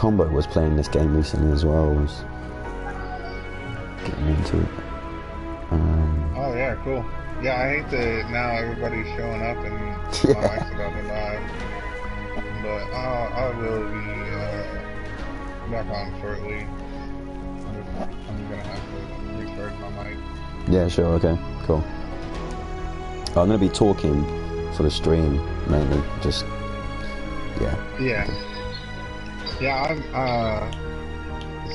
combo was playing this game recently as well. Was getting into it. Oh yeah, cool. Yeah, I hate that now everybody's showing up and my wife's about to die. But I will be back on shortly. I'm gonna have to recharge my mic. Yeah, sure. Okay, cool. I'm gonna be talking for the stream mainly. Just yeah. Yeah. Yeah.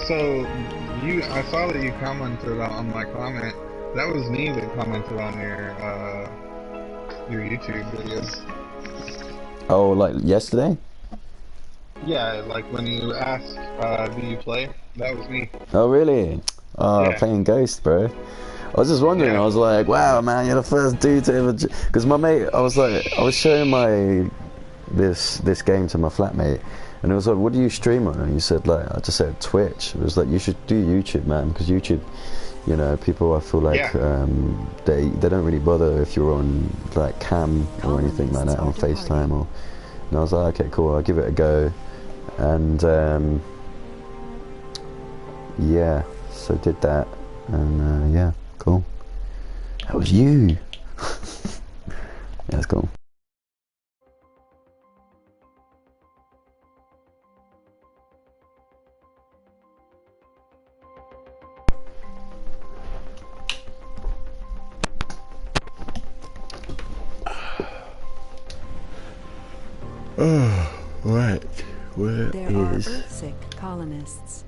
So I saw that you commented on my comment. That was me that commented on your YouTube videos. Oh, like yesterday? Yeah, like when you asked, do you play? That was me. Oh, really? Yeah. Playing Ghost, bro. I was just wondering. I Yeah. was like, wow, man, you're the first dude to ever. Because my mate, I was showing this game to my flatmate, and it was like, what do you stream on? And he said, like, I just said Twitch. It was like, you should do YouTube, man, because YouTube, you know, people, I feel like they don't really bother if you're on like cam or anything like that on FaceTime or. And I was like, okay, cool, I'll give it a go, and yeah, so did that, and yeah, cool. That was you. Yeah, that's cool. Right. Where there are Earthsick colonists.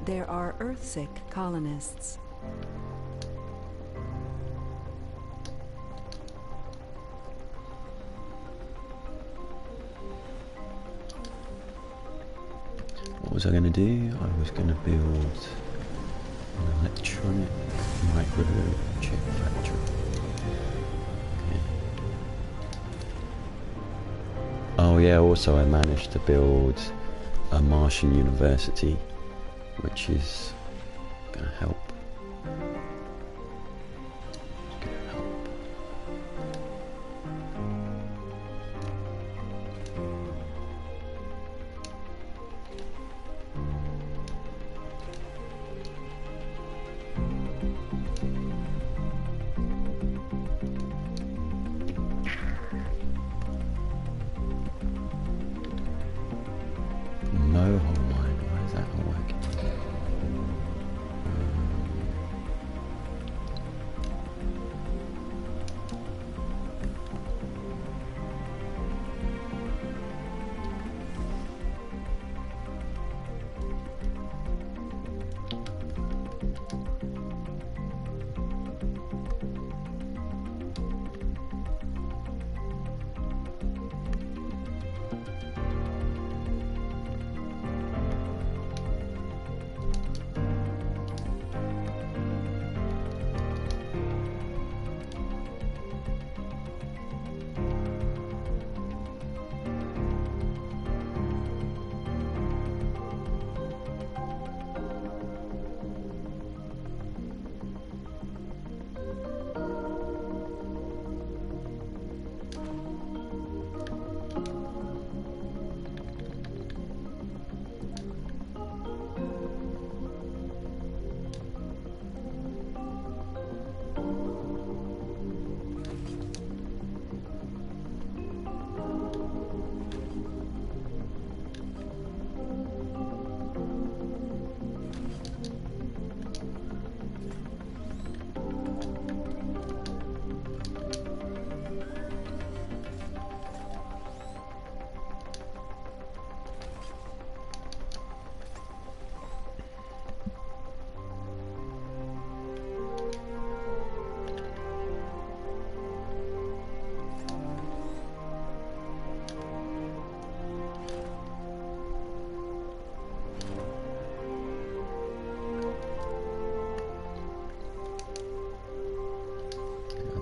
There are Earthsick colonists. What was I going to do? I was going to build an electronic microchip factory. Okay. Oh yeah, also I managed to build a Martian university, which is going to help.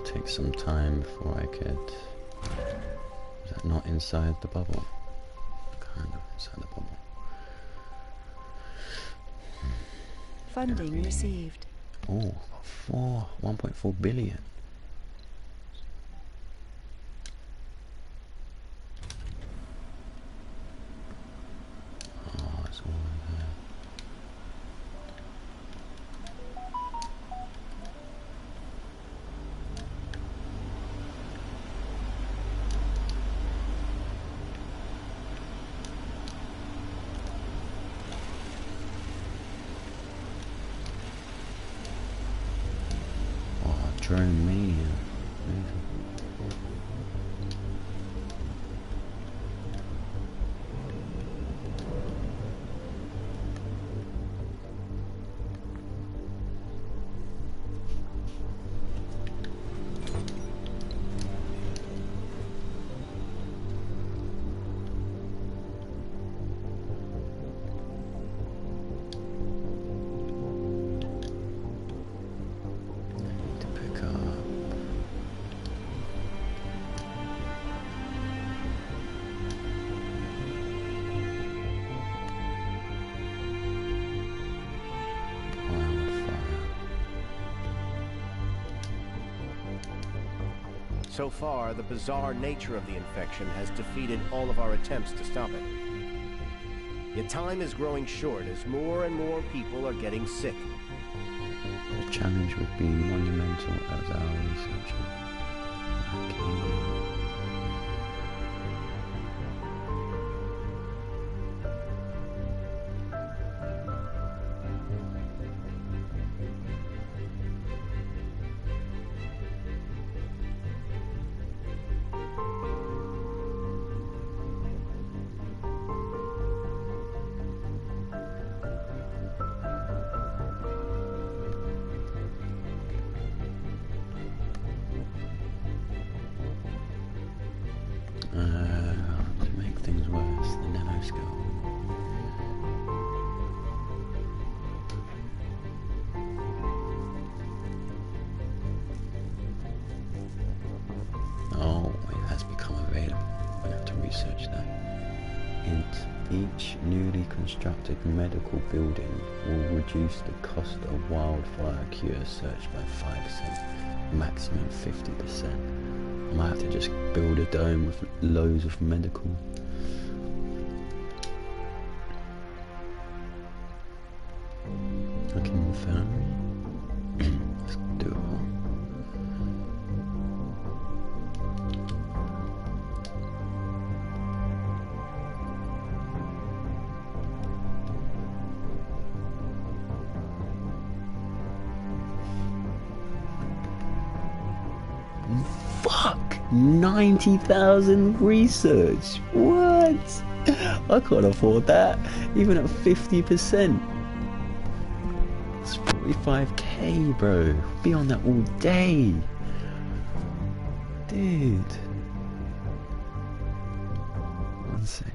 Take some time before I could. Is that not inside the bubble? Kind of inside the bubble. Funding received. Oh, 1.4 billion. drone mania. So far, the bizarre nature of the infection has defeated all of our attempts to stop it. Yet time is growing short as more and more people are getting sick. The challenge would be monumental as our researcher. To make things worse, the nanoscale. Oh, it has become available. I have to research that. Each newly constructed medical building will reduce the cost of wildfire cure search by 5%, maximum 50%. I might have to just build a dome with loads of medical. Looking infirmary. Let's do it all. Fuck! 90,000 research. What? I can't afford that. Even at 50%. It's 45k, bro. Be on that all day. Dude. One second.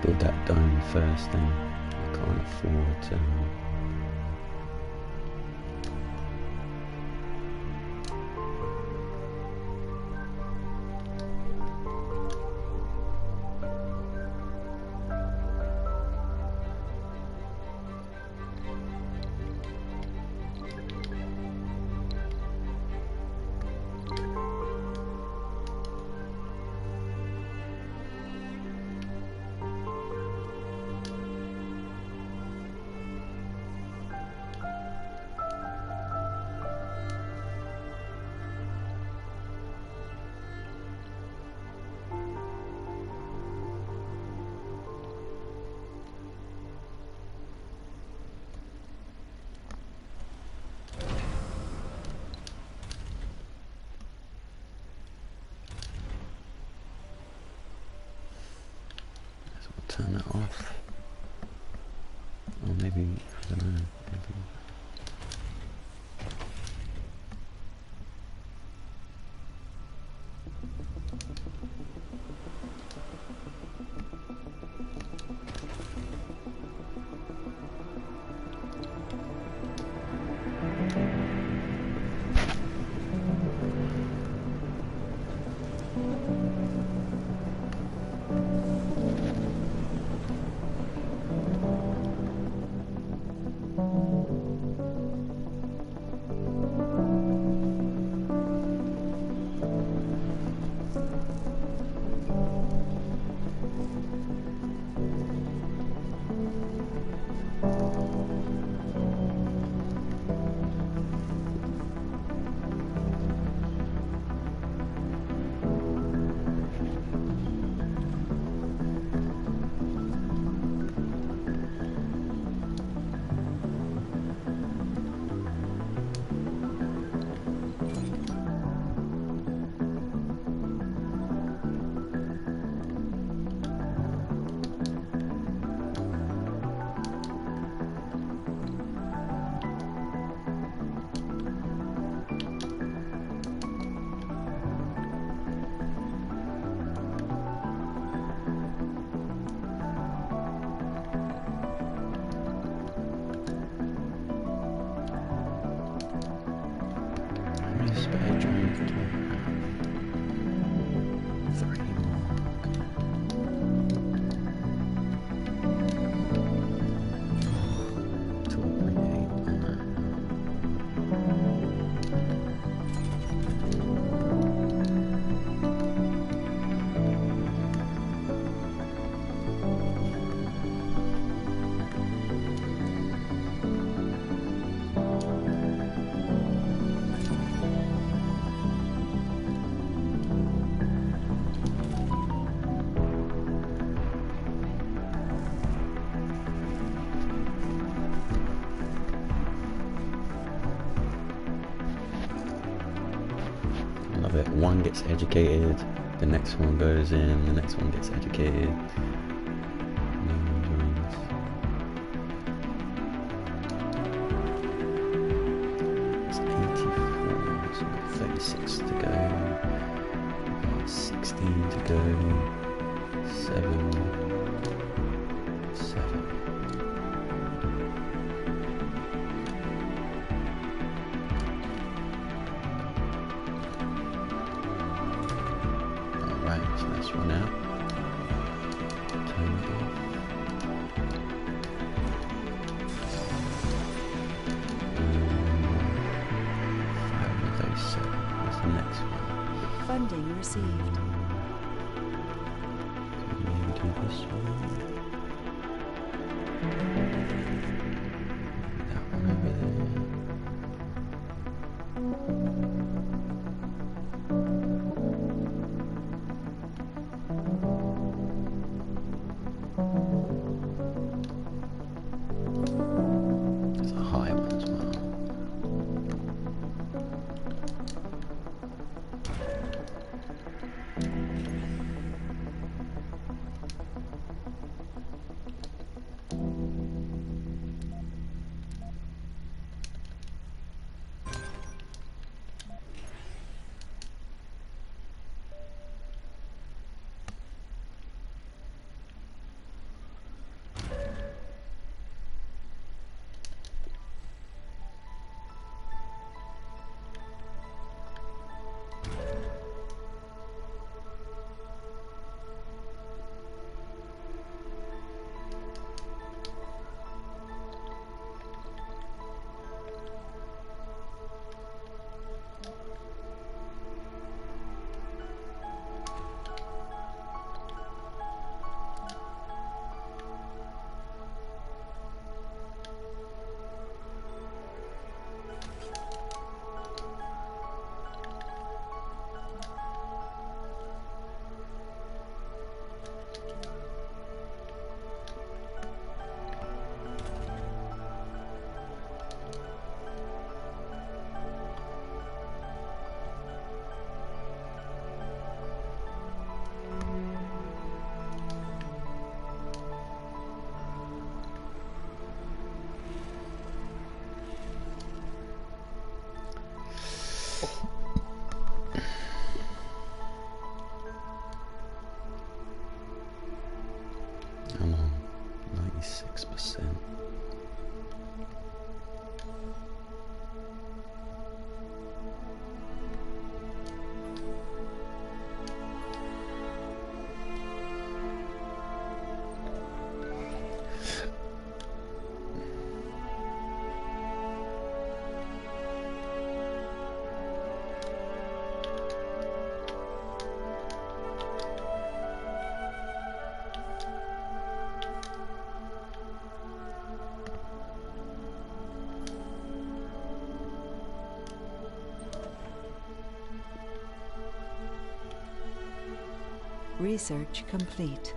Build that dome first, then I can't afford to. Turn that off. Or maybe, I don't know, maybe. Spare drones do I have? 3 more. 2.8 on that. Love it. One gets educated, the next one goes in, the next one gets educated. No one joins. It's 84, so we've got 36 to go. We've got 16 to go. 7. 7. Right, so let's run out. Turn it off. 537. What's the next one? Funding received. Maybe do this one. That one over there. There's a high one as well. I'm on 96%. Research complete.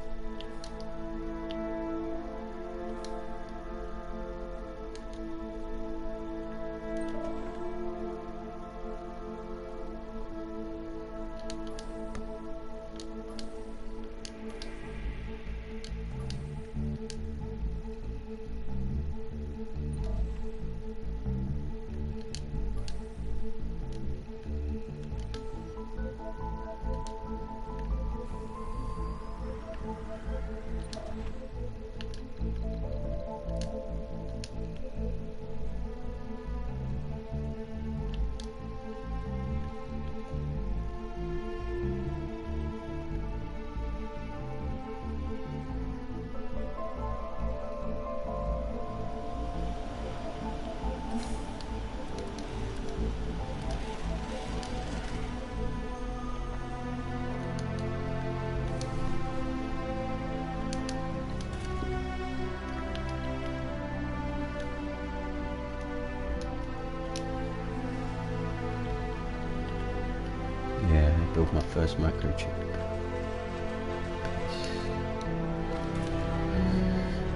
build my first microchip.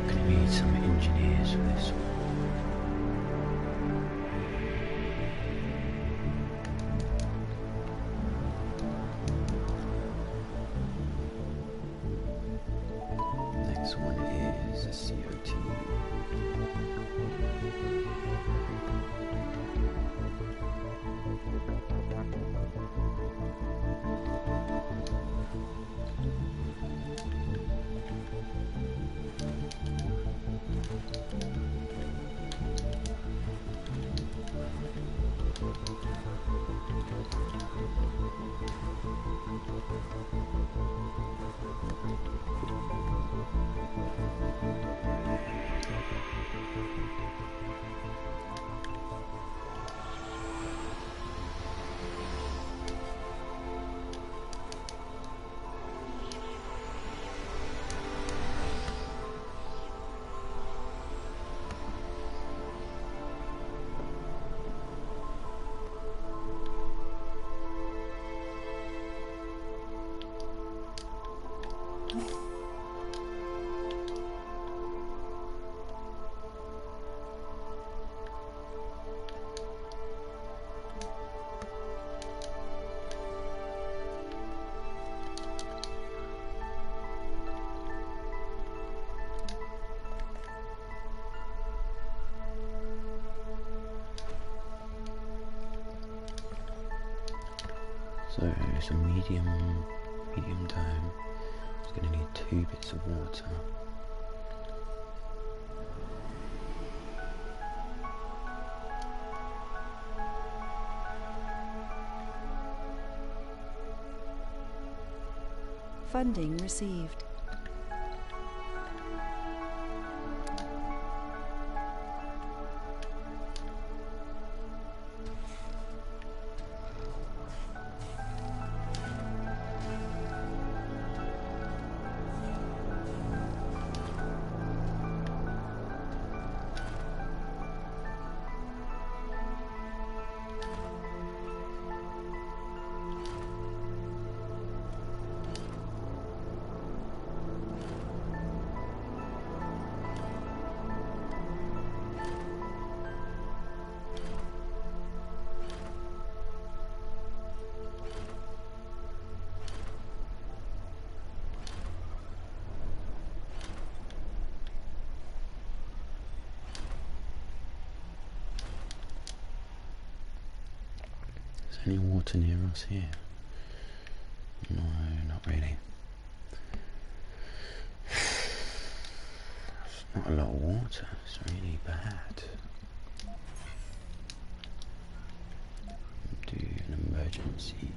Gonna need some engineers for this one. Next one is a CO2. So it's a medium dome. It's going to need 2 bits of water. Funding received. Any water near us here? No, not really. It's not a lot of water, it's really bad. Do an emergency.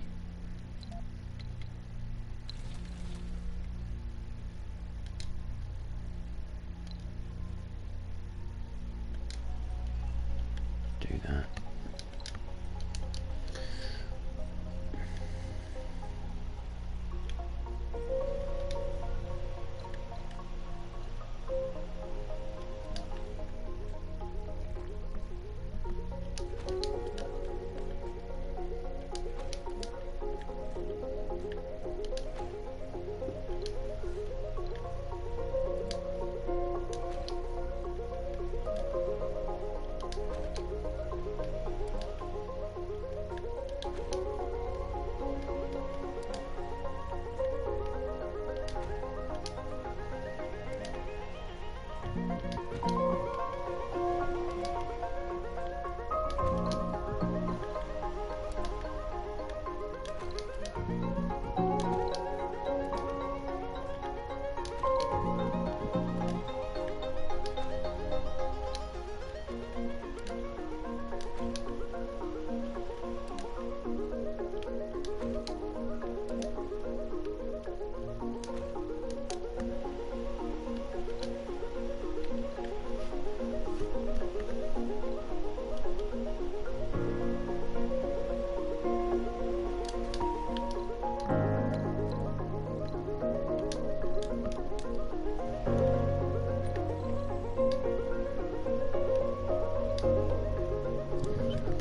Do that.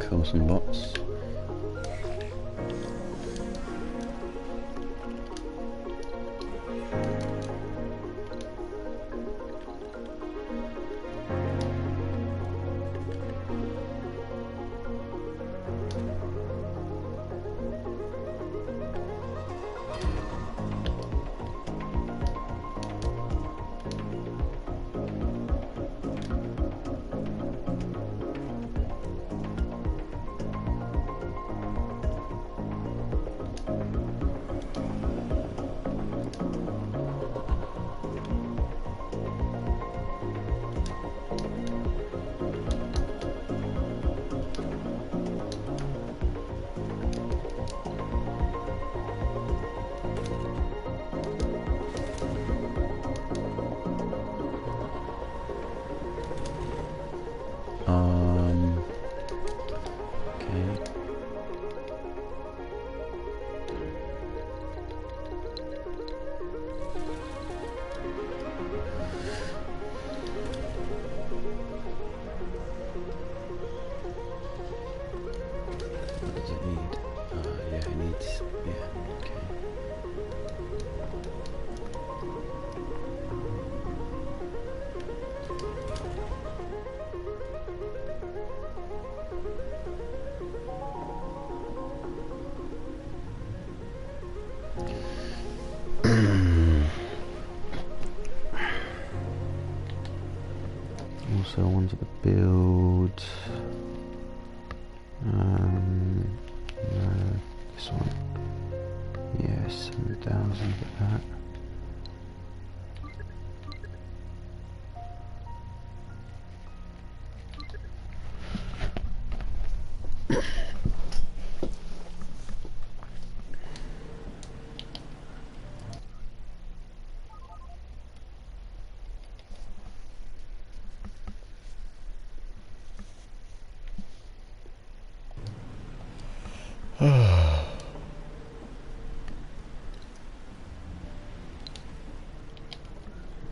Kill some bots. Okay. What does it need? Yeah, it needs, yeah, okay. Also, I wanted to build no, this one. Yes, 7,000 for that.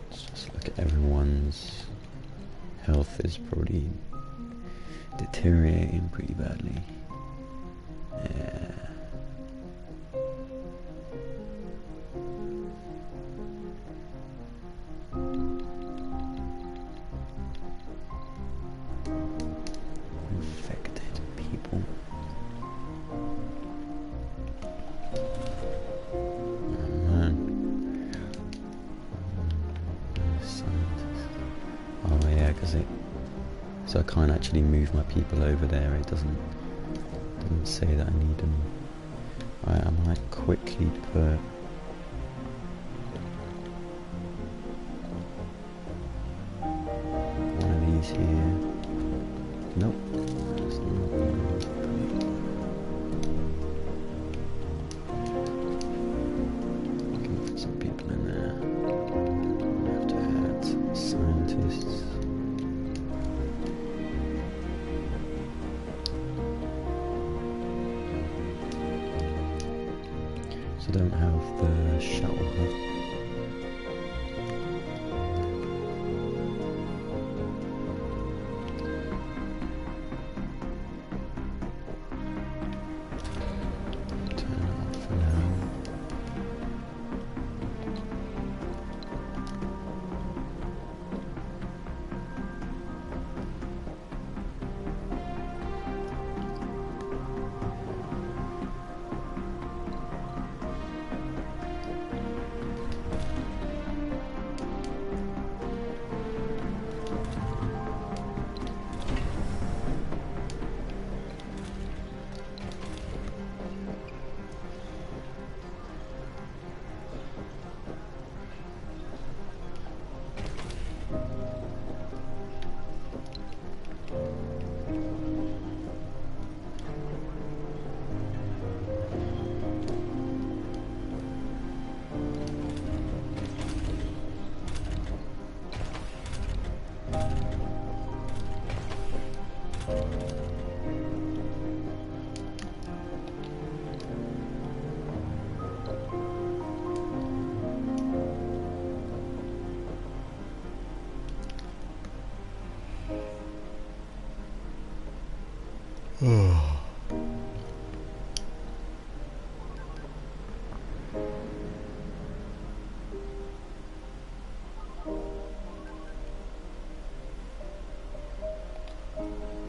Let's just look at everyone's health is probably deteriorating pretty badly. Yeah. Infected people. Oh man. Scientists. Oh yeah, because so I can't actually move my people over there. It doesn't say that I need them. Right, I might quickly put one of these here. Nope. That's not what I need to put. Can put some people in there. I have to add some scientists. So I don't have the shuttle hub. Turn it off for now.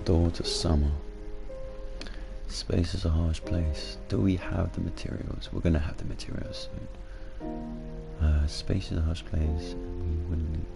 Door to summer. Space is a harsh place. Do we have the materials? We're gonna have the materials soon. Space is a harsh place. We wouldn't.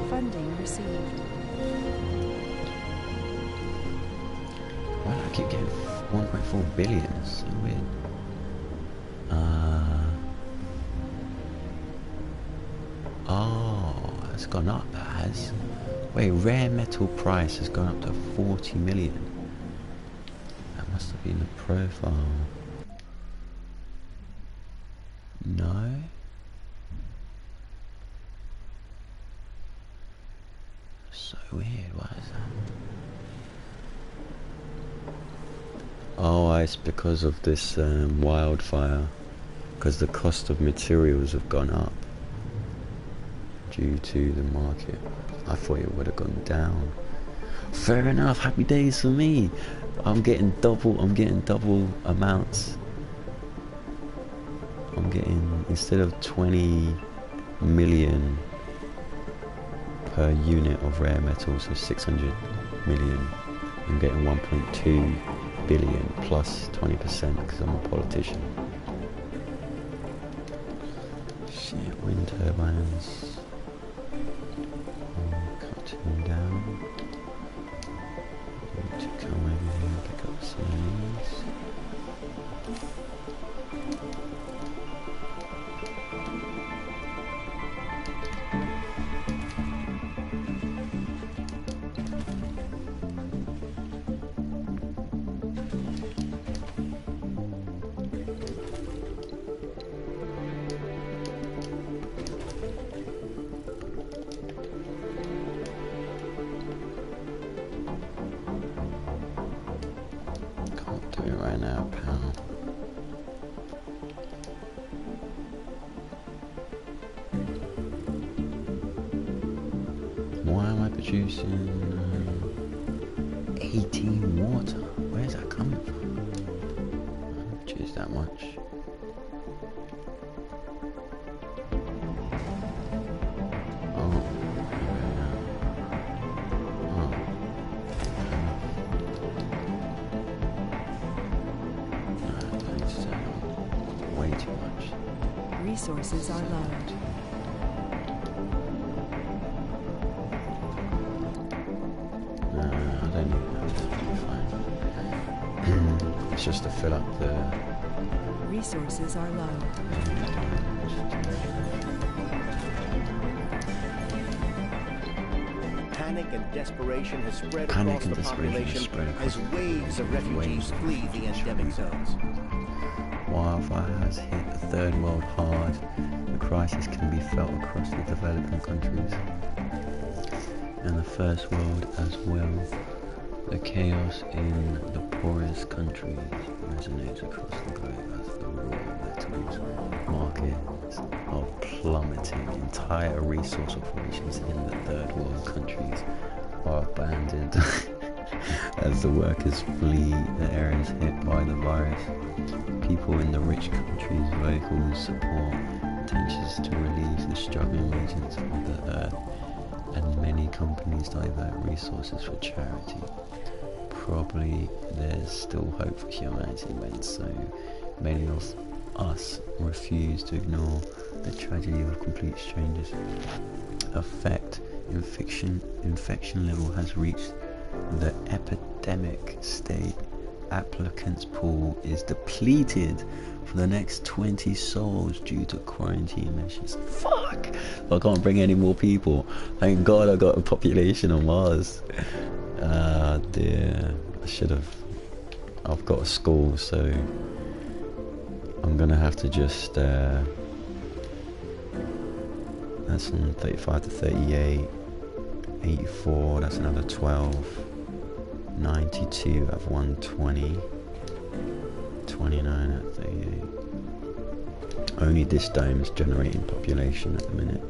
Funding received. Why do I keep getting 1.4 billion? It's so weird. Oh, it's gone up, that has. Wait, rare metal price has gone up to 40 million. That must have been the profile. No? So weird, why is that? Oh, it's because of this wildfire. Because the cost of materials have gone up due to the market. I thought it would have gone down. Fair enough, happy days for me. I'm getting double amounts. I'm getting, instead of 20 million per unit of rare metals, so 600 million, I'm getting 1.2 billion plus 20% because I'm a politician. Shit, wind turbines. Cutting down. Need to come over here and pick up some of these. Right now, pal. Why am I producing 18 water? Where's that coming from? I don't choose that much. Resources are low. No, I don't need that. That'll be fine. It's just to fill up the... Resources are low. Panic and desperation has spread across the population as waves of refugees flee the endemic zones. Wildfire has hit the third world hard. The crisis can be felt across the developing countries and the first world as well. The chaos in the poorest countries resonates across the globe as the raw metals markets are plummeting. Entire resource operations in the third world countries are abandoned as the workers flee the areas hit by the virus. People in the rich countries vocal support intentions to relieve the struggling regions of the earth, and many companies divert resources for charity. Probably there's still hope for humanity when so many of us refuse to ignore the tragedy of complete strangers. Effect Infection level has reached the epidemic state. Applicants pool is depleted for the next 20 souls due to quarantine measures. Fuck! I can't bring any more people. Thank God I got a population on Mars. Ah dear. I should have. I've got a school, so I'm gonna have to just that's from 35 to 38, 84, that's another 12, 92 at 120, 29 at 38. Only this dome is generating population at the minute,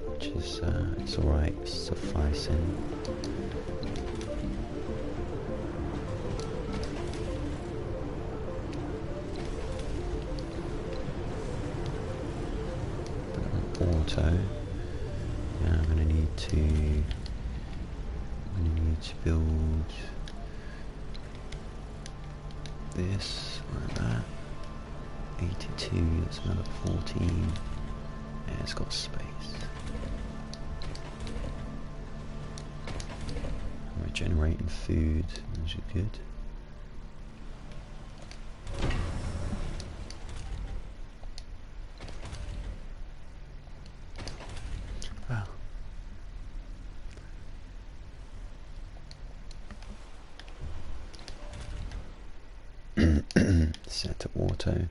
which is, it's alright, sufficing. Auto. Yeah, I'm gonna need to build this like that. 82, that's another 14. Yeah, it's got space. We're generating food, which is good. Set to auto.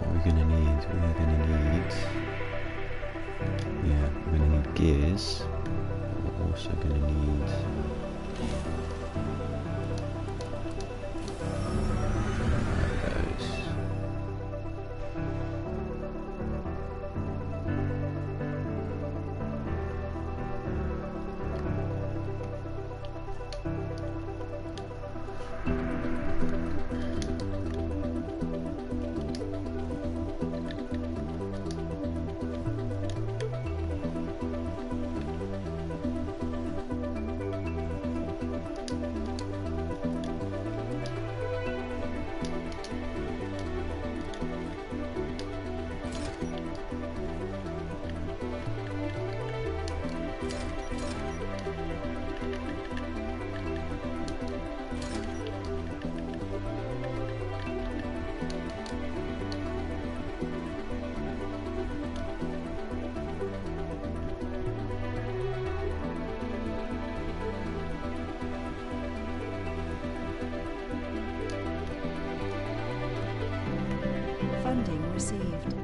We're gonna need gears. We're also gonna need those. Funding received.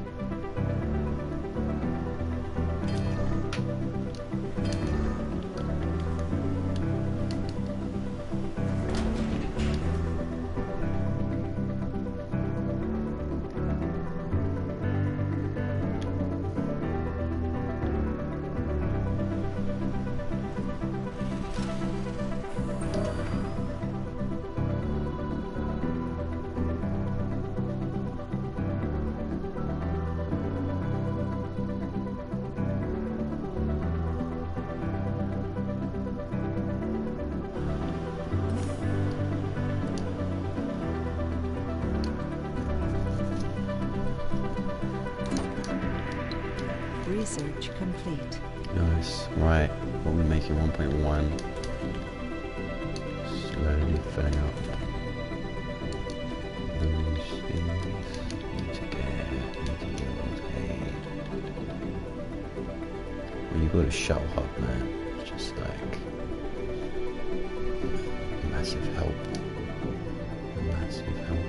Research complete. Nice. Right. What we making 1.1. Slowly filling up. Those things need to get okay. When you got a shuttle hub, man, it's just like massive help. Massive help.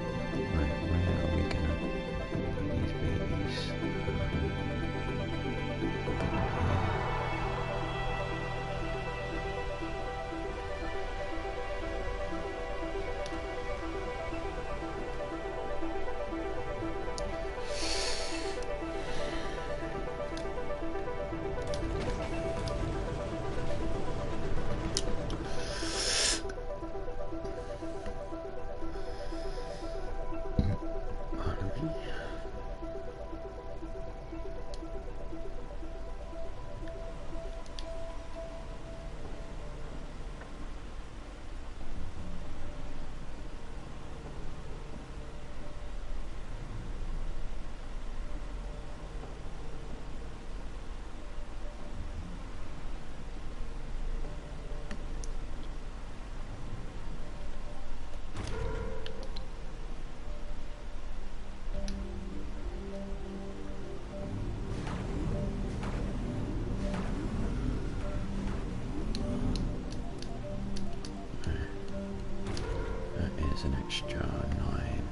Right, where are we gonna put these babies? Extra 9.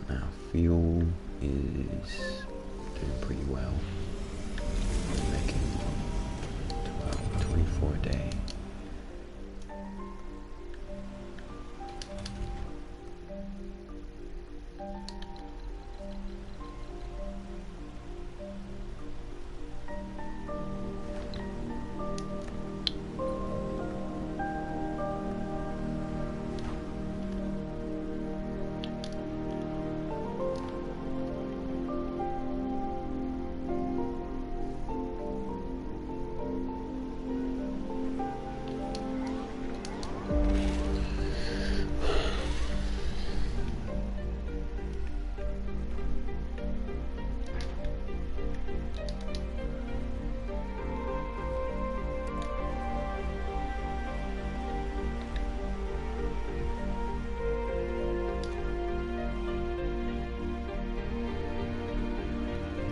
Now fuel is doing pretty well. Making 24 a day.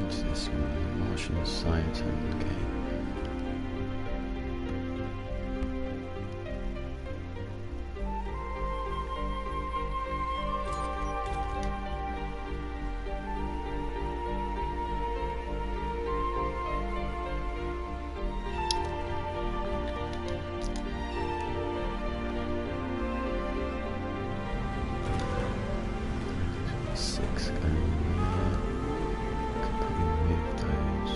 This one, Martian science, okay. Six going there. Could probably move those.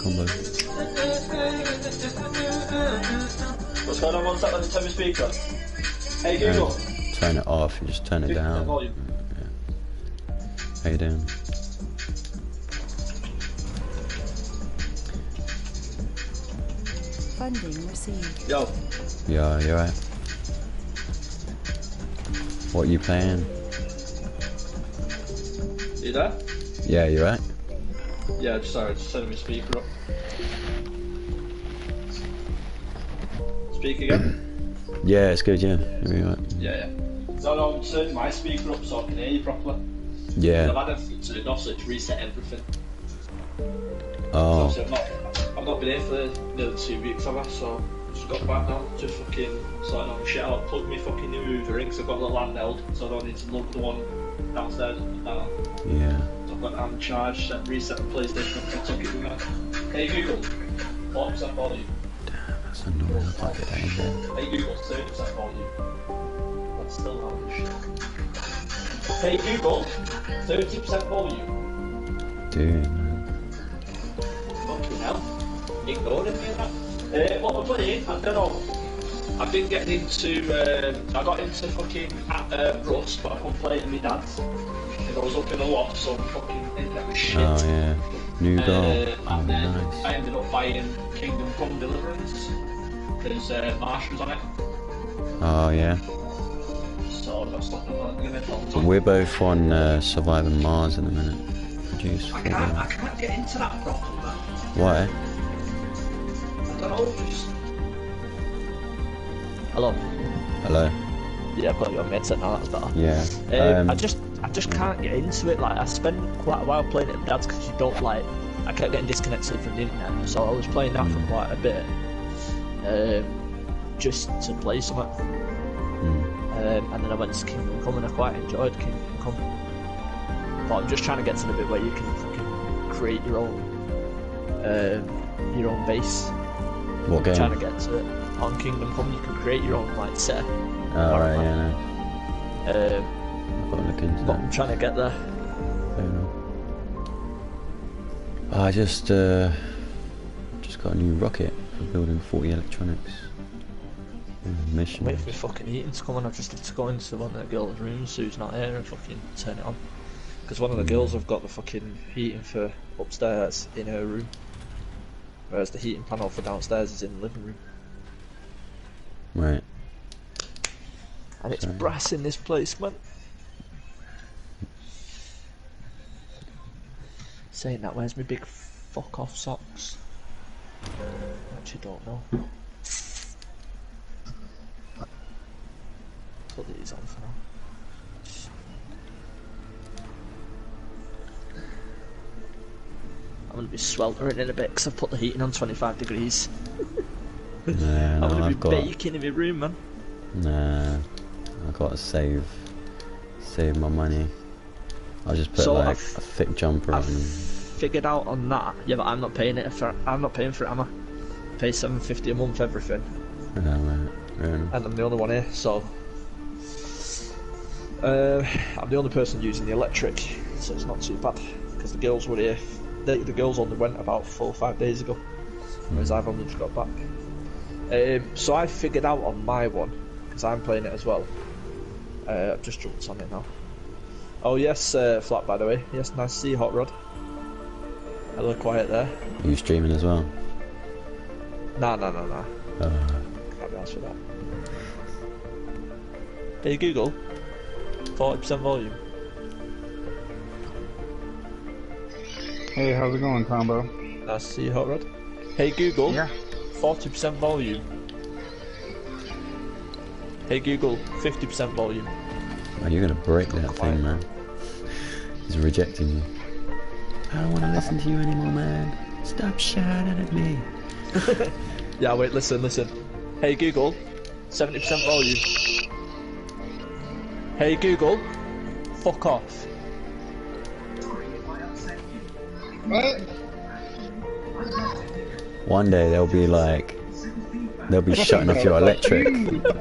Combo. What's going on? One sec, let me turn my speaker on. Hey Google. Turn it off, you just turn it down. Volume. Yeah. How you doing? Funding received. Yo. Yeah, you alright? What are you playing? You there? Yeah, you right? Yeah, sorry, just turning my speaker up. Speak again? Yeah, it's good, yeah. You're right. Yeah. No, I'm turning my speaker up so I can hear you properly. Yeah. I've had everything turned off, so it's reset everything. Oh. So I've not been here for nearly 2 weeks, have I? So just got back now, just fucking sorting on shit out, plugged my fucking new router in, 'cause I've got the handheld, so I don't need to lug the one downstairs and down. Yeah. So I've got it on charge, reset the PlayStation up, so I took it with me. Hey Google, 4% volume. Damn, that's annoying. I can't get that in there. Hey Google, 30% volume. That's still not this shit. Hey Google, 30% volume. Dude, man. Fucking hell. Ignoring me that. What we're playing, I don't know. I've been getting into, I got into fucking Rust, but I couldn't play it with my dad's. And I was up in a lot, so fucking internet was shit. Oh, yeah. New goal. And then Nice. I ended up buying Kingdom Come Deliverance, because Marsh was on it. Oh, yeah. So I got stuck on that. So we're both on Surviving Mars at the minute. Produce. I can't get into that properly, man. Why? I don't know, just... Hello. Hello. Yeah, I've got your headset now. That's better. Yeah. I just can't get into it. Like I spent quite a while playing it with Dad's because you don't like. I kept getting disconnected from the internet, so I was playing that for quite a bit, just to play something. And then I went to Kingdom Come and I quite enjoyed Kingdom Come. But I'm just trying to get to the bit where you can fucking create your own base. What game? I'm trying to get to it. On Kingdom Come, you can create your own like set. Oh right, yeah. No. I've got to look into But that. I'm trying to get there. I just got a new rocket for building 40 electronics. Mission. Wait for the fucking heating to come on. I just have to go into one of the girls' rooms who's not here and fucking turn it on. Because one of the girls have got the fucking heating for upstairs in her room, whereas the heating panel for downstairs is in the living room. Right. And it's brass in this place, man. Saying that, where's my big fuck off socks? Actually don't know. Put these on for now. I'm gonna be sweltering in a bit because I've put the heating on 25 degrees. Yeah, I'm gonna be baking in my room, man. Nah, I've got to save my money. I just put a thick jumper on. Figured out on that. Yeah, but I'm not paying it for. I'm not paying for it, am I? I pay $7.50 a month everything. Right. And I'm the only one here, so I'm the only person using the electric, so it's not too bad. Because the girls were here. The girls only went about 4 or 5 days ago, whereas I've only just got back. So I figured out on my one, because I'm playing it as well. I've just jumped on it now. Oh yes, Flat, by the way. Yes, nice to see you, Hot Rod. A little quiet there. Are you streaming as well? Nah. Can't be asked for that. Hey Google, 40% volume. Hey, how's it going, Combo? Nice to see you, Hot Rod. Hey Google, 40% volume. Hey Google, 50% volume. Oh, you're gonna break that thing, man. He's rejecting you. I don't want to listen to you anymore, man. Stop shouting at me. Yeah, wait, listen. Hey Google, 70% volume. Hey Google, fuck off. What? One day they'll be shutting off your electric.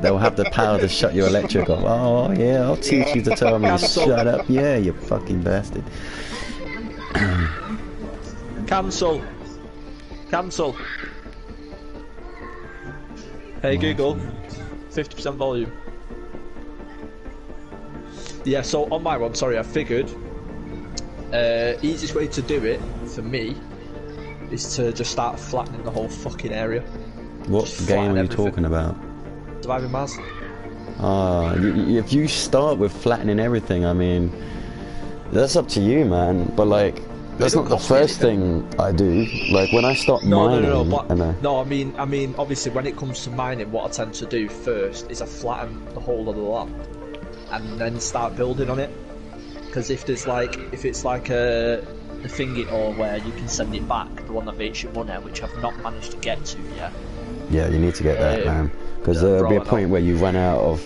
They'll have the power to shut your electric off. Oh yeah, I'll teach you to tell me to shut up. Yeah, you fucking bastard. Cancel. Hey Google, 50% volume. Yeah, so on my one, sorry, I figured easiest way to do it for me is to just start flattening the whole fucking area. What game are you talking about? Surviving Mars. If you start with flattening everything, I mean, that's up to you, man. But like, that's not the first thing I do. Like when I start mining, I mean, obviously, when it comes to mining, what I tend to do first is I flatten the whole of the land, and then start building on it. Because if it's like a thingy or where you can send it back, the one that makes you money, which I've not managed to get to yet. Yeah, you need to get that, man. Because there'll be a point where you run out of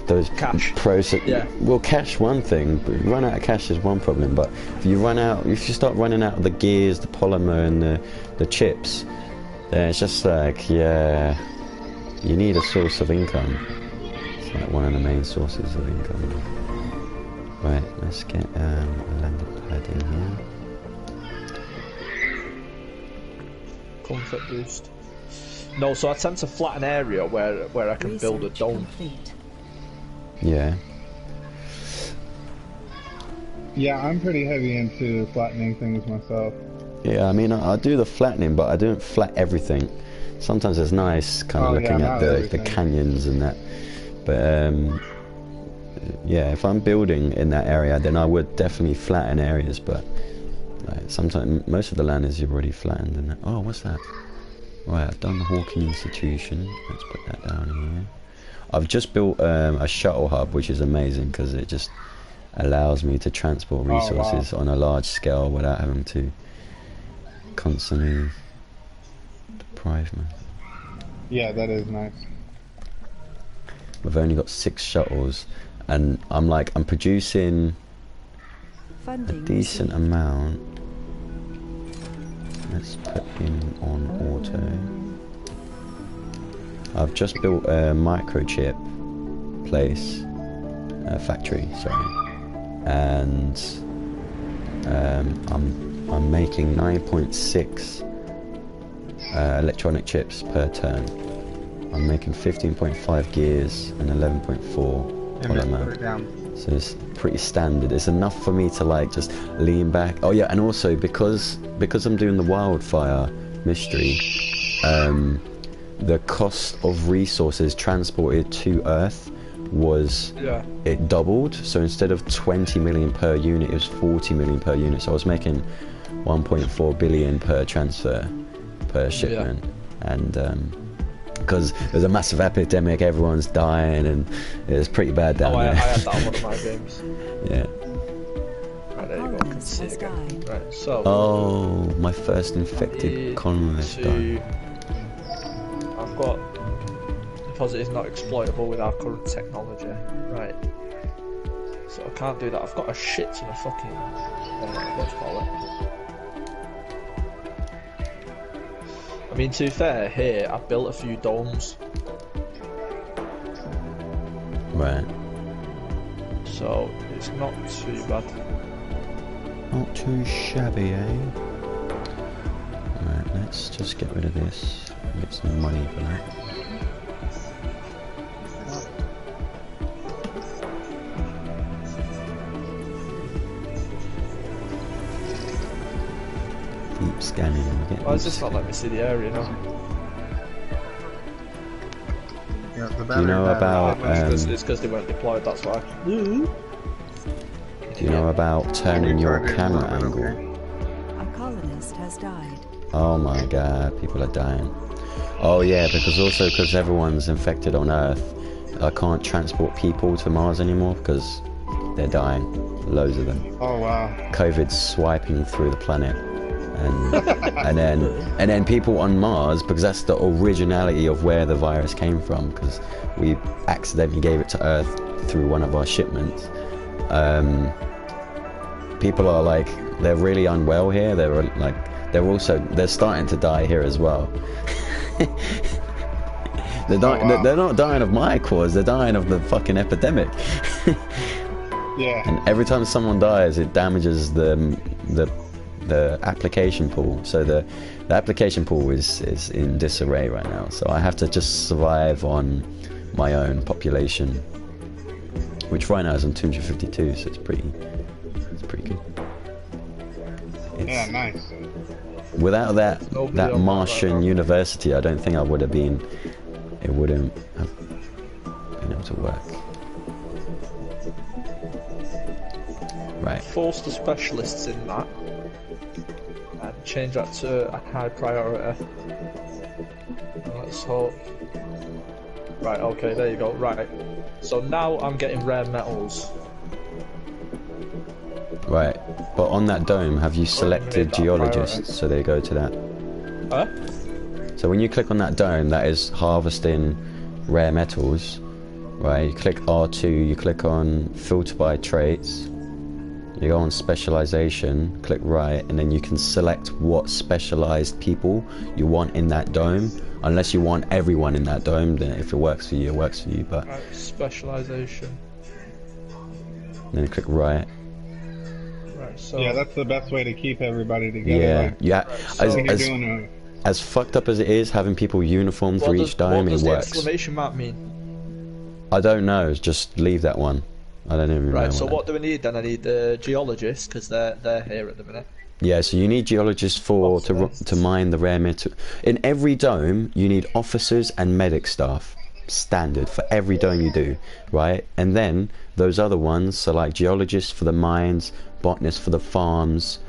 those cash. Well, cash one thing, but run out of cash is one problem. But if you start running out of the gears, the polymer, and the chips, then it's just like, yeah, you need a source of income. It's like one of the main sources of income. Right, let's get a landing pad in here. Comfort boost. No, so I tend to flatten area where I can build a dome. Complete. Yeah. Yeah, I'm pretty heavy into flattening things myself. Yeah, I mean, I do the flattening, but I don't flat everything. Sometimes it's nice kind of looking at the canyons and that. But yeah, if I'm building in that area, then I would definitely flatten areas. But like, sometimes most of the land is already flattened. And oh, what's that? Right, I've done the Hawking Institution. Let's put that down here. I've just built a shuttle hub, which is amazing because it just allows me to transport resources on a large scale without having to constantly deprive me. Yeah, that is nice. We've only got 6 shuttles, and I'm producing a decent amount. Let's put in on auto. I've just built a microchip place, factory, sorry, and I'm making 9.6 electronic chips per turn. I'm making 15.5 gears and 11.4 polymer. So it's pretty standard. It's enough for me to like just lean back. Oh yeah, and also because I'm doing the WildFire mystery, the cost of resources transported to Earth was it doubled. So instead of 20 million per unit, it was 40 million per unit. So I was making 1.4 billion per transfer per shipment, and because there's a massive epidemic, everyone's dying, and it's pretty bad down there. I had that on one of my games. Yeah. Right, there you go. I can see it again. Right, so. Oh, my first infected colonist died. I've got deposit is not exploitable with our current technology. Right. So I can't do that. I've got a shit ton of fucking what do you call it? I mean, to be fair, here I've built a few domes. Right. So it's not too bad. Not too shabby, eh? Right, let's just get rid of this and get some money for that. Deep scanning. Why does this not let me see the area now? Do you know about it's because they weren't deployed, that's why. Do you know about turning your camera angle? A colonist has died. Oh my god, people are dying. Oh yeah, because everyone's infected on Earth, I can't transport people to Mars anymore because they're dying. Loads of them. Oh wow. COVID's swiping through the planet. And then people on Mars, because that's the originality of where the virus came from, because we accidentally gave it to Earth through one of our shipments. People are like, they're really unwell here. They're starting to die here as well. They're not dying of my cause. They're dying of the fucking epidemic. Yeah. And every time someone dies, it damages the application pool. So the application pool is in disarray right now. So I have to just survive on my own population, which right now is on 252. So it's pretty good. Yeah, nice. Without that Martian university, I don't think I would have been. It wouldn't have been able to work. Right. Force the specialists in that and change that to a high priority. Let's hope. Right, okay, there you go. Right. So now I'm getting rare metals. Right. But on that dome, have you selected geologists? So they go to that. Huh? So when you click on that dome, that is harvesting rare metals. Right. You click R2. You click on filter by traits. You go on specialization, click right, and then you can select what specialized people you want in that dome. Unless you want everyone in that dome, then if it works for you, it works for you. But right, specialization. Then you click right. Right. So yeah, that's the best way to keep everybody together. Yeah, Right, yeah. As fucked up as it is, having people uniformed for each dome, it works. What does the exclamation mark mean? I don't know. Just leave that one. I don't even know. Right, so what do we need then? I need the geologists, because they're here at the minute. Yeah, so you need geologists to mine the rare metal. In every dome, you need officers and medic staff. Standard for every dome you do, right? And then those other ones, so like geologists for the mines, botanists for the farms,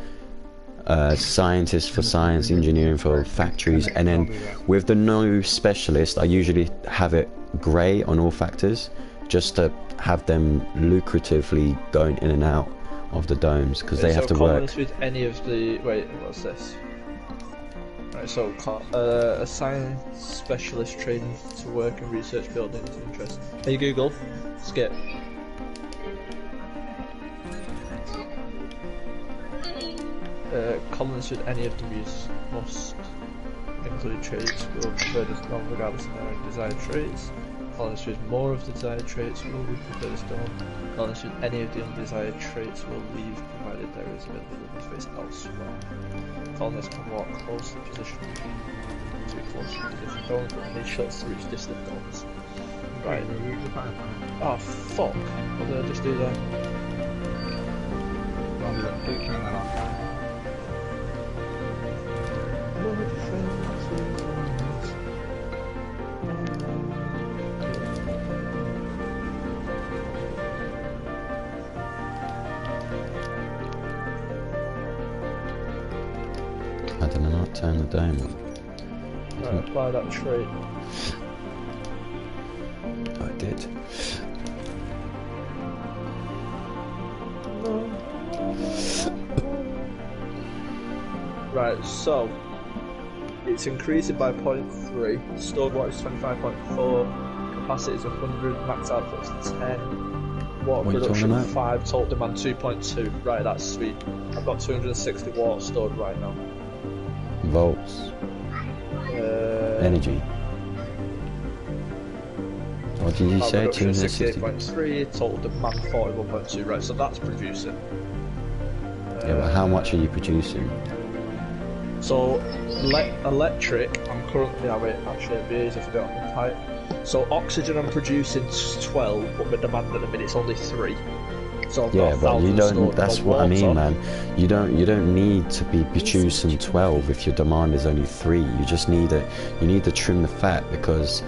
scientists for science, engineering for factories, and then with the no specialist, I usually have it grey on all factors, just to have them lucratively going in and out of the domes, because they have to work. With any of the... Wait, what's this? Right, so assign specialist training to work in research buildings of interest. Hey Google, skip. Colonists with any of the views must include traits will be preferred as done regardless of their own desired traits. Colonists with more of the desired traits will be preferred as done. Colonists with any of the undesired traits will leave provided there is available space elsewhere. Colonists can walk close to position to close to position domes, but need shots to reach distant domes. Right. Oh fuck! What did I just do there? Don't do that. Please turn that off. I did not turn the dome on. Right, apply that trait. I did. Right, so it's increasing by 0.3, stored water is 25.4, capacity is 100, max output is 10, water production 5, total demand 2.2. Right, that's sweet. I've got 260 water stored right now. Volts. Energy. What did you say? 268.3, total demand 41.2. Right, so that's producing. Yeah, but how much are you producing? So, electric, I'm currently, actually it'd be easier if I do it on the type. So oxygen I'm producing 12, but the demand at the minute's only 3. So I've got but you don't, that's what I mean, man. You don't need to be producing 12 if your demand is only 3. You just need you need to trim the fat, because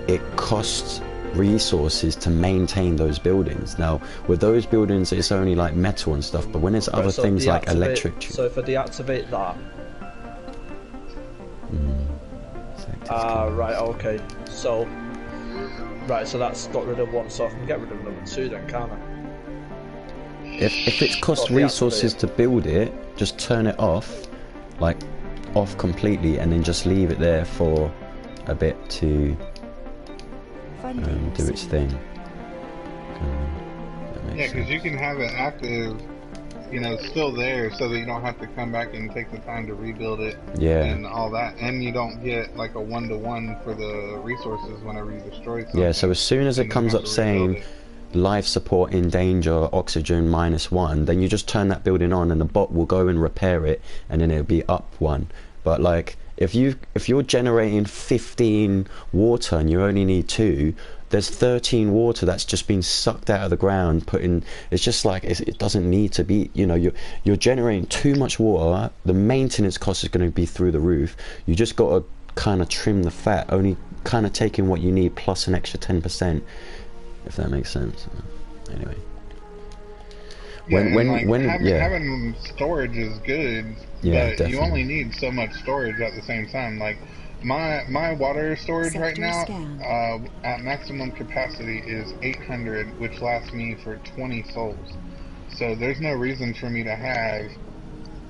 it costs resources to maintain those buildings. Now with those buildings it's only like metal and stuff, but when it's other things like electric. So if I deactivate that, right, okay. So so that's got rid of one, so I can get rid of number 2 then, can't I? If it's cost resources to build it, just turn it off, like off completely, and then just leave it there for a bit to do its thing. Yeah, because you can have it active, you know, still there, so that you don't have to come back and take the time to rebuild it. Yeah. And all that, and you don't get like a 1-to-1 for the resources whenever you destroy something. Yeah. So as soon as it comes up saying life support in danger, oxygen -1, then you just turn that building on, and the bot will go and repair it, and then it'll be up 1. But like if you're generating 15 water and you only need 2, there's 13 water that's just been sucked out of the ground, it's just like it doesn't need to be, you know, you're generating too much water. The maintenance cost is going to be through the roof. You just got to kind of trim the fat, only kind of taking what you need plus an extra 10%, if that makes sense. Anyway, having storage is good, yeah, but definitely. You only need so much storage at the same time. Like my water storage right now at maximum capacity is 800, which lasts me for 20 souls. So there's no reason for me to have,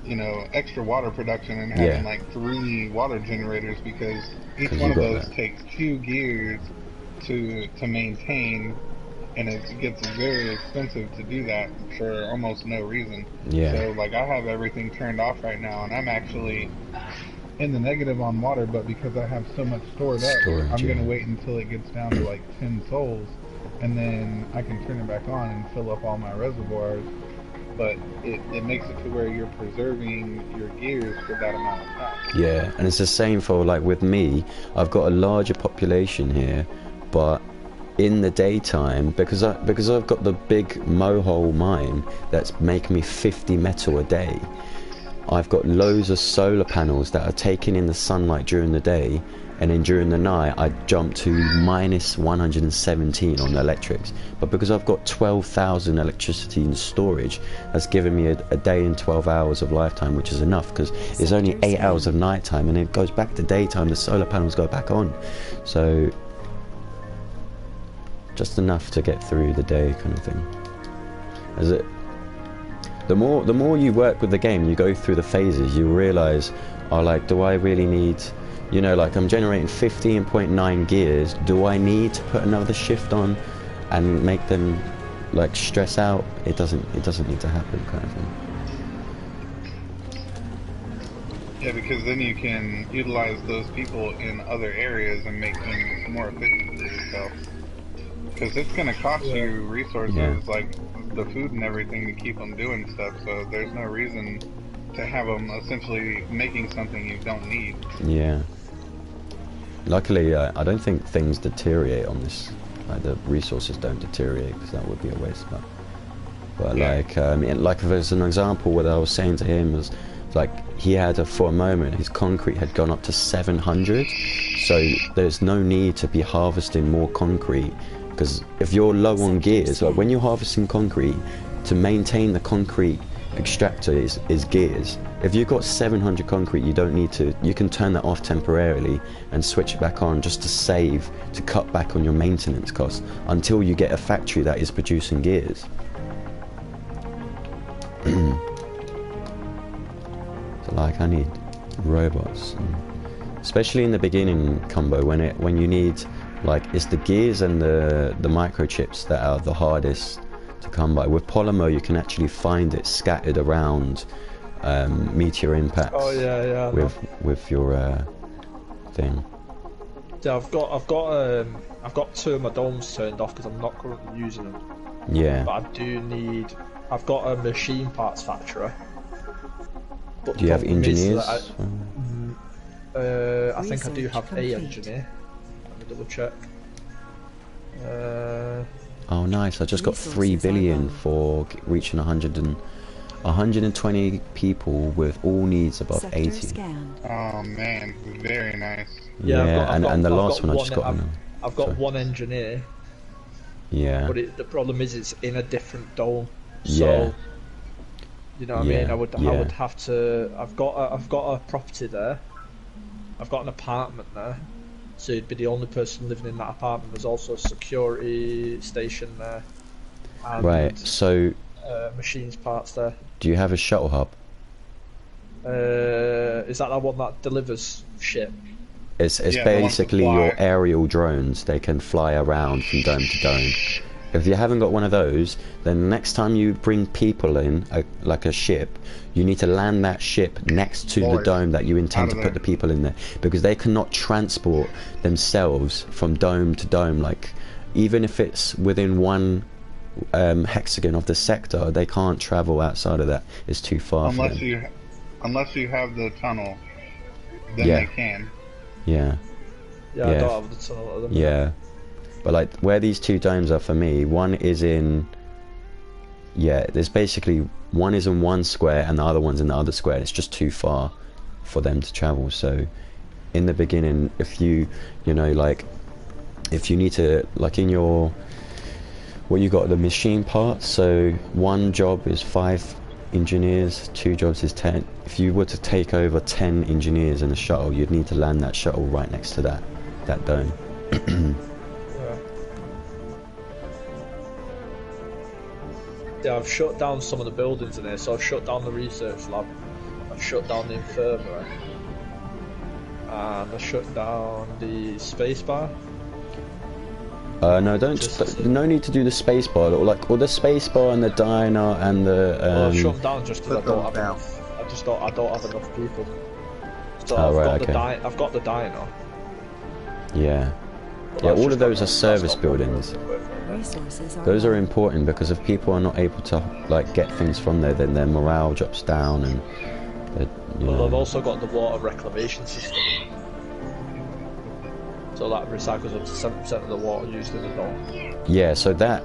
you know, extra water production and having like 3 water generators, because each one of those takes 2 gears to maintain, and it gets very expensive to do that for almost no reason. Yeah. So like I have everything turned off right now, and I'm actually in the negative on water, but because I have so much stored up, I'm gonna wait until it gets down to like 10 souls, and then I can turn it back on and fill up all my reservoirs. But it makes it to where you're preserving your gears for that amount of time. Yeah, and it's the same for like with me. I've got a larger population here, but in the daytime, because I've got the big mohole mine that's making me 50 metal a day, I've got loads of solar panels that are taking in the sunlight during the day, and then during the night I jump to -117 on the electrics. But because I've got 12,000 electricity in storage, that's given me a day and 12 hours of lifetime, which is enough, because it's only 8 hours of nighttime, and it goes back to daytime, the solar panels go back on. So just enough to get through the day, kind of thing. As it, the more you work with the game, you go through the phases, you realize, oh, like, do I really need, you know, like, I'm generating 15.9 gears, do I need to put another shift on and make them like stress out? It doesn't need to happen, kind of thing. Yeah, because then you can utilize those people in other areas and make things more efficient for yourself. Because it's going to cost you resources like the food and everything to keep them doing stuff, so there's no reason to have them essentially making something you don't need. Yeah. Luckily, I don't think things deteriorate on this. Like, the resources don't deteriorate, because that would be a waste. But like, like if there's an example, what I was saying to him was, like, he had for a moment, his concrete had gone up to 700, so there's no need to be harvesting more concrete, because if you're low on gears, like when you're harvesting concrete, to maintain the concrete extractor is gears. If you've got 700 concrete, you don't need to, you can turn that off temporarily and switch it back on, just to save, to cut back on your maintenance costs, until you get a factory that is producing gears. So like, I need robots, especially in the beginning combo, when you need, like, it's the gears and the microchips that are the hardest to come by. With polymer, you can actually find it scattered around meteor impacts. Oh yeah. With your thing. Yeah, I've got 2 of my domes turned off because I'm not currently using them. Yeah. But I do need. I've got a machine parts factory. But do you have engineers? I think I do have a engineer. Let me double check. Oh nice, I just got 3 billion for reaching 120 people with all needs above Sector 80. scanned. Oh man, very nice. Yeah, and the last one I just got. I've got one engineer. Yeah. But the problem is it's in a different dome. So, Yeah. you know what I mean? I would have to. I've got a property there. I've got an apartment there. So you'd be the only person living in that apartment. There's also a security station there. And, right. So. Machines parts there. Do you have a shuttle hub? Is that the one that delivers shit? It's basically your aerial drones. They can fly around from dome to dome. If you haven't got one of those, then next time you bring people in, like a ship, you need to land that ship next to the dome that you intend to put the people in there, because they cannot transport themselves from dome to dome. Like, even if it's within one hexagon of the sector, they can't travel outside of that. It's too far for them. Unless you have the tunnel, then they can. Yeah, I don't have the tunnel at the moment. Yeah. But like, where these 2 domes are for me, one is in, there's basically, one is in one square and the other one's in the other square. It's just too far for them to travel. So in the beginning, if you know, like, if you need to, like, in your, what you got, the machine parts, so one job is 5 engineers, 2 jobs is 10. If you were to take over 10 engineers in a shuttle, you'd need to land that shuttle right next to that dome. Yeah, I've shut down some of the buildings in here. So I've shut down the research lab, I've shut down the infirmary, and I shut down the space bar. No, no need to do the space bar. Or the space bar and the diner and the. Well, I've shut them down just because I don't have enough. I don't have enough people. So I've got the diner. Yeah. Yeah, all of those are service buildings. Those are important, because if people are not able to, like, get things from there, then their morale drops down, and I've also got the water reclamation system, so that recycles up to 7% of the water used in the dome. Yeah, so that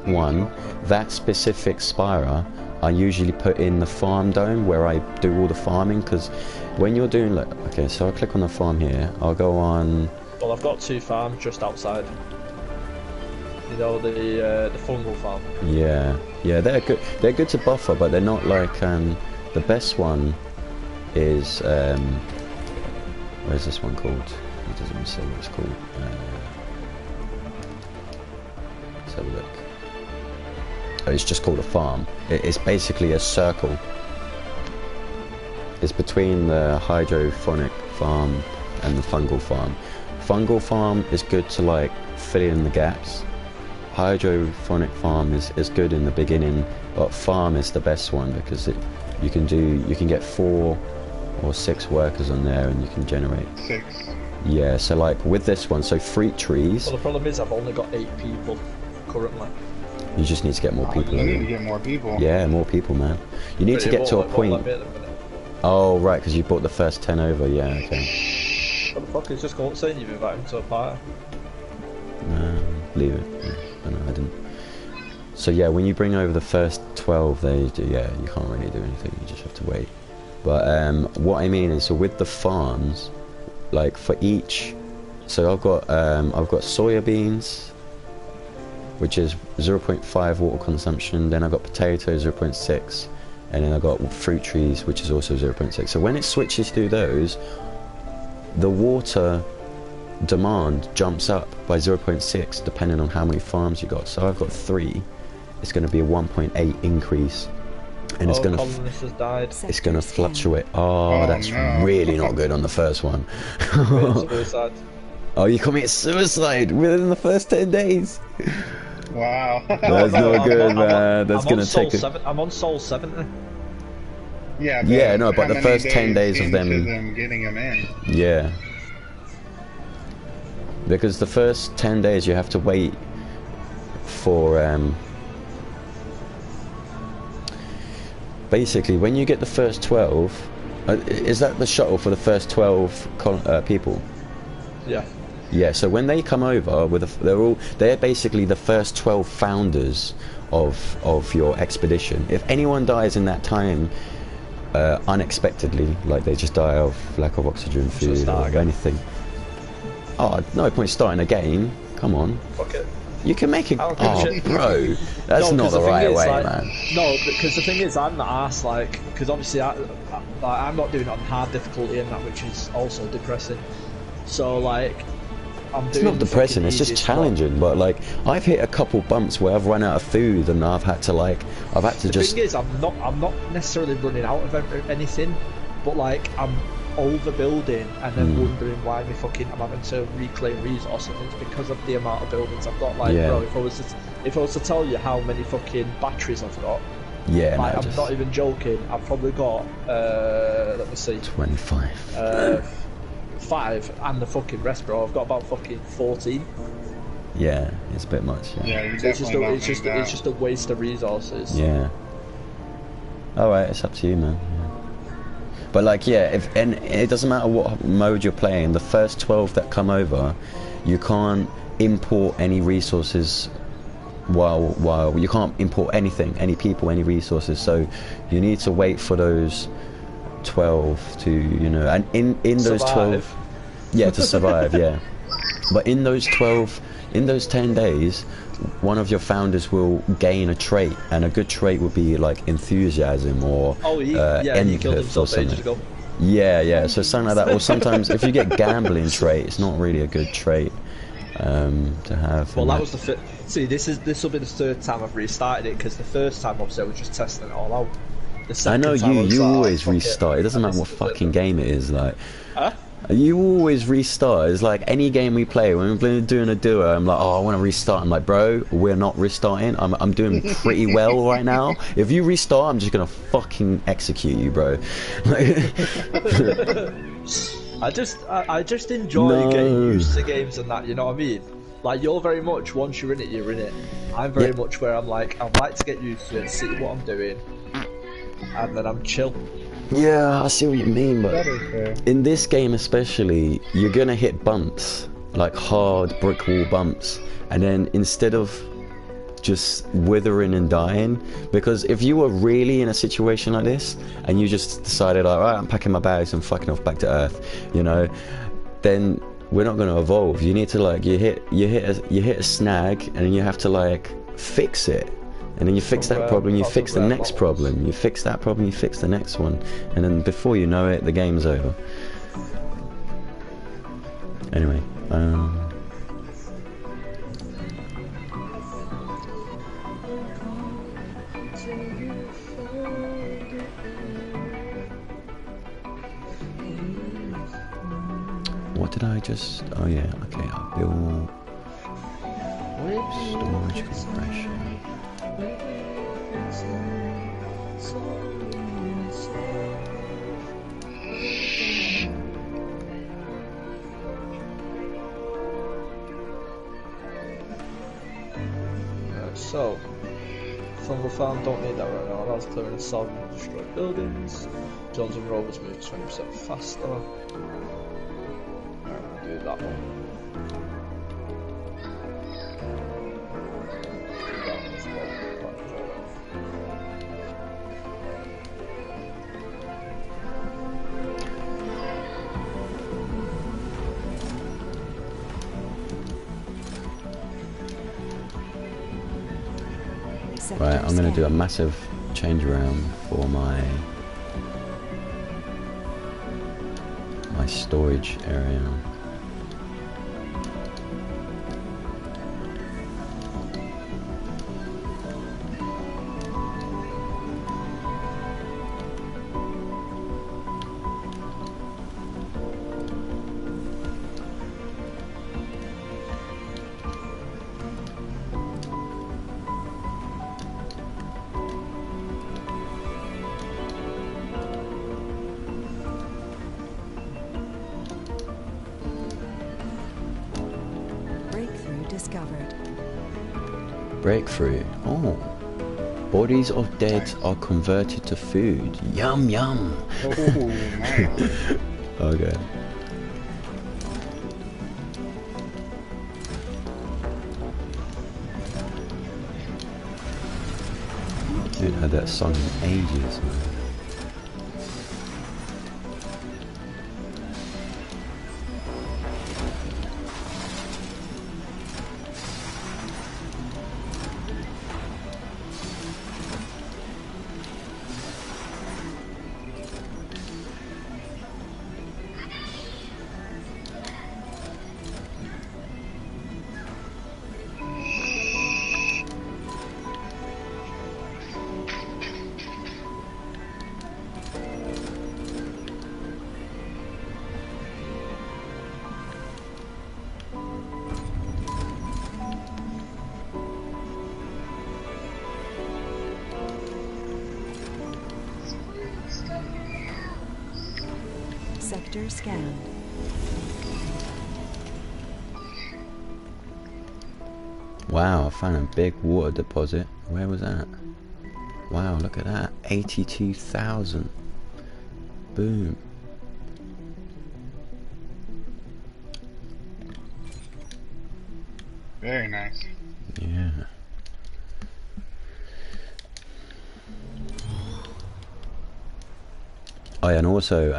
specific spira, I usually put in the farm dome where I do all the farming, because when you're doing, like, okay, so I'll click on the farm here, I'll go on. Well, I've got 2 farms just outside. You know, the fungal farm. Yeah, they're good. They're good to buffer, but they're not like the best one is where's this one called? It doesn't say what it's called. So have a look. Oh, it's just called a farm. It's basically a circle. It's between the hydroponic farm and the fungal farm. Fungal farm is good to like fill in the gaps. Hydroponic farm is good in the beginning, but farm is the best one because you can get 4 or 6 workers on there and you can generate 6. Yeah, so like with this one, so fruit trees. Well, the problem is I've only got 8 people currently. You just need to get more people. You need to get more people. Yeah, more people, man. You need to get to a point. Oh, right, because you brought the first 10 over. Yeah, okay. What the fuck? He's just going saying you've invited him to a party. No, leave it. Yeah, I didn't. So yeah, when you bring over the first 12, you can't really do anything. You just have to wait. But what I mean is, so with the farms, like for each, so I've got soya beans, which is 0.5 water consumption. Then I've got potatoes, 0.6, and then I've got fruit trees, which is also 0.6. So when it switches through those, the water demand jumps up by 0.6 depending on how many farms you got. So I've got 3. It's going to be a 1.8 increase, and it's going to fluctuate. Oh, that's no. really not good on the first one. Oh, you commit suicide within the first 10 days. Wow. That's not good, man. That's going to take it. I'm on Soul 70. Yeah. Yeah, no, but the first 10 days of them getting them in. Yeah. Because the first 10 days you have to wait for basically when you get the first 12, is that the shuttle for the first 12 people? Yeah. Yeah, so when they come over they're basically the first 12 founders of your expedition. If anyone dies in that time unexpectedly, like they just die of lack of oxygen, food, or anything. Oh, no point starting a game. Come on. Fuck it. You can make it. Oh, bro, that's not the right way, like, man. No, because the thing is, I'm not arsed, like, because obviously I'm not doing it on hard difficulty and that, which is also depressing. So like, it's not depressing, it's just challenging. But like, I've hit a couple bumps where I've run out of food and I've had to The thing is, I'm not necessarily running out of anything, but like I'm overbuilding and then wondering why I'm having to reclaim resources. It's because of the amount of buildings I've got. Like, bro, if I was to tell you how many fucking batteries I've got, like, I'm not even joking. I've probably got let me see, 25. 5 and the fucking rest, bro. I've got about fucking 14. Yeah, it's a bit much. Yeah, you it's definitely just a waste of resources. Yeah. Alright, it's up to you, man. Yeah. But like, yeah, and it doesn't matter what mode you're playing, the first 12 that come over, you can't import any resources while you can't import anything, any people, any resources, so you need to wait for those 12 to, and in those 12, yeah, to survive. Yeah, but in those 10 days, one of your founders will gain a trait, and a good trait would be like enthusiasm or he killed himself ages ago. Yeah, so something like that. Or sometimes if you get gambling trait, it's not really a good trait to have. Well, that was the see, this will be the 3rd time I've restarted it, because the first time obviously I was just testing it all out. I know you always restart. It doesn't matter what fucking game it is, like. Huh? You always restart. It's like any game we play. When we're doing a duo, I'm like, oh, I want to restart. I'm like, bro, we're not restarting. I'm doing pretty well right now. If you restart, I'm just gonna fucking execute you, bro. I just enjoy getting used to games and that. You know what I mean? Like, you're very much, once you're in it, you're in it. I'm very much where I'm like, I'd like to get used to it, see what I'm doing, and then I'm chill. Yeah, I see what you mean, but in this game especially, you're gonna hit bumps, like hard brick wall bumps, and then instead of just withering and dying, because if you were really in a situation like this, and you just decided, alright, I'm packing my bags and fucking off back to Earth, then we're not gonna evolve. You need to, like, you hit a snag, and then you have to, like, fix it. And then you fix that problem, you fix the next problem, you fix that problem, you fix the next one, and then before you know it, the game's over. Anyway, What did I just... Oh yeah, okay, I'll build... Storage compression. So, Fungal Farm, don't need that right now. That's clearing and solving destroyed buildings. Jones and Rovers move 20% faster. Alright, we'll do that one. That one as well. Right, I'm going to do a massive change around for my storage area. Breakthrough. Oh. Bodies of dead are converted to food. Yum yum. Oh, nice. Okay. I haven't heard that song in ages. Sector scanned. Wow, I found a big water deposit. Where was that? Wow, look at that. 82,000. Boom. Very nice. Yeah. Oh yeah, and also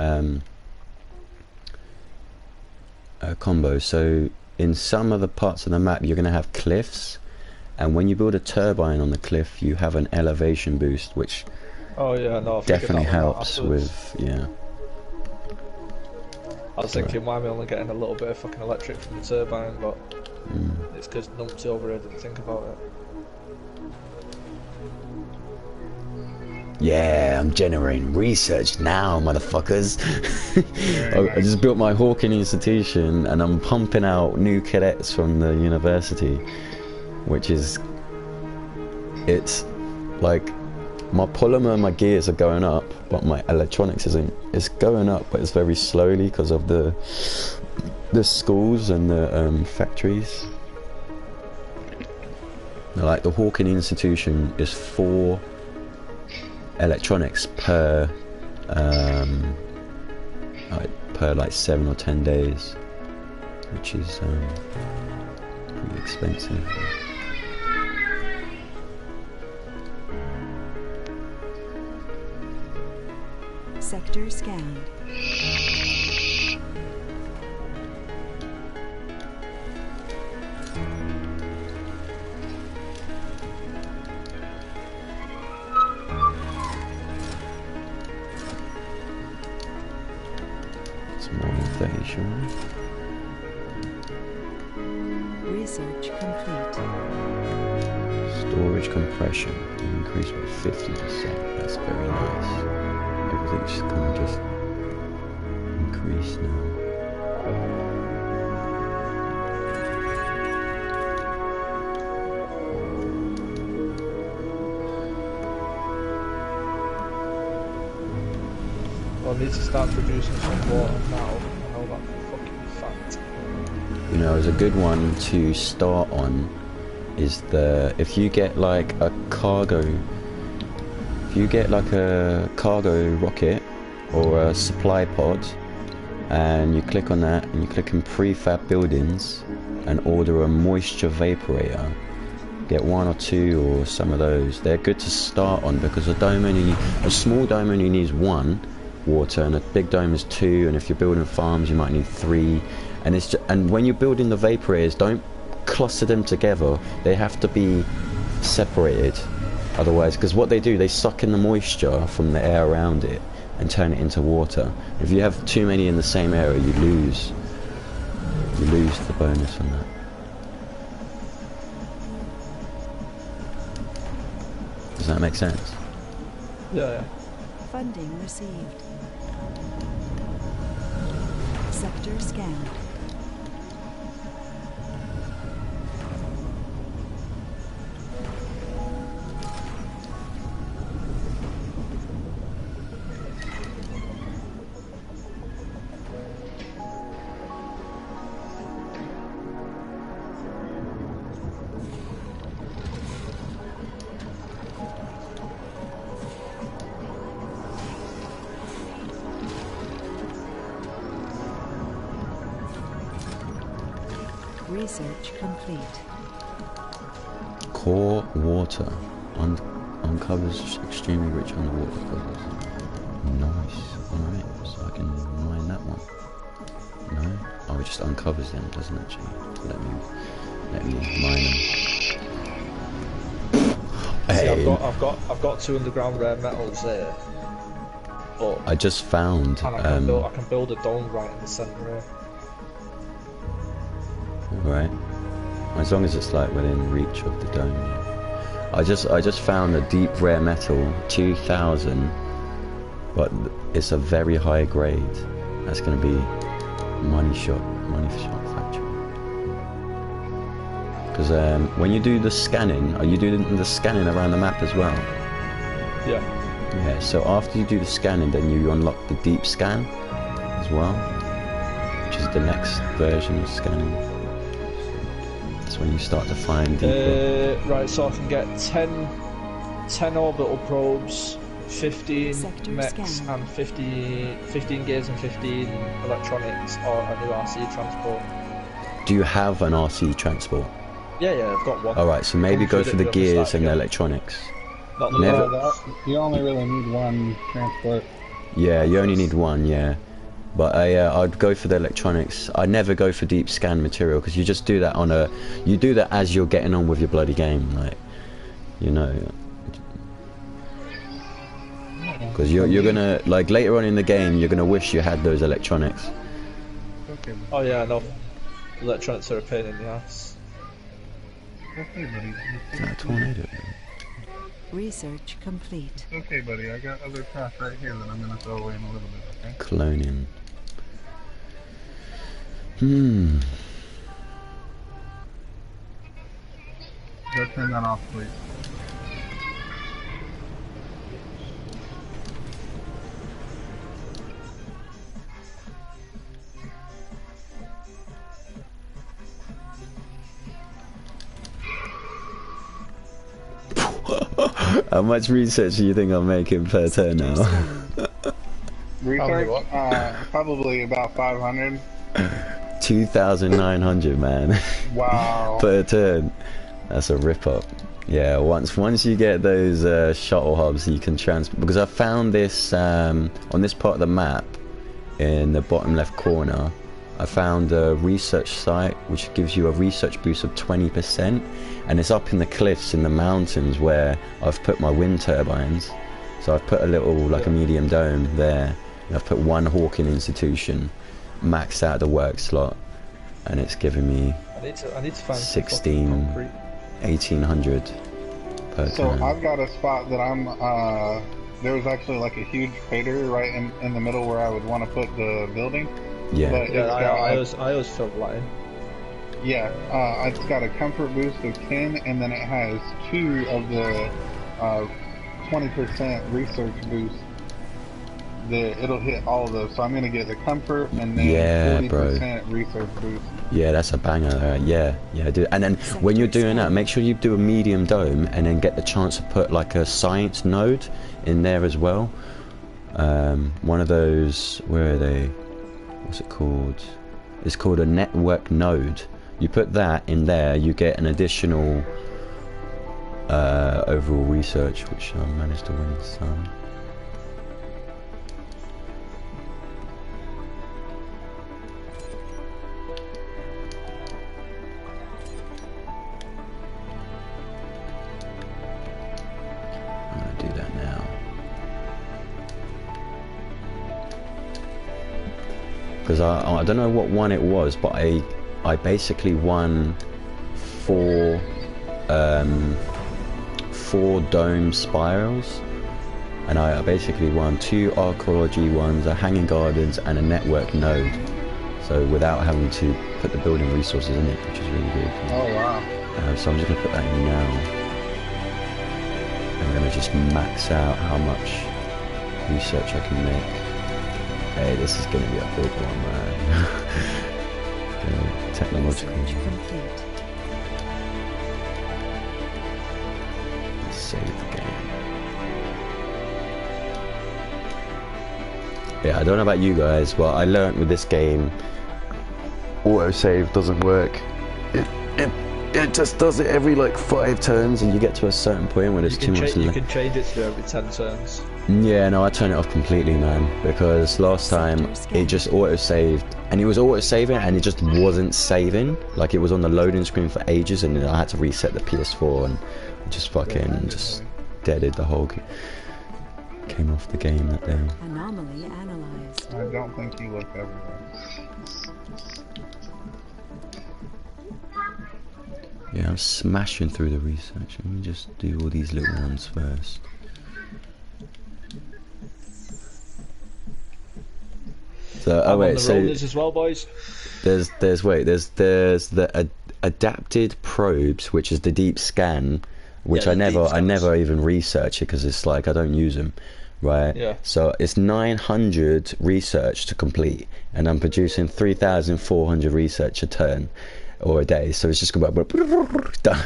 a combo. So in some of the parts of the map you're going to have cliffs, and when you build a turbine on the cliff you have an elevation boost, which definitely helps with, yeah. I was thinking, why am I only getting a little bit of fucking electric from the turbine, but it's because numpty over here didn't think about it. Yeah, I'm generating research now, motherfuckers. I just built my Hawking institution and I'm pumping out new cadets from the university, which is, it's like my polymer and my gears are going up, but my electronics isn't. It's going up, but it's very slowly because of the schools and the factories. Like the Hawking institution is 4 electronics per like 7 or 10 days, which is pretty expensive. Sector scanned. Research complete. Storage compression increased by 50%. That's very nice. Everything's kind of just increased now. Well, I need to start producing some water now. I know that for fucking fact. You know, as a good one to start on is if you get like a cargo rocket or a supply pod, and you click on that and you click in prefab buildings and order a moisture vaporator, get 1 or 2 or some of those. They're good to start on because a small dome only needs 1 water and a big dome is 2, and if you're building farms you might need 3. And when you're building the vaporators, don't cluster them together. They have to be separated, otherwise, because what they do, they suck in the moisture from the air around it and turn it into water. If you have too many in the same area, you lose the bonus on that. Does that make sense? Yeah. Funding received. Sector scanned. Research complete. Core water uncovers extremely rich underwater deposits. Nice. Alright, so I can mine that one. No? Oh, it just uncovers them, doesn't it? Actually let me mine them. Hey. See, I've got 2 underground rare metals there. But I just found and I can build a dome right in the centre here. Right. As long as it's like within reach of the dome, yeah. I just found a deep rare metal, 2000, but it's a very high grade. That's gonna be money shot factory. Because when you do the scanning, are you doing the scanning around the map as well? Yeah. Yeah, so after you do the scanning, then you unlock the deep scan as well, which is the next version of scanning. That's when you start to find deeper. Right, so I can get 10 orbital probes, 15 Sector mechs, scan. and 15 gears and 15 electronics, or a new RC transport. Do you have an RC transport? Yeah, I've got one. Alright, so maybe go for the gears and the electronics. Not the Never- You only really need 1 transport. Yeah, you only need 1, yeah. But I'd go for the electronics. I never go for deep scan material because you just do that you do that as you're getting on with your bloody game, like, you know. Because you're gonna, like, later on in the game, you're gonna wish you had those electronics. Okay. Oh yeah, I know. Electronics are a pain in the ass. Okay, buddy. Is that a tornado? Research complete. Okay, buddy. I got other stuff right here that I'm gonna throw away in a little bit. Okay. Cloning. Go turn that off, please. How much research do you think I'm making per turn now? Research? Probably about 500. 2,900, man. Wow. Per turn. That's a rip up. Yeah, once you get those shuttle hubs, you can transport. Because I found this on this part of the map, in the bottom left corner. I found a research site which gives you a research boost of 20%, and it's up in the cliffs in the mountains where I've put my wind turbines. So I've put a little, like a medium dome there, and I've put 1 Hawking institution, maxed out the work slot, and it's giving me I need to find 1800 per So turn. I've got a spot that I'm. There was actually like a huge crater right in the middle where I would want to put the building. Yeah. But Yeah, it's I got always filled that in. it's got a comfort boost of 10, and then it has 2 of the 20% research boost. It'll hit all of those. So I'm gonna get the comfort and then Yeah, 40% research boost. Yeah, that's a banger. Yeah, dude. And then when you're doing that, make sure you do a medium dome, and then get the chance to put like a science node in there as well. One of those. Where are they? What's it called? It's called a network node. You put that in there, you get an additional overall research, which I managed to win some. Do that now, because I don't know what one it was, but I basically won 4 dome spirals, and I basically won 2 archaeology ones, a hanging gardens, and a network node. So without having to put the building resources in it, which is really good. Oh wow! So I'm just gonna put that in now. I'm gonna just max out how much research I can make. Hey, this is gonna be a big one, man. Technological. Research complete. Let's save the game. Yeah, I don't know about you guys, but I learned with this game, autosave doesn't work. It just does it every like 5 turns, and you get to a certain point where there's too much. You can change it to do every 10 turns. Yeah, no, I turned it off completely, man, because last time it just auto-saved, and it was auto-saving, and it just wasn't saving. Like, it was on the loading screen for ages, and then I had to reset the PS4, and just fucking just deaded the whole game. Came off the game that day. Anomaly analyzed. I don't think you looked everywhere. Yeah, I'm smashing through the research. Let me just do all these little ones first. So, oh wait, so as well, boys. there's the adapted probes, which is the deep scan, which Yeah, I the never even research it, because it's like I don't use them, right? Yeah. So it's 900 research to complete, and I'm producing 3,400 research a turn or a day. So it's just going to done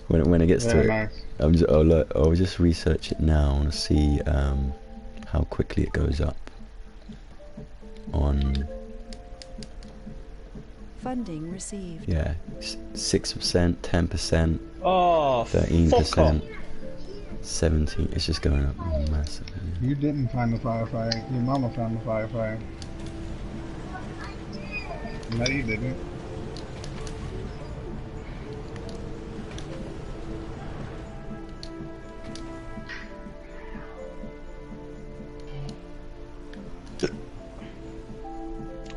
when it gets to it. Nice. I'll just research it now. I want to see how quickly it goes up. On Funding received. 6%, 10%, Oh, 13%, 17%. It's just going up massively. You didn't find the firefight. Your mama found the firefight. No, you didn't.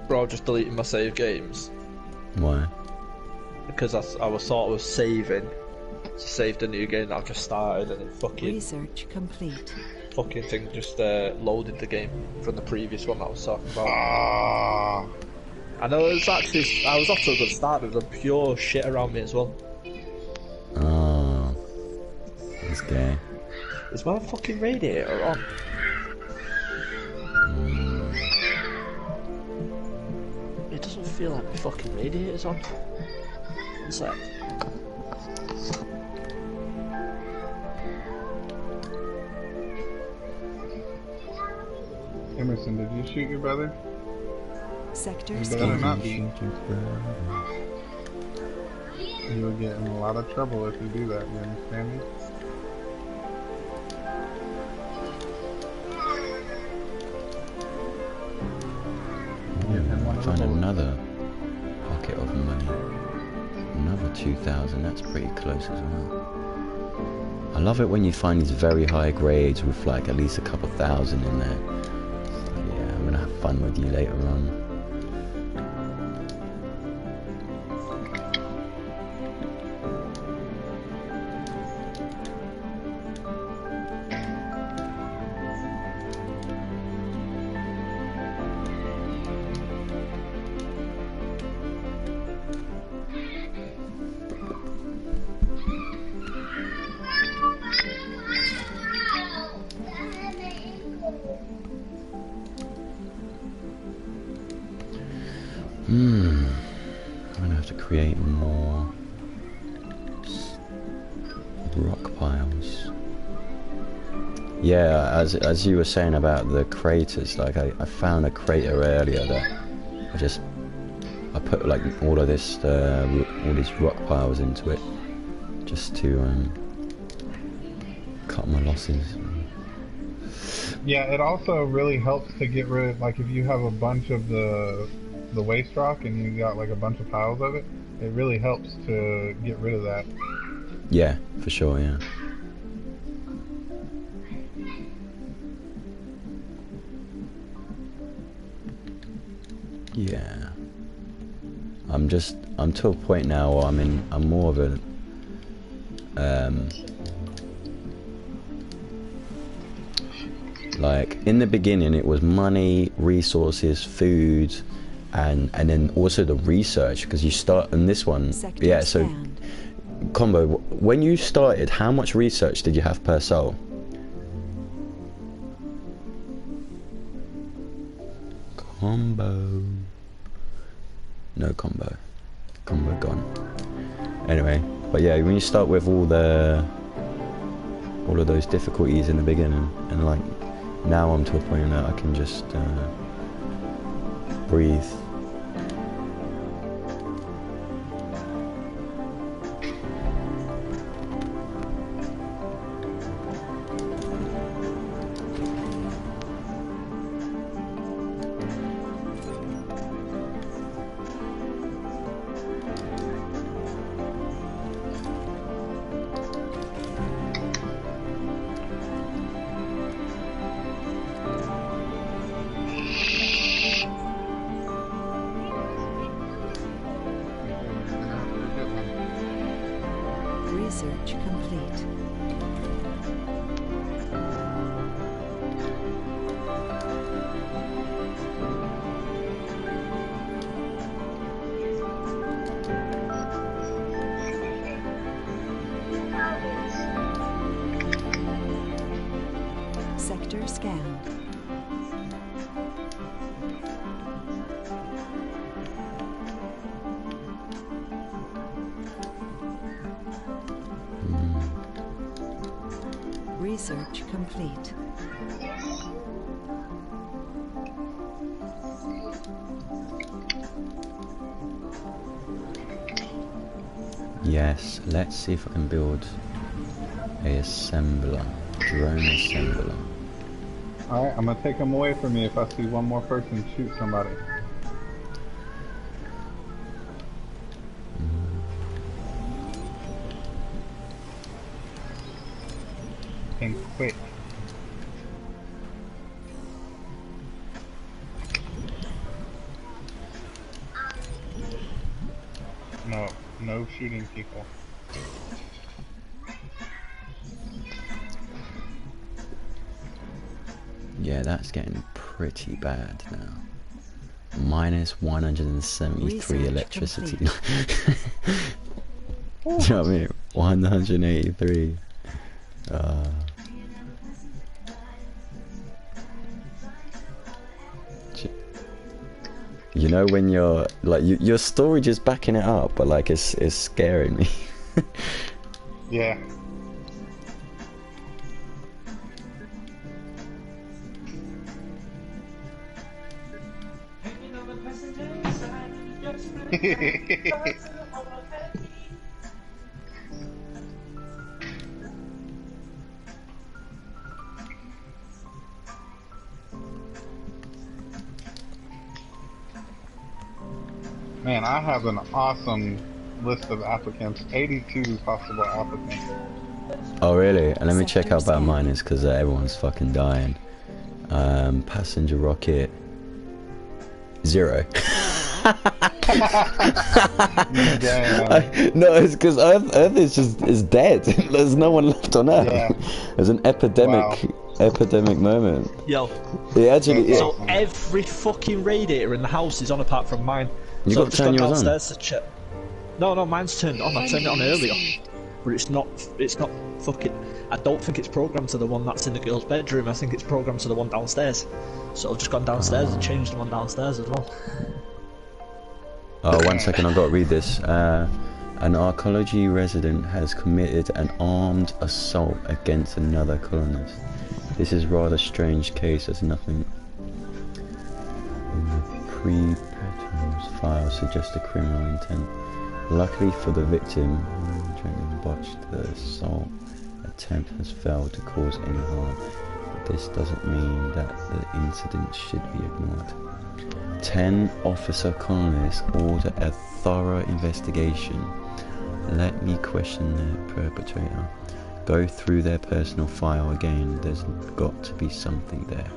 Bro, I've just deleted my save games. Why? Because I thought I was saving. Saved a new game that I've just started, and it Research complete. fucking thing just loaded the game from the previous one that I was talking about. Ah. I know I was off to a good start. There was a pure shit around me as well. Oh, this guy. Is my fucking radiator on? It doesn't feel like my fucking radiator's on. One sec. Emerson, did you shoot your brother? Sector You better scanned. not be. You will get in a lot of trouble if you do that, you understand me? Find another pocket of money. Another 2,000. That's pretty close as well. I love it when you find these very high grades with like at least a couple thousand in there. So, yeah, I'm gonna have fun with you later on. create more rock piles. Yeah, as you were saying about the craters, like I found a crater earlier that I put like all of this all these rock piles into it just to cut my losses. Yeah, it also really helps to get rid of, like, if you have a bunch of the waste rock and you got like a bunch of piles of it, it really helps to get rid of that. Yeah, for sure, yeah. Yeah. I'm to a point now where I'm more of a like in the beginning it was money, resources, food, and then also the research, because you start in this one. Sector yeah, so scanned. Combo, when you started, how much research did you have per soul? Combo. No combo. Combo gone. Anyway, but yeah, when you start with all of those difficulties in the beginning, and like now I'm to a point that I can just breathe. Research complete. Sector scanned. Research complete. Yes, let's see if I can build a assembler, drone assembler. Alright, I'm gonna take them away from me if I see one more person shoot somebody. And quick. No shooting people. Yeah, that's getting pretty bad now. Minus 173 Research electricity. Do you know what I mean? 183. You know when you're like your storage is backing it up, but like it's scaring me. Yeah. Man, I have an awesome list of applicants. 82 possible applicants. Oh really? And let me check Sector out about scan. mine is because everyone's fucking dying. Passenger rocket 0. Damn. No, it's because Earth is dead. There's no one left on Earth. Yeah. There's an epidemic moment. Yo, It actually. so every fucking radiator in the house is on apart from mine. You So got I've to just turn gone yours on. downstairs to check. No, mine's turned on. I turned it on earlier, but it's not fucking. I don't think it's programmed to the one that's in the girl's bedroom. I think it's programmed to the one downstairs. So I've just gone downstairs and changed the one downstairs as well. Oh, 1 second, I've got to read this. An archaeology resident has committed an armed assault against another colonist. This is a rather strange case as nothing in the pre-Petrum's file suggests a criminal intent. Luckily for the victim, botched the assault attempt has failed to cause any harm. But this doesn't mean that the incident should be ignored. 10 officer colonists order a thorough investigation. Let me question the perpetrator. Go through their personal file again. There's got to be something there.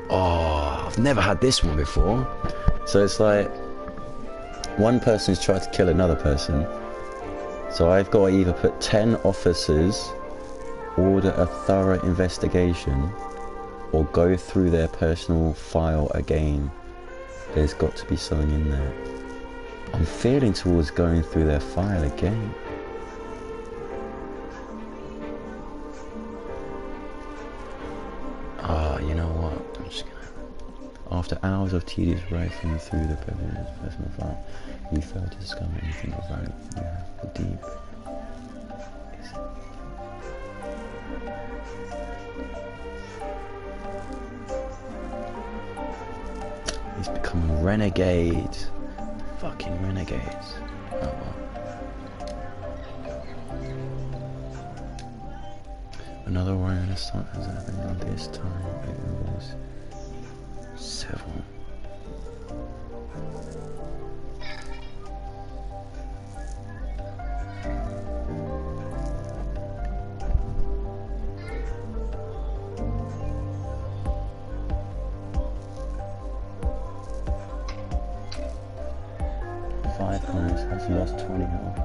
Oh, I've never had this one before. So it's like one person's tried to kill another person. So I've got to either put 10 officers, order a thorough investigation, or go through their personal file again. There's got to be something in there. I'm feeling towards going through their file again. Ah, you know what? I'm just gonna... After hours of tedious rifling through the personal file, you fail to discover anything of value. You have the deep. He's become renegades. Fucking renegades. Oh well. Another warrior assault has happened, and this time it was civil. Has lost 20 health.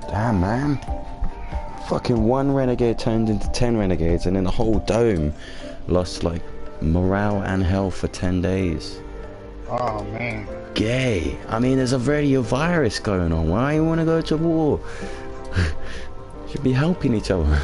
Damn, man. Fucking one renegade turned into 10 renegades, and then the whole dome lost like morale and health for 10 days. Oh man. Gay. I mean, there's already a virus going on. Why you want to go to war? Should be helping each other.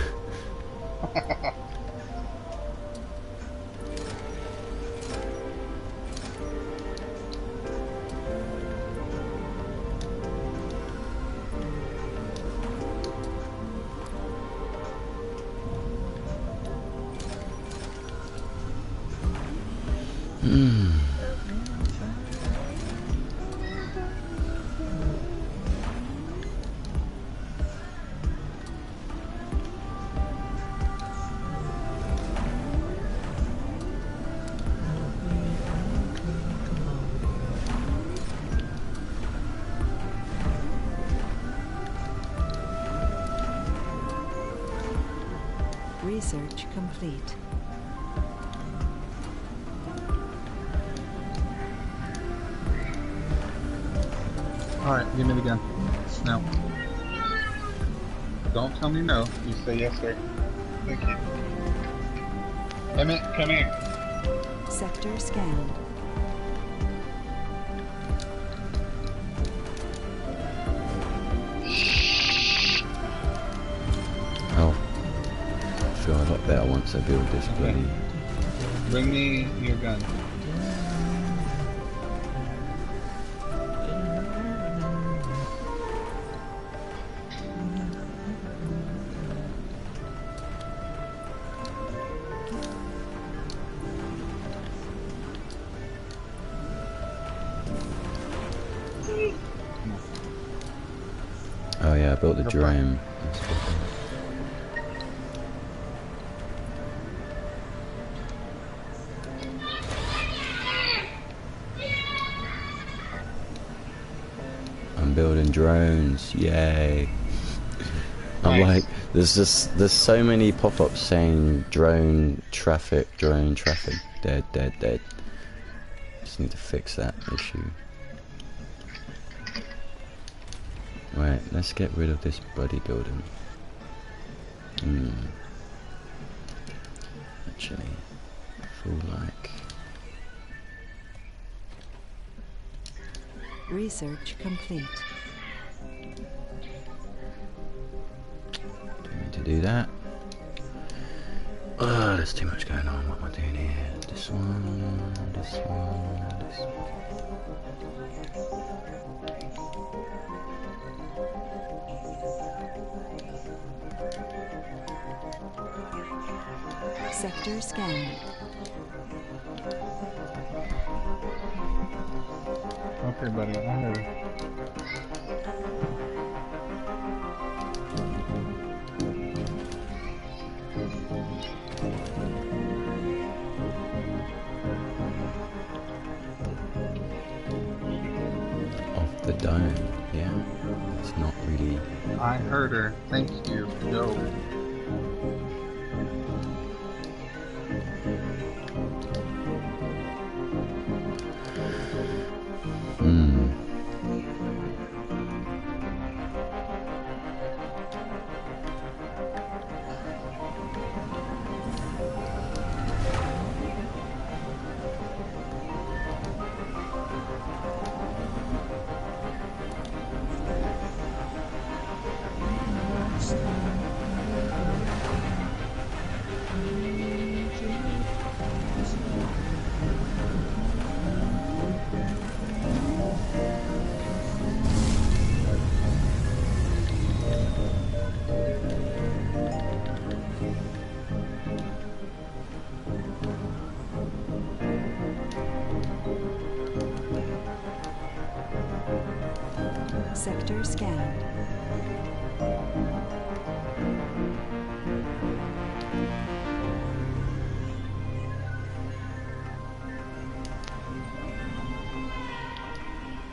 Research complete. Alright, give me the gun. No. Don't tell me no. You say yes, sir. Thank you. Emmett, come here. Sector scanned. Oh. I feel a lot better once I build this bloody... Bring me your gun. Oh yeah, I built the drone. I'm building drones, yay. I'm like, there's so many pop-ups saying drone traffic, dead, dead, dead. Just need to fix that issue. Right, let's get rid of this bodybuilding. Actually, feel like Research complete. don't need to do that. There's too much going on. What am I doing here? This one, this one, this one. Sector scanned. Okay, buddy. I'm ready. Off the dome, yeah. It's not really. I heard her. Thank you. Go. Sector scanned.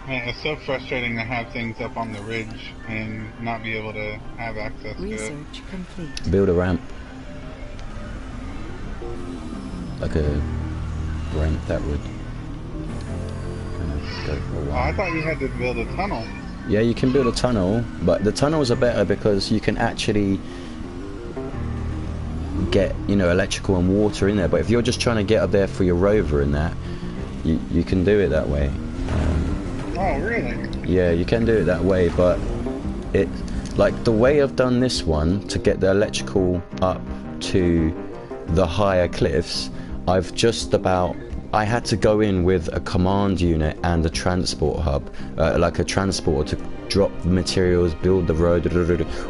Man, it's so frustrating to have things up on the ridge and not be able to have access to it. Research complete. Build a ramp. Like a ramp that would kind of go for a Oh, while. I thought you had to build a tunnel. Yeah, you can build a tunnel, but the tunnels are better because you can actually get, you know, electrical and water in there. But if you're just trying to get up there for your rover and that, you can do it that way. Oh, really? Yeah, you can do it that way, but it, like the way I've done this one to get the electrical up to the higher cliffs, I've just about, I had to go in with a command unit and a transport hub, like a transporter to drop the materials, build the road,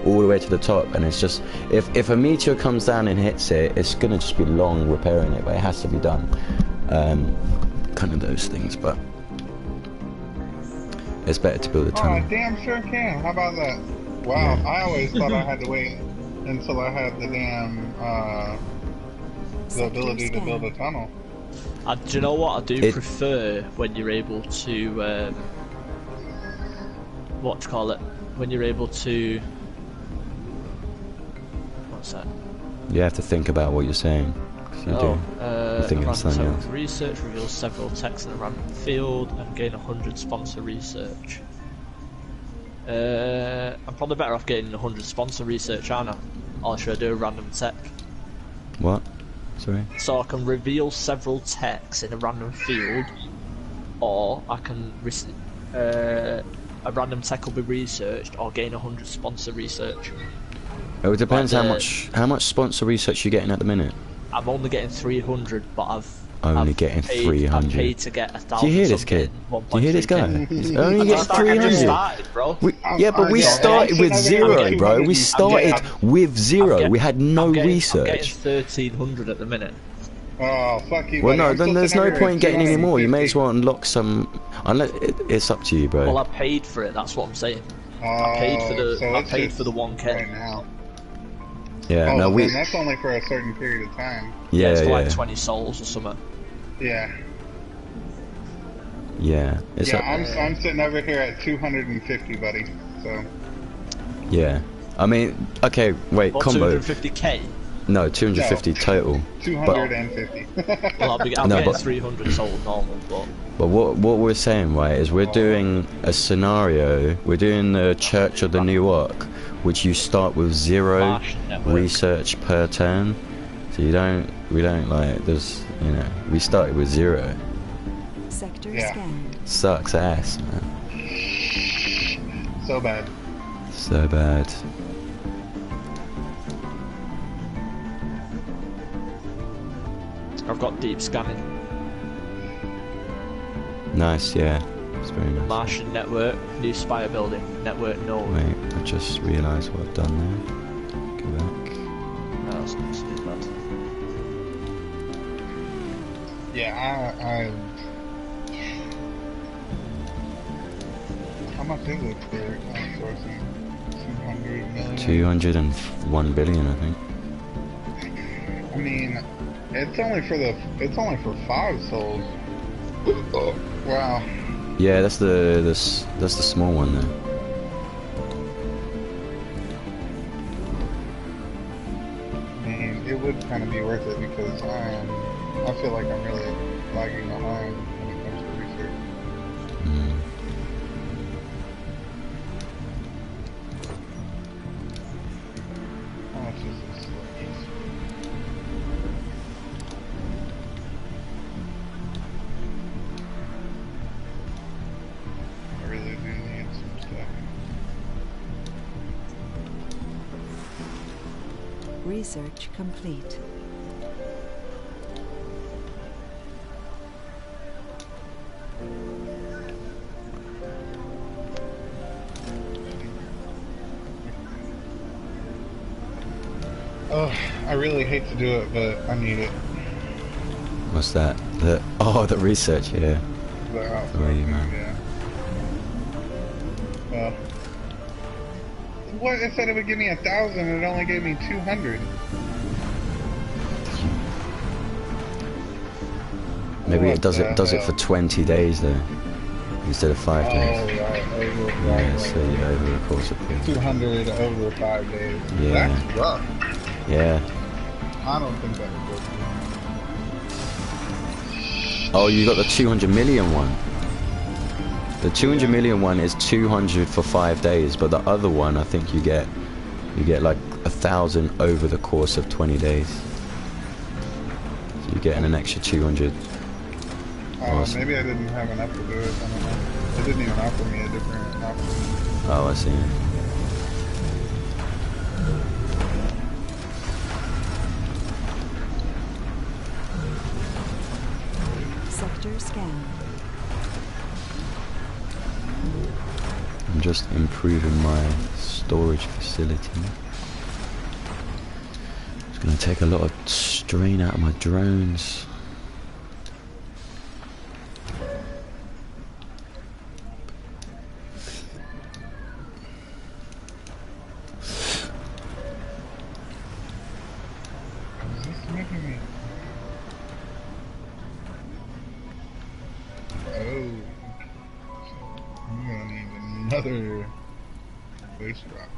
all the way to the top. And it's just, if a meteor comes down and hits it, it's gonna just be long repairing it, but it has to be done. Kind of those things, but it's better to build a Oh, tunnel. I damn sure can. How about that? Wow, Yeah. I always thought I had to wait until I had the damn, the ability to build a tunnel. Do you know what? I do It- prefer when you're able to, what do you call it? When you're able to, what's that? You have to think about what you're saying. 'Cause you do. You're thinking of something random else. research reveals several texts in a random field and gain 100 sponsor research. I'm probably better off getting 100 sponsor research, aren't I? Or should I do a random tech? What? Sorry? So I can reveal several texts in a random field, or I can a random tech will be researched or gain 100 sponsor research. Oh, it depends Like how much sponsor research you're getting at the minute. I'm only getting 300, but I've Getting paid, 300. I've paid to get 1,000. Do you hear this kid? Do you hear this guy? He's only getting 300. Started, bro. Yeah, but we started with zero, bro. We started with zero. We had no I'm getting research. 1,300 at the minute. Oh, fuck you, Well, buddy. no, I'm then still there's sitting no over point at getting any more. You may 250. as well unlock some. Unless it's up to you, bro. Well, I paid for it. That's what I'm saying. Oh, I paid for the. so I it's paid just for the 1K. right now. Yeah, Oh, no, but we. then that's only for a certain period of time. Yeah, it's for yeah, like 20 souls or something. Yeah. yeah. It's Yeah, up, I'm sitting over here at 250, buddy. So yeah. I mean, okay, wait, Or combo. 250k. No, 250 total. 250. Well, I'm No, getting but- 300 sold normal, but But what we're saying, right, is we're doing a scenario. We're doing the Church of the New Ark, which you start with 0 Martian network. research per turn. So we don't like, there's, you know, we started with 0. Sector Yeah. scanned. Sucks ass, man. So bad. So bad. I've got deep scanning. Nice, yeah. It's very nice. Martian network, new spire building, network node. Wait, I just realised what I've done there. Go back. No, that's not too bad. Yeah, I how much is it for outsourcing? 200 million? 201 billion, I think. I mean, it's only for 5 souls. Oh, wow. Yeah, that's the small one there. I mean, it would kind of be worth it because I feel like I'm really lagging behind when it comes to research. Mm. How much is this? I really do need some stuff. Research complete. Oh, I really hate to do it, but I need it. What's that? The research, yeah. The Where are you, man? Yeah. What? It said it would give me 1,000, and it only gave me 200. Maybe What it does the it for hell? 20 days though, instead of 5 Oh, days. right. Yeah, so yeah, over the course of 200 over 5 days. Yeah. That's rough. yeah. I don't think that would work. Oh, you got the 200 million one. The 200 million one is 200 for 5 days, but the other one I think you get like 1,000 over the course of 20 days. So you're getting an extra 200. Awesome. Maybe I didn't have enough to do it. I don't know. It didn't even offer me a different option. Oh, I see. Sector scanned. I'm just improving my storage facility. It's going to take a lot of strain out of my drones. Is this making me? Oh. I'm gonna need another waste rock.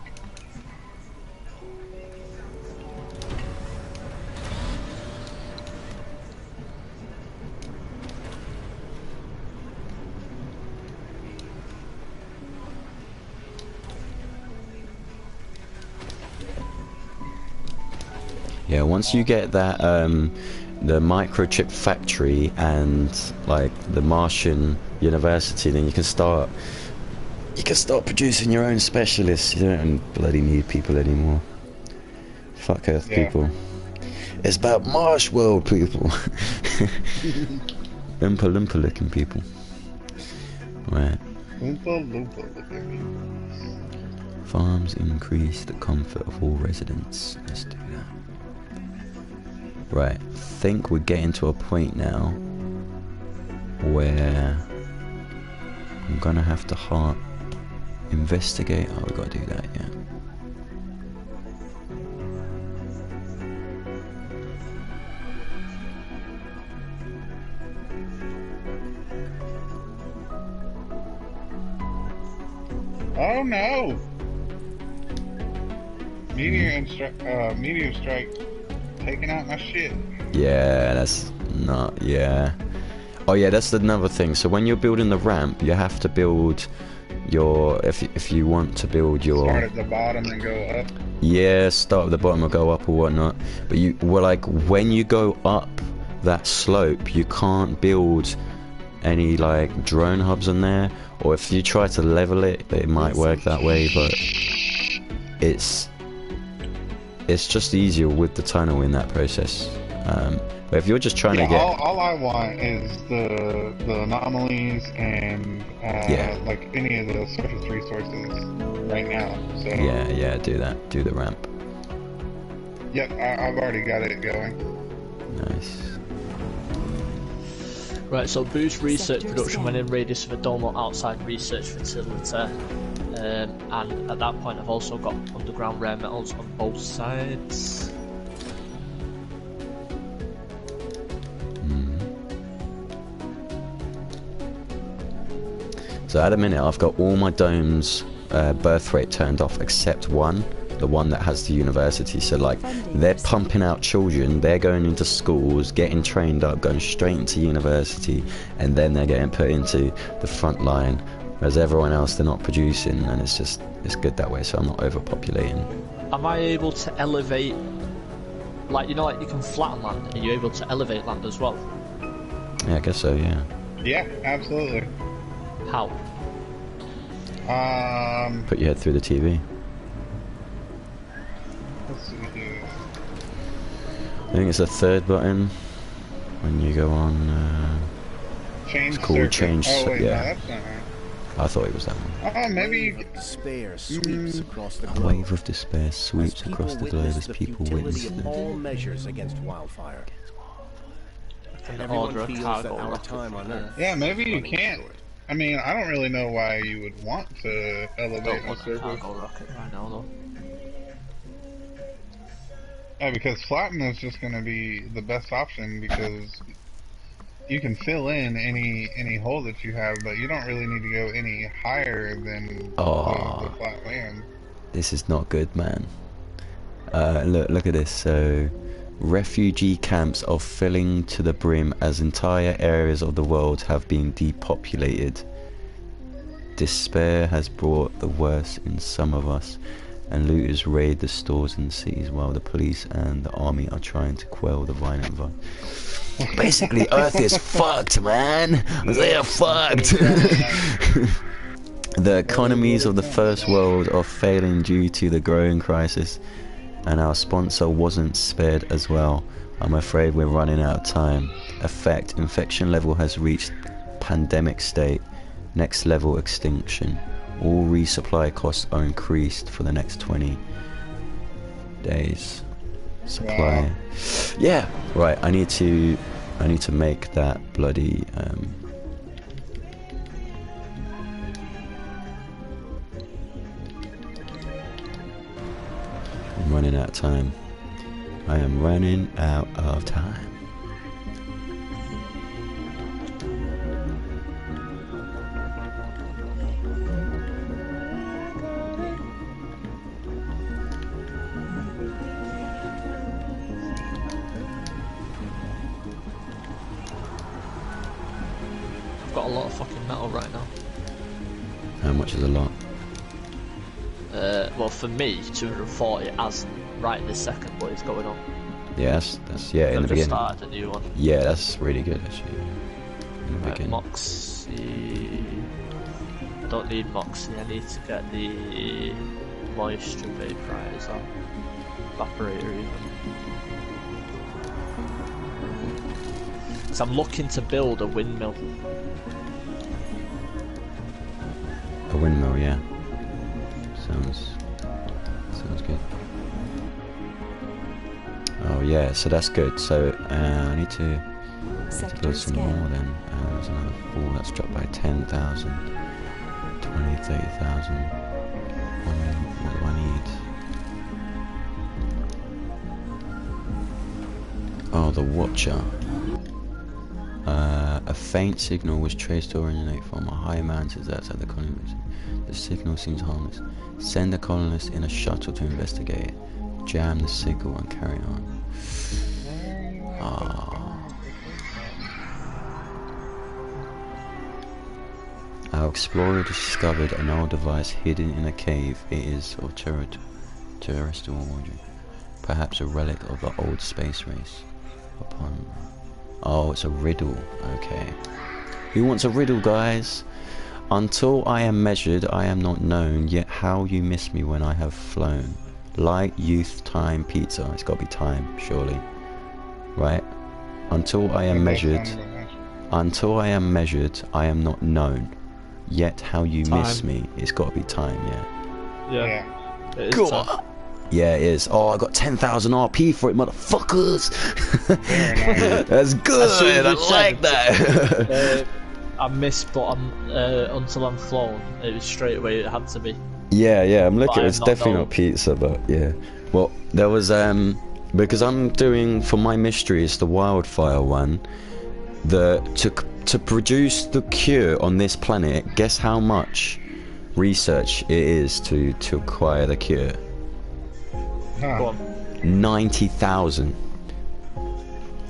Yeah, once you get that, the microchip factory and like the Martian university, then you can start producing your own specialists. You don't bloody need people anymore. Fuck Earth Yeah. people. It's about Marsh world people. Oompa Loompa looking people. Right. Loompa loompa, look at me. Farms increase the comfort of all residents. Let's do that. Right, I think we're getting to a point now where I'm gonna have to investigate. Oh, we gotta do that, yeah. Oh no! Meteor strike taking out my shit. Yeah, that's not, yeah. Oh yeah, that's another thing. So when you're building the ramp, you have to build your, if you want to build your... Start at the bottom and go up. Yeah, start at the bottom or go up or whatnot. But you, well, like, when you go up that slope, you can't build any, like, drone hubs on there. Or if you try to level it, it might work that way, but it's just easier with the tunnel in that process. But if you're just trying to get... all I want is the anomalies and like any of the surface resources right now. So Yeah, do that. Do the ramp. Yep, I've already got it going. Nice. Right, so boost research production when in radius of a dome or outside research facility. And at that point I've also got underground rare metals on both sides. So at the minute I've got all my domes birth rate turned off except one, the one that has the university. So like they're pumping out children, they're going into schools, getting trained up, going straight into university, and then they're getting put into the front line, whereas everyone else they're not producing, and it's good that way, so I'm not overpopulating. Am I able to elevate, like, you know, like you can flatten land, are you able to elevate land as well? Yeah, I guess so, yeah. Yeah, absolutely. How? Put your head through the TV. Let's see here. I think it's the third button when you go on. Change it's called circuit. change. Oh wait, yeah. no, that's not right. I thought it was that one. Oh, maybe. Despair sweeps across the A globe. wave of despair sweeps across the globe as people witness of all measures against WildFire. Can Everyone order a feels cargo that our rocket time on from Earth. Yeah, maybe you can't. I mean, I don't really know why you would want to elevate Don't a want a surface. cargo rocket right now though. Yeah, because flatten is just going to be the best option because you can fill in any hole that you have, but you don't really need to go any higher than the flat land. This is not good, man. Look at this. So, refugee camps are filling to the brim as entire areas of the world have been depopulated. Despair has brought the worst in some of us, and looters raid the stores in the cities while the police and the army are trying to quell the violent vibe. Basically, Earth is fucked, man. They are fucked. The economies of the first world are failing due to the growing crisis, and our sponsor wasn't spared as well. I'm afraid we're running out of time. Effect: infection level has reached pandemic state. Next level extinction. All resupply costs are increased for the next 20 days. Supply. Wow. Yeah, right. I need to make that bloody I'm running out of time. I am running out of time. I've got a lot of fucking metal right now. How much is a lot? Well, for me, 240 as right this second, but it's going on. Yeah, that's yeah, in the I've just beginning. started a new one. Yeah, that's really good actually. In the Right, beginning. Moxie. I don't need Moxie, I need to get the moisture vaporizer. Evaporator even. So I'm looking to build a windmill. A windmill, yeah. Sounds good. Oh yeah, so that's good. So I need to build some more then. There's another 4, that's dropped by 10,000. 20, 30,000. What do I need? Oh, the Watcher. A faint signal was traced to originate from a high mountains outside the colony. The signal seems harmless. Send the colonists in a shuttle to investigate it. Jam the signal and carry on. Our explorer discovered an old device hidden in a cave. It is of terrestrial origin. Perhaps a relic of the old space race. Oh, it's a riddle. Okay. Who wants a riddle, guys? Until I am measured, I am not known. Yet how you miss me when I have flown. Light, youth, time, pizza. It's got to be time, surely. Right? Until I am measured. Until I am measured, I am not known. Yet how you miss me. It's got to be time, yeah. Yeah. It is Cool. time. Yeah, it is. Oh, I got 10,000 RP for it, motherfuckers. Very nice. That's good. I like that. I missed, but until I'm flown, it was straight away. It had to be. Yeah. I'm looking. But It's definitely not pizza, but yeah. Well, there was because I'm doing for my mystery, it's the WildFire one. To produce the cure on this planet, guess how much research it is to acquire the cure? Go on. 90,000.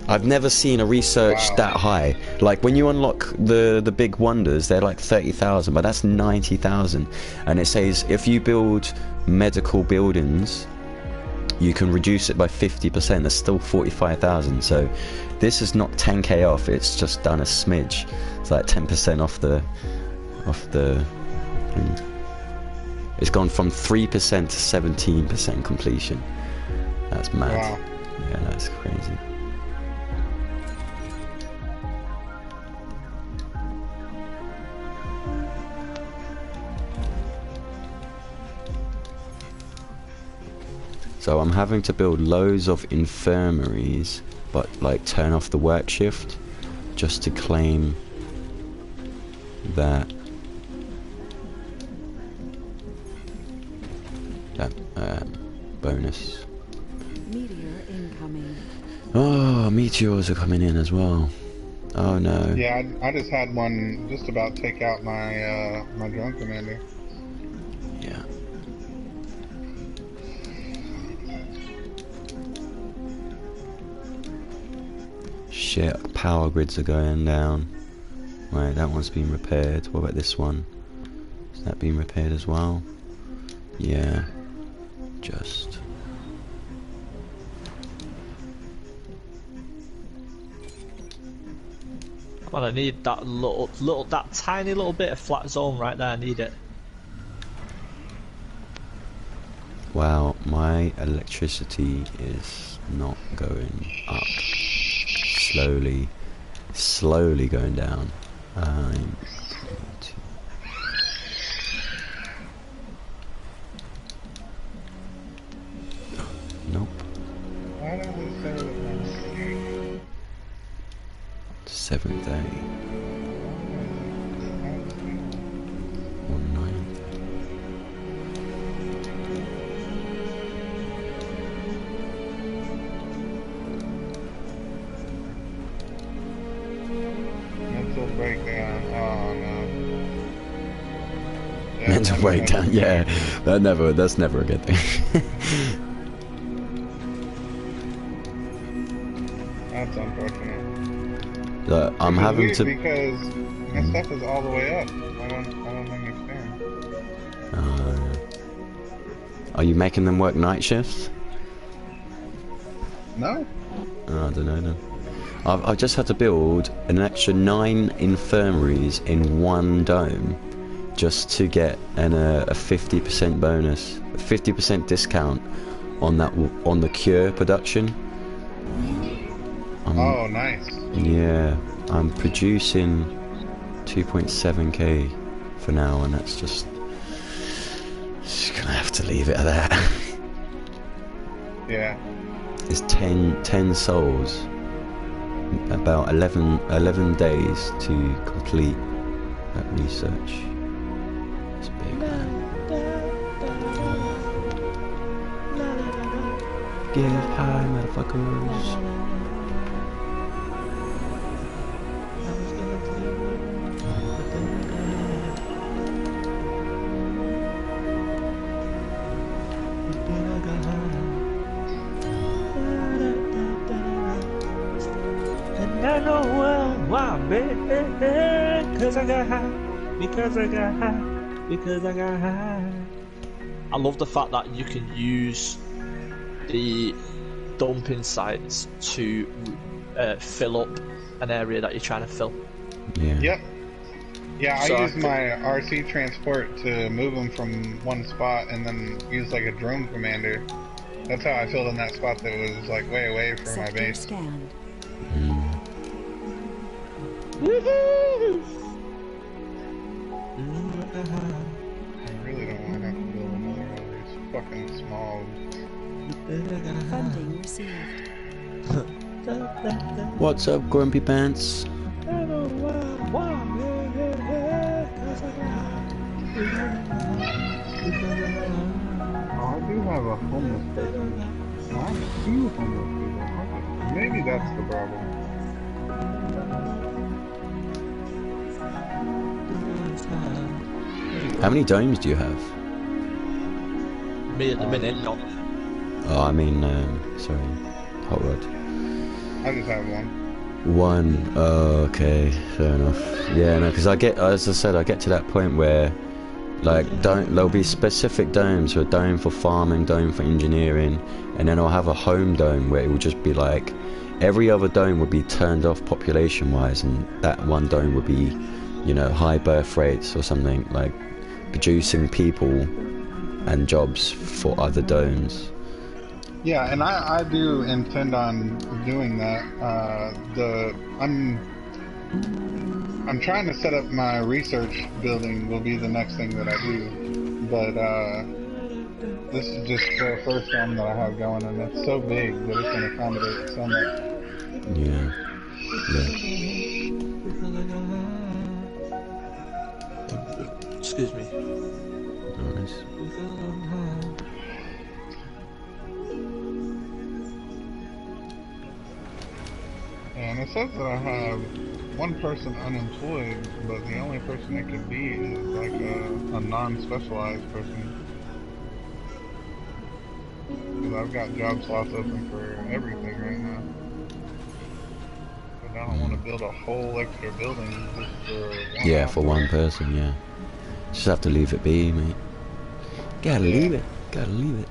I've never seen a research that high. Like when you unlock the big wonders, they're like 30,000, but that's 90,000. And it says if you build medical buildings, you can reduce it by 50%. That's still 45,000. So this is not 10k off. It's just done a smidge. It's like 10% off the. It's gone from 3% to 17% completion. That's mad. Wow. Yeah, that's crazy. So I'm having to build loads of infirmaries, but like turn off the work shift just to claim that bonus. Meteor incoming. Oh, meteors are coming in as well. Oh no. Yeah, I just had one just about take out my my drone commander. Yeah. Shit, power grids are going down. Right, that one's been repaired. What about this one? Is that being repaired as well? Yeah. Just. Come on, I need that that tiny little bit of flat zone right there. I need it. Wow, my electricity is not going up. Slowly going down. Nope. Why does it say that? 7:30. 19. Mental breakdown. Oh no. Yeah, Mental breakdown. Yeah, that's never a good thing. That's unfortunate. I'm Which is having weird to. because my stuff is all the way up. I don't understand. Are you making them work night shifts? No. Oh, I don't know then. I've just had to build an extra 9 infirmaries in one dome just to get a 50% bonus, a 50% discount on the cure production. Oh, nice. Yeah, I'm producing 2.7k for now, and that's just gonna have to leave it at that. Yeah. It's 10 souls, about 11 days to complete that research. It's big, man. Get high, motherfuckers. I know why, baby. Because I got high. Because I got high. Because I got high. I love the fact that you can use the dumping sites to fill up an area that you're trying to fill. Yeah. Yep. Yeah, So I use my RC transport to move them from one spot and then use like a drone commander. That's how I filled in that spot that was like way away from my Sector base. scanned. I really don't want to have to build another one of these fucking small. Funding received. What's up, Grumpy Pants? Oh, I do have a homeless person. I have a few homeless people. Maybe that's the problem. How many domes do you have? Me at the minute, no. Oh, I mean, sorry, hot rod. I just have one. One. Oh, okay, fair enough. Yeah, no, because I get, as I said, I get to that point where, like, there'll be specific domes. So a dome for farming, dome for engineering, and then I'll have a home dome where it will just be like, every other dome would be turned off population-wise, and that one dome would be, you know, high birth rates or something, like producing people and jobs for other domes. Yeah, and I do intend on doing that. I'm trying to set up my research building will be the next thing that I do, but this is just the first one that I have going, and it's so big that it's going to accommodate so much. Yeah. Excuse me. Nice. And it says that I have one person unemployed, but the only person it could be is like a non-specialized person. Because I've got job slots open for everything right now. But I don't want to build a whole extra building just for one. Yeah, for one person, yeah. Just have to leave it be, mate. Gotta leave it. Gotta leave it.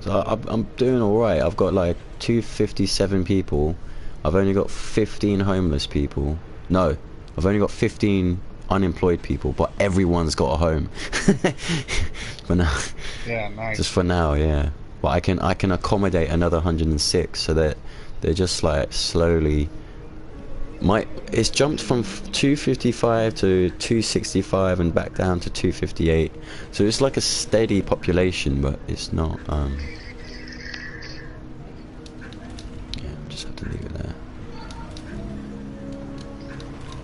So I'm doing alright. I've got like 257 people. I've only got 15 homeless people. No, I've only got 15 unemployed people, but everyone's got a home. For now. Yeah, nice. Just for now, yeah. But I can accommodate another 106, so that they're just like slowly. It's jumped from 255 to 265 and back down to 258. So it's like a steady population, but it's not. Yeah, just have to leave it there.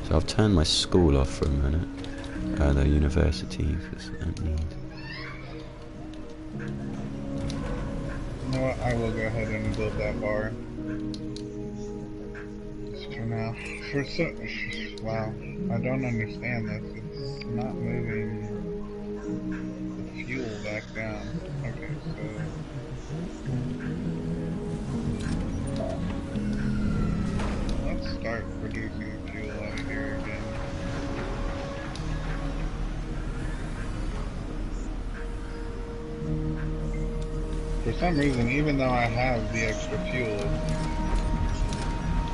So I've turned my school off for a minute. The university, because I don't need. You know what? I will go ahead and build that bar. Now, wow, I don't understand this. It's not moving the fuel back down. Okay, so let's start producing fuel out of here again. For some reason, even though I have the extra fuel,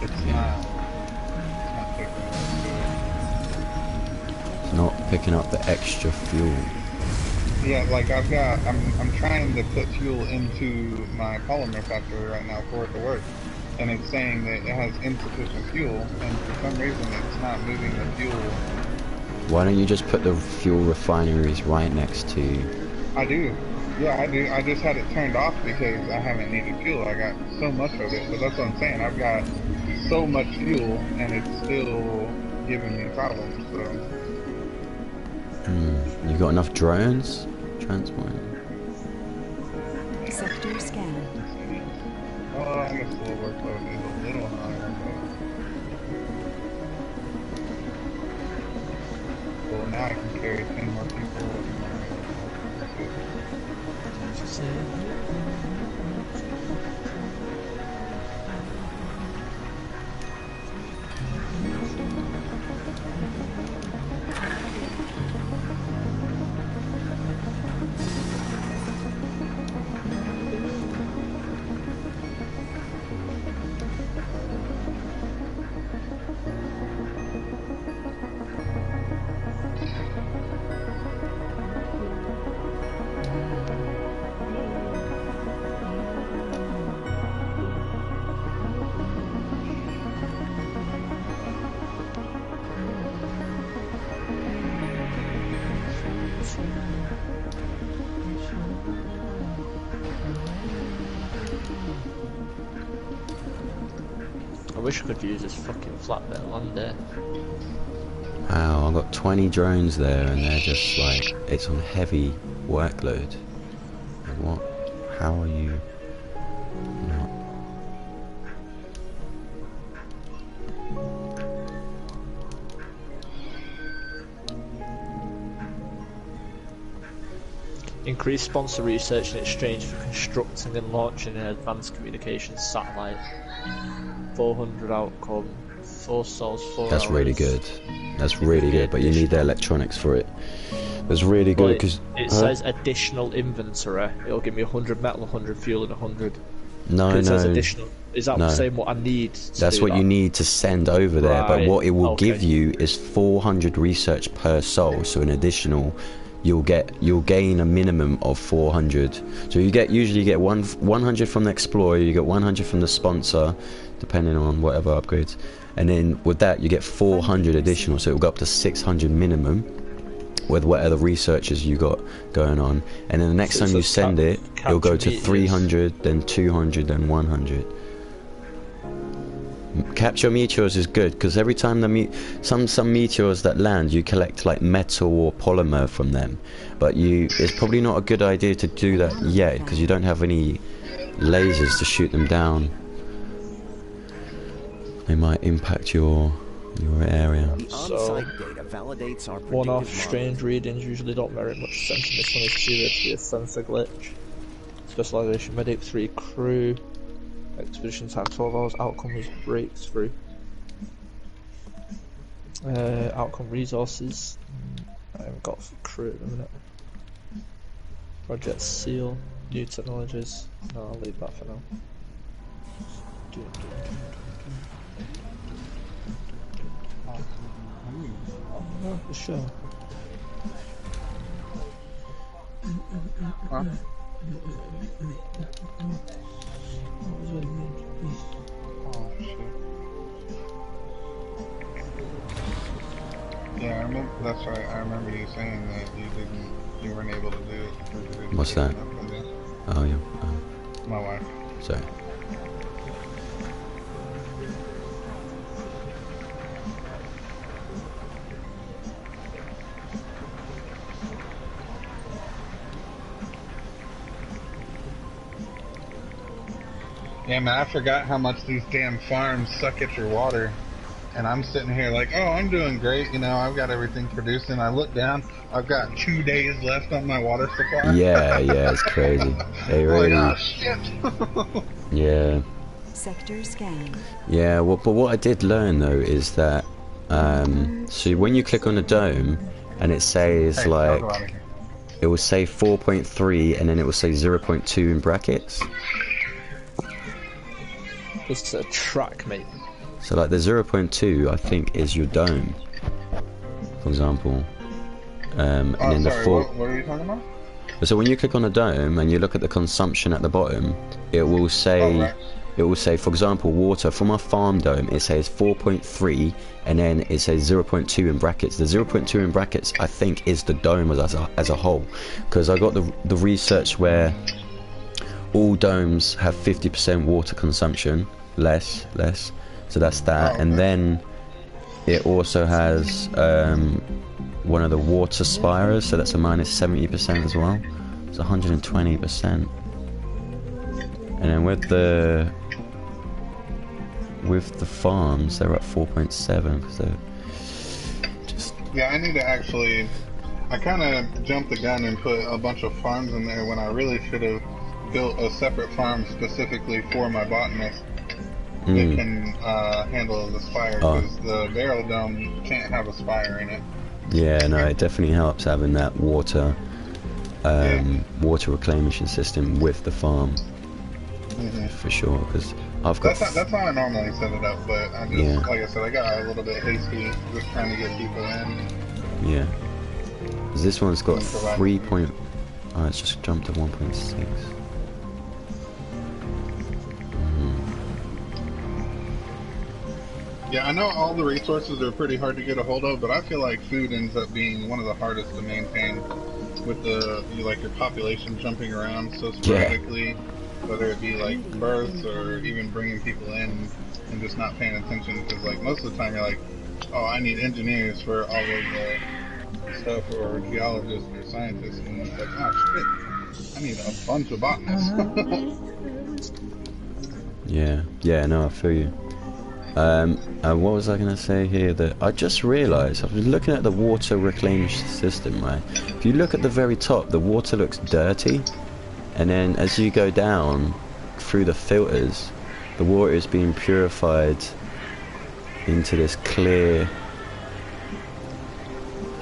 it's not picking up the extra fuel. Yeah, like I'm trying to put fuel into my polymer factory right now for it to work, and it's saying that it has insufficient fuel, and for some reason it's not moving the fuel. Why don't you just put the fuel refineries right next to you? I do. Yeah, I do. I just had it turned off because I haven't needed fuel. I got so much of it, but that's what I'm saying. I've got so much fuel, and it's still giving me problems, so. You got enough drones? Transport. Sector scanned. Well, I guess the workload is a little higher, but... Well, now I can carry 10 more people. wish I could use this fucking flat bit of land there. Wow, I've got 20 drones there and they're just like, it's on heavy workload. And what? How are you not? Increase sponsor research in exchange for constructing and launching an advanced communications satellite. 400 outcome, 4 souls, 4 That's hours. really good. That's really good, but you need the electronics for it. That's really good because it says additional inventory. It'll give me 100 metal, 100 fuel, and 100. no, It says no. additional. Is that No. saying what I need? That's what you need to send over there. But Right, what it will okay. give you is 400 research per soul. So an additional, you'll gain a minimum of 400. So usually you get 100 from the explorer, you get 100 from the sponsor, depending on whatever upgrades. And then with that you get 400 additional, so it'll go up to 600 minimum with whatever researches you got going on. And then the next So time you says send it, it'll go to capture 300, then 200, then 100. Capture meteors is good because every time some meteors that land, you collect like metal or polymer from them. But it's probably not a good idea to do that yet because you don't have any lasers to shoot them down. They might impact your area. The So, on-site data validates our One-off predictive strange readings usually don't merit much sense, and this one is too to be a sensor glitch. Specialization medic, 3 crew. Expedition time 12 hours. Outcome was breakthrough. Outcome resources. I haven't got crew at the minute. Project seal. New technologies. No, I'll leave that for now. Oh, for sure. Huh? Oh shit. Yeah, I remember. That's right. I remember you saying that you weren't able to do it because you didn't What's get that? enough of it. Oh yeah. My wife. Sorry. Yeah, man, I forgot how much these damn farms suck at your water. And I'm sitting here like, oh, I'm doing great, you know, I've got everything producing. I look down, I've got 2 days left on my water supply. Yeah, it's crazy. They Like, really. oh, shit. Yeah. Sector scan. Yeah, but what I did learn though is that so when you click on a dome and it says Hey, like I'll go out of here. it will say 4.3 and then it will say 0.2 in brackets. It's a track, mate. So like the 0.2 I think is your dome, for example. And Oh, then the sorry, 4. what are you talking about? So when you click on a dome and you look at the consumption at the bottom, it will say, Oh, right. for example, water from a farm dome. It says 4.3, and then it says 0.2 in brackets. The 0.2 in brackets, I think, is the dome as a whole, because I got the research where all domes have 50% water consumption, less. So that's that, Oh, and okay. then it also has one of the water spires, so that's a minus 70% as well. It's 120%. And then with the farms, they're at 4.7 because they're just. Yeah, I need to actually. I kind of jumped the gun and put a bunch of farms in there when I really should have built a separate farm specifically for my botanist that can handle the spire, because the barrel dome can't have a spire in it. Yeah, no, it definitely helps having that water reclamation system with the farm, for sure. Because I've got. That's how I normally set it up, but I just, like I said, I got a little bit hasty just trying to get people in. Yeah. 'Cause this one's got 3. Oh, it's just jumped to 1.6. Yeah, I know all the resources are pretty hard to get a hold of, but I feel like food ends up being one of the hardest to maintain with your population jumping around so sporadically, whether it be like births or even bringing people in and just not paying attention because, like, most of the time you're like, oh, I need engineers for all of the stuff, or geologists or scientists, and it's like, oh shit, I need a bunch of botanists. Yeah, no, I feel you. What was I gonna say here? That I just realised, I was looking at the water reclaim system, right? If you look at the very top, the water looks dirty, and then as you go down through the filters, the water is being purified into this clear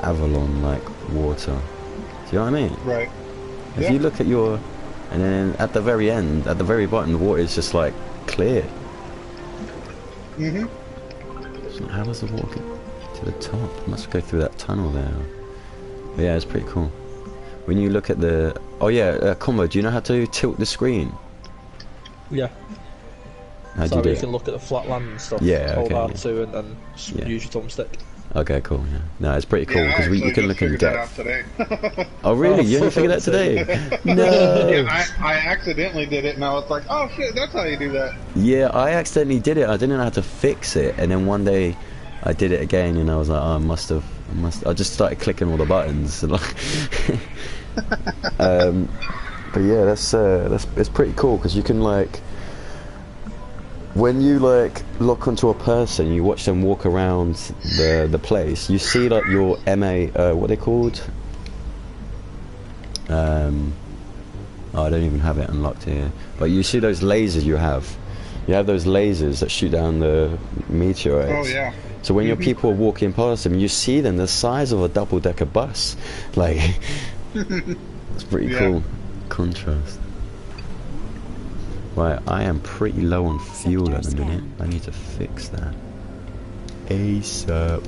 Avalon-like water. Do you know what I mean? Right. If you look at your, and then at the very end, at the very bottom, the water is just like clear. Mhm. So how does the water get to the top? It must go through that tunnel there. But yeah, it's pretty cool. When you look at the, oh yeah, Combo, do you know how to tilt the screen? Yeah. How do So you do you it? can look at the flat land and stuff. Yeah, Hold okay, R2 and then Yeah. use your thumbstick. Okay, cool. Yeah, no, it's pretty cool Yeah, because you can just look in figured that depth. out today. Oh really? You only figured that today? No. Yeah, I accidentally did it, and I was like, oh shit, that's how you do that. Yeah, I accidentally did it. I didn't know how to fix it, and then one day I did it again, and I was like, oh, I just started clicking all the buttons. But yeah, that's it's pretty cool because you can like, when you like lock onto a person, you watch them walk around the place. You see like your MA, what are they called? Oh, I don't even have it unlocked here. But you see those lasers you have. You have those lasers that shoot down the meteorites. Oh yeah. So when your people are walking past them, you see them the size of a double-decker bus. Like, it's pretty cool contrast. Right, I am pretty low on fuel at the minute. I need to fix that ASAP.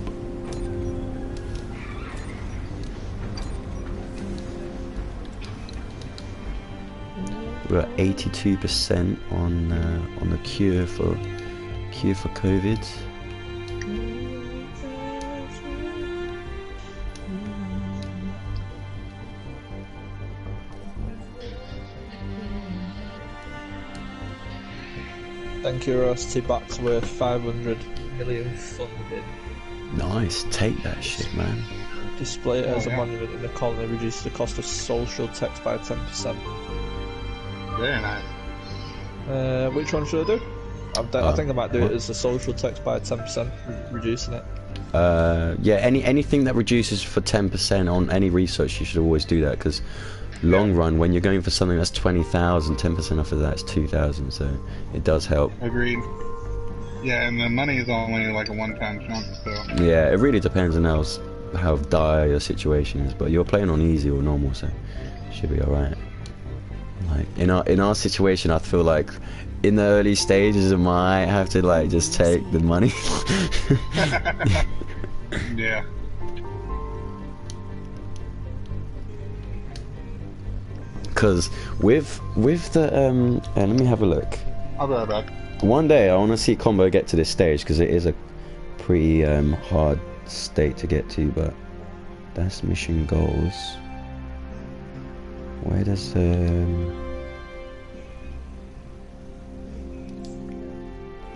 We're at 82% on the cure for COVID. Then Curiosity backs worth 500 million funded. Nice, take that shit, man. Display it as a yeah. monument in the colony, reduces the cost of social text by 10%. Very nice. Which one should I do? I think I might do it as a social text by 10%, reducing it. Yeah, anything that reduces for 10% on any research, you should always do that, because long run, when you're going for something that's 20,000, 10% off of that is 2,000, so it does help. Agreed. Yeah, and the money is only like a one-time chunk, so. Yeah, it really depends on how dire your situation is, but you're playing on easy or normal, so it should be alright. Like in our situation, I feel like in the early stages I might have to like just take the money. Yeah. Because with the let me have a look. I'll be right back. One day I want to see Combo get to this stage, because it is a pretty hard state to get to, but that's mission goals. Where does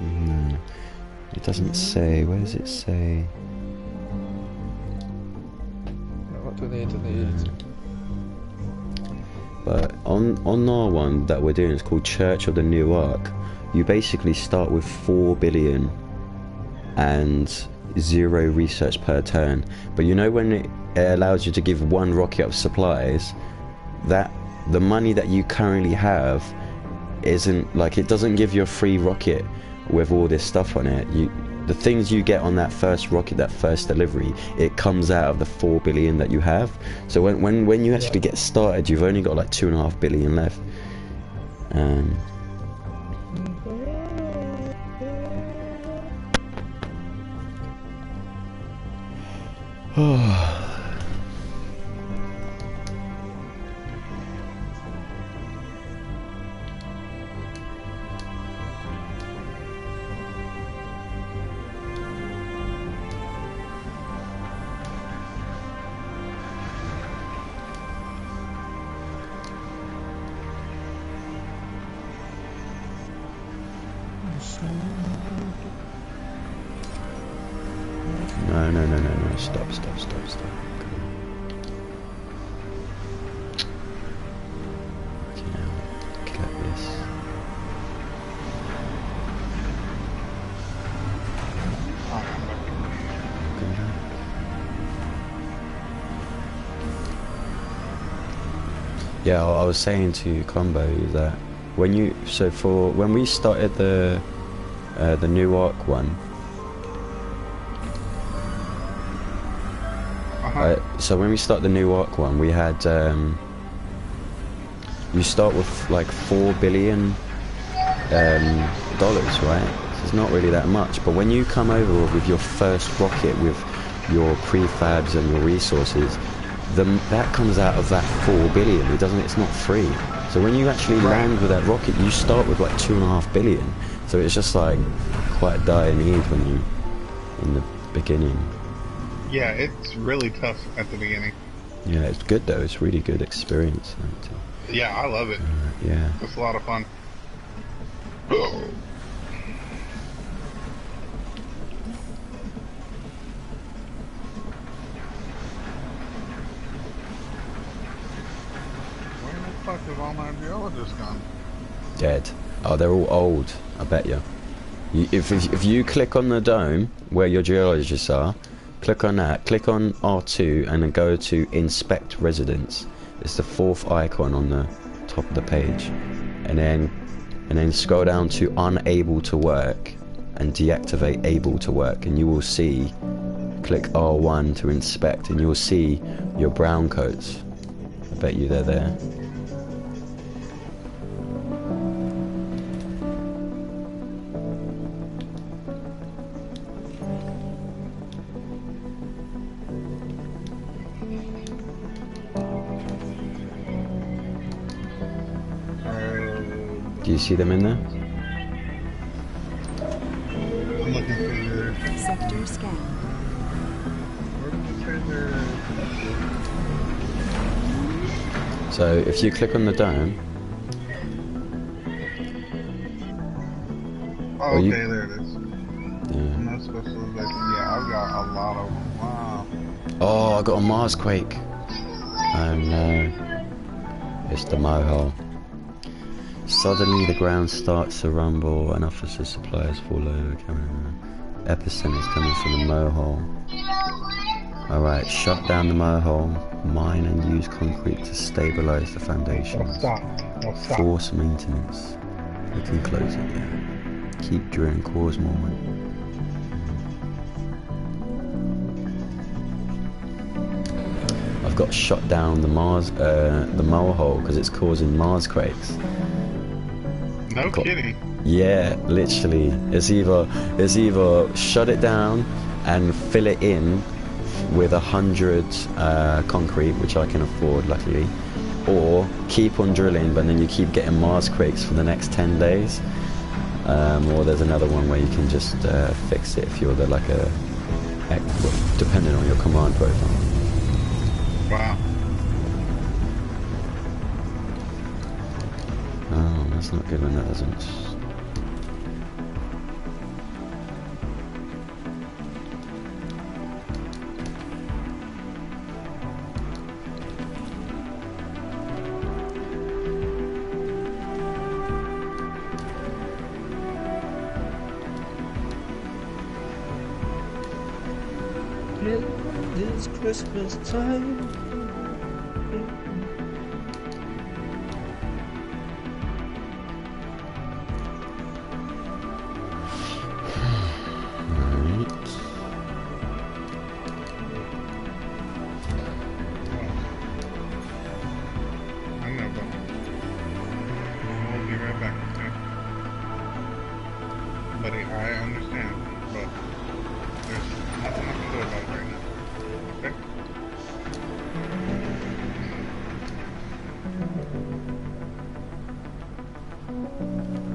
no, it doesn't say. Where does it say? What do we need? But on our one that we're doing, it's called Church of the New Ark. You basically start with 4 billion and 0 research per turn. But you know when it allows you to give 1 rocket of supplies, that the money that you currently have isn't like, it doesn't give you a free rocket with all this stuff on it. The things you get on that first rocket, that first delivery, it comes out of the 4 billion that you have. So when you actually get started, you've only got like 2.5 billion left. No, no, no, no, no. Stop, stop, stop, stop. Okay, now, get this. Yeah, I was saying to Combo that when we started the new arc one, so when we start the new arc one, we had you start with like $4 billion dollars, right? So it's not really that much, but when you come over with your first rocket with your prefabs and your resources, that comes out of that $4 billion. It's not free. So when you actually land with that rocket, you start with like $2.5 billion. So it's just like quite dire need when you in the beginning. Yeah, it's really tough at the beginning. Yeah, it's good though. It's really good experience. Yeah, I love it. Yeah, it's a lot of fun. Fuck is all my geologists gone? Dead. Oh, they're all old. I bet you. If you click on the dome where your geologists are, click on that. Click on R2 and then go to Inspect Residents. It's the 4th icon on the top of the page, and then scroll down to Unable to Work and deactivate Able to Work, and you will see. Click R1 to inspect, and you will see your brown coats. I bet you they're there. Do you see them in there? I'm looking for your Sector scan. Where did it say there? So if you click on the dome. Oh, okay, you, there it is. yeah. No specialization. Yeah, I've got a lot of them. Wow. Oh, I got a Mars quake. Oh no. It's the mohole. Suddenly the ground starts to rumble and officer supplies fall over. Epicenter is coming from the mohole. Alright, shut down the mohole. Mine and use concrete to stabilize the foundations. Stop. Force maintenance. You can close it, yeah. Keep drilling, cause more. I've got shut down the mohole because it's causing Mars quakes. No kidding. Yeah, literally. It's either shut it down and fill it in with 100 concrete, which I can afford, luckily, or keep on drilling, but then you keep getting Mars quakes for the next 10 days. Or there's another one where you can just fix it if you're depending on your command profile. Wow. Oh, that's not good when that doesn't. It is Christmas time.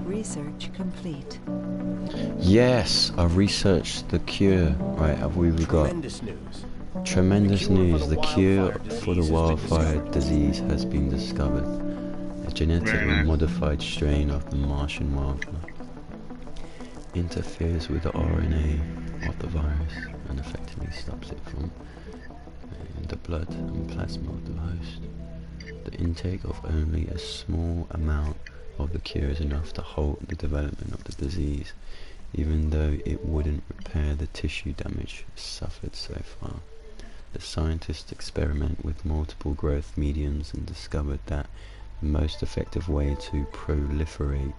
Research complete. Yes, I've researched the cure. Right, we've got tremendous news. The cure for the wildfire disease has been discovered. A genetically modified strain of the Martian wildfire interferes with the RNA of the virus and effectively stops it from the blood and plasma of the host. The intake of only a small amount of the cure is enough to halt the development of the disease, even though it wouldn't repair the tissue damage suffered so far. The scientists experiment with multiple growth mediums and discovered that the most effective way to proliferate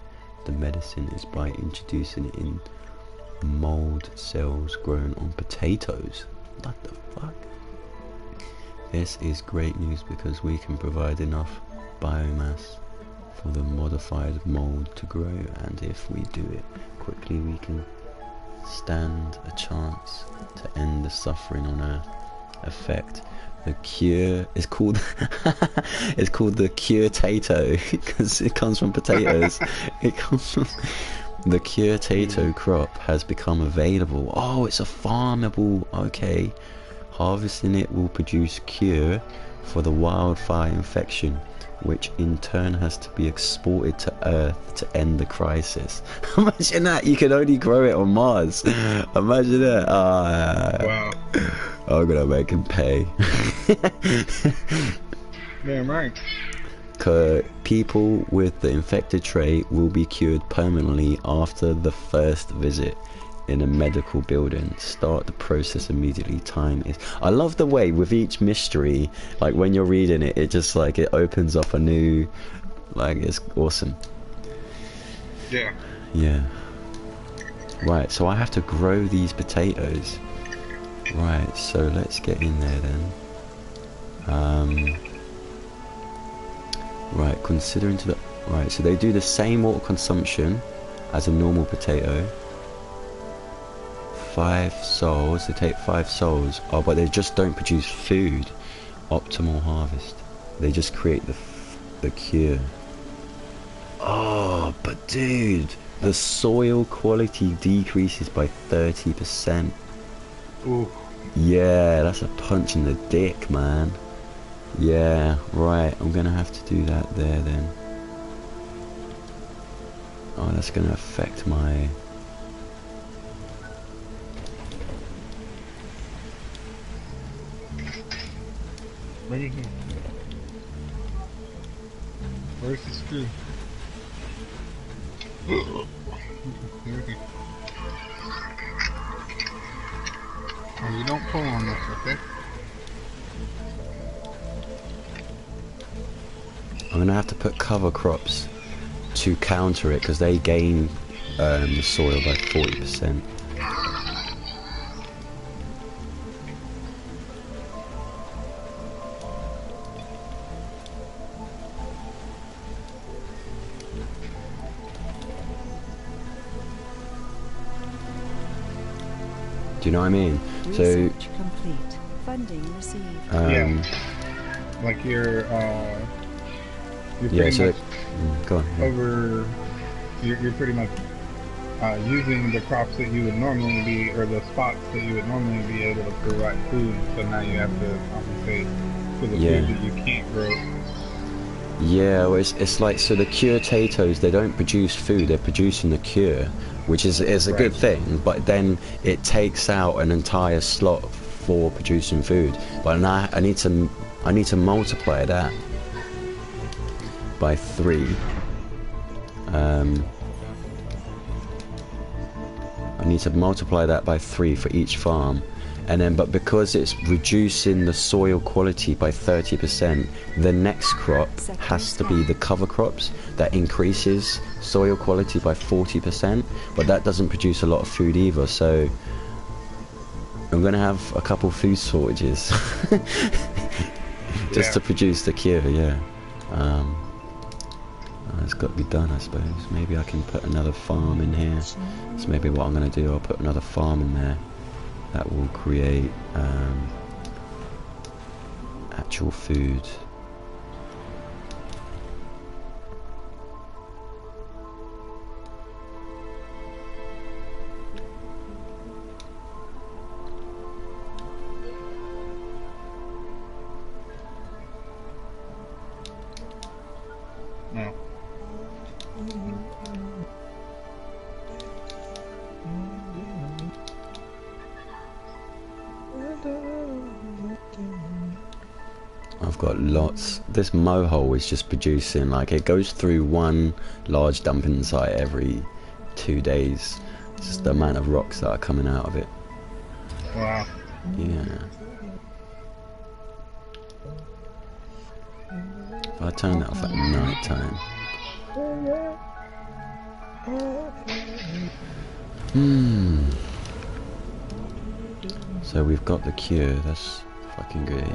the medicine is by introducing it in mold cells grown on potatoes. What the fuck? This is great news because we can provide enough biomass for the modified mold to grow, and if we do it quickly we can stand a chance to end the suffering on Earth. Effect. The cure is called it's called the cure-tato because it comes from potatoes. It comes from the cure-tato crop has become available. Oh, it's a farmable. Okay, harvesting it will produce cure for the wildfire infection, which in turn has to be exported to Earth to end the crisis. Imagine that, you can only grow it on Mars. Imagine that. Wow. I'm gonna make him pay. Damn right. People with the infected trait will be cured permanently after the first visit in a medical building. Start the process immediately. Time is... I love the way with each mystery, like when you're reading it, it just like it opens up a new, like, it's awesome. Yeah. Yeah. Right, so I have to grow these potatoes. Right, so let's get in there then. Right, considering to the... Right, so they do the same water consumption as a normal potato. 5 souls, they take 5 souls. Oh, but they just don't produce food. Optimal harvest. They just create the cure. Oh, but dude, the soil quality decreases by 30%. Ooh. Yeah, that's a punch in the dick, man. Yeah, right, I'm gonna have to do that there then. Oh, that's gonna affect my... Where you go? Where's the screw? Oh, you don't pull on this, okay? I'm gonna have to put cover crops to counter it because they gain the soil by 40%. Do you know what I mean? Research complete. Funding received. Yeah. Like you're Yeah, pretty so much go on. Yeah. over. You're pretty much using the crops that you would normally be, or the spots that you would normally be able to provide food. So now you have to compensate for the food that you can't grow. Yeah, well, it's like, so the cure potatoes, they don't produce food, they're producing the cure, which is a Right. good thing, but then it takes out an entire slot for producing food. But now I need to multiply that by 3. I need to multiply that by 3 for each farm, and then, but because it's reducing the soil quality by 30%, the next crop has to be the cover crops that increases soil quality by 40%, but that doesn't produce a lot of food either, so I'm gonna have a couple food shortages just to produce the cure. Yeah. It's got to be done, I suppose. Maybe I can put another farm in here. So maybe what I'm going to do, I'll put another farm in there that will create actual food. No. I've got lots. This mohole is just producing, like, it goes through one large dumping site every 2 days. It's just the amount of rocks that are coming out of it. Wow. Yeah. If I turn that off at night time. So we've got the cure, that's fucking great.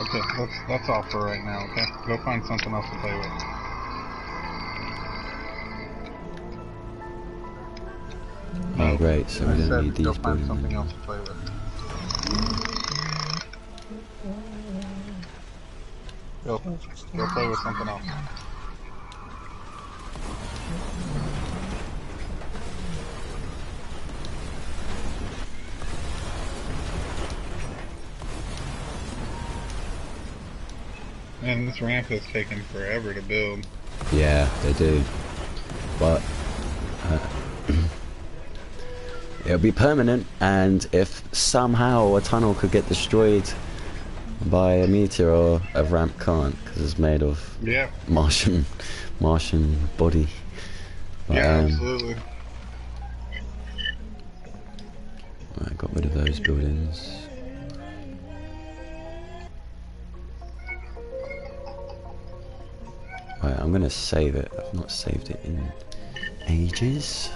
Okay, that's all for right now, okay? Go find something else to play with. Oh great, so we don't need Go these find buildings something anymore. else to play with. Go play with something else. Man, this ramp is taking forever to build. Yeah, they do. But it'll be permanent, and if somehow a tunnel could get destroyed by a meteor, a ramp can't, because it's made of Martian body. But, yeah, absolutely. I got rid of those buildings. Right, I'm gonna save it. I've not saved it in ages.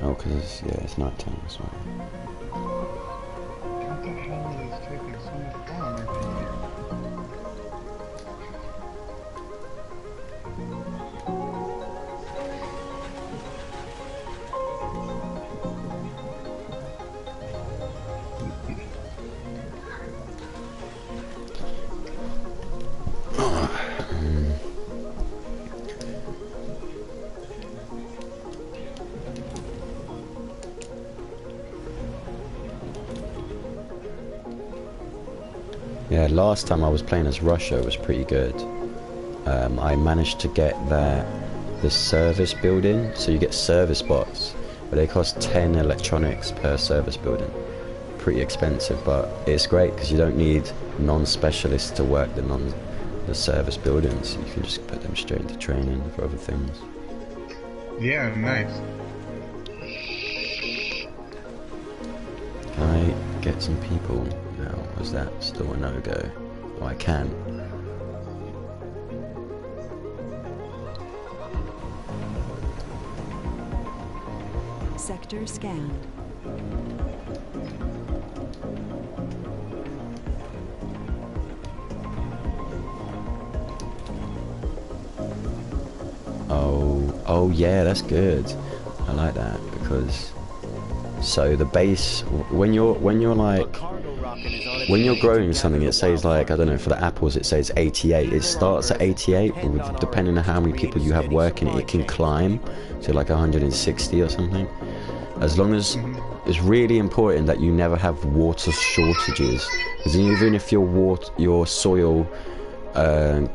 Oh, because yeah, it's night time, that's right. What the hell is taking so much longer? Yeah, last time I was playing as Russia was pretty good. I managed to get the service building, so you get service bots, but they cost 10 electronics per service building. Pretty expensive, but it's great because you don't need non-specialists to work the service buildings. You can just put them straight into training for other things. Yeah, nice. Can I get some people now? Was that still a no-go? Oh, I can. Sector scanned. Oh yeah, that's good. I like that because so the base when you're growing something, it says, like, I don't know, for the apples it says 88. It starts at 88, but depending on how many people you have working it can climb to like 160 or something. As long as it's really important that you never have water shortages, because even if your soil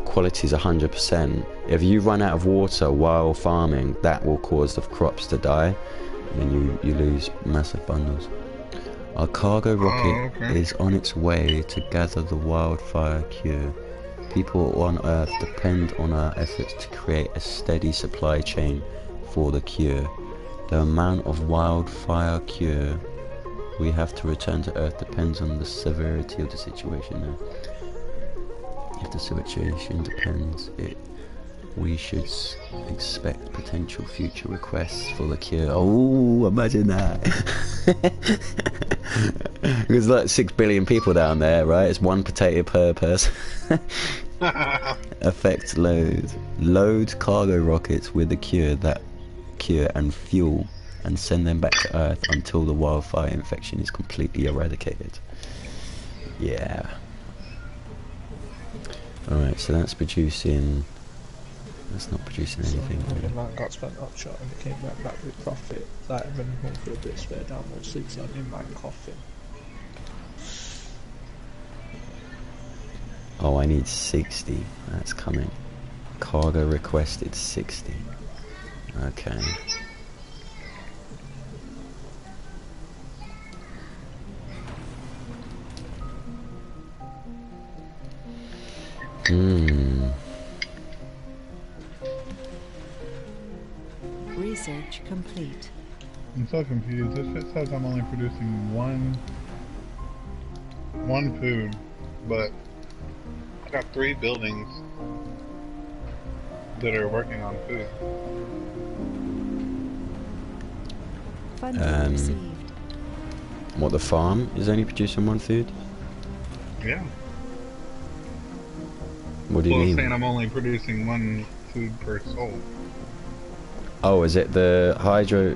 quality is 100%, if you run out of water while farming, that will cause the crops to die, and then you lose massive bundles. Our cargo rocket is on its way to gather the wildfire cure. People on Earth depend on our efforts to create a steady supply chain for the cure. The amount of wildfire cure we have to return to Earth depends on the severity of the situation. If the situation depends, it We should expect potential future requests for the cure. Oh, imagine that. There's like 6 billion people down there, right? It's 1 potato per person. Affect load. Load cargo rockets with the cure and fuel and send them back to Earth until the wildfire infection is completely eradicated. Yeah. Alright, so that's producing... That's not producing anything. The man got spent offshore and he came back with profit. Like, I've been home for a bit, spare download 6 on in my coffin. Oh, I need 60. That's coming. Cargo requested 60. Okay. Research complete. I'm so confused. This shit says I'm only producing one food, but I got 3 buildings that are working on food. Funding received. What, the farm is only producing 1 food? Yeah. What do you mean? It's saying I'm only producing 1 food per soul. Oh, is it the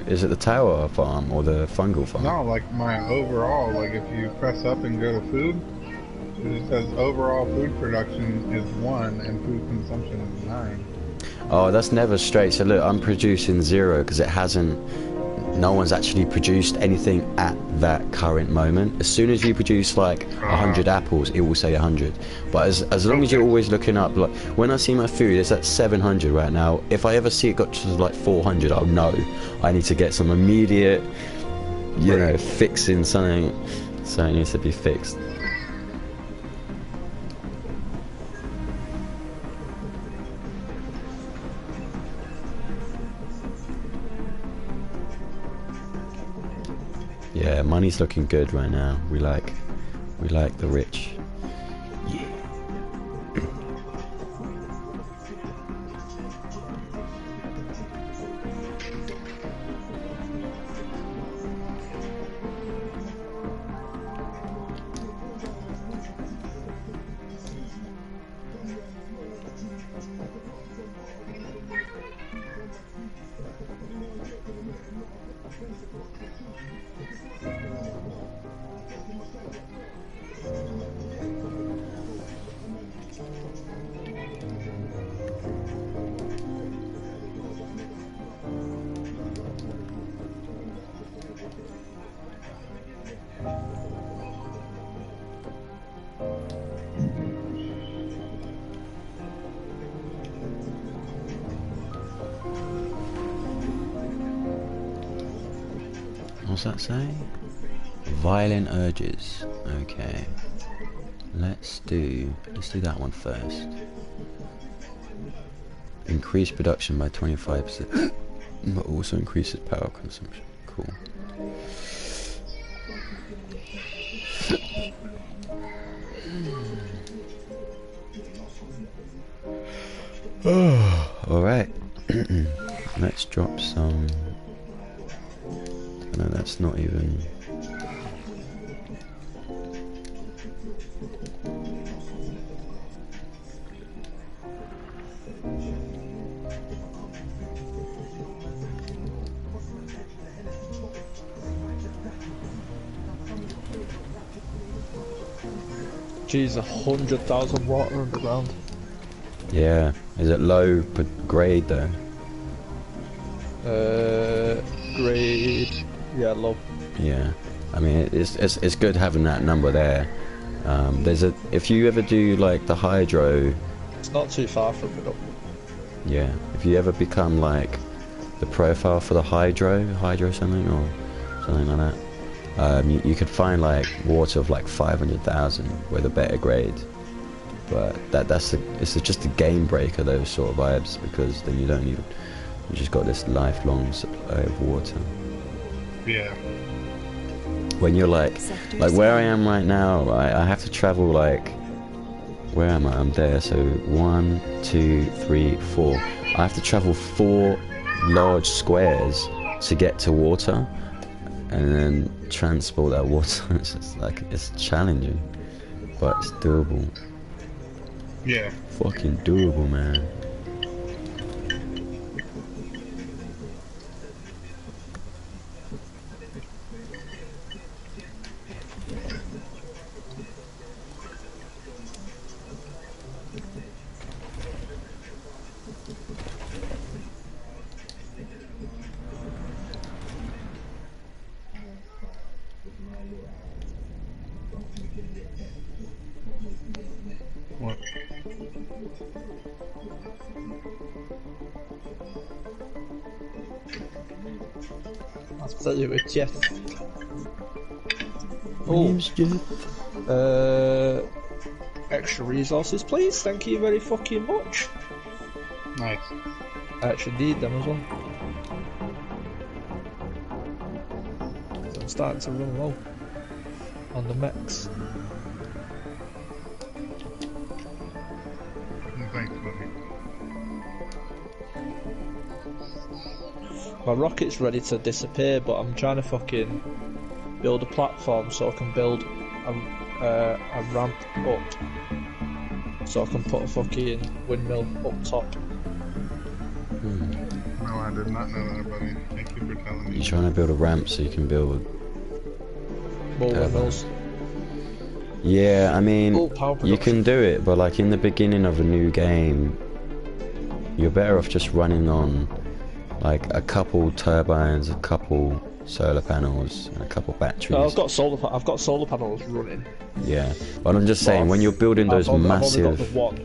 is it the tower farm or the fungal farm? No, like my overall, like if you press up and go to food, it says overall food production is 1 and food consumption is 9. Oh, that's never straight. So look, I'm producing 0 because no one's actually produced anything at that current moment. As soon as you produce like 100 apples, it will say 100. But as long as you're always looking up, like when I see my food, it's at 700 right now. If I ever see it got to like 400, I'll know I need to get some immediate, you know, fixing something. So it needs to be fixed. Yeah, money's looking good right now. We like the rich. Yeah. What's that say? Violent urges. Okay. Let's do that one first. Increase production by 25%, but also increases power consumption. Cool. All right. Let's drop some. No, that's not even. Geez, 100,000 water underground. Yeah. Is it low grade though? Grade. Yeah, low. Yeah. I mean, it's good having that number there. If you ever do like the hydro. It's not too far from it up. Yeah. If you ever become like the profile for the hydro something or something like that. You could find like water of like 500,000 with a better grade, but it's just a game breaker, those sort of vibes, because then you just got this lifelong supply of water. Yeah. When you're like where I am right now, right, I have to travel like Where am I? I'm there. So 1, 2, 3, 4. I have to travel 4 large squares to get to water, and then transport that water. It's just like, it's challenging, but it's doable. Yeah. Fucking doable, man. What? I'll tell you with Jeff. Name's Jeff. Extra resources, please. Thank you very fucking much. Nice. I actually need them as well. I'm starting to run low on the mechs. Thanks, buddy. My rocket's ready to disappear, but I'm trying to fucking build a platform so I can build a ramp up, so I can put a fucking windmill up top. No, I did not know that, buddy. Thank you for telling me. You're trying to build a ramp so you can build More windmills. Yeah, I mean, power you can production. do it, but like in the beginning of a new game, you're better off just running on like a couple turbines, a couple solar panels, and a couple batteries. I've got solar panels running. Yeah, but I'm just saying, when you're building those massive... I've only got the one.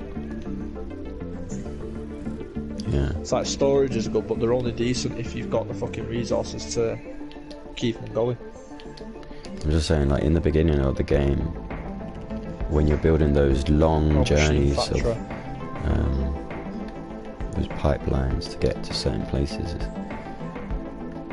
Yeah. It's like storage is good, but they're only decent if you've got the fucking resources to keep them going. I'm just saying, like in the beginning of the game, when you're building those long journeys of those pipelines to get to certain places.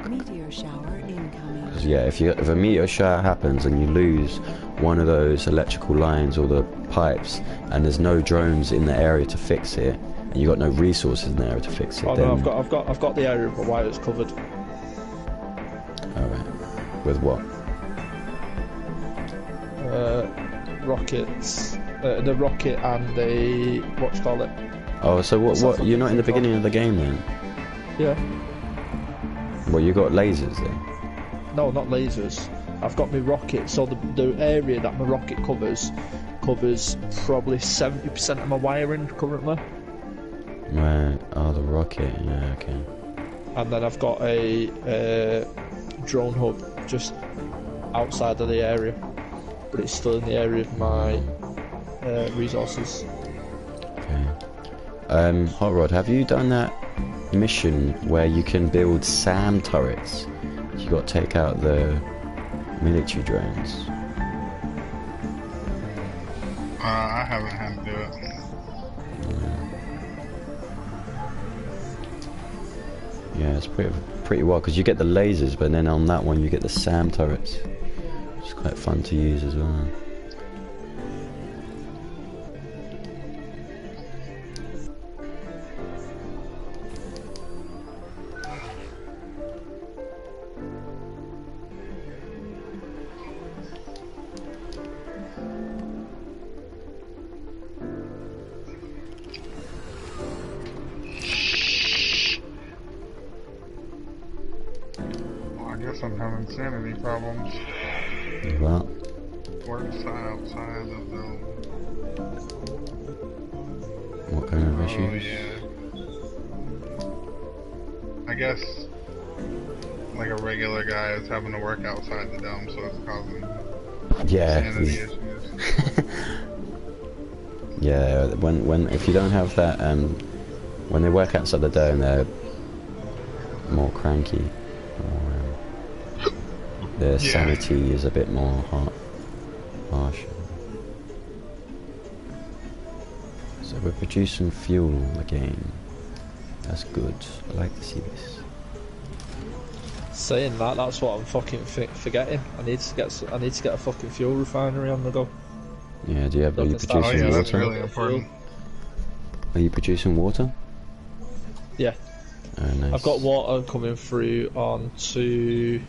Meteor shower incoming. Because yeah, if a meteor shower happens and you lose one of those electrical lines or the pipes, and there's no drones in the area to fix it, and you got no resources in the area to fix it, Oh then... no, I've got the area of the wires covered. Alright. With what? Rockets, the rocket and the it? Oh, so what? You're not in the beginning of the game then? Yeah. Well, you got lasers then? No, not lasers. I've got my rocket, so the area that my rocket covers probably 70% of my wiring currently. Right. Oh, the rocket. Yeah. Okay. And then I've got a drone hub just outside of the area, but it's still in the area of my resources. Okay. Hot Rod, have you done that mission where you can build SAM turrets? You got to take out the military drones. I haven't had to do it. Yeah, it's pretty well, because you get the lasers, but then on that one you get the SAM turrets. It's quite fun to use as well. I guess I'm having sanity problems. Well, Works outside of the... what kind of Oh issues? yeah. I guess like a regular guy is having to work outside the dome, so it's causing Yeah. sanity issues. Yeah, when if you don't have that, when they work outside the dome, they're more cranky. Or, their sanity is a bit more harsh. So we're producing fuel again. That's good. I like to see this. Saying that, that's what I'm fucking forgetting. I need to get a fucking fuel refinery on the go. Yeah, do you have, are you Nothing starts Oh producing yeah, with that's water? really important. Are you producing water? Yeah. Oh, nice. I've got water coming through onto...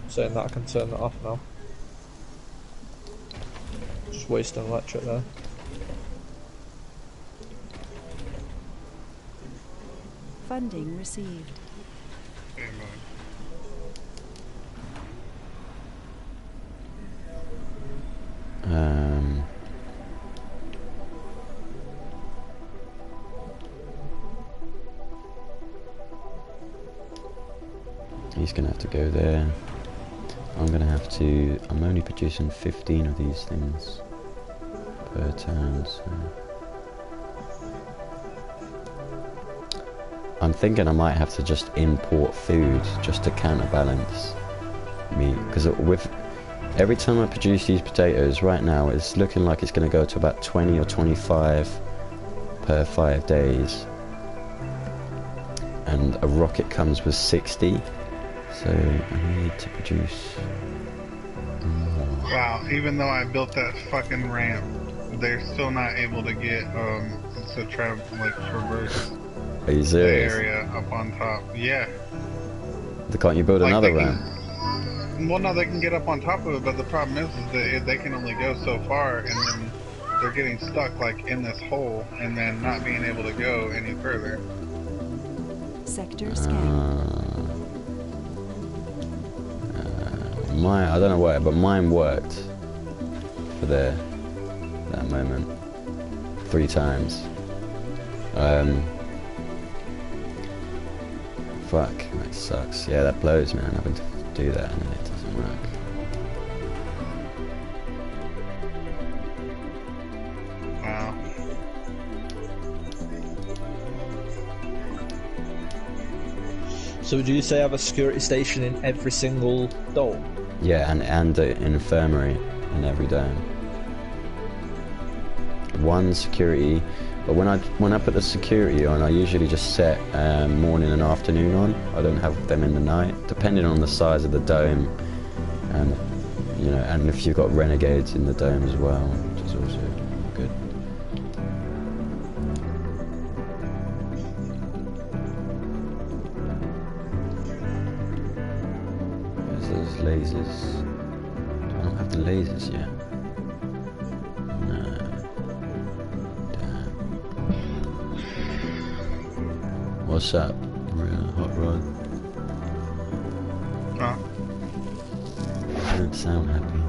Saying that I can turn that off now. Just wasting electric there. Funding received. Um, he's gonna have to go there. I'm gonna have to. I'm only producing 15 of these things per turn, so I'm thinking I might have to just import food just to counterbalance meat, because with every time I produce these potatoes right now, it's looking like it's going to go to about 20 or 25 per 5 days, and a rocket comes with 60, so I need to produce more. Wow, even though I built that fucking ramp, they're still not able to get to traverse Are you the serious? area up on top. Yeah. Can't you build Like another they ramp? Well, no, they can get up on top of it, but the problem is that they can only go so far, and then they're getting stuck like in this hole, and then not being able to go any further. Sector scan. Mine, I don't know why, but mine worked for that moment 3 times. Fuck, that sucks. Yeah, that blows, man. Having to do that and then it doesn't work. Wow. So would you say I have a security station in every single dome? Yeah, and an infirmary in every dome. One security, but when I put the security on, I usually just set morning and afternoon on. I don't have them in the night, depending on the size of the dome, and you know, and if you've got renegades in the dome as well, which is also good. There's those lasers. I don't have the lasers yet. No. Damn. What's up, Hot Rod? Huh? You don't sound happy.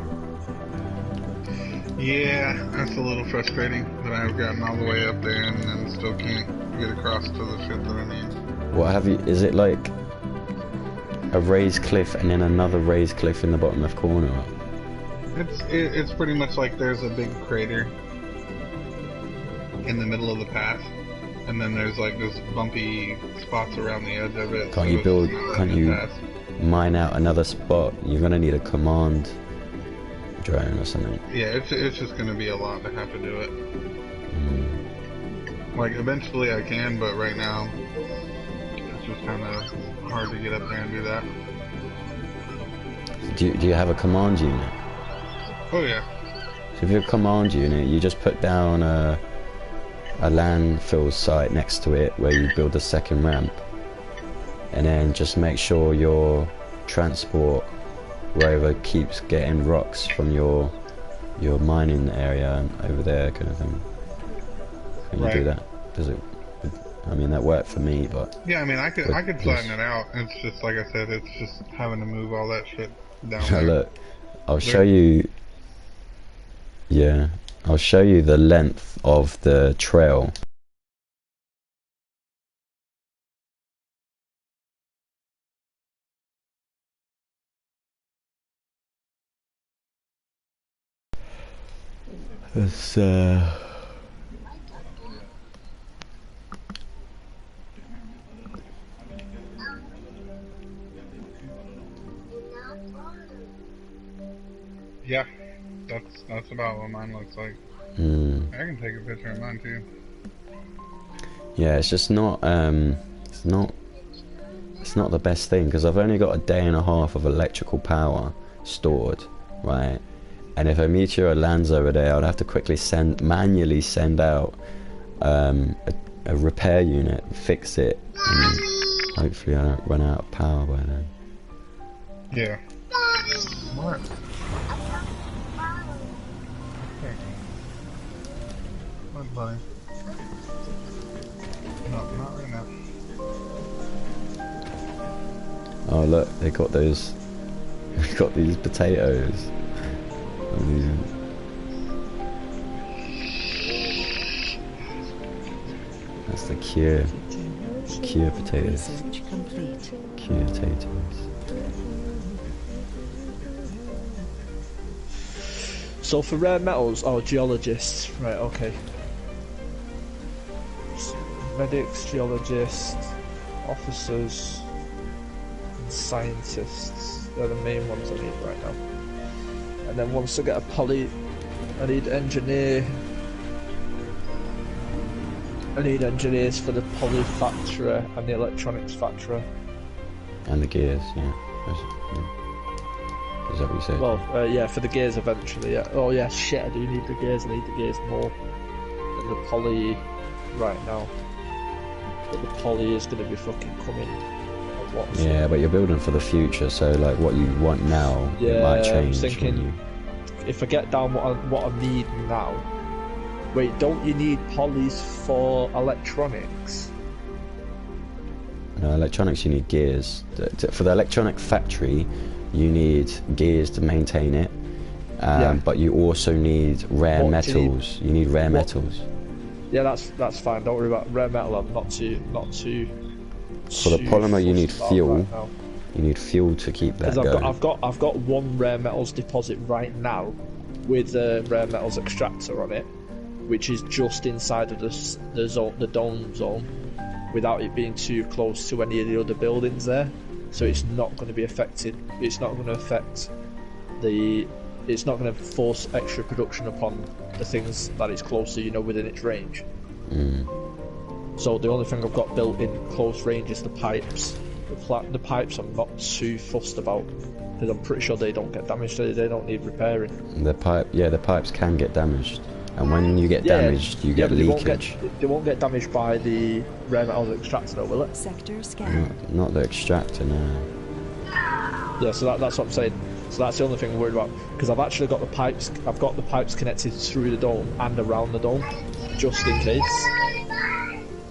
Yeah, that's a little frustrating that I've gotten all the way up there and then still can't get across to the shit that I need. What have you? Is it like a raised cliff and then another raised cliff in the bottom left corner? It's pretty much like there's a big crater in the middle of the path, and then there's like this bumpy spots around the edge of it. Can't you build? Can't you mine out another spot? You're gonna need a command drone or something. Yeah, it's just gonna be a lot to have to do it. Like eventually I can, but right now it's just kind of hard to get up there and do that. Do you have a command unit? Oh yeah. So if you're a command unit, you just put down a landfill site next to it where you build a second ramp, and then just make sure your transport rover keeps getting rocks from your mining area and over there, kind of thing. Can you do that? Does it? I mean, that worked for me, but yeah, I mean, I could flatten it out. It's just like I said, it's just having to move all that shit down there. Look, I'll show you. Yeah, I'll show you the length of the trail. It's Yeah, that's about what mine looks like. I can take a picture of mine too. Yeah, it's just not it's not the best thing, because I've only got a day and a half of electrical power stored, right? And if a meteor lands over there, I'd have to quickly manually send out a repair unit, fix it, and hopefully I don't run out of power by then. Yeah. What? What, buddy? No, not right now. Oh look, they got those. We got these potatoes. That's the cure potatoes. Research complete. Cure potatoes. So for rare metals, geologists, right? Okay. Medics, geologists, officers, and scientists. They're the main ones I need right now. And then once I get a poly, I need engineer. I need engineers for the poly factory and the electronics factory. And the gears, yeah. Is that what you said? Well, yeah, for the gears eventually. Yeah. Oh yeah, shit! I do need the gears. I need the gears more than the poly right now. But the poly is going to be fucking coming. Yeah, but you're building for the future, so like what you want now, yeah, it might change. I was thinking, if I get down what I need now. Wait, don't you need polys for electronics? No, electronics you need gears. For the electronic factory, you need gears to maintain it. Yeah. But you also need rare metals. You need rare metals. Yeah, that's fine. Don't worry about rare metal. I'm not too. For the polymer, you need fuel. Right now. You need fuel to keep that going. I've got one rare metals deposit right now, with a rare metals extractor on it, which is just inside of the dome zone, without it being too close to any of the other buildings there. So it's not going to be affected. It's not going to affect the. It's not going to force extra production upon the things that it's close to, within its range. So the only thing I've got built in close range is the pipes. The pipes I'm not too fussed about, because I'm pretty sure they don't get damaged. They don't need repairing. The pipes can get damaged, and when you get damaged, you get leakage. They won't get damaged by the rare metals extractor, though, will it? Sector scan. Not the extractor, no. Yeah, so that's what I'm saying. So that's the only thing I'm worried about, because I've actually got the pipes. I've got the pipes connected through the dome and around the dome, just in case.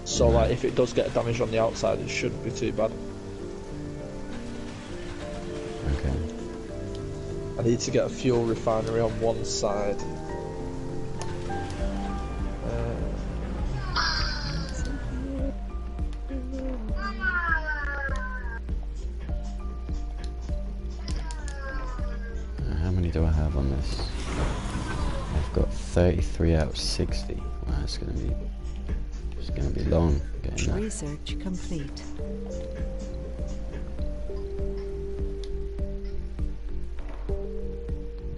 So like, if it does get damaged on the outside, it shouldn't be too bad. Okay. I need to get a fuel refinery on one side. How many do I have on this? I've got 33 out of 60. Wow, it's gonna be long getting that. Research complete.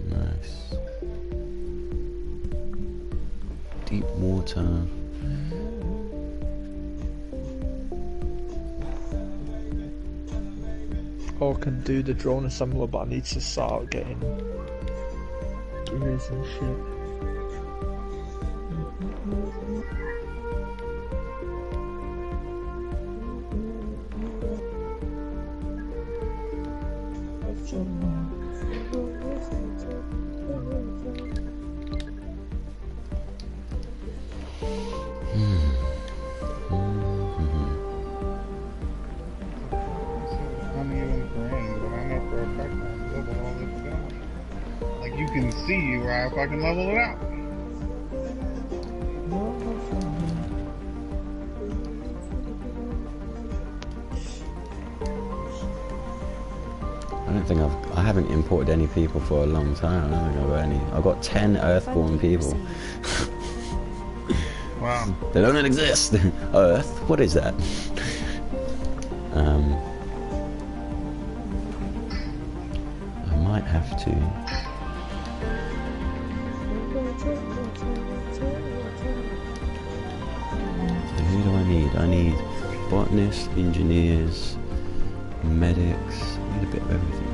Nice. Deep water. I can do the drone assembler, but I need to start getting gears and shit. See where if I can level it out. I don't think I haven't imported any people for a long time. I don't think I've got any. I've got 10 Earthborn people. Wow. They don't exist. Earth? What is that? I might have to. Who do I need? I need botanists, engineers, medics. I need a bit of everything.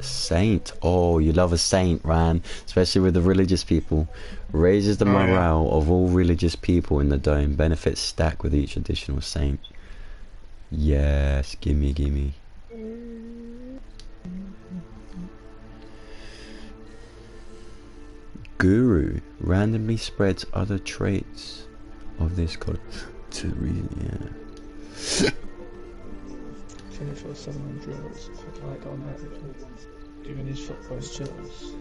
Saint. Oh, you love a saint, Ran. Especially with the religious people. Raises the morale of all religious people in the dome. Benefits stack with each additional saint. Yes, gimme, gimme. Guru randomly spreads other traits of this code to really, 24/7 drills, like automatically, giving his foot boys chills.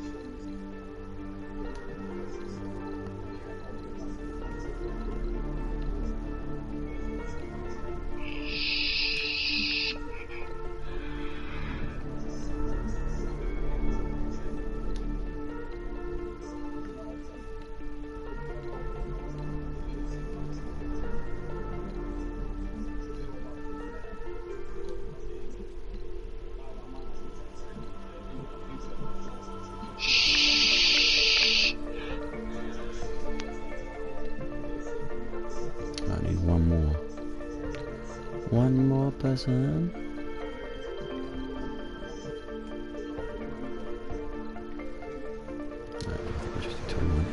One more person. Just turn one.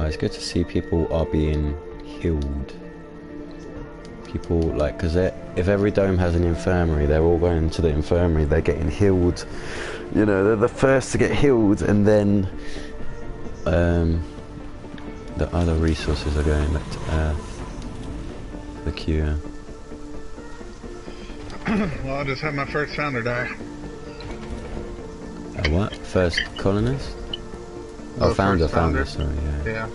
It's good to see people are being healed. People, like, because if every dome has an infirmary, they're all going to the infirmary, they're getting healed. You know, they're the first to get healed, and then the other resources are going back to Earth. The cure. Well, I just had my first founder die. A what? First colonist? Oh, founder, sorry, yeah. Yeah.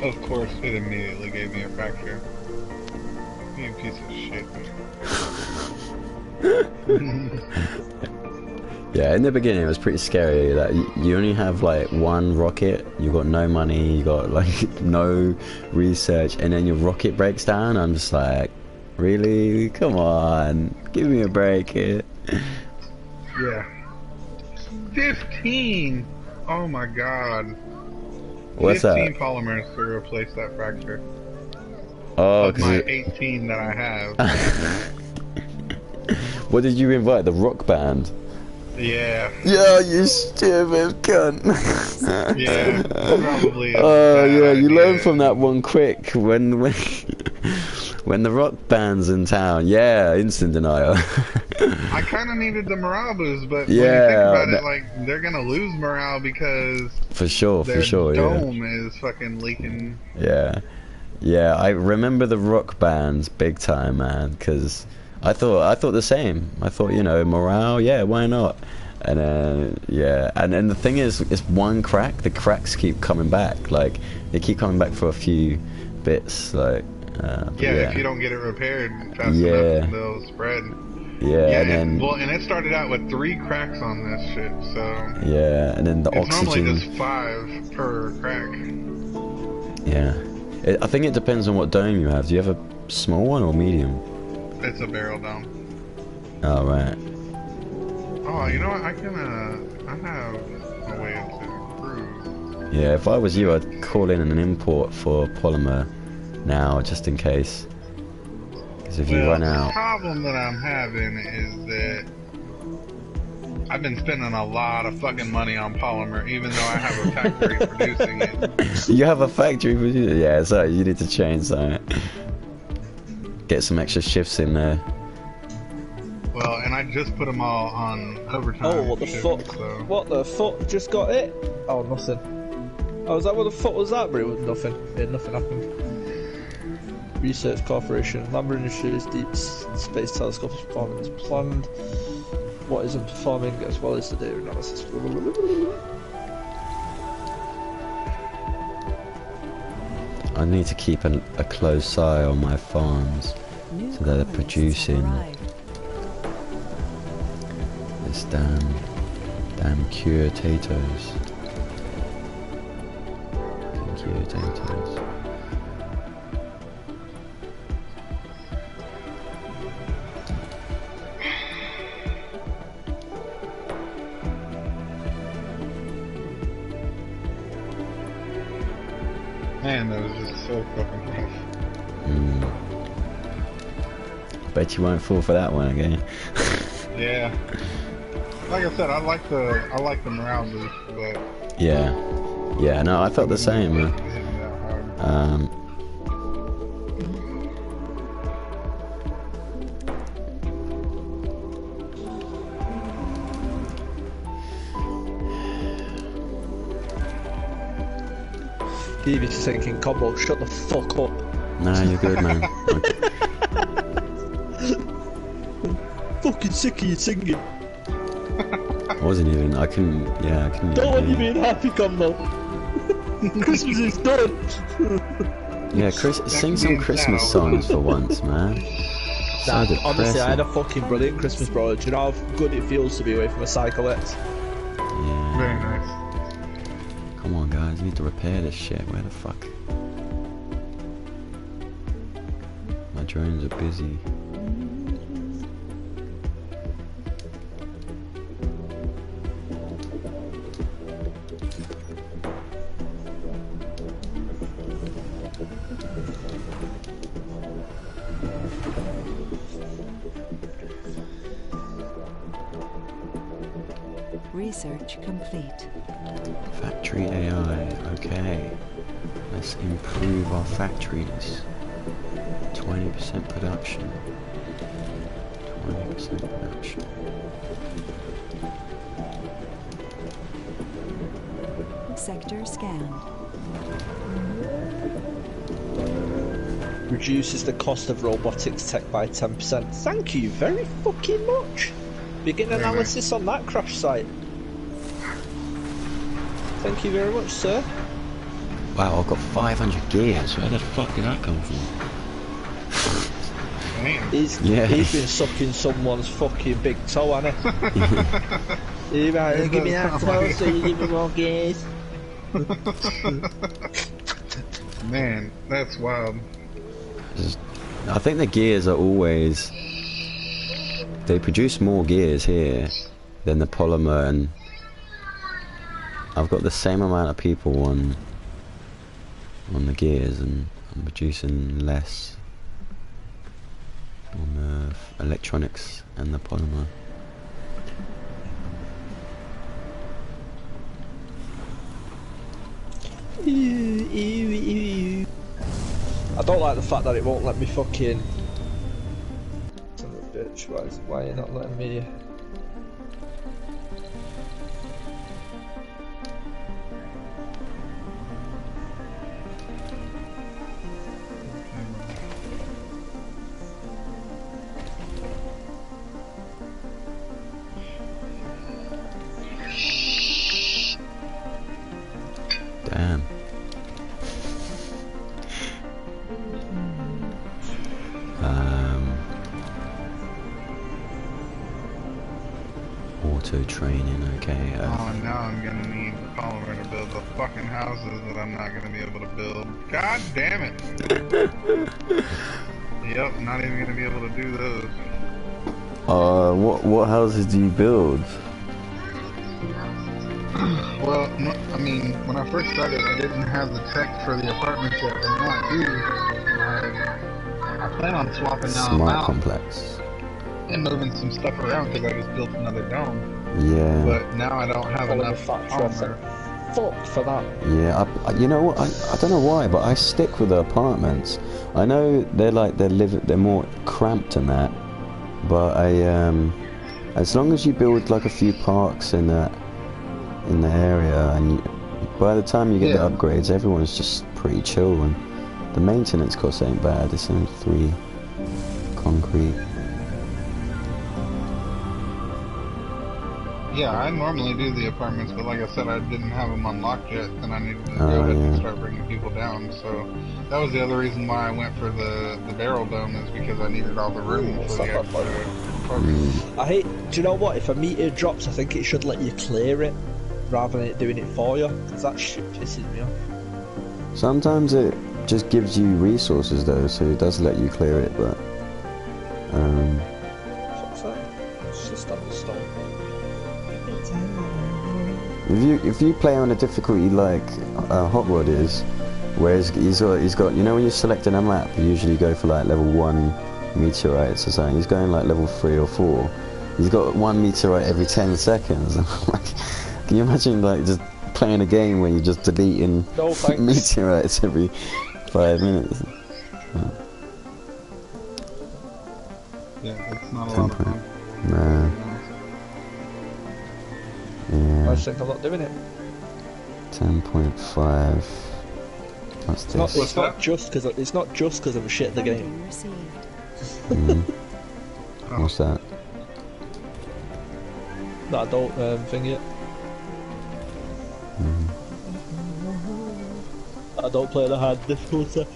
Of course, it immediately gave me a fracture. You piece of shit. Yeah, in the beginning it was pretty scary that you only have like one rocket, you got no money, you got like no research, and then your rocket breaks down. I'm just like, really? Come on, give me a break here. Yeah. 15! Oh my god. What's 15 that? polymers to replace that fracture. Oh, of my 18 that I have. What did you invite? The rock band? Yeah. Yeah, you stupid cunt. Yeah, probably. Oh yeah, you learn from that one quick when the rock band's in town. Yeah, instant denial. I kind of needed the morale boost, but yeah, when you think about it, like, they're gonna lose morale because for sure, their yeah. dome is fucking leaking. Yeah, yeah. I remember the rock bands big time, man, because I thought the same. I thought, you know, morale, yeah, why not? And yeah, and the thing is, it's one crack. The cracks keep coming back. Like, they keep coming back for a few bits. Like, yeah, if you don't get it repaired fast enough, they'll spread. Yeah, and then and it started out with 3 cracks on this shit, so yeah, and then the it's oxygen. normally just 5 per crack. Yeah, I think it depends on what dome you have. Do you have a small one or medium? It's a barrel dome. Oh right. Oh, you know what? I have a way to improve. Yeah, if I was you, I'd call in an import for polymer now, just in case. Because if you run out. The problem that I'm having is that I've been spending a lot of fucking money on polymer, even though I have a factory producing it. You have a factory producing it? Yeah, so you need to change something. Get some extra shifts in there. Well, and I just put them all on overtime. Oh, what the shift, fuck? So. What the fuck? Just got it? Oh, nothing. Oh, is that what the fuck was that? But it was nothing. Yeah, nothing happened. Research Corporation. Lambert Industries Deep Space Telescope is performing as planned. What isn't performing as well as the data analysis. I need to keep a close eye on my farms New so they're comments producing arrived. this damn curatatoes. Curatatoes. Man, that was just so fucking tough. Bet you won't fall for that one again. Yeah. Like I said, I like the morale boost, but Yeah. Yeah, no, I felt the same, man. hitting that hard. Davey's thinking, Combo, shut the fuck up. Nah, you're good, man. Fucking sick of you singing. I wasn't even, I couldn't Don't want even you hear. being happy, Combo. Christmas is done. Yeah, sing some Christmas songs for once, man. So Nah, depressing. honestly, I had a fucking brilliant Christmas, bro. Do you know how good it feels to be away from a Cycle X? Yeah. Very nice. Come on, guys, we need to repair this shit. Where the fuck? My drones are busy. Research complete. Factory AI, okay. Let's improve our factories. 20% production. 20% production. Sector scanned. Reduces the cost of robotics tech by 10%. Thank you very fucking much. Begin analysis on that crash site. Thank you very much, sir. Wow, I've got 500 gears. Where the fuck did that come from? Damn. He's been sucking someone's fucking big toe, hasn't he? He might give me that toe so you give me more gears. Man, that's wild. I think the gears are always... They produce more gears here than the polymer, and I've got the same amount of people on the gears, and I'm producing less on the electronics and the polymer. I don't like the fact that it won't let me fucking... Son of a bitch, why are you not letting me... Damn. Auto training, okay. Oh, now I'm gonna need polymer to build the fucking houses that I'm not gonna be able to build. God damn it! Yep, not even gonna be able to do those. What houses do you build? Well, no, I mean, when I first started, I didn't have the tech for the apartments yet, but now I do. I plan on swapping them Smart out complex. and moving some stuff around because I just built another dome. Yeah. But now I don't have Following enough the factory, I said, armor. fuck for that. Yeah, you know what? I don't know why, but I stick with the apartments. I know they're more cramped than that, but as long as you build like a few parks in the area, and by the time you get the upgrades, everyone's just pretty chill, and the maintenance costs ain't bad. It's only 3 concrete. Yeah, I normally do the apartments, but like I said, I didn't have them unlocked yet, and I needed to go ahead and start bringing people down. So that was the other reason why I went for the barrel dome, is because I needed all the room for the extra apartments. I hate. Do you know what? If a meteor drops, I think it should let you clear it rather than it doing it for you, because that shit pisses me off. Sometimes it just gives you resources though, so it does let you clear it, but Fuck's that? It's just on the stone. if you play on a difficulty like Hot Rod is, whereas he's got, you know, when you're selecting a map, you usually go for like level 1 meteorites or something. He's going like level 3 or 4. He's got 1 meteorite every 10 seconds. Can you imagine like just playing a game where you're just deleting meteorites every 5 minutes? Yeah, it's not a lot of fun. Nah. Yeah. I just think I'm not doing it. 10.5. What's this? It's not just because I'm shit at the game. What's that? That I don't thing it. I don't play the hard difficulty.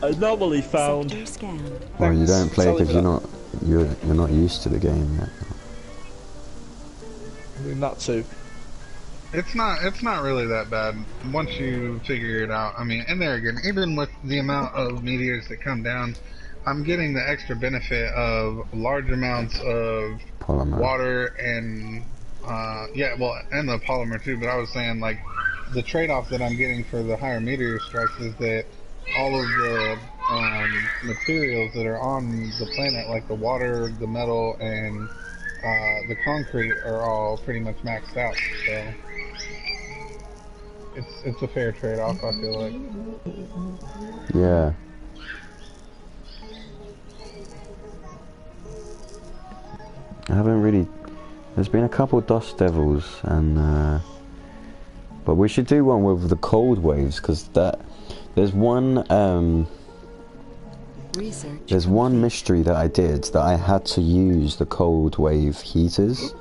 I normally found. Well, you don't play because you're not used to the game yet. I mean that too. It's not really that bad once you figure it out. I mean, and there again, even with the amount of meteors that come down, I'm getting the extra benefit of large amounts of polymer, water, and and the polymer too. But I was saying, like, the trade-off that I'm getting for the higher meteor strikes is that all of the materials that are on the planet, like the water, the metal, and the concrete, are all pretty much maxed out. So it's a fair trade-off, I feel like. Yeah. I haven't really. There's been a couple Dust Devils, and but we should do one with the cold waves, because there's one mystery that I did that I had to use the cold wave heaters.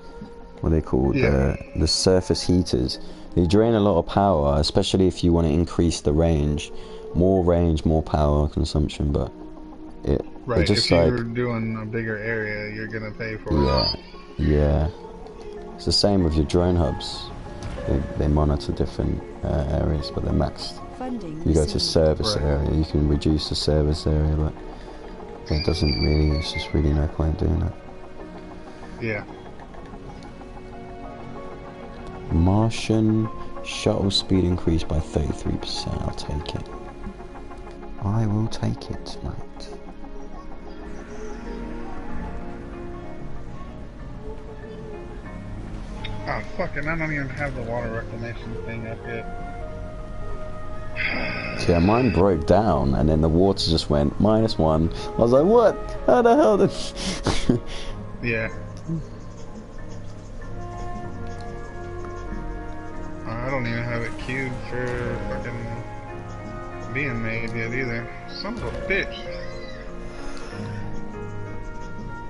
What are they called? The surface heaters. They drain a lot of power, especially if you want to increase the range. More range, more power consumption, but it just, if you're doing a bigger area, you're gonna pay for it. Yeah. It's the same with your drone hubs. They monitor different areas, but they're maxed. You go to service area, you can reduce the service area, but it doesn't really. It's just really no point doing that. Yeah. Martian shuttle speed increased by 33%. I'll take it. I will take it, mate. Oh, fucking, I don't even have the water reclamation thing up yet. So yeah, mine broke down, and then the water just went -1. I was like, what? How the hell did... Yeah. I don't even have it queued for fucking being made yet either. Son of a bitch.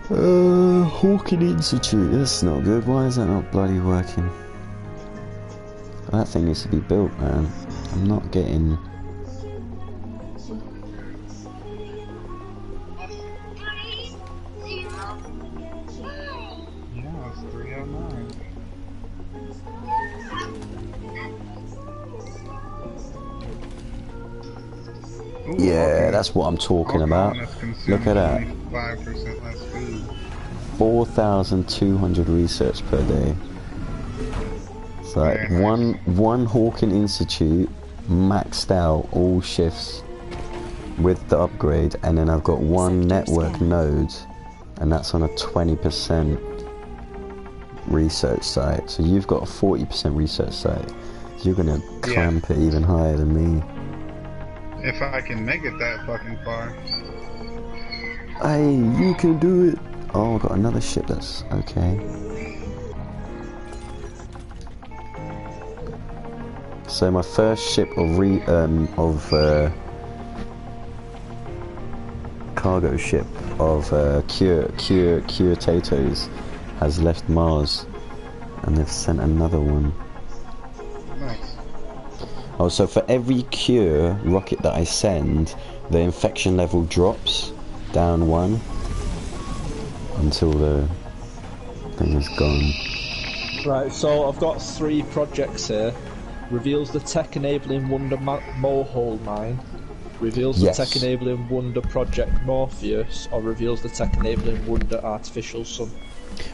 Hawking Institute, that's not good. Why is that not bloody working? That thing needs to be built, man. I'm not getting... Yeah, it's 309. Ooh, yeah, that's what I'm talking about. Look at that. 5% less food. 4,200 research per day. It's like one Hawking Institute maxed out all shifts with the upgrade, and then I've got one network node, and that's on a 20% research site. So you've got a 40% research site. So you're gonna clamp it even higher than me. If I can make it that fucking far. Hey, you can do it. Oh, I got another ship that's okay. So my first ship of cargo ship of cure potatoes has left Mars, and they've sent another one. Nice. Oh, so for every cure rocket that I send, the infection level drops down 1 until the thing is gone. Right, so I've got 3 projects here. Reveals the tech-enabling Wonder Mohole Mine, reveals the tech-enabling Wonder Project Morpheus, or reveals the tech-enabling Wonder Artificial Sun.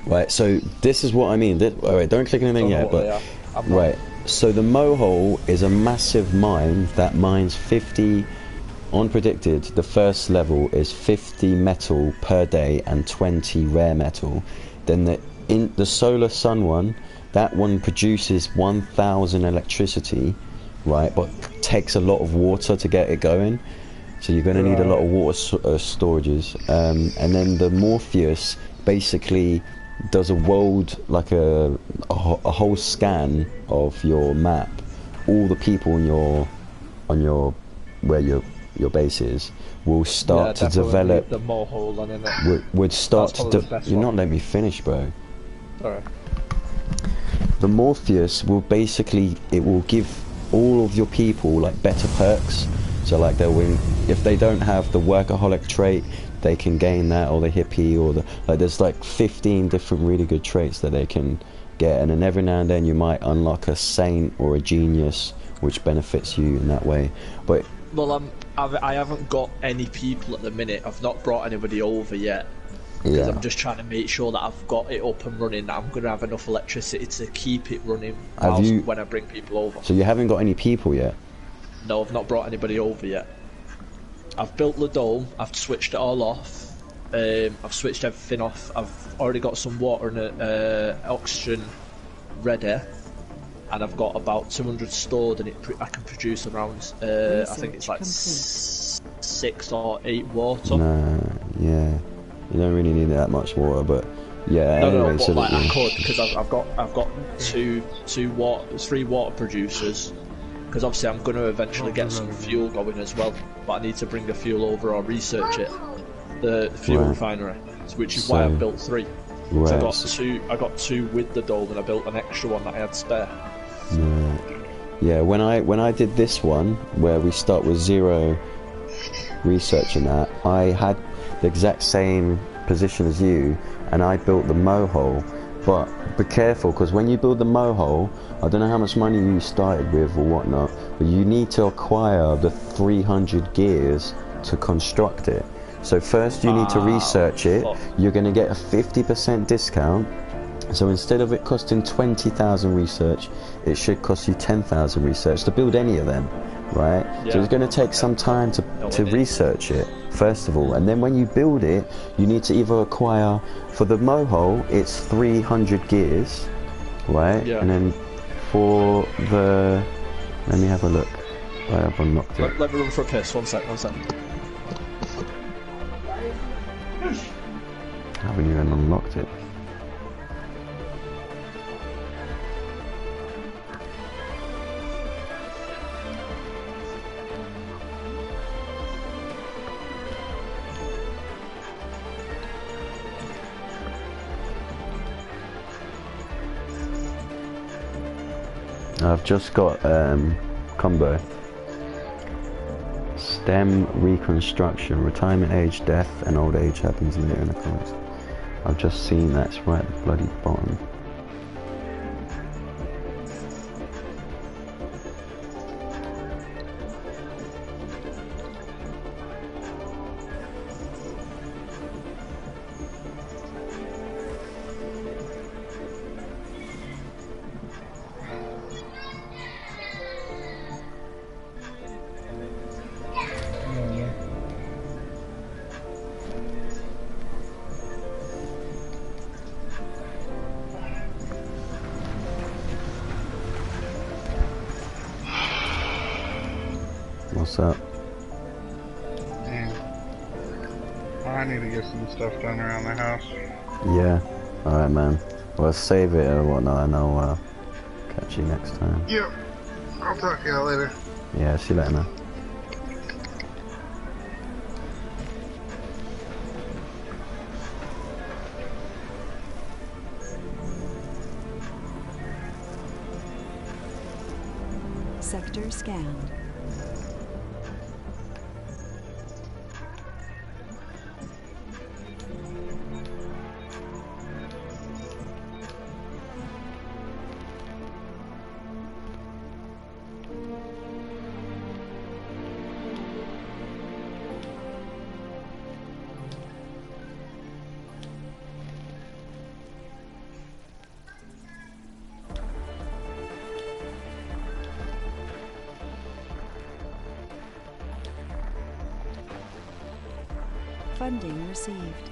Right, so this is what I mean. Alright, don't click anything yet, but... Right, so the Mohole is a massive mine that mines 50... Unpredicted, the first level is 50 metal per day and 20 rare metal. Then the Solar Sun one, that one produces 1,000 electricity, right, but takes a lot of water to get it going. So you're going to need a lot of water storages. And then the Morpheus basically does a world, like a whole scan of your map, all the people on your where your base is will start to develop the Mohole on it. Would start to you're not letting me finish, bro. Alright. The Morpheus will basically, it will give all of your people like better perks. So like they'll win if they don't have the workaholic trait, they can gain that, or the hippie, or the there's like 15 different really good traits that they can get, and then every now and then you might unlock a saint or a genius which benefits you in that way. But well, I haven't got any people at the minute. I've not brought anybody over yet. Yeah. I'm just trying to make sure that I've got it up and running, that I'm going to have enough electricity to keep it running when I bring people over. So you haven't got any people yet? No, I've not brought anybody over yet. I've built the dome, I've switched it all off, I've switched everything off, I've already got some water and oxygen ready, and I've got about 200 stored, and I can produce around, I think it's like 6 or 8 water. No, yeah. You don't really need that much water, but yeah. No, but like I could, because I've got 3 water producers. Because obviously I'm going to eventually get some fuel going as well, but I need to bring the fuel over or research it, the fuel refinery, which is why I've built 3. Right. So I got 2 with the dome, and I built an extra one that I had spare. Yeah. When I did this one, where we start with 0 research in that, I had the exact same position as you, and I built the Mohole. But be careful, because when you build the Mohole, I don't know how much money you started with or whatnot, but you need to acquire the 300 gears to construct it. So first you need to research it. You're going to get a 50% discount. So instead of it costing 20,000 research, it should cost you 10,000 research to build any of them, right? Yeah. So it's going to take some time to research it, first of all. And then when you build it, you need to either acquire, for the Mohole, it's 300 gears, right? Yeah. And then for the... Let me have a look. I have unlocked it. Let me run for a piss. One sec. I haven't even unlocked it. I've just got combo. STEM reconstruction, retirement age, death and old age happens later in the course. I've just seen that's right at the bloody bottom. What's up? Yeah. I need to get some stuff done around the house. Yeah. Alright, man. Well, save it or whatnot, and I'll catch you next time. Yep. I'll talk to y'all later. Yeah, see you later, man. Sector scanned. Funding received.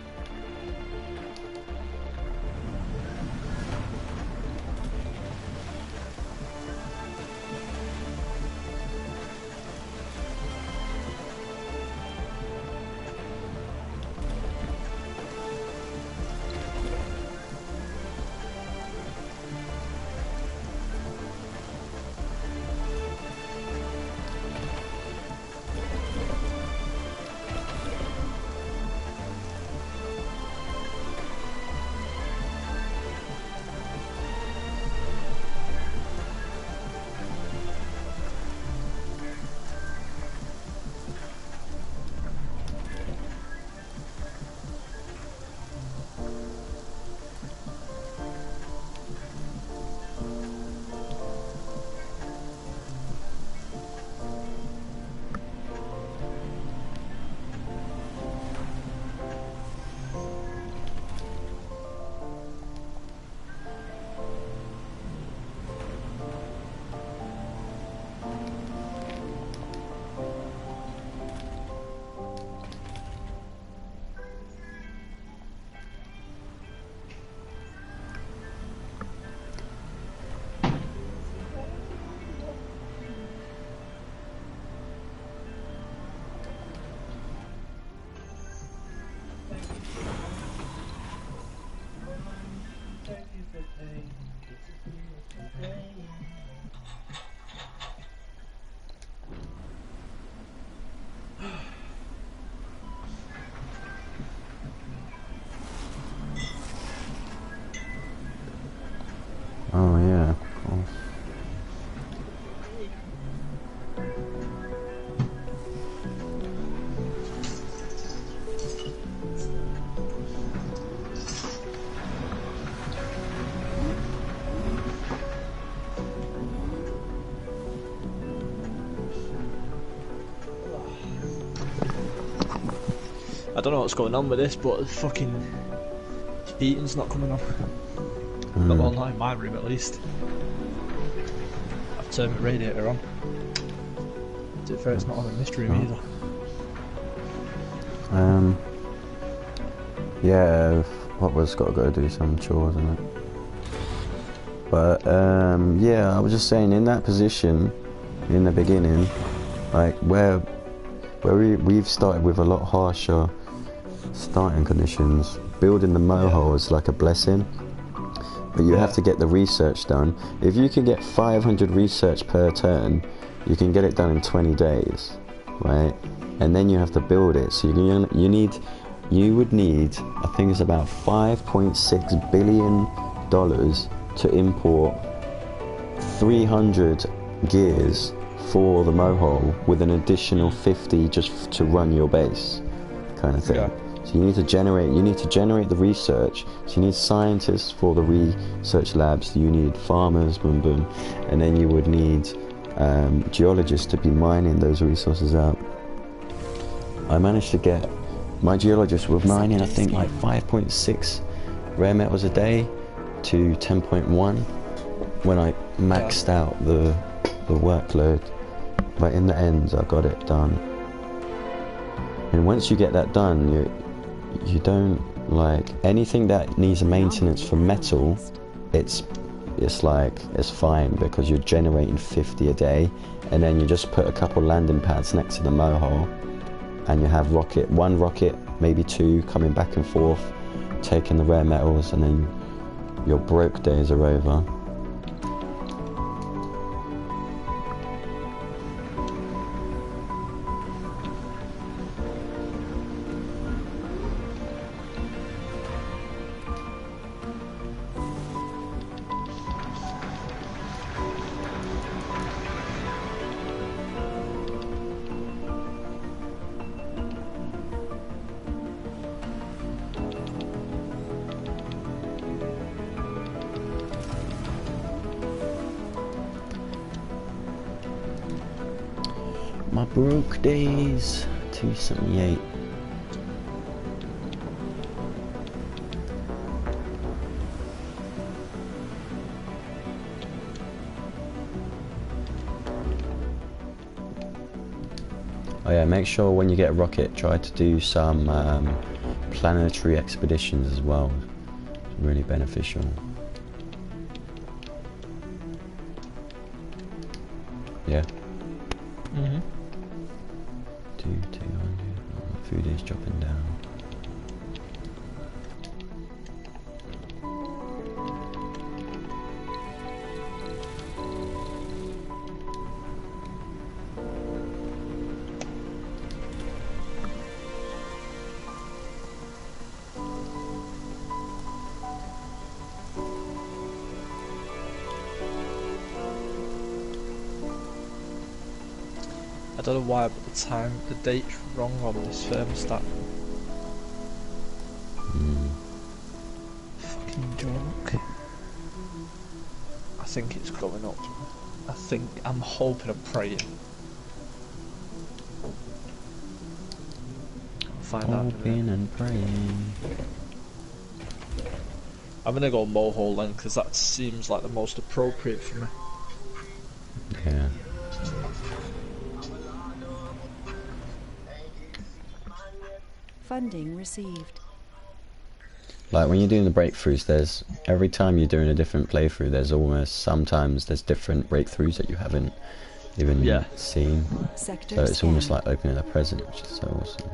Oh yeah, of course. I don't know what's going on with this, but the fucking heating's not coming on. Not online in my room at least. I've turned the radiator on. To be fair, it's not on in this room either. Yeah, Popper's got to go do some chores and it. But yeah, I was just saying, in that position, in the beginning, like where we've started with a lot harsher starting conditions, building the mohole is like a blessing. But you have to get the research done. If you can get 500 research per turn, you can get it done in 20 days, right? And then you have to build it. So you would need, I think it's about $5.6 billion to import 300 gears for the mohole with an additional 50 just to run your base, kind of thing. Yeah. So you need to generate the research. So you need scientists for the research labs. You need farmers, boom boom, and then you would need geologists to be mining those resources out. I managed to get my geologists were mining, I think, like 5.6 rare metals a day to 10.1 when I maxed out the workload. But in the end, I got it done. And once you get that done, you don't, like, anything that needs maintenance for metal, it's it's like it's fine because you're generating 50 a day, and then you just put a couple landing pads next to the mohole, and you have one rocket, maybe two, coming back and forth, taking the rare metals, and then your broke days are over. My broke days, 278. Oh yeah, make sure when you get a rocket, try to do some planetary expeditions as well. It's really beneficial. Yeah. Mhm. 200. Food is dropping down. I don't know why, but the date's wrong on this thermostat. Fucking joke. I think it's going up. I'm hoping and praying. I'll find out in a minute. Hoping and praying. I'm gonna go mohole then, because that seems like the most appropriate for me. Yeah. Funding received. Like when you're doing the breakthroughs, there's every time you're doing a different playthrough, sometimes there's different breakthroughs that you haven't even seen. Sector So it's almost scanned. like opening a present, which is so awesome.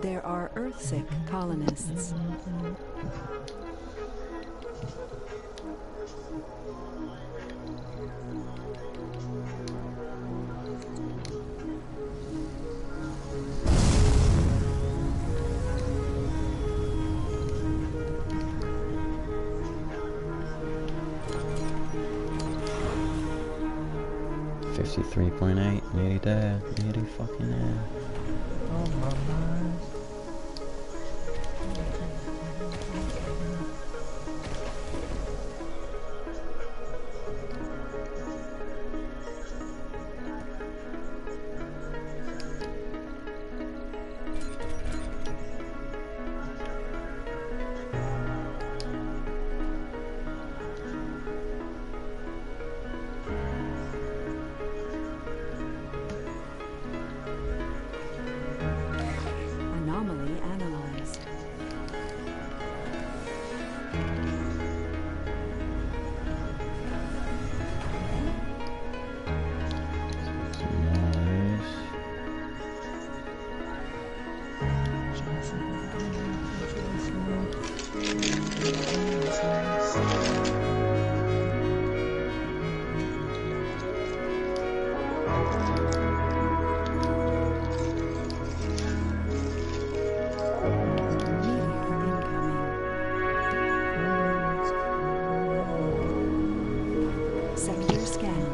There are Earthsick colonists. .8, nearly there, nearly fucking there. Oh my mind. Anomaly analyzed. Sector scanned.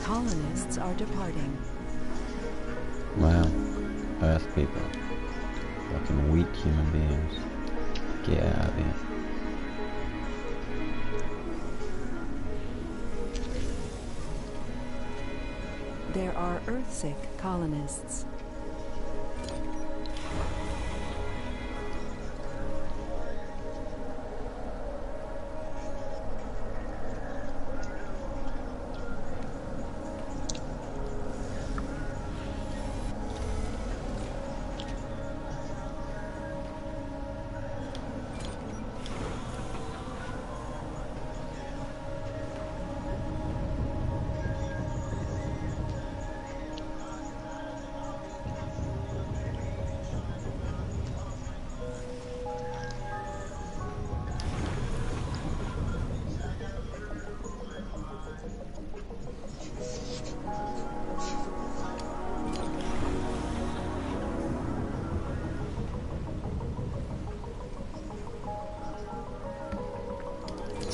Colonists are departing. Wow, Earth people. Fucking weak human beings. Get out of here. There are Earthsick colonists.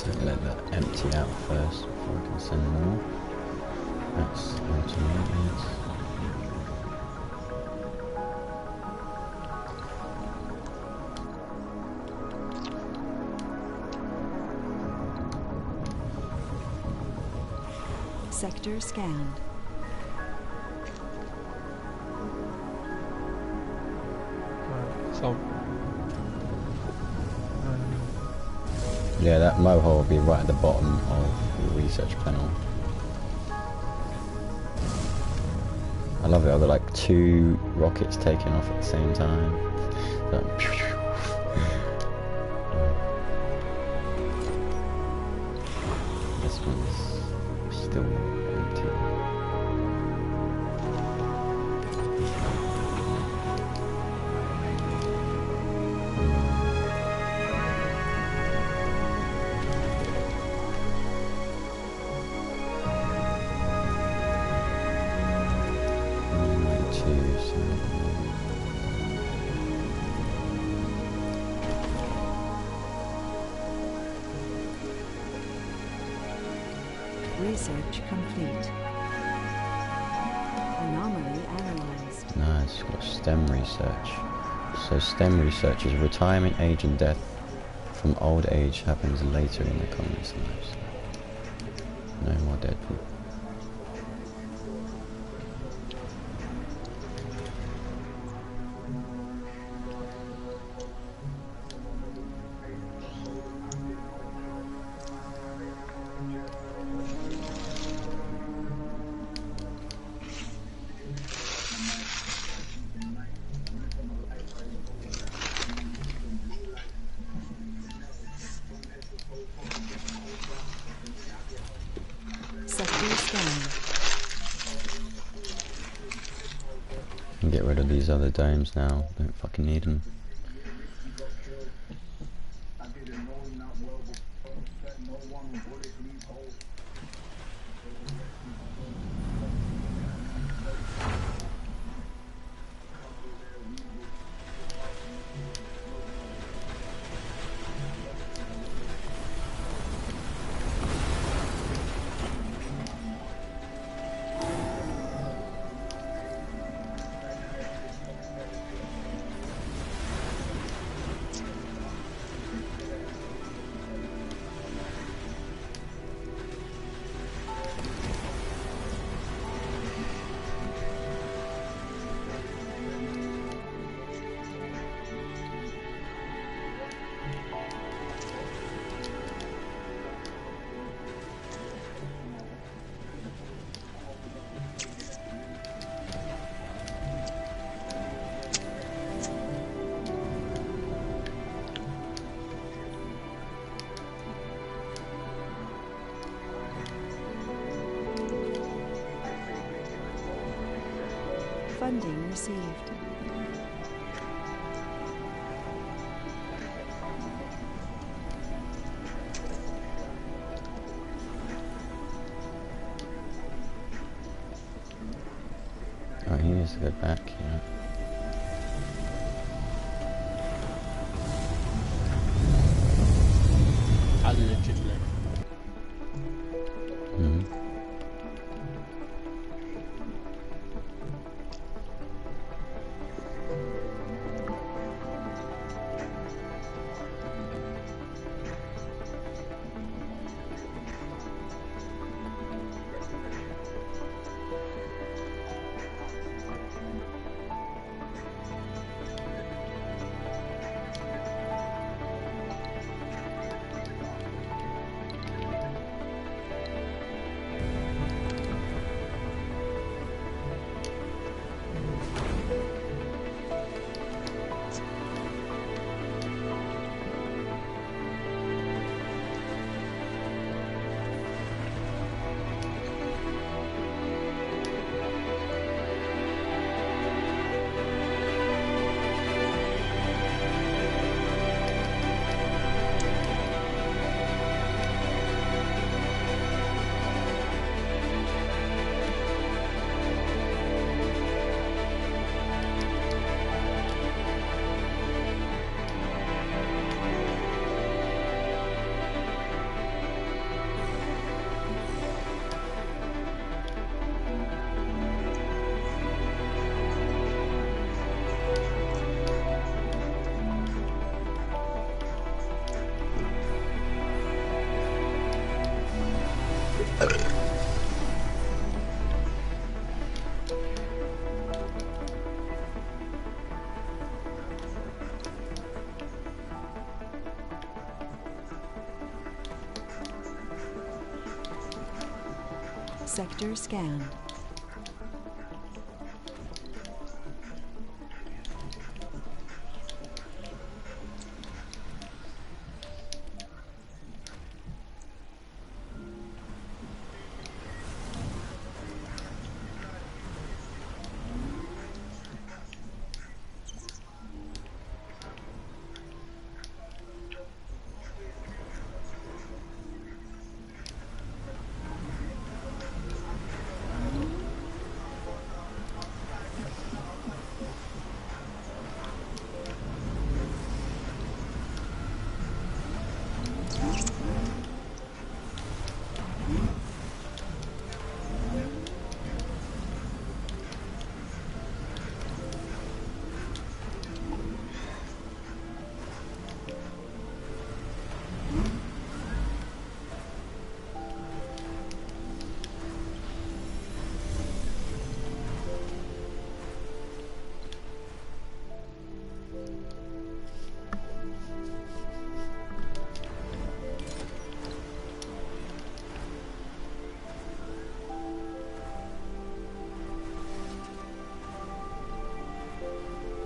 So let that empty out first before I can send more. That's automated. Sector scanned. Right, so Yeah, that mohole will be right at the bottom of the research panel. I love it how they're like 2 rockets taking off at the same time. This one's still empty. Research complete. Anomaly analyzed. Nice, got STEM research. So STEM research is retirement, age and death from old age happens later in the colony's lives. No more dead people. Sector scanned. And get rid of these other domes now. Don't fucking need them. Funding received. Oh, he needs to go back, yeah. Allegedly. Sector scanned.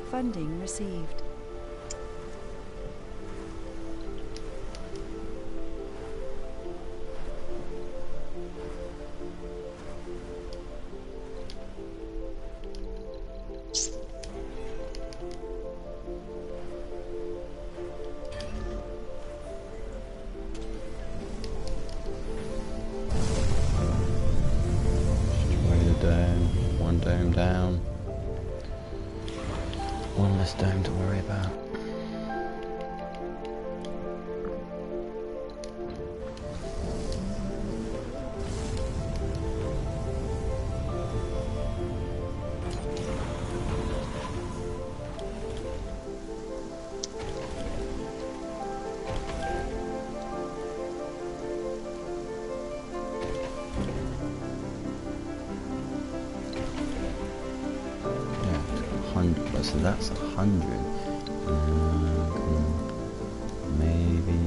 Funding received. Destroy the dome. One dome down. One less dome to worry about. So that's 100. Maybe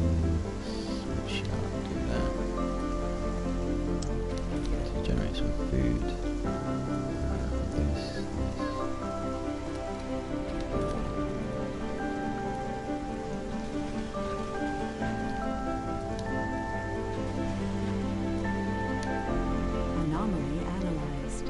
switch up, do that to generate some food. This. Anomaly analyzed.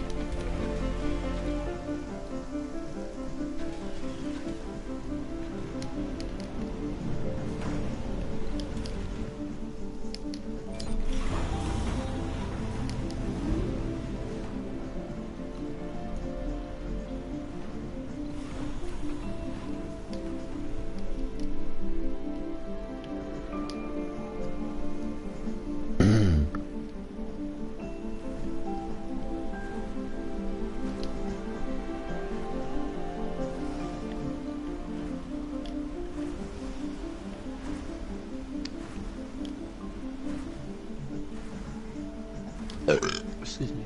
Excuse me.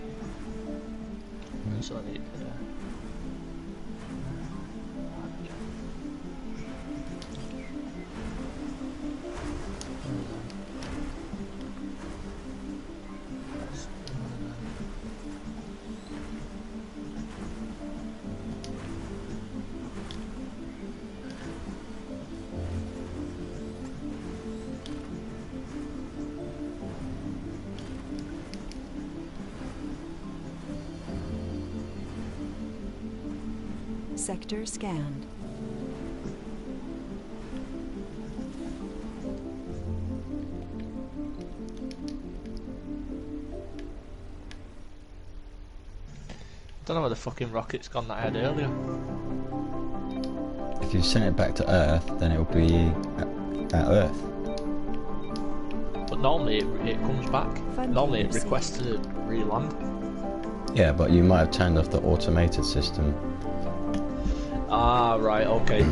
So I need Sector scanned. Don't know where the fucking rocket's gone that I had earlier. If you send it back to Earth, then it will be at Earth. But normally it comes back. Normally it requests to re-land. Yeah, but you might have turned off the automated system. Ah, right, okay.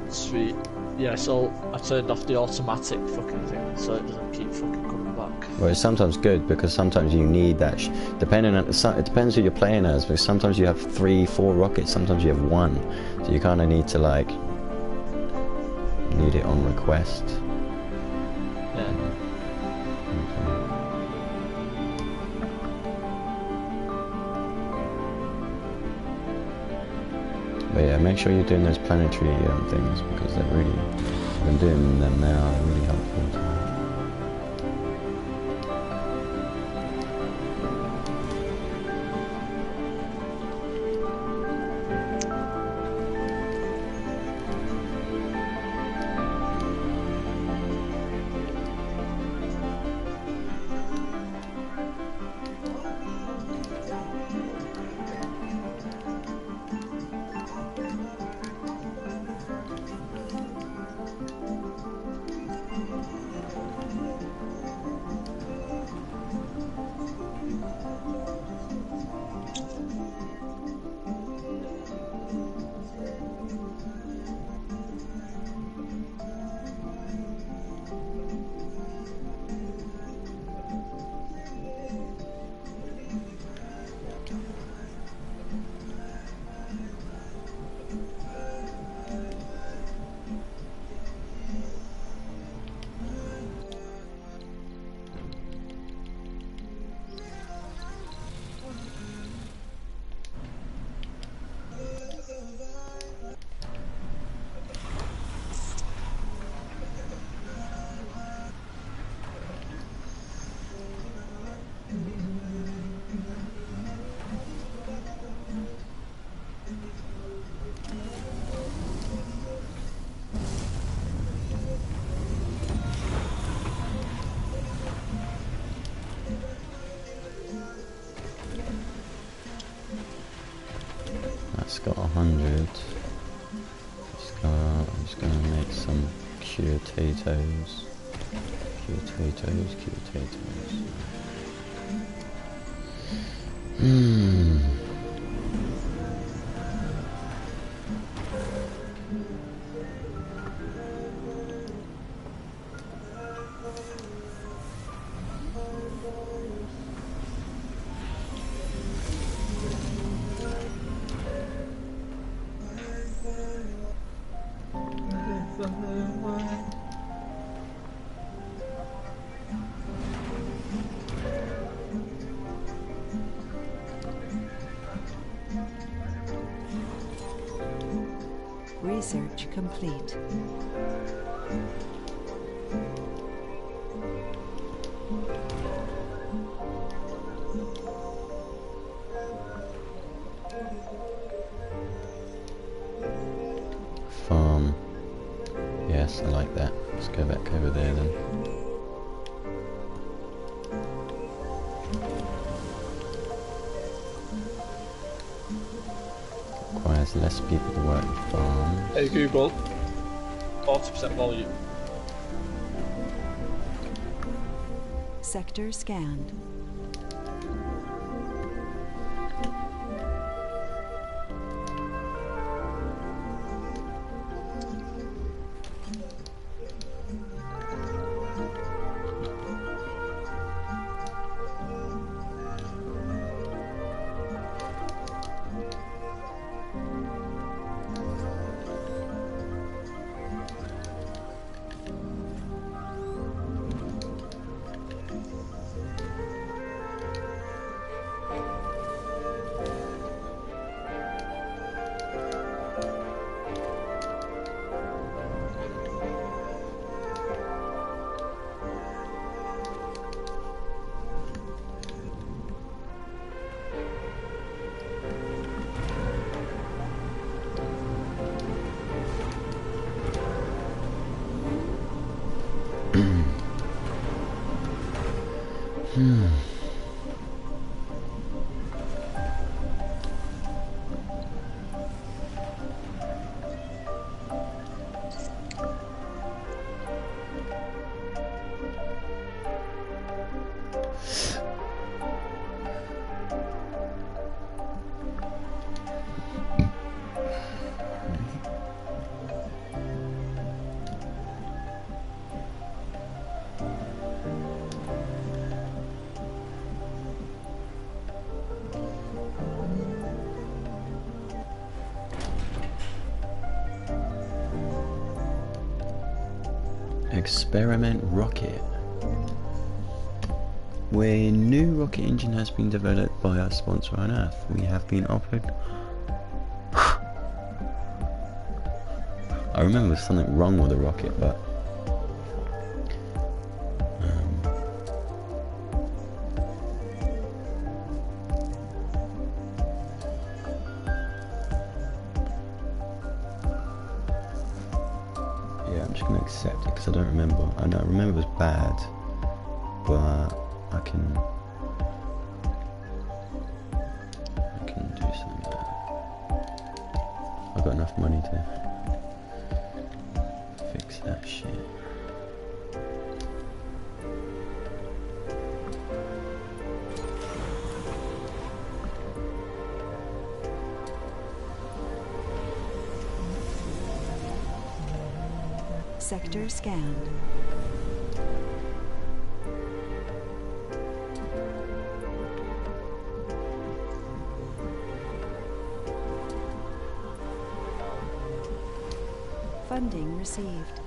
Sweet. Yeah, so I turned off the automatic fucking thing so it doesn't keep fucking coming back. Well, it's sometimes good because sometimes you need that. Depending on it depends who you're playing as. Because sometimes you have 3, 4 rockets. Sometimes you have 1. So you kind of need to like need it on request. Yeah. But yeah, make sure you're doing those planetary things because they're really. I've been doing them now. They're really helpful. That's got 100. I'm just gonna make some potatoes. Potatoes. Research complete. Farm. Yes, I like that. Let's go back over there then. Requires less people to work the farm. Hey Google, 40% volume. Sector scanned. Experiment rocket. Where new rocket engine has been developed by our sponsor on Earth. We have been offered. I remember there was something wrong with the rocket, but yeah, I'm just gonna accept it because I don't remember. I remember it was bad, but I can do something about it. I've got enough money to fix that shit. Sector scanned. Funding received.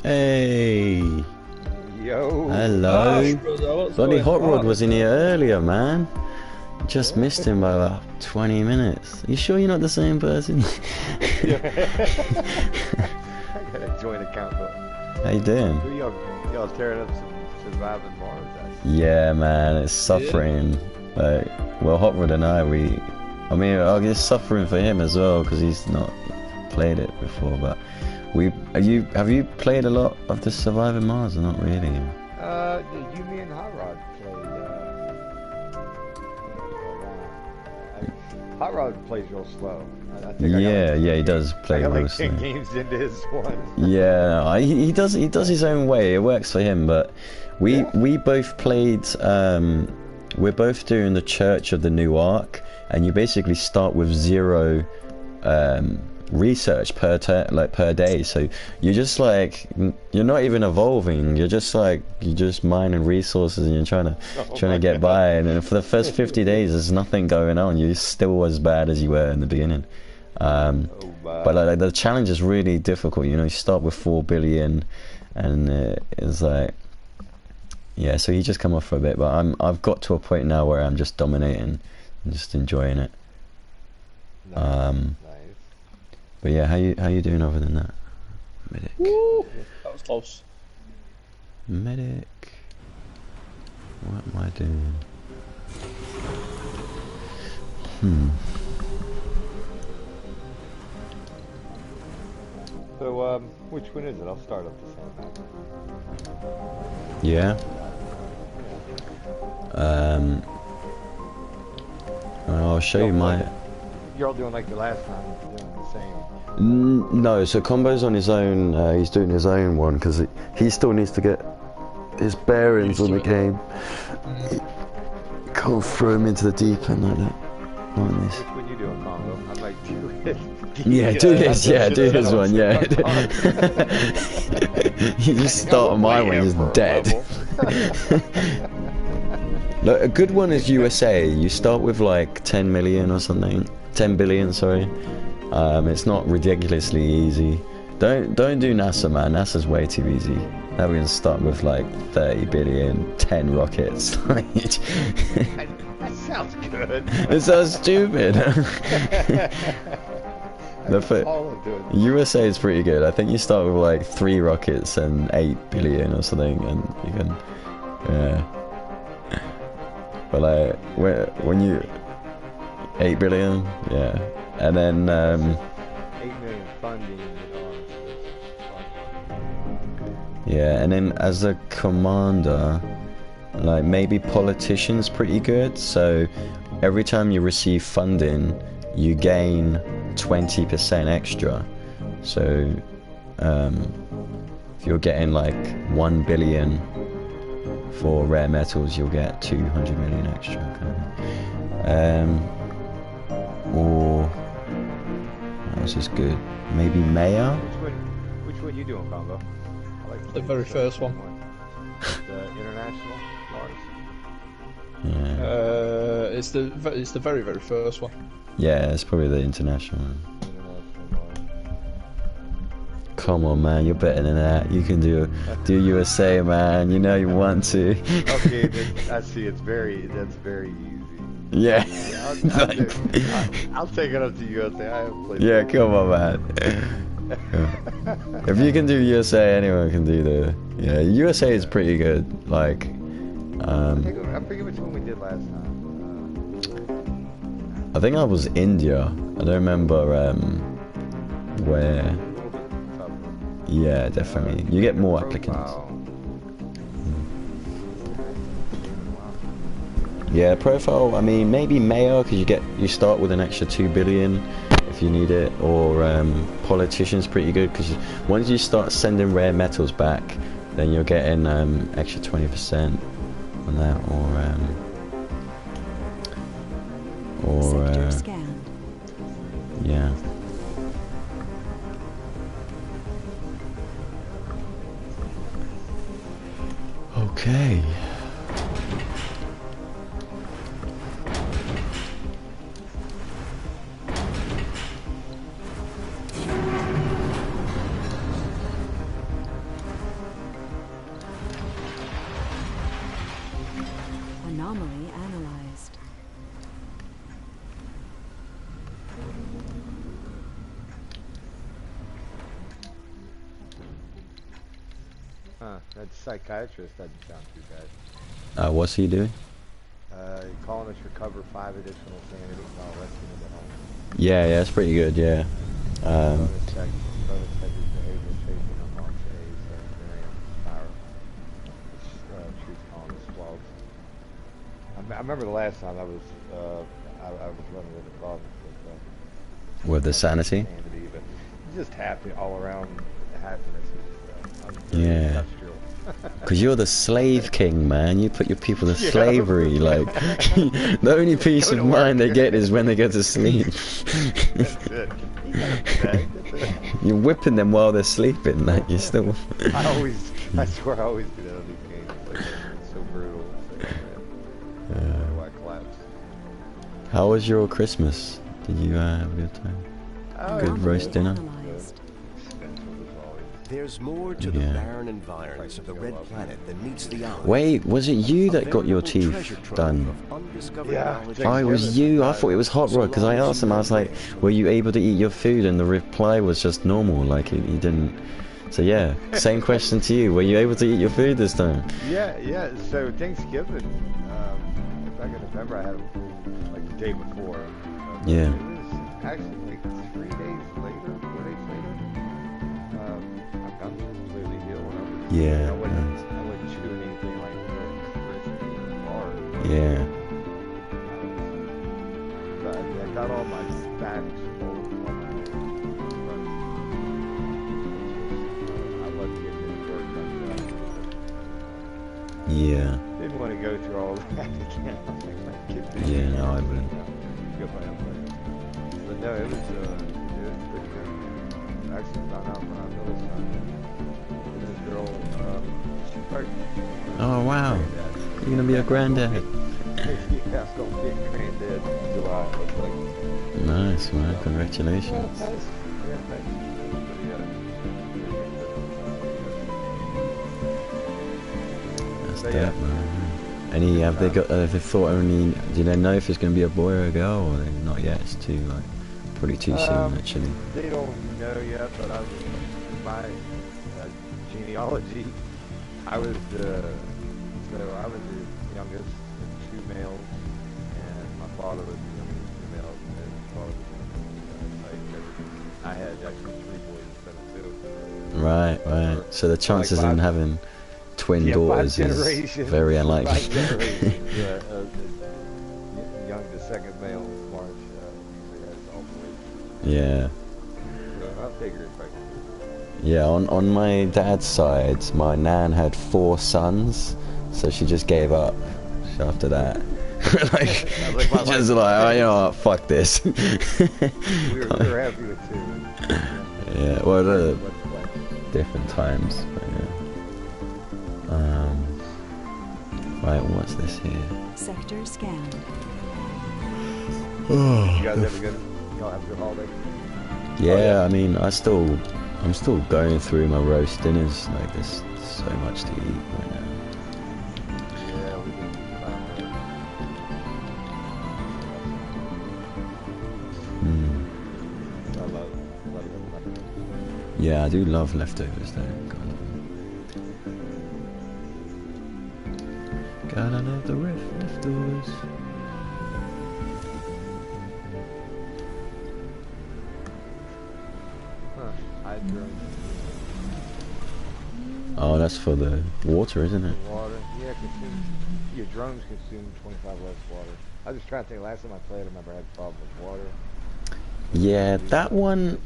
Hey! Yo. Hello! Bloody Hot Rod was in here earlier, man. Just missed him by about 20 minutes. You sure you're not the same person? I gotta join account, but How you doing? y'all tearing up some Surviving Mars. Yeah, man, it's suffering. Like, well, Hot Rod and I mean, it's suffering for him as well because he's not played it before. But have you played a lot of the Surviving Mars or not really? You, me, and Hot Rod played. Hot Rod plays real slow. I think Yeah, he does play I got real like 10 slow. games into his one. Yeah, he does his own way. It works for him, but we both played. We're both doing the Church of the New Ark, and you basically start with 0 research per day. So you're just like you're not even evolving. You're just mining resources and you're trying to get by. And then for the first 50 days, there's nothing going on. You're still as bad as you were in the beginning. But like the challenge is really difficult. You know, you start with 4 billion, and it's like, yeah. So you just come off for a bit, but I've got to a point now where I'm just dominating and just enjoying it. Nice. But yeah, how you doing other than that? Medic. Woo! That was close. Medic. What am I doing? So, which one is it? I'll start up the same time. Yeah. I'll show you my. You're all doing like the last time. You're doing the same. No, so Combo's on his own. He's doing his own one because he still needs to get his bearings on the game. You can't throw him into the deep end like that. Like this. Which one you doing, Combo? I might do it. Yeah, do his. Yeah, do his one. Yeah. You just start on my one. He's dead. Look, a good one is USA. You start with like 10 million or something. 10 billion, sorry. It's not ridiculously easy. Don't do NASA, man. NASA's way too easy. Now we're gonna start with like 30 billion, 10 rockets. That sounds good. It sounds stupid. USA is pretty good. I think you start with like 3 rockets and 8 billion or something, and you can, yeah. But like when you 8 billion, yeah, and then 8 million funding. yeah, and then as a commander, like maybe politician's pretty good. So every time you receive funding, you gain 20% extra. So if you're getting like 1 billion for rare metals, you'll get 200 million extra. Or what else is good? Maybe Mayor. Which one you doing, Combo? I like The very first one. The international Mars. Yeah. It's the very first one. Yeah, it's probably the international one. International Mars. Come on, man, you're better than that. You can do USA, man. You know you want to. Okay, then, I see. That's very easy. Yeah. I'll take it up to USA. I haven't played. Yeah, come on, man. If you can do USA, anyone can do the. Yeah, USA is pretty good. Like, I forget which one we did last time. I think I was India. I don't remember where. A little bit tougher. Yeah, definitely. You get more applicants. Wow. Yeah, profile. I mean, maybe mayor because you start with an extra 2 billion if you need it, or politician's pretty good because once you start sending rare metals back, then you're getting extra 20% on that, Sector scanned. yeah. Okay. Anomaly analyzed. Huh, that psychiatrist doesn't sound too bad. What's he doing? Calling us recover 5 additional sanity while resting in the home. Yeah, that's pretty good. Yeah. Bonus check his behavior chasing on launch A, Miriam Fire. Which treats colonists 12. I remember the last time I was running into problems With the sanity? but just happy all around happiness is Yeah. industrial. Because you're the slave king, man. You put your people to slavery. Like, the only peace of mind they get is when they go to sleep. That's it. You gotta be bad. That's it. You're whipping them while they're sleeping. Like, you're still. I swear I always do that on these games. Like, it's so brutal. It's like, man, why collapse? How was your Christmas? Did you have a good time? Oh, Good roast dinner? Analyzed. Expensive as always. There's more to the barren environs of the Red Planet than meets the eye. Wait, was it you that got your teeth done? Yeah. Oh, it was you. I thought it was Hot Rod because I asked him. I was like, "Were you able to eat your food?" And the reply was just normal. Like he didn't. So yeah, same question to you. Were you able to eat your food this time? Yeah. So Thanksgiving, back in November, I had it like the day before. Yeah. It was actually like 3 days later, 4 days later. I'm completely healed. Yeah. I wouldn't chew anything like crispy or hard. Yeah. I got all my fat exposed on my I wasn't getting any work done. Yeah. Didn't want to go through all that again. Yeah. No, I wouldn't. But no, it was pretty good. Actually found out when I was this girl, she's pregnant. Oh wow. You're gonna be a granddad. Yeah, I'm gonna be a granddad in July. Like, Nice, man. Congratulations. yeah, thanks. That's But dope, man. Any have they thought only? Do they know if it's gonna be a boy or a girl, or not yet? It's too probably too soon actually. They don't know yet, but I was in my genealogy. I was the youngest of 2 males, and my father was the youngest of 2 males, and his father was I had actually 3 boys instead of 2. Right. So the chances in having twin daughters is very unlikely. The second male March usually has all boys. Yeah. So I figured if I could. Yeah, on my dad's side, my nan had 4 sons, so she just gave up after that. Like, just like, oh, you know what, fuck this. We were happy with 2. Yeah, well, different times. But yeah. Right, what's this here? Sector scanned. You guys have a good, y'all have a good holiday? Yeah, I mean, I'm still going through my roast dinners. Like, there's so much to eat right now. Yeah, we did. I love leftovers. Yeah, I do love leftovers though. Gotta love the leftovers. Oh, that's for the water, isn't it? Water. Yeah, your drones consume 25 less water. I was just trying to think, last time I played, I remember I had a problem with water. Yeah, that one,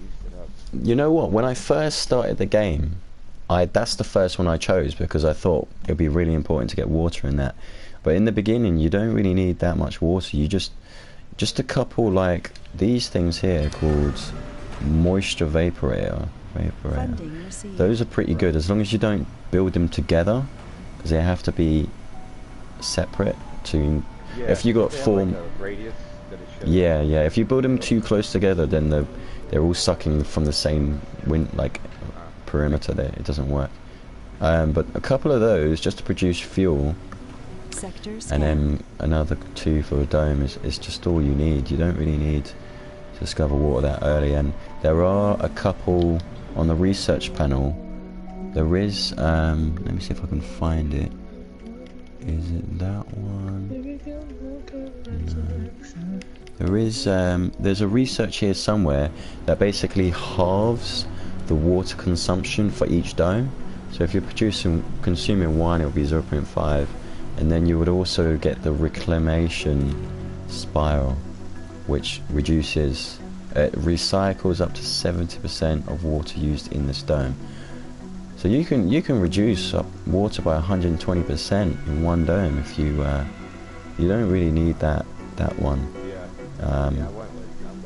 you know what, when I first started the game, that's the first one I chose because I thought it would be really important to get water in that. But in the beginning, you don't really need that much water. You just a couple, like these things here called moisture vaporator. Those are pretty good as long as you don't build them together, because they have to be separate to. Yeah, if you got they have 4. like a radius that it shows. Yeah. If you build them too close together, then they're all sucking from the same perimeter. There, it doesn't work. But a couple of those just to produce fuel, and then another 2 for a dome is just all you need. You don't really need to discover water that early. And there are a couple on the research panel. There is. Let me see if I can find it. Is it that one? No. There is. There's a research here somewhere that basically halves the water consumption for each dome. So if you're consuming 1, it will be 0.5, and then you would also get the reclamation spiral, which reduces. It recycles up to 70% of water used in this dome. So you can reduce water by 120% in one dome if you don't really need that one. Yeah.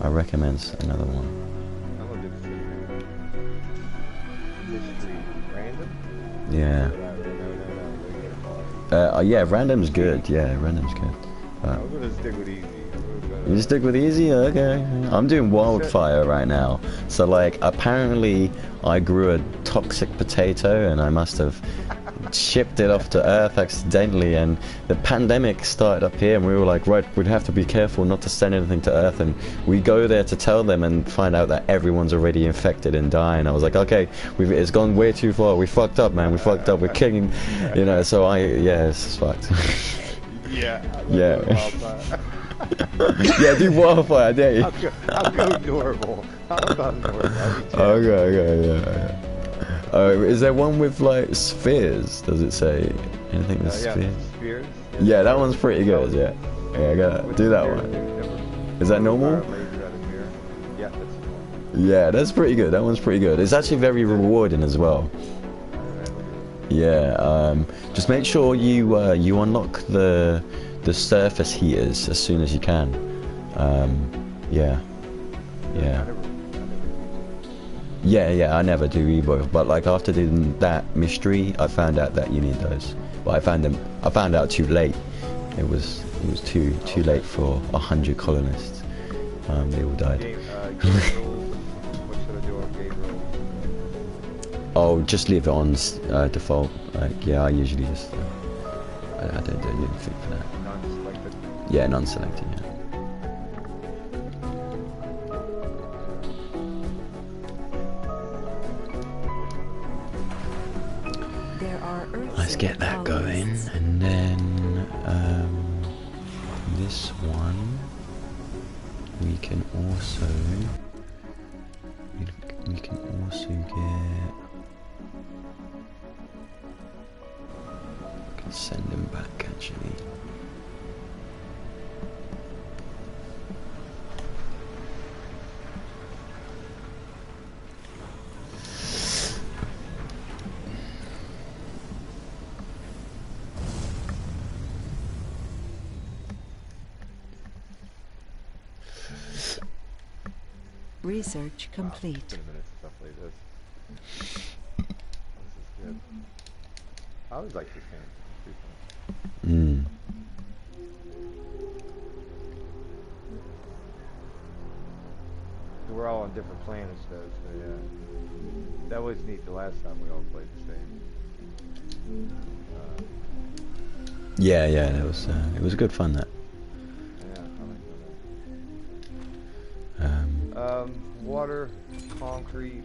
I recommend another one. I'm gonna do history random. Yeah. Yeah, random's good. Yeah, random's good. I'm gonna stick with easy. You stick with easy? Okay. I'm doing WildFire right now. So, like, apparently I grew a toxic potato and I must have shipped it off to Earth accidentally, and the pandemic started up here and we were like, right, we'd have to be careful not to send anything to Earth, and we go there to tell them and find out that everyone's already infected and dying. I was like, okay, it's gone way too far. We fucked up, man. We fucked up. We're killing, so it's fucked. Yeah. Yeah, do WildFire, dare you? I'll go normal. How about normal? Okay, yeah. Is there one with like spheres? Does it say anything with spheres? Yeah, that one's pretty good. Yeah, I gotta do that one. Is that normal? Yeah, that's normal. Yeah, that's pretty good. That one's pretty good. It's actually very rewarding as well. Yeah. Just make sure you unlock the surface heaters as soon as you can. Yeah. I never do either, but like after doing that mystery, I found out that you need those. But I found out too late. It was too late for 100 colonists. They all died. What should I do on game rules? Oh, just leave it on default. Like, yeah, I usually just I don't do anything for that. Non-selected? Yeah, non-selected, yeah. Let's get that going, and then this one we can also get. I can send him back actually. Research complete. It's been a minute since I played this. This is good. I always like this game. It's pretty fun. We're all on different planets though, so yeah. That was neat the last time we all played the same. Yeah, it was good fun that. Yeah, I like that. Water, concrete,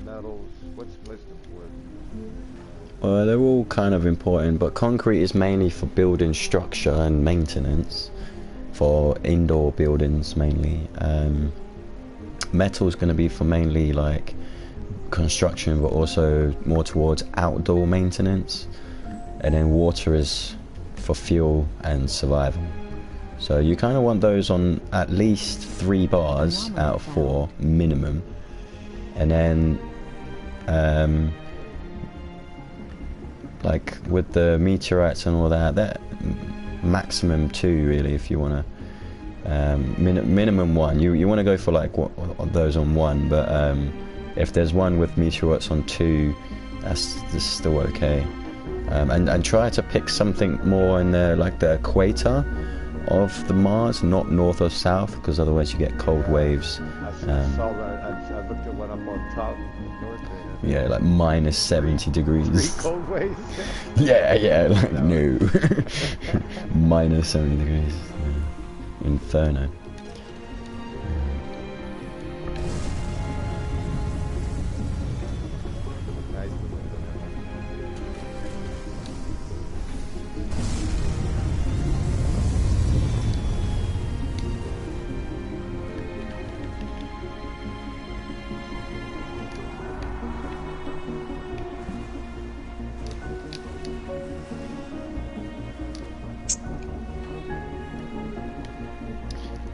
metals, what's most important? Well, they're all kind of important, but concrete is mainly for building structure and maintenance, for indoor buildings mainly. Metal's going to be for mainly like construction, but also more towards outdoor maintenance. And then water is for fuel and survival. So you kind of want those on at least 3 bars out of 4 minimum. And then like with the meteorites and all that maximum 2 really if you want to. Minimum 1. You want to go for like those on 1, but if there's one with meteorites on 2, that's still okay. And try to pick something more in the like the equator of the Mars, not north or south, because otherwise you get cold waves. I saw that. I looked at one up on top north there. Yeah, like minus 70 degrees. 3 cold waves. yeah, like no. Minus 70 degrees. Inferno.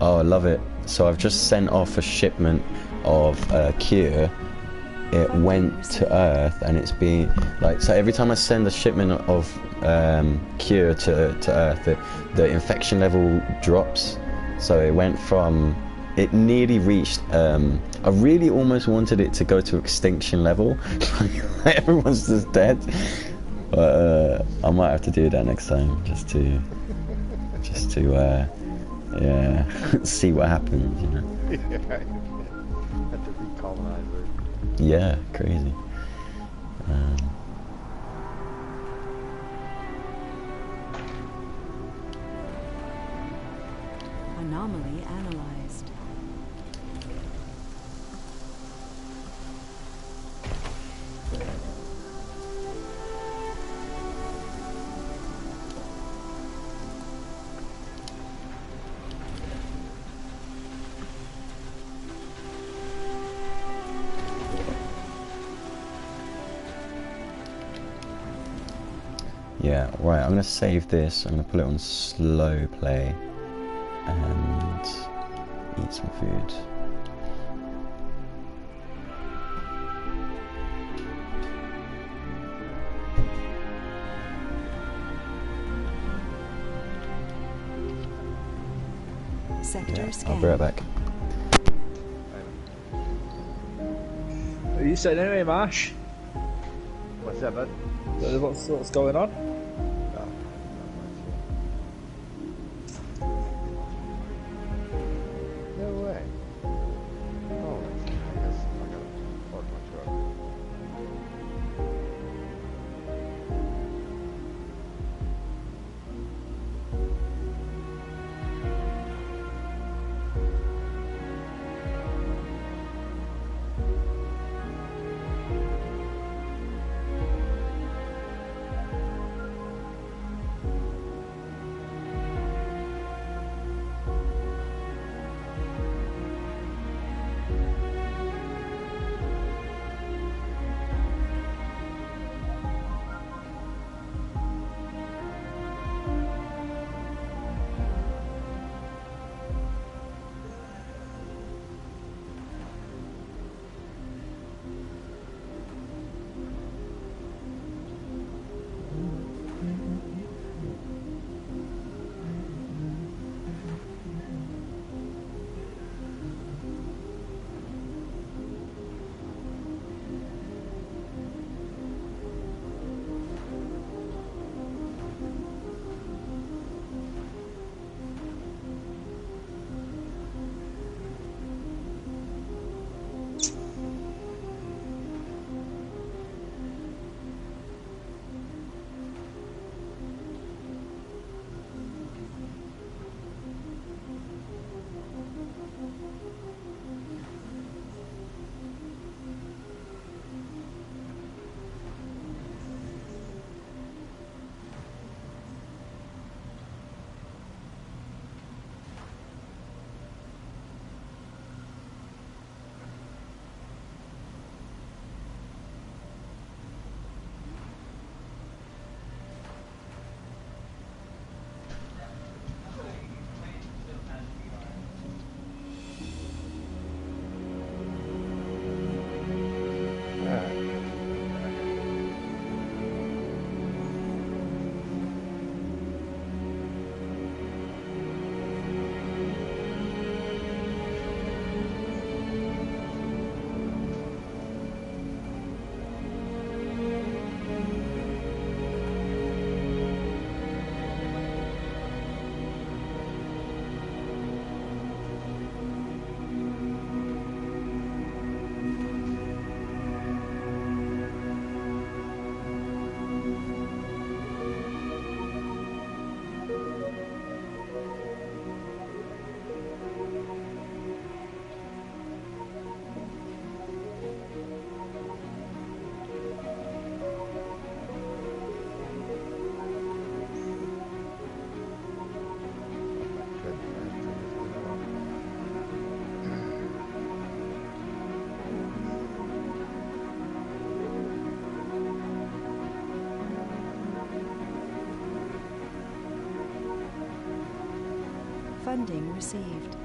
Oh, I love it. So I've just sent off a shipment of cure. It went to Earth, and it's been like, so every time I send a shipment of cure to Earth, the infection level drops. So it went from, it nearly reached, I really almost wanted it to go to extinction level. Everyone's just dead. But I might have to do that next time, just to yeah, see what happens, you know. Yeah, have to recolonize it. Yeah, crazy. Anomaly analyzed. Yeah, right, I'm gonna save this, I'm gonna put it on slow play and eat some food. Sector scan. I'll be right back. Are you saying anyway, Marsh? What's that, bud? What's going on? No way. Oh, I guess I gotta park my truck. Funding received.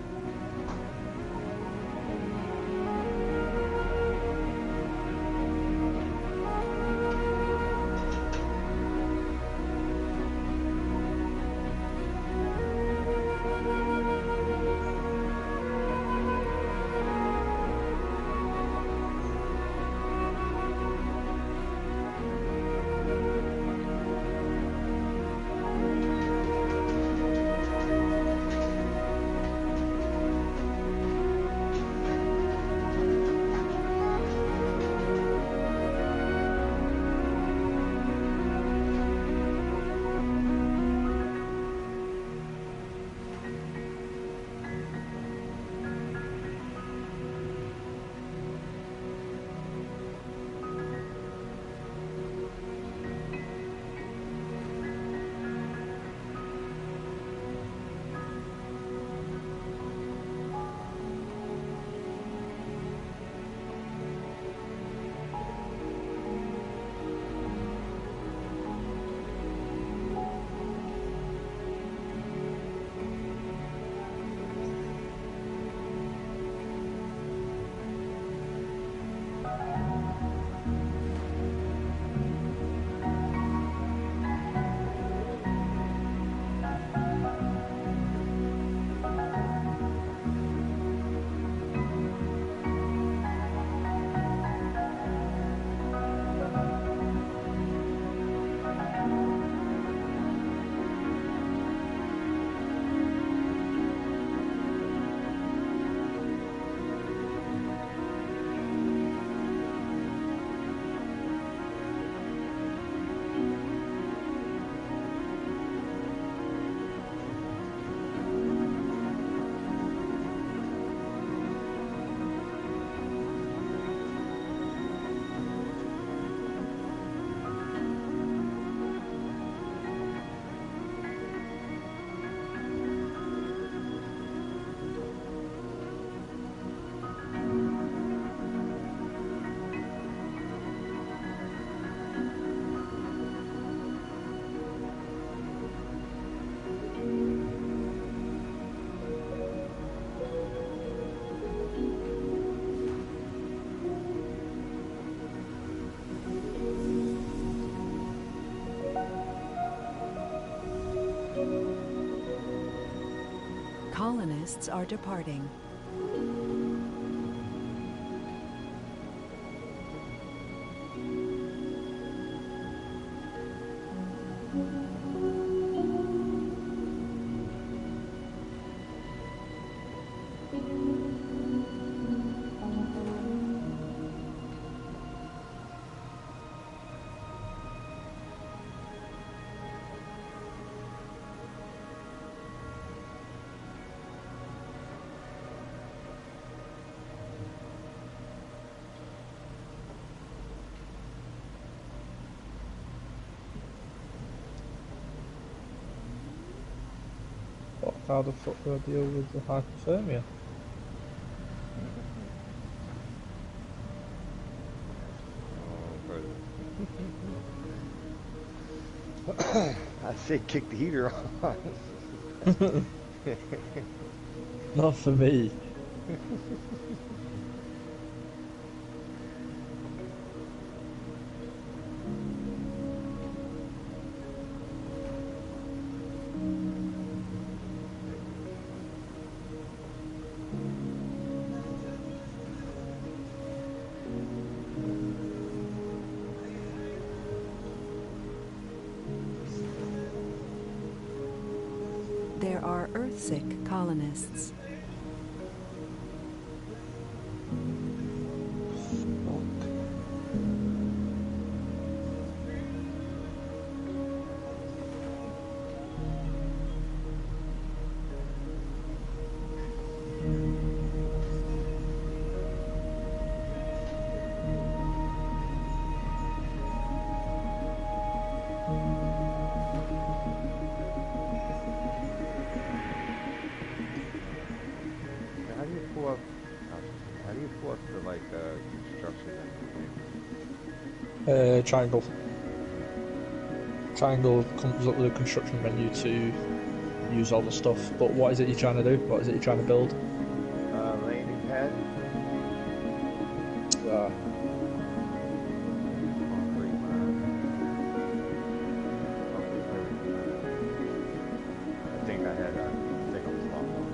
Colonists are departing. How the fuck do I deal with the hypothermia? I say kick the heater on. Not for me. There are Earthsick colonists. Triangle. Triangle comes up with a construction menu to use all the stuff. But what is it you're trying to do? What is it you're trying to build? Landing pad. Concrete mine. Concrete everything. I think I think I'm spot on.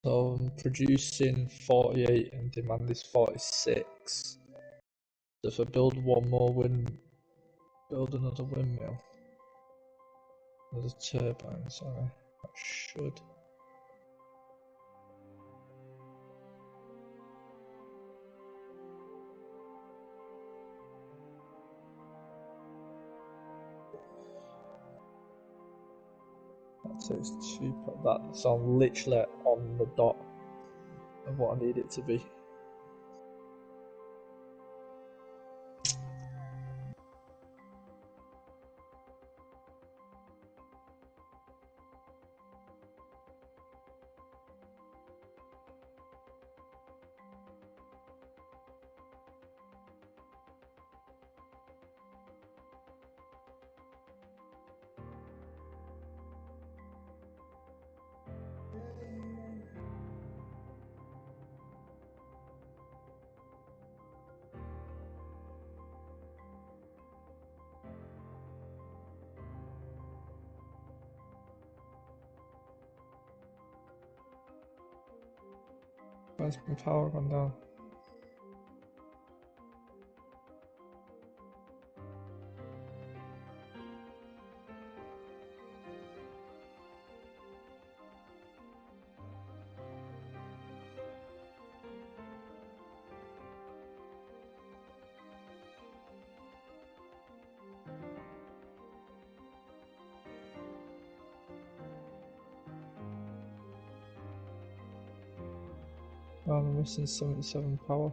So I'm producing 48 and demand is 46. So if I build one more build another windmill, another turbine, sorry, that should. So it's cheaper. So I'm literally on the dot of what I need it to be. Where's my power gone down? Oh, I'm missing 77 power.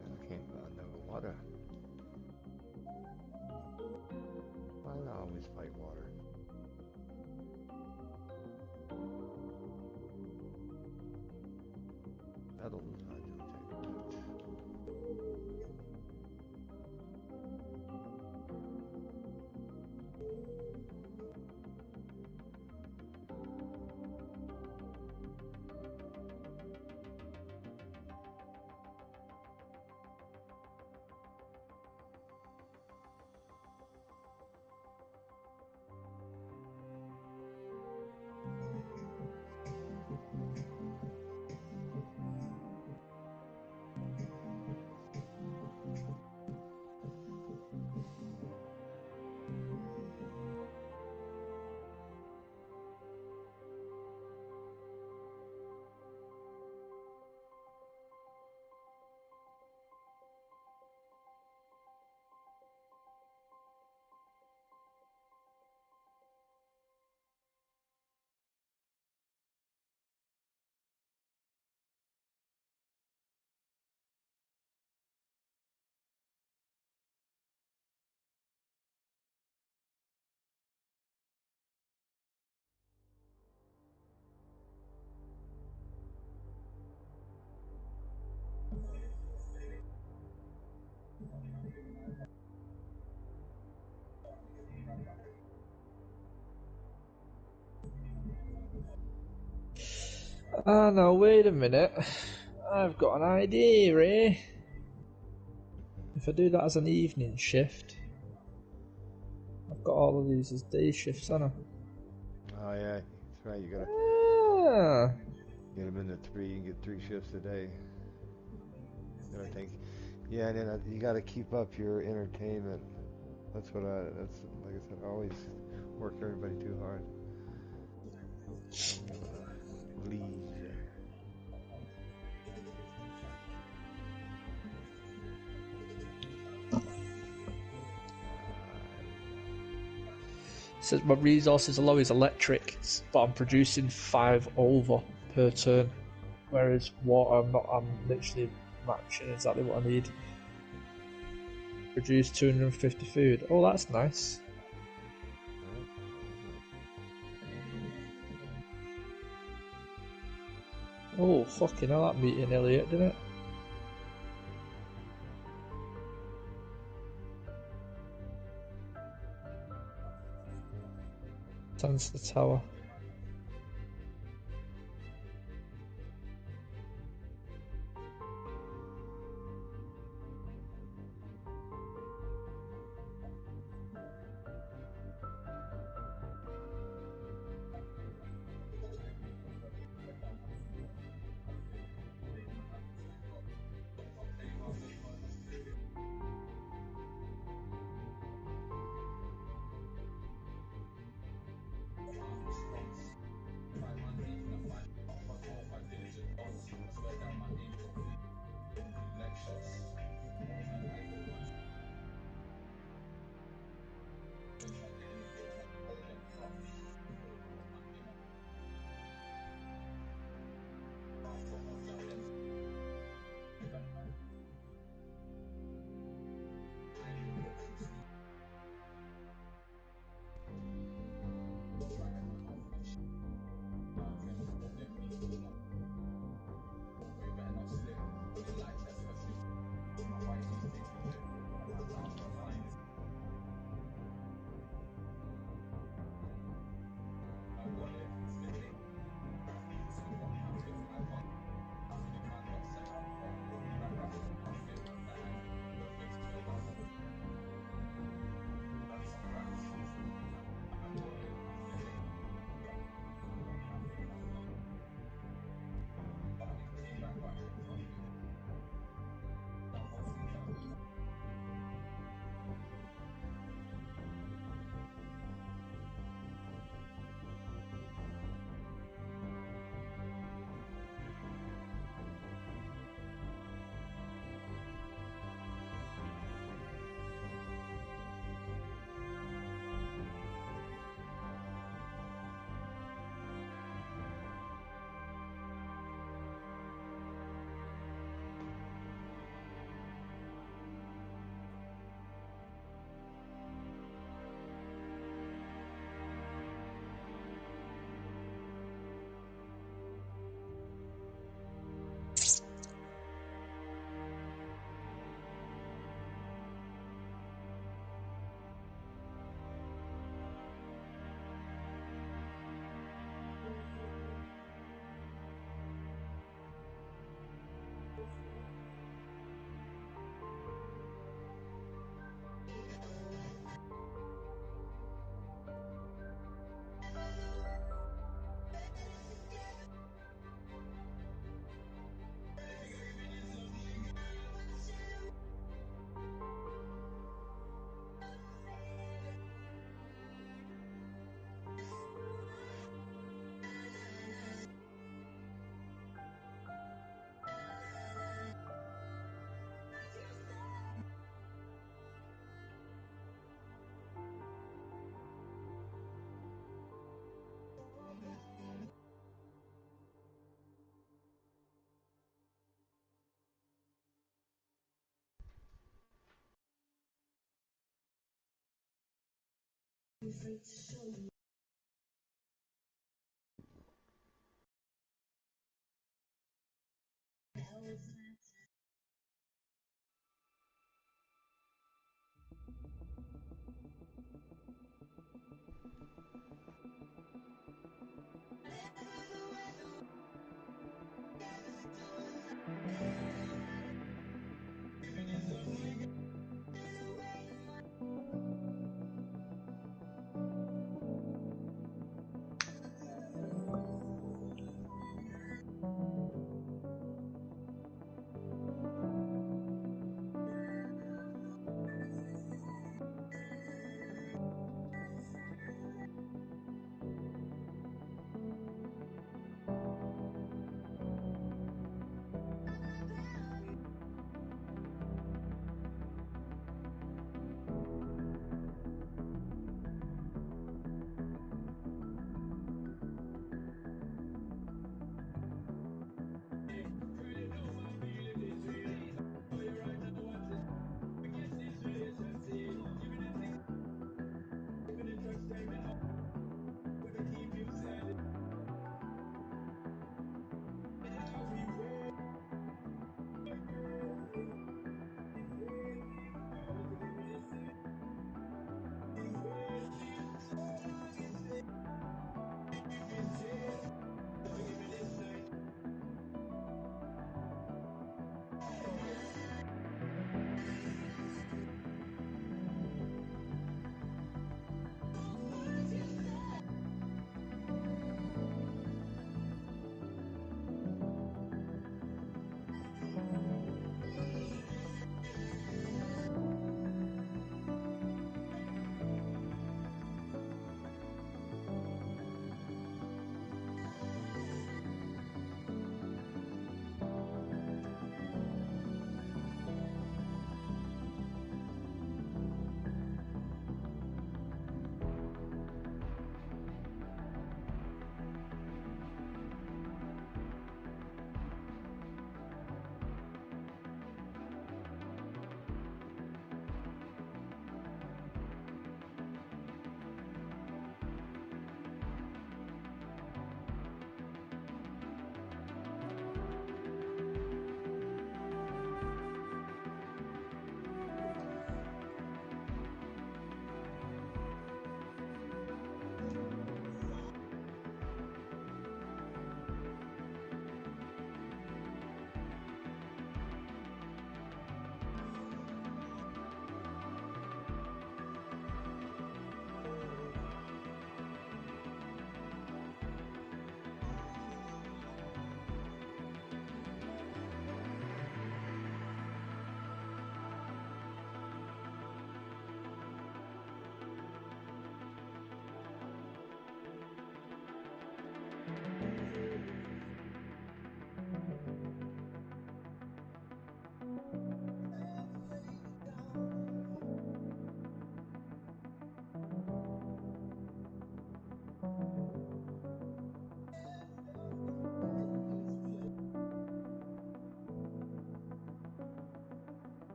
I can't find no water. Why do I always fight water? Metals, I do take that. Ah, no, wait a minute. I've got an idea, eh? If I do that as an evening shift, I've got all of these as day shifts, haven't Oh yeah, that's right. You gotta I? Ah. get them into three and get 3 shifts a day. And I think, yeah, and then you gotta keep up your entertainment. That's like I said, I always work everybody too hard. Leisure. Says my resources are low is electric, but I'm producing 5 over per turn. Whereas water, I'm literally matching exactly what I need. Produce 250 food. Oh, that's nice. Oh, fucking hell, that meeting Elliot, didn't it? Thanks to the tower.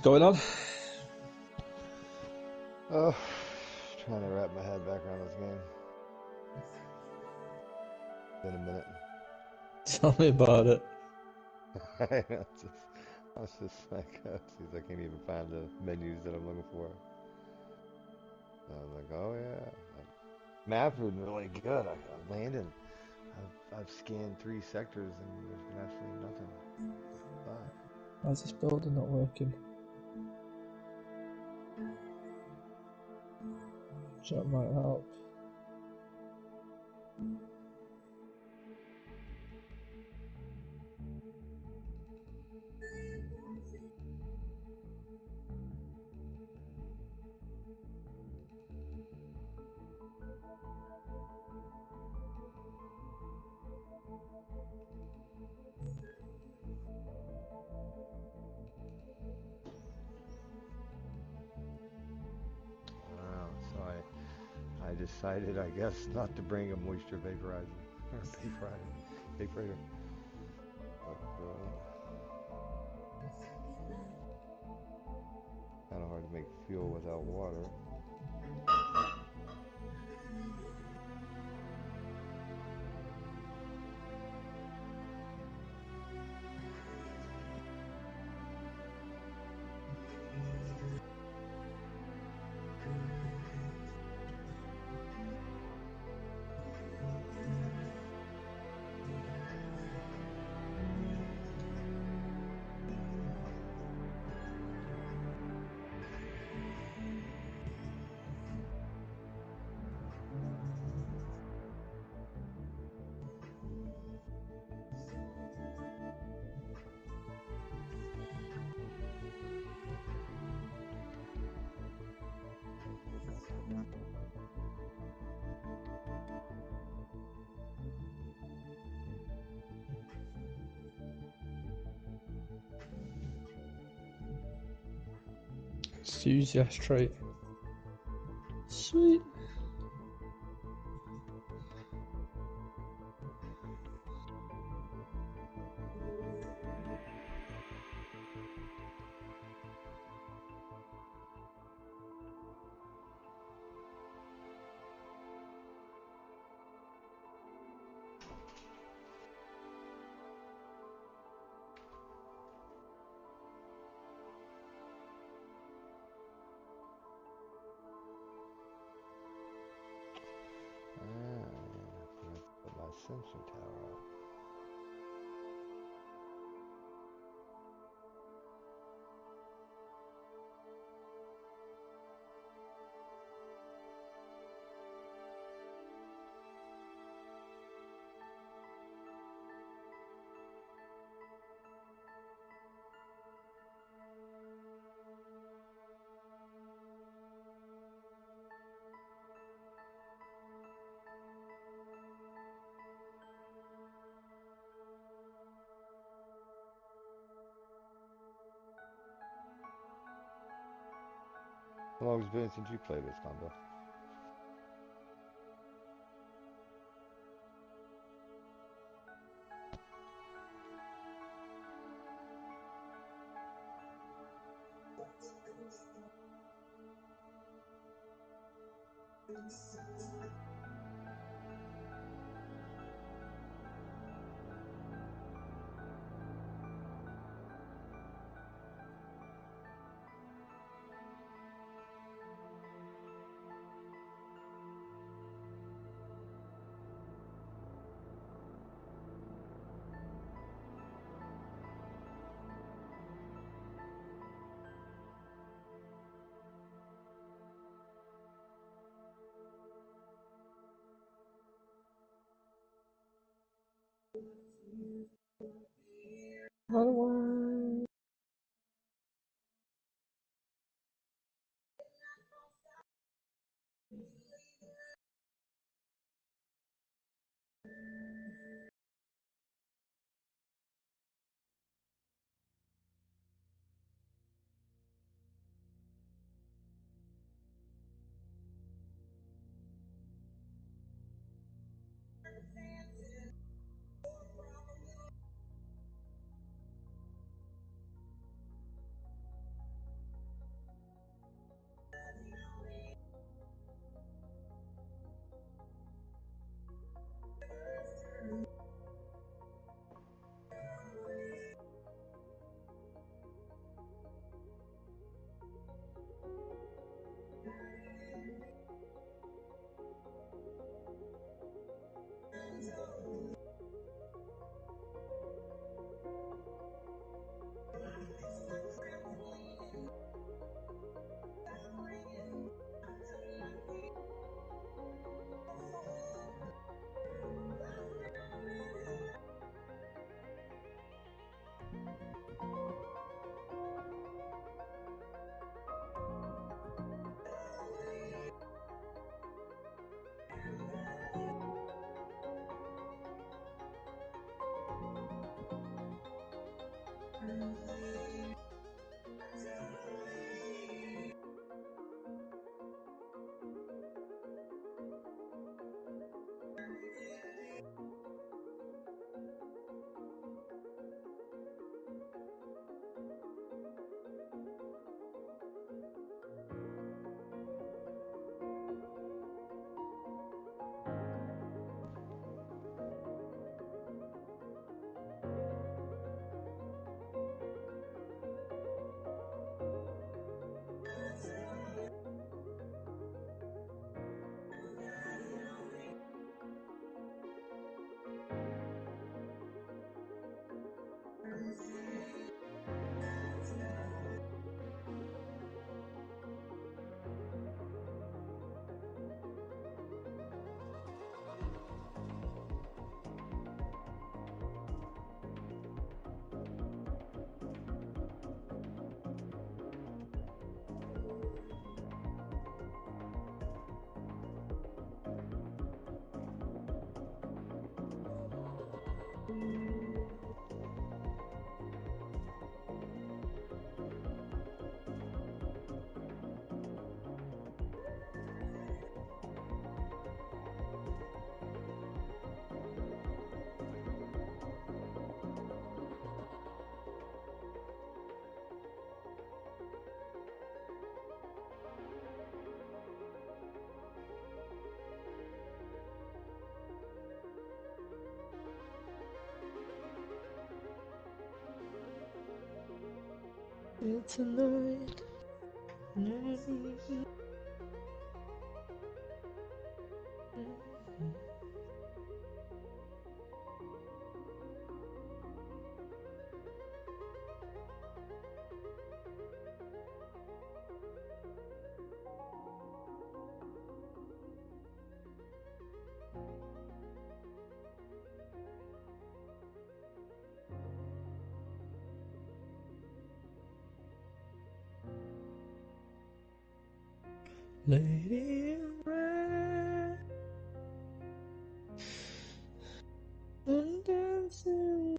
going on? Oh, trying to wrap my head back around this game. Been a minute. Tell me about it. I was just like, I can't even find the menus that I'm looking for. And I'm like, oh yeah. Map was really good. I landed. I've scanned 3 sectors and there's been absolutely nothing. But Why is this builder not working? That might help. I don't know. So I decided, I guess, not to bring a moisture vaporizer or vaporator. Kind of hard to make fuel without water. Enthusiast trait. Sweet. Let's put my sensor tower up. How long has it been since you played this combo? Otherwise. It's a night. Lady in red and dancing.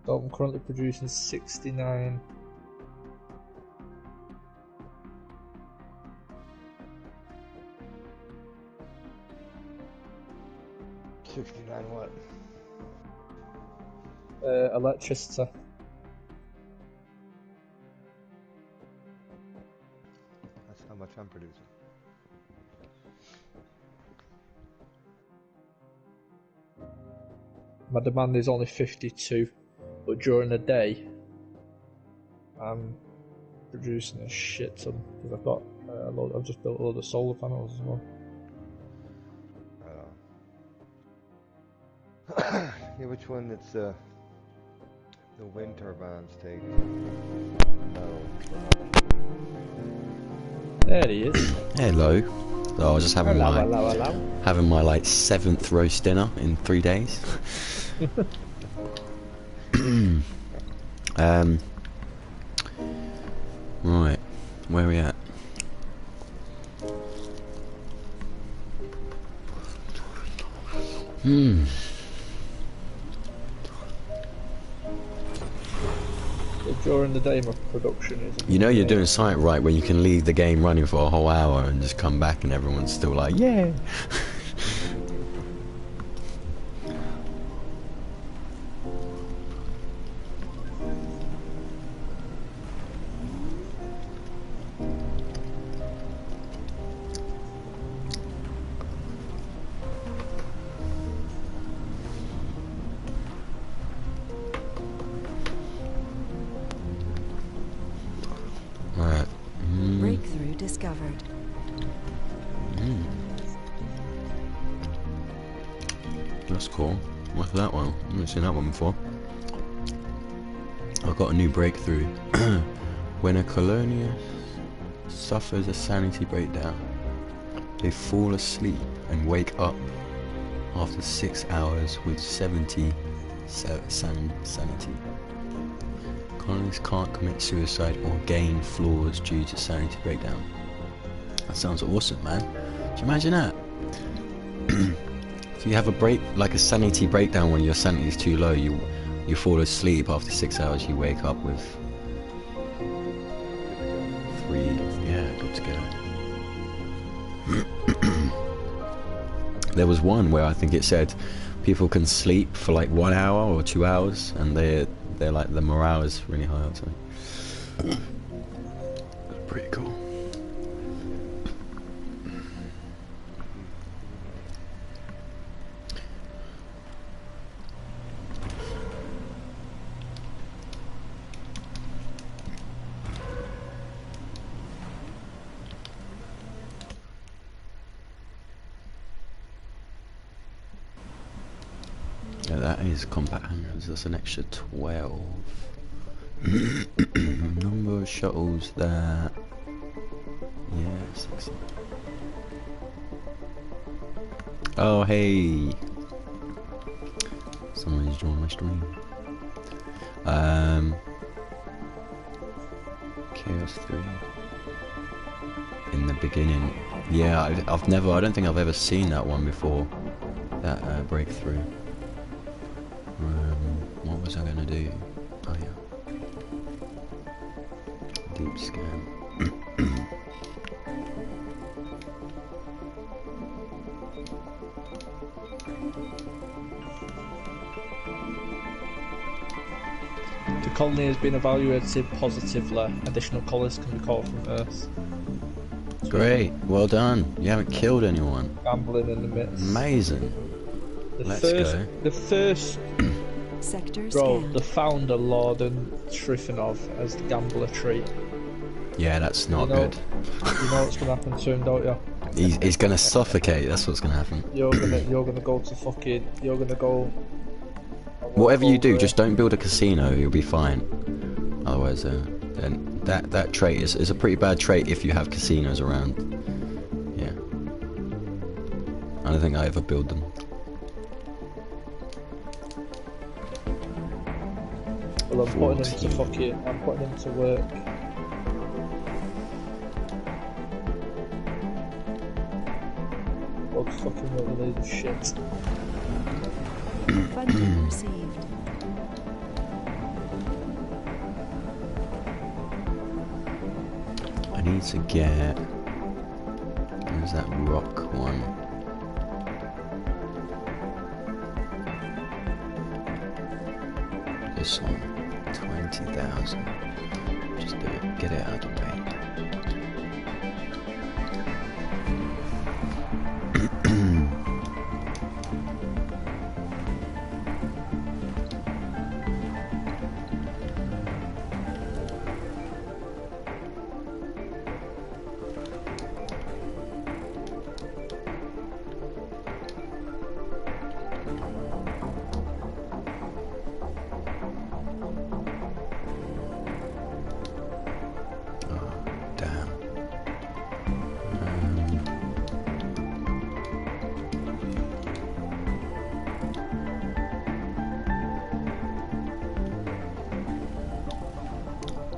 So I'm currently producing 69. What? Electricity. That's how much I'm producing. My demand is only 52, but during the day, I'm producing a shit ton because I've got I've just built a load of solar panels as well. Yeah, which one? It's the wind turbines take. There he is. Hello. So I was just having having my like 7th roast dinner in 3 days. Right, where are we at? During the day, my production is. You know you're doing something right when you can leave the game running for a whole hour and just come back and everyone's still like, yeah. Breakthrough discovered. That's cool. What's that one? I haven't seen that one before. I've got a new breakthrough. When a colonialist suffers a sanity breakdown, they fall asleep and wake up after 6 hours with 70 Sanity. Colonists can't commit suicide or gain floors due to sanity breakdown. That sounds awesome, man. Do you imagine that? If you have a sanity breakdown when your sanity is too low, you fall asleep after 6 hours, you wake up with 3, yeah, good to go. There was one where I think it said people can sleep for like 1 hour or 2 hours, and they're like, the morale is really high or something. Pretty cool. Yeah, that is combat hammers. That's an extra 12. Number of shuttles that. Yeah, 60. Oh, hey. Somebody's joined my stream. Chaos 3. In the beginning. Yeah, I don't think I've ever seen that one before. That breakthrough. What was I gonna do? Oh yeah. Deep scan. The colony has been evaluated positively. Additional colonists can be called from Earth. Great, well done. You haven't killed anyone. Gambling in the midst. Amazing. Let's go. The first Sector bro, scanned. the founder Lorden Trifonov as the gambler tree. Yeah, that's not good. You know what's gonna happen to him, don't you? He's gonna suffocate. That's what's gonna happen. You're gonna go to fucking. You're gonna go. Whatever you do, just don't build a casino. You'll be fine. Otherwise, then that trait is a pretty bad trait if you have casinos around. Yeah. I don't think I ever build them. Well, I'm putting him to fucking. I'm putting him to work. Bugs fucking really need shit. Funding received. I need to get. Where's that rock one? This one. 20,000. Just do it. Get it out of the way.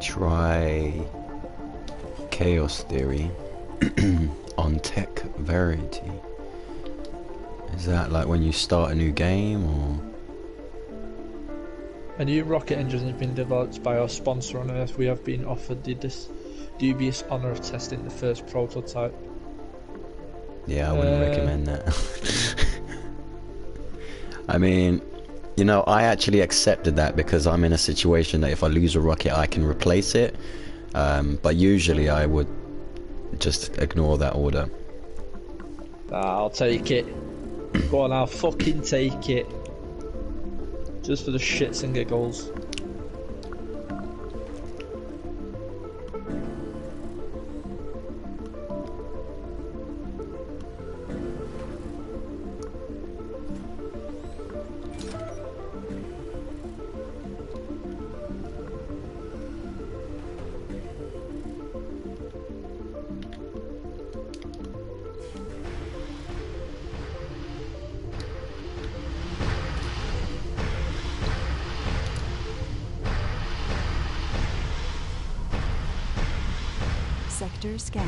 Try chaos theory on tech verity. Is that like when you start a new game, or? A new rocket engine has been developed by our sponsor on Earth. We have been offered the dubious honour of testing the first prototype. Yeah, I wouldn't recommend that. I mean, you know, I actually accepted that because I'm in a situation that if I lose a rocket, I can replace it. But usually I would just ignore that order. I'll take it. Go on, I'll fucking take it. Just for the shits and giggles. Sector scan.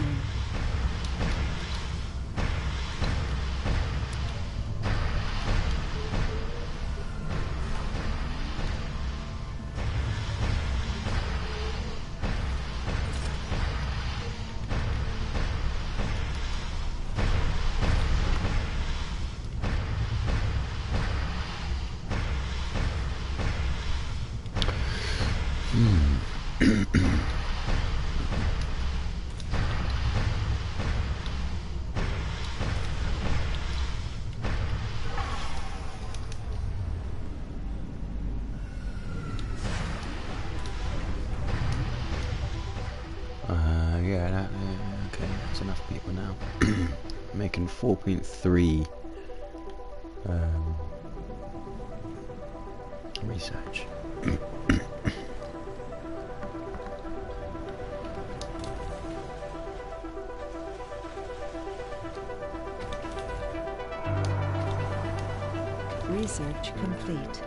Okay, that's enough people now. Making 4.3 research. Research complete.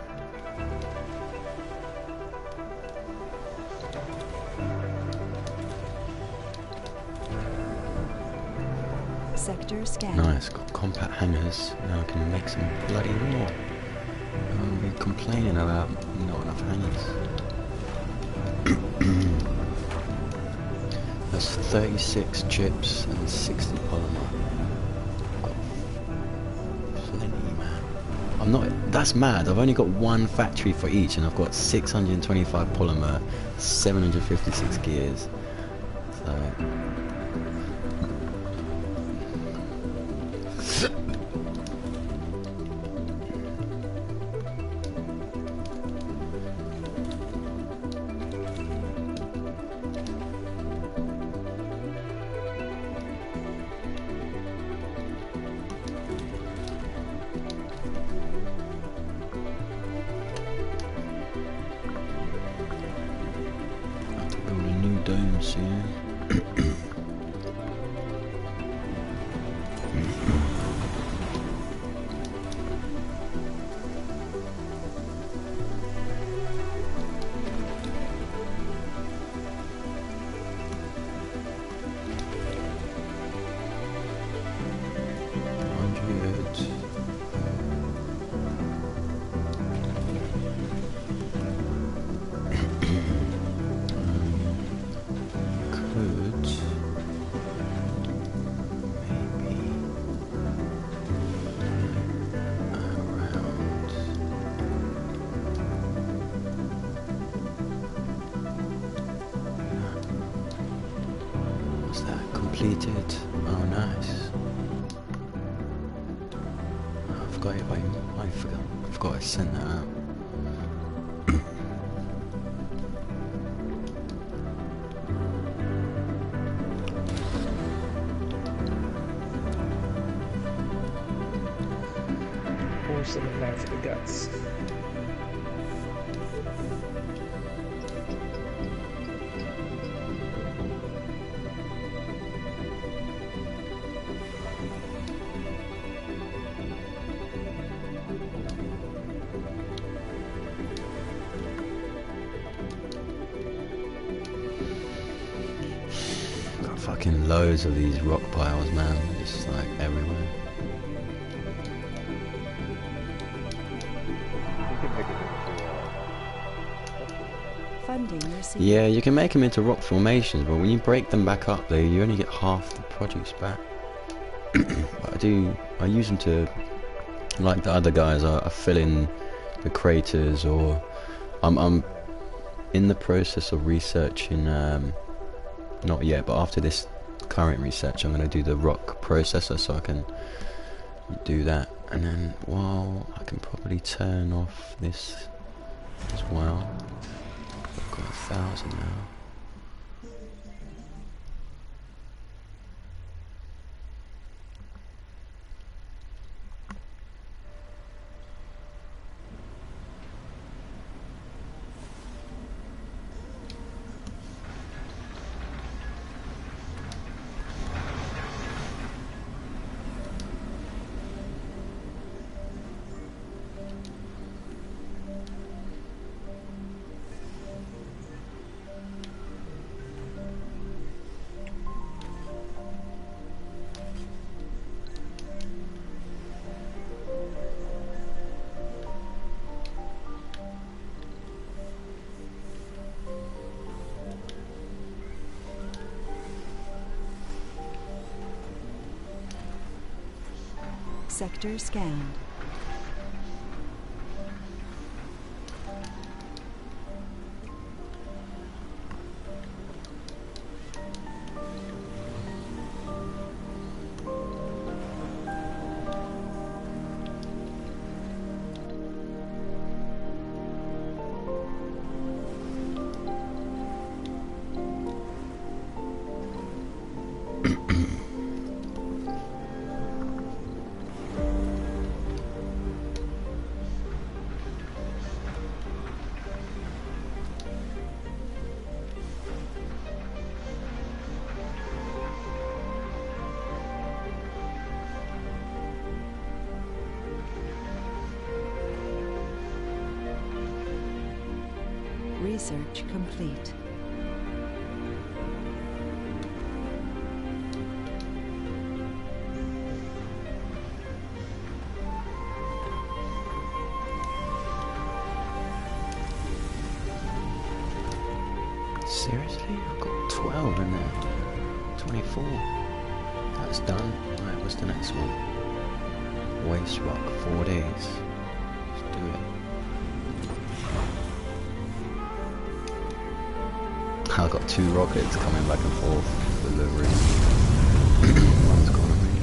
Sector scan. Nice, got compact hangers. Now I can make some bloody more. I'll be complaining about not enough hangers. That's 36 chips and 60 polymer. Got plenty, man. I'm not. That's mad. I've only got one factory for each, and I've got 625 polymer, 756 gears. So. Dome soon. Completed. Oh, nice. Oh, I forgot it. I forgot I sent that out. Or something now for the guts. Fucking loads of these rock piles, man. Just like everywhere. Funding received. Yeah, you can make them into rock formations, but when you break them back up, you only get half the produce back. But I use them to, like the other guys, I fill in the craters, or I'm in the process of researching. Not yet, but after this current research, I'm going to do the rock processor, so I can do that. And then, well, I can probably turn off this as well. I've got 1,000 now. Sector scanned. Research complete. Seriously? I've got 12 in there. 24. That's done. Right, what's the next one? Waste rock, 4 days. Let's do it. I've got 2 rockets coming back and forth for delivery. One's gone already.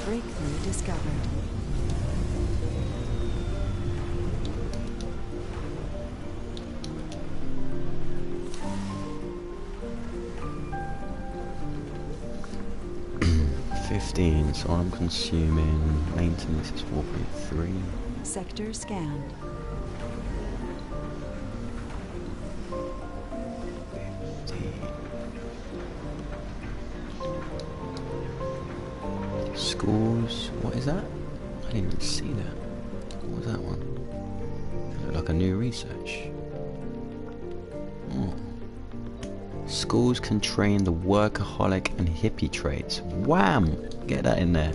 Breakthrough discovered. So I'm consuming maintenance is 4.3. Sector scanned. Schools, what is that? I didn't even see that. What was that one? It looked like a new research. Oh. Schools can train the workaholic and hippie traits. Wham! Get that in there.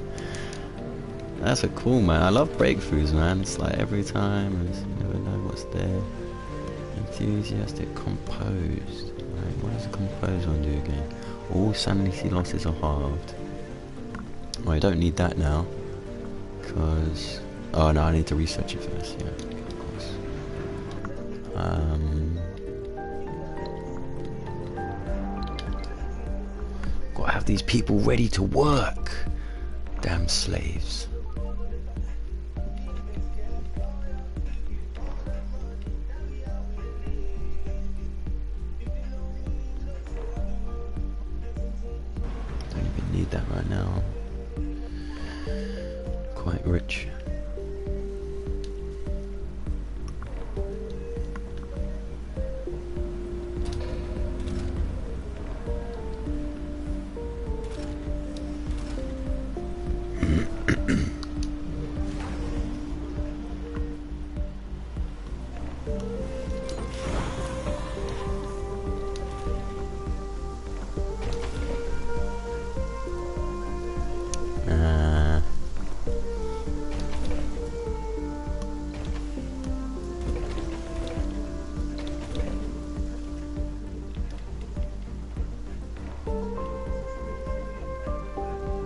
That's a cool, man. I love breakthroughs, man. It's like every time, you never know what's there. Enthusiastic, composed. Right, what does a composed one do again? All sanity losses are halved. Well, I don't need that now. Because... oh, no, I need to research it first. Yeah, of course. Gotta have these people ready to work. Damn slaves. Don't even need that right now. Quite rich.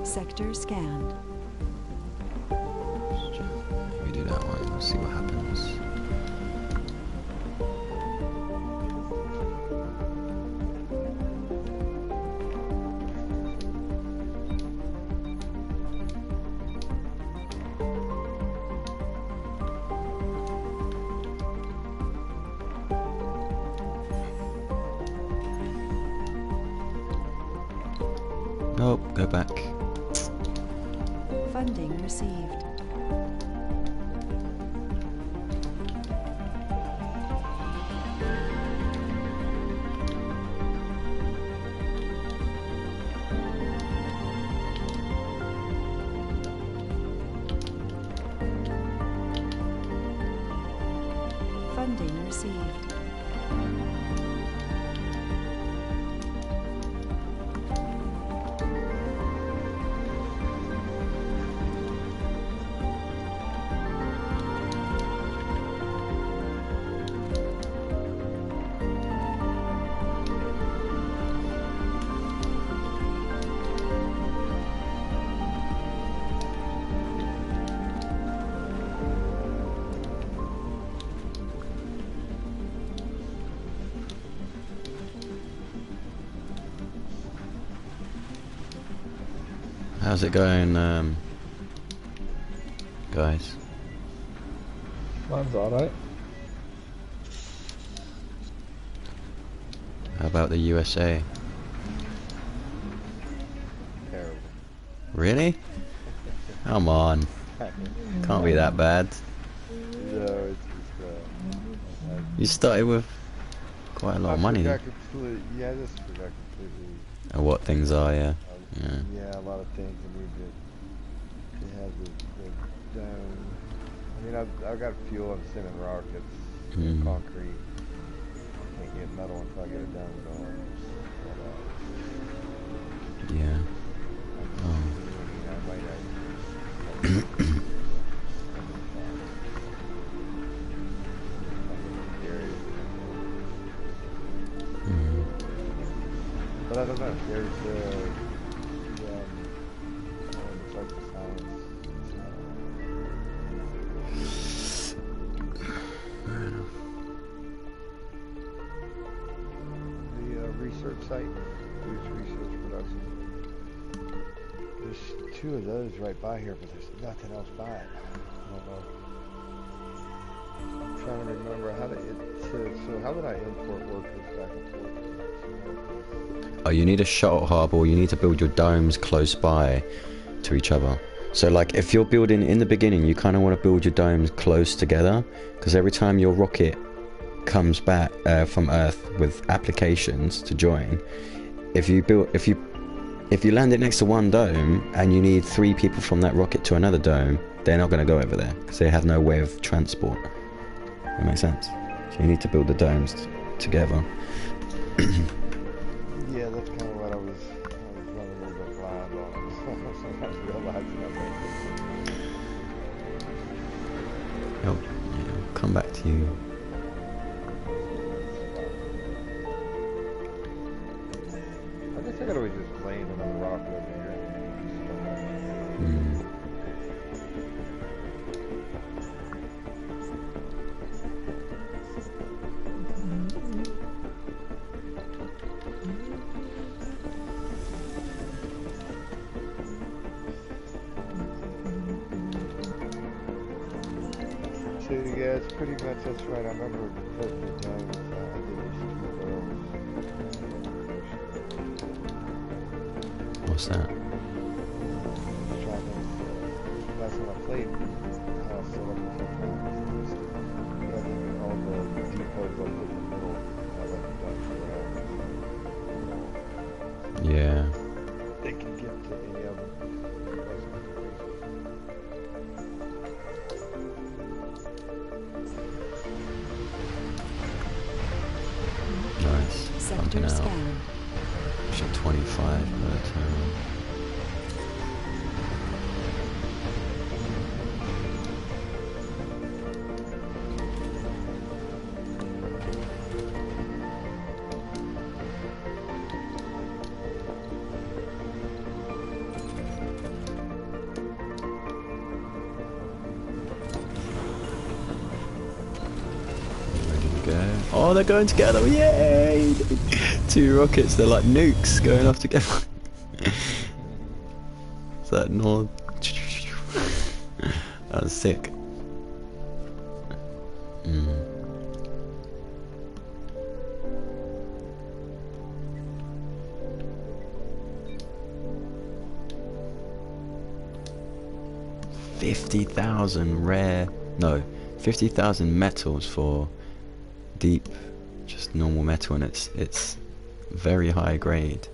Sector scanned. We do that one, we'll see what happens. Nope, go back. Funding received. Funding received. How's it going, guys? Mine's alright. How about the USA? Terrible. Really? Come on. Can't be that bad. No, it's You started with quite a lot of money. Yeah, I just forgot completely. What things are, yeah. Yeah, a lot of things I need to have the dome. I mean, I've got fuel and cement rockets, concrete. Can't get metal until I get a dome going. But, Yeah. I might But I don't know. There's it's like the research site, research production. There's 2 of those right by here, but there's nothing else by it. I don't know. I'm trying to remember how to. So how would I import workers back and forth? Oh, you need a shuttle hub, or you need to build your domes close by to each other. So like if you're building in the beginning, you kind of want to build your domes close together, because every time your rocket comes back from Earth with applications to join, if you land it next to one dome and you need 3 people from that rocket to another dome, they're not going to go over there because they have no way of transport. That makes sense. So you need to build the domes together. Yeah, that's kind of what I was running a little bit blind on. Sometimes realizing Oh, yeah, I'll come back to you. I guess I could always just land another rocket over here. Mm. So yeah, it's pretty much, that's right. I remember putting it down. I did these 2 barrels. What's that? Last time I played, how I set up all the depots like in the middle. I like the Yeah. They can get to any of them. Nice. Sector Pumping out. scan. Should 25 per turn. Oh, they're going together! Yay! 2 rockets, they're like nukes going off together. Is that north? That was sick. Mm. $50,000 rare, no, 50,000 metals for deep, just normal metal, and it's very high grade.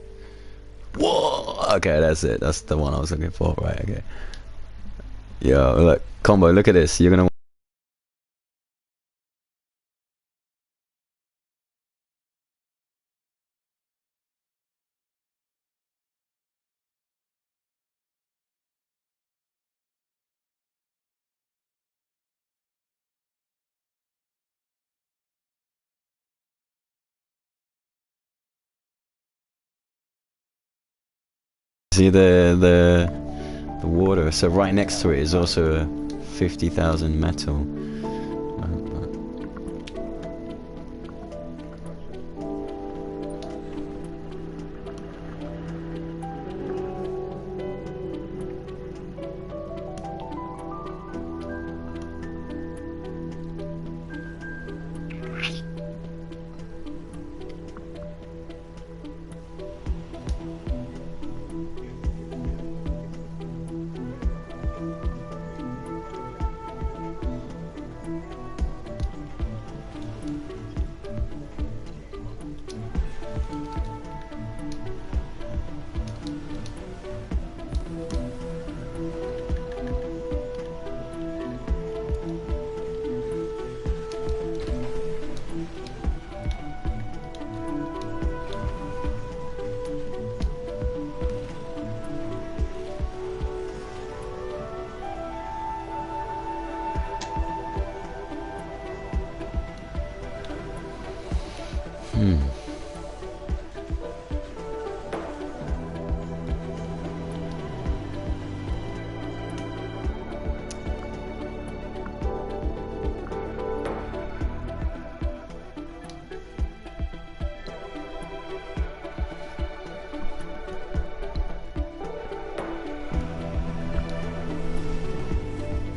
Whoa! Okay, that's it. That's the one I was looking for. Right? Okay. Yo, look, combo. Look at this. You're gonna. See the water. So right next to it is also a 50,000 metal.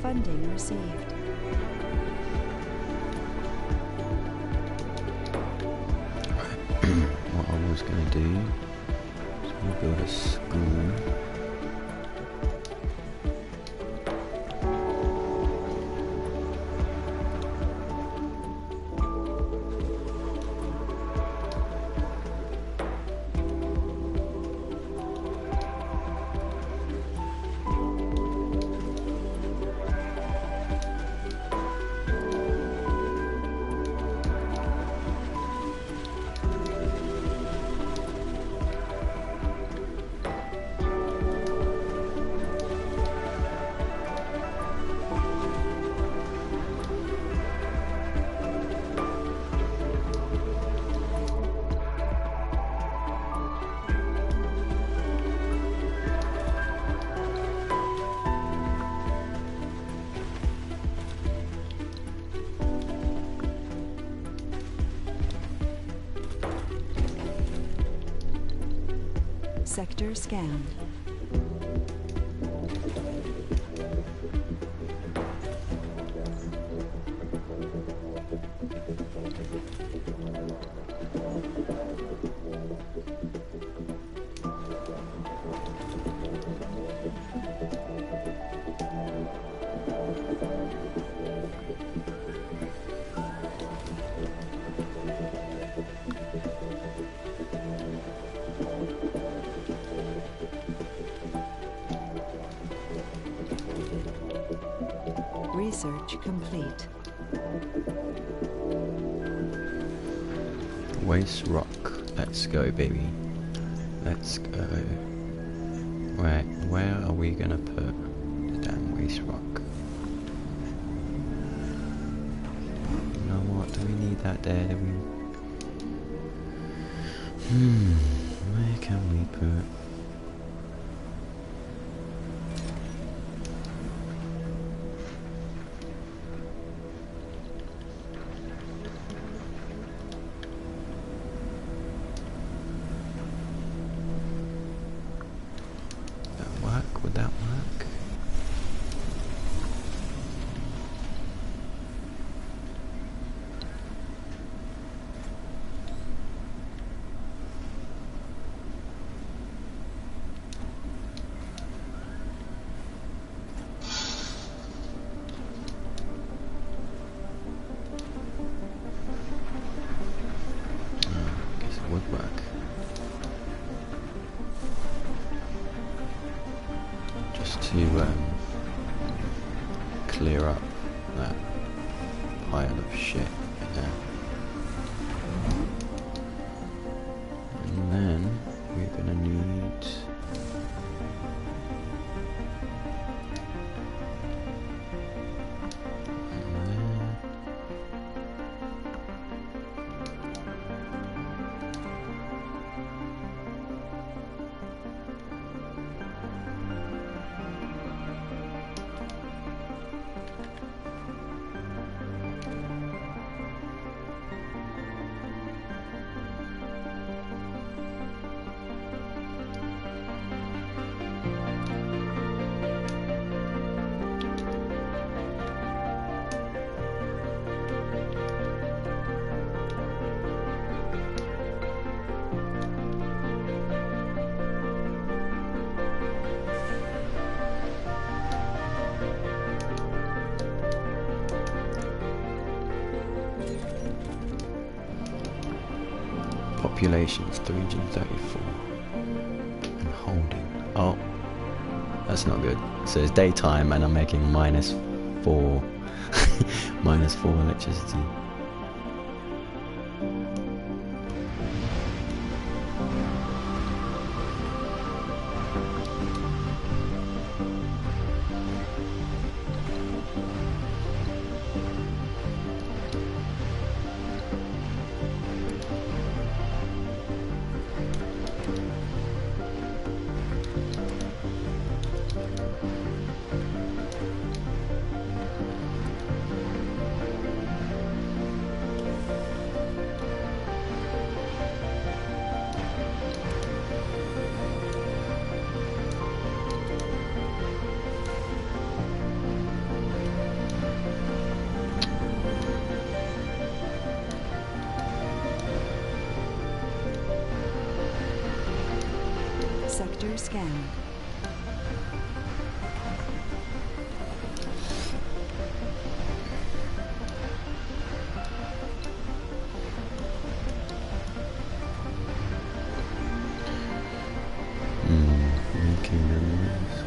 Funding received. What I was going to do is going to build a school. Sector scanned. Research complete. Waste rock. Let's go, baby. Let's go. Right, where are we gonna put the damn waste rock? You know what? Do we need that there? Do we? Where can we put? Would that work? I guess it would work. To clear up that pile of shit in there. And then we're gonna need population is 334 and holding. Oh, that's not good. So it's daytime and I'm making -4 -4 electricity. Sector scanned. Making memories.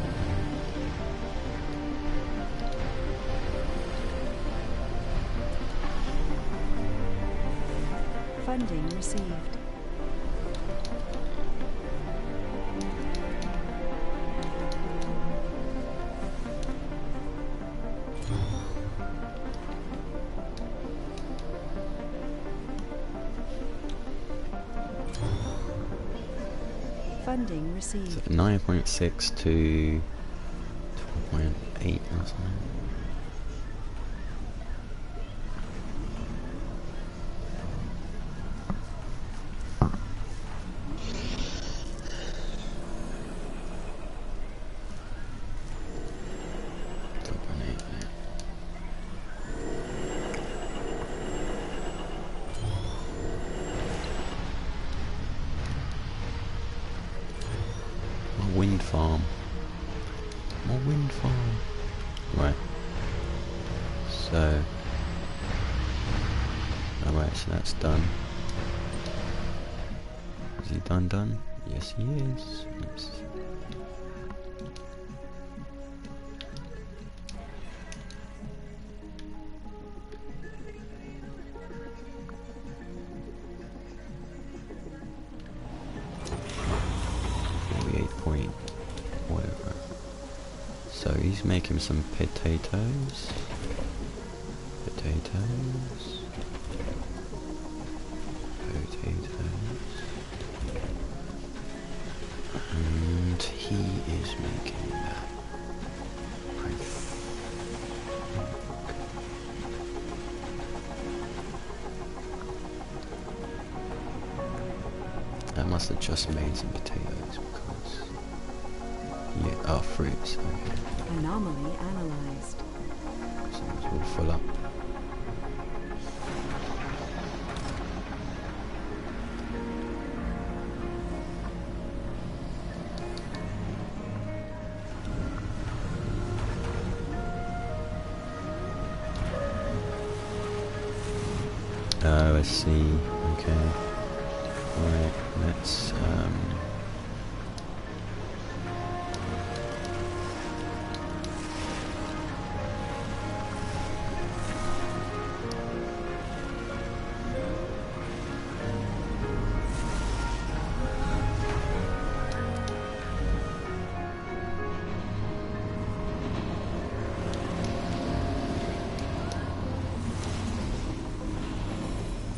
Funding received. Funding received. So 9.6 to 12.8 or something. Wind farm. More wind farm. Right. So. Alright, so that's done. Is he done? Yes, he is. Let's see. Whatever. So he's making some potatoes. Potatoes. And he is making that. I must have just made some potatoes because... Yeah, oh, fruits. Okay. Anomaly analyzed. So it's all full up. Oh, I see. Okay. Alright, let's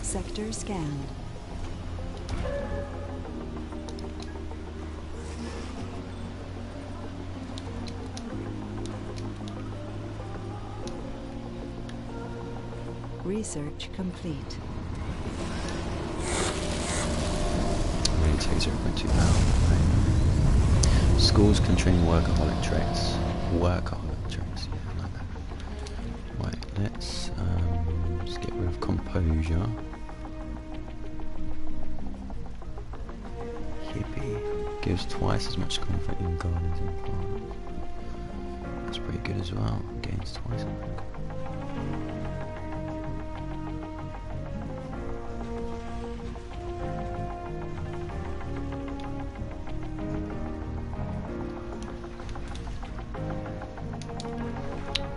Sector scanned. Research complete. Really takes 0.2 power. Right. Schools can train workaholic traits. Workaholic traits, yeah, I like that. Right, let's get rid of composure. Hippie. Gives twice as much comfort in gardens and plants. That's pretty good as well. Gains twice as much.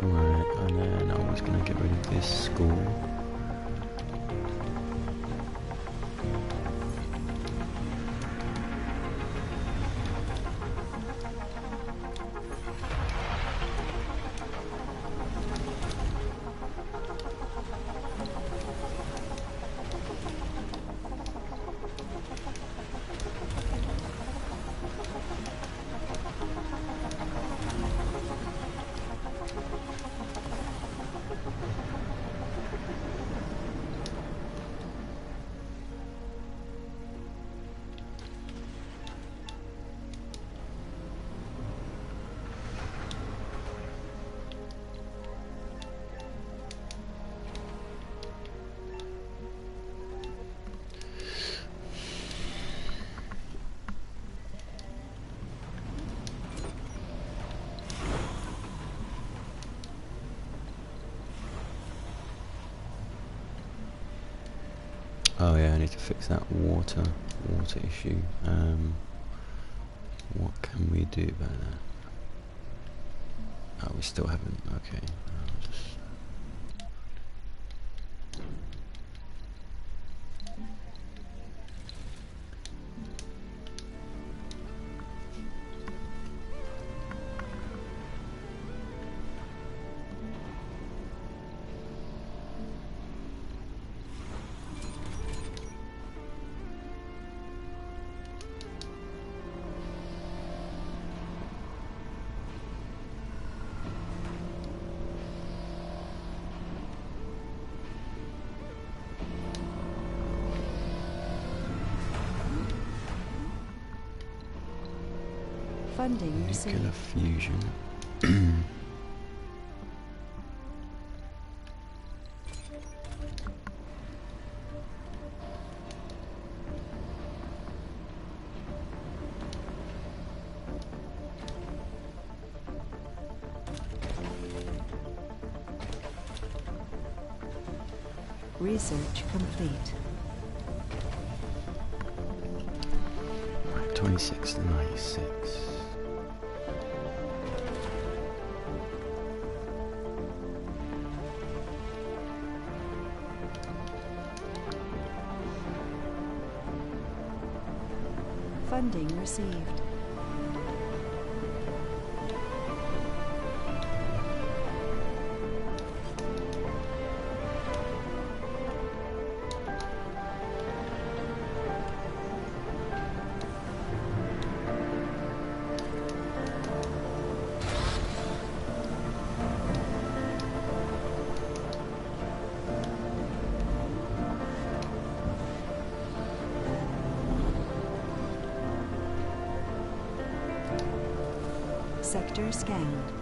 Right, and then I was going to get rid of this school. Oh yeah, I need to fix that water issue. What can we do about that? Oh, we still haven't. Okay. I'll just... Funding received. Nuclear fusion. Research complete. Right, 26 to 96. Funding received. Sector scanned.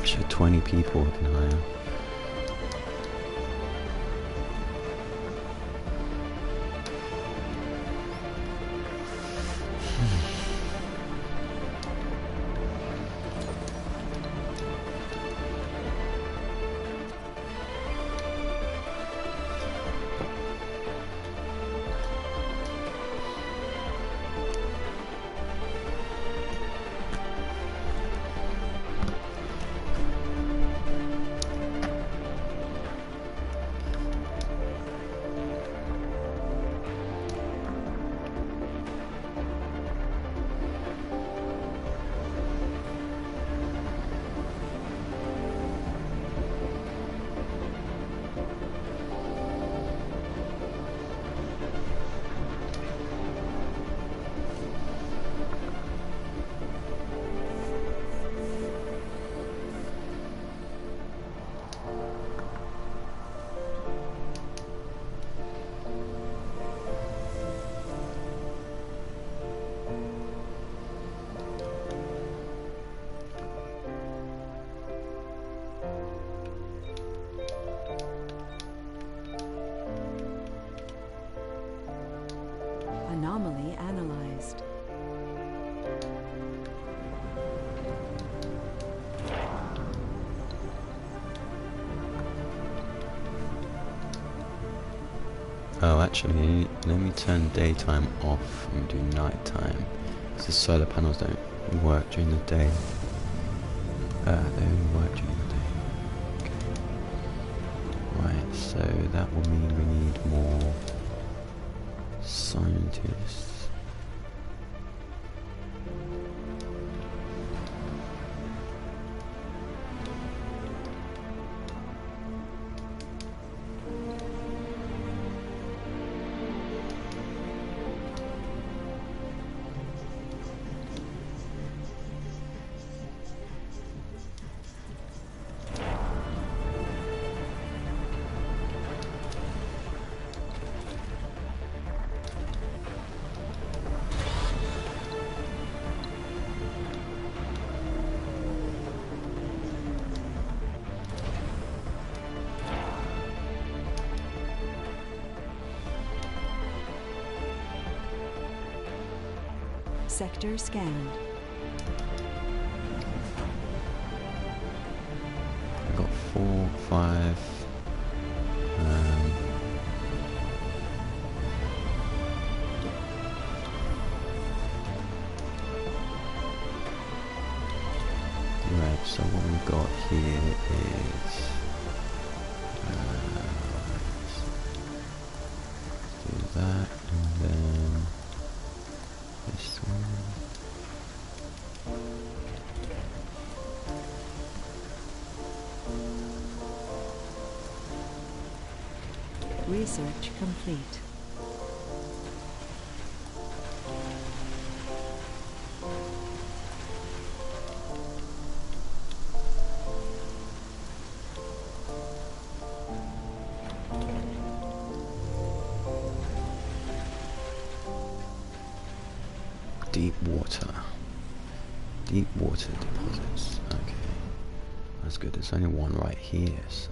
Sure, 20 people we can hire. Anomaly analyzed. Oh, actually, let me turn daytime off and do nighttime. Because the solar panels don't work during the day. They only work during the day. Okay. Right, so that will mean we need more scientists. Sector scanned. I got 4, 5. Right, so what we've got here is let's do that, and then this one. Research complete. Deep water deposits. Okay, that's good. There's only one right here, so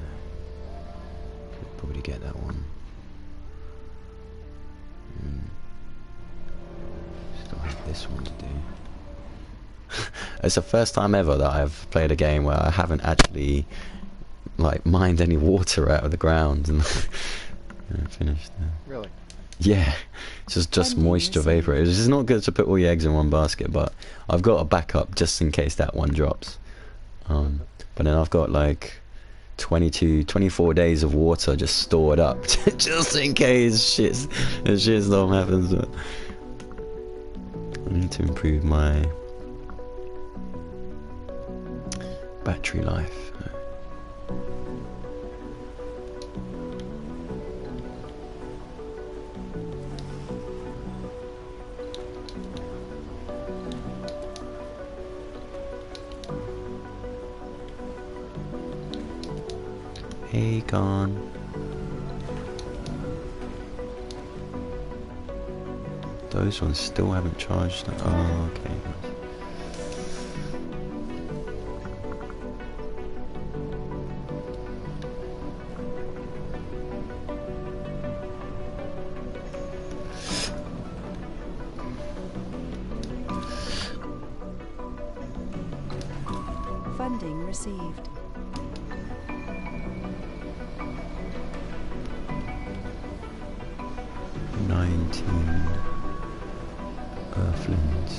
could probably get that one. Still have this one to do. It's the first time ever that I've played a game where I haven't actually like mined any water out of the ground and finished there. Really? Yeah, it's just moisture vapor. It's just not good to put all your eggs in one basket, but I've got a backup just in case that one drops. But then I've got like 24 days of water just stored up just in case shitstorm happens. But I need to improve my battery life. Hey, gone. Those ones still haven't charged. Oh, okay. Funding received. Earthlings.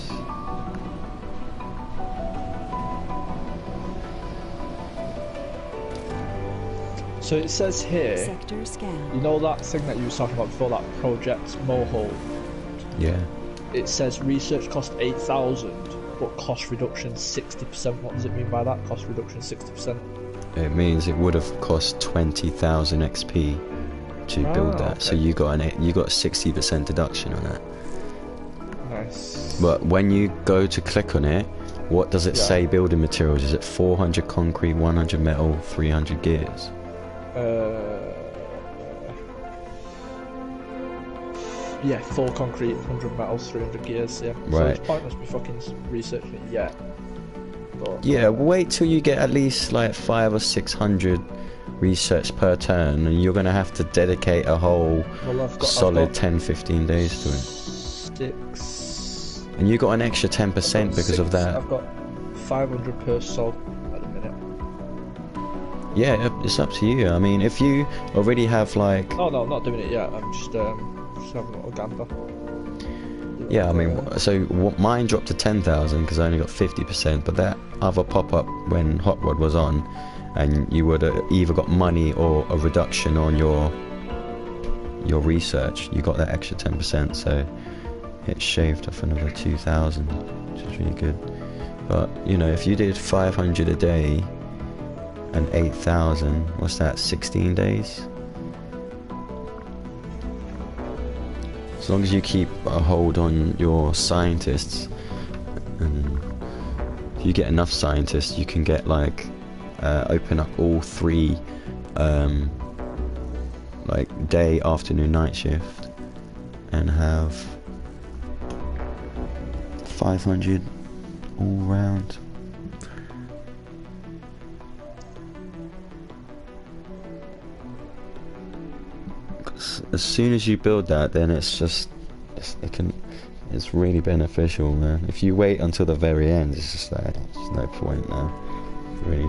So it says here, Sector scan. you know that thing that you were talking about before, that project Mohole? Yeah. It says research cost 8,000, but cost reduction 60%. What does it mean by that? Cost reduction 60%? It means it would have cost 20,000 XP to build that. Okay. So you got a 60% deduction on that. Nice. But when you go to click on it, what does it say building materials? Is it 400 concrete, 100 metal, 300 gears? Yeah, 4 concrete, 100 metal, 300 gears, yeah. So Right. it's pointless me fucking researching it yet. But, Yeah, wait till you get at least like 500 or 600 research per turn, and you're going to have to dedicate a whole solid 10-15 days to it. 6. And you got an extra 10% because of that. I've got 500 per soul at the minute. Yeah, it's up to you. I mean, if you already have like... Oh no, I'm not doing it yet. I'm just having a little gander. Yeah, I mean, so mine dropped to 10,000 because I only got 50%, but that other pop-up when Hot Rod was on, and you would have either got money or a reduction on your research, you got that extra 10%, so it shaved off another 2,000, which is really good. But, you know, if you did 500 a day and 8,000, what's that, 16 days? As long as you keep a hold on your scientists, and if you get enough scientists, you can get like open up all 3 like day, afternoon, night shift, and have 500 all round. As soon as you build that, then it's just it can It's really beneficial, man. If you wait until the very end, it's just like, there's no point now. Really.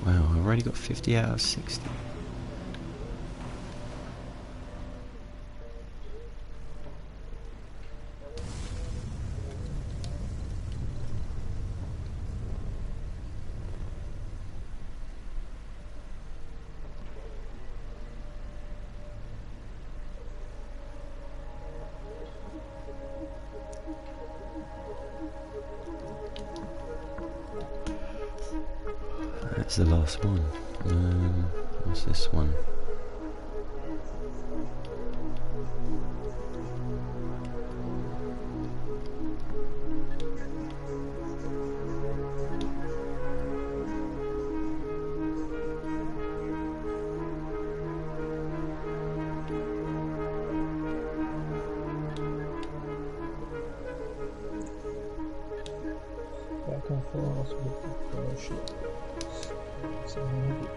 Wow, I've already got 50 out of 60. That's the last one. What's this one? Back and forth with the fellowship. So maybe.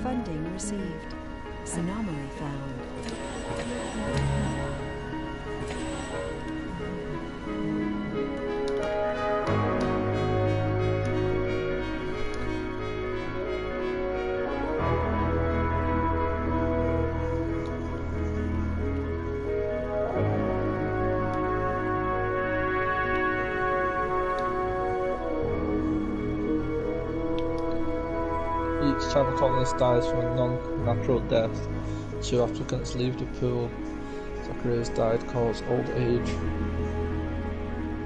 Funding received. Anomaly found. Each time a colonist dies from a non-natural death, 2 applicants leave the pool. Zachary has died cause old age.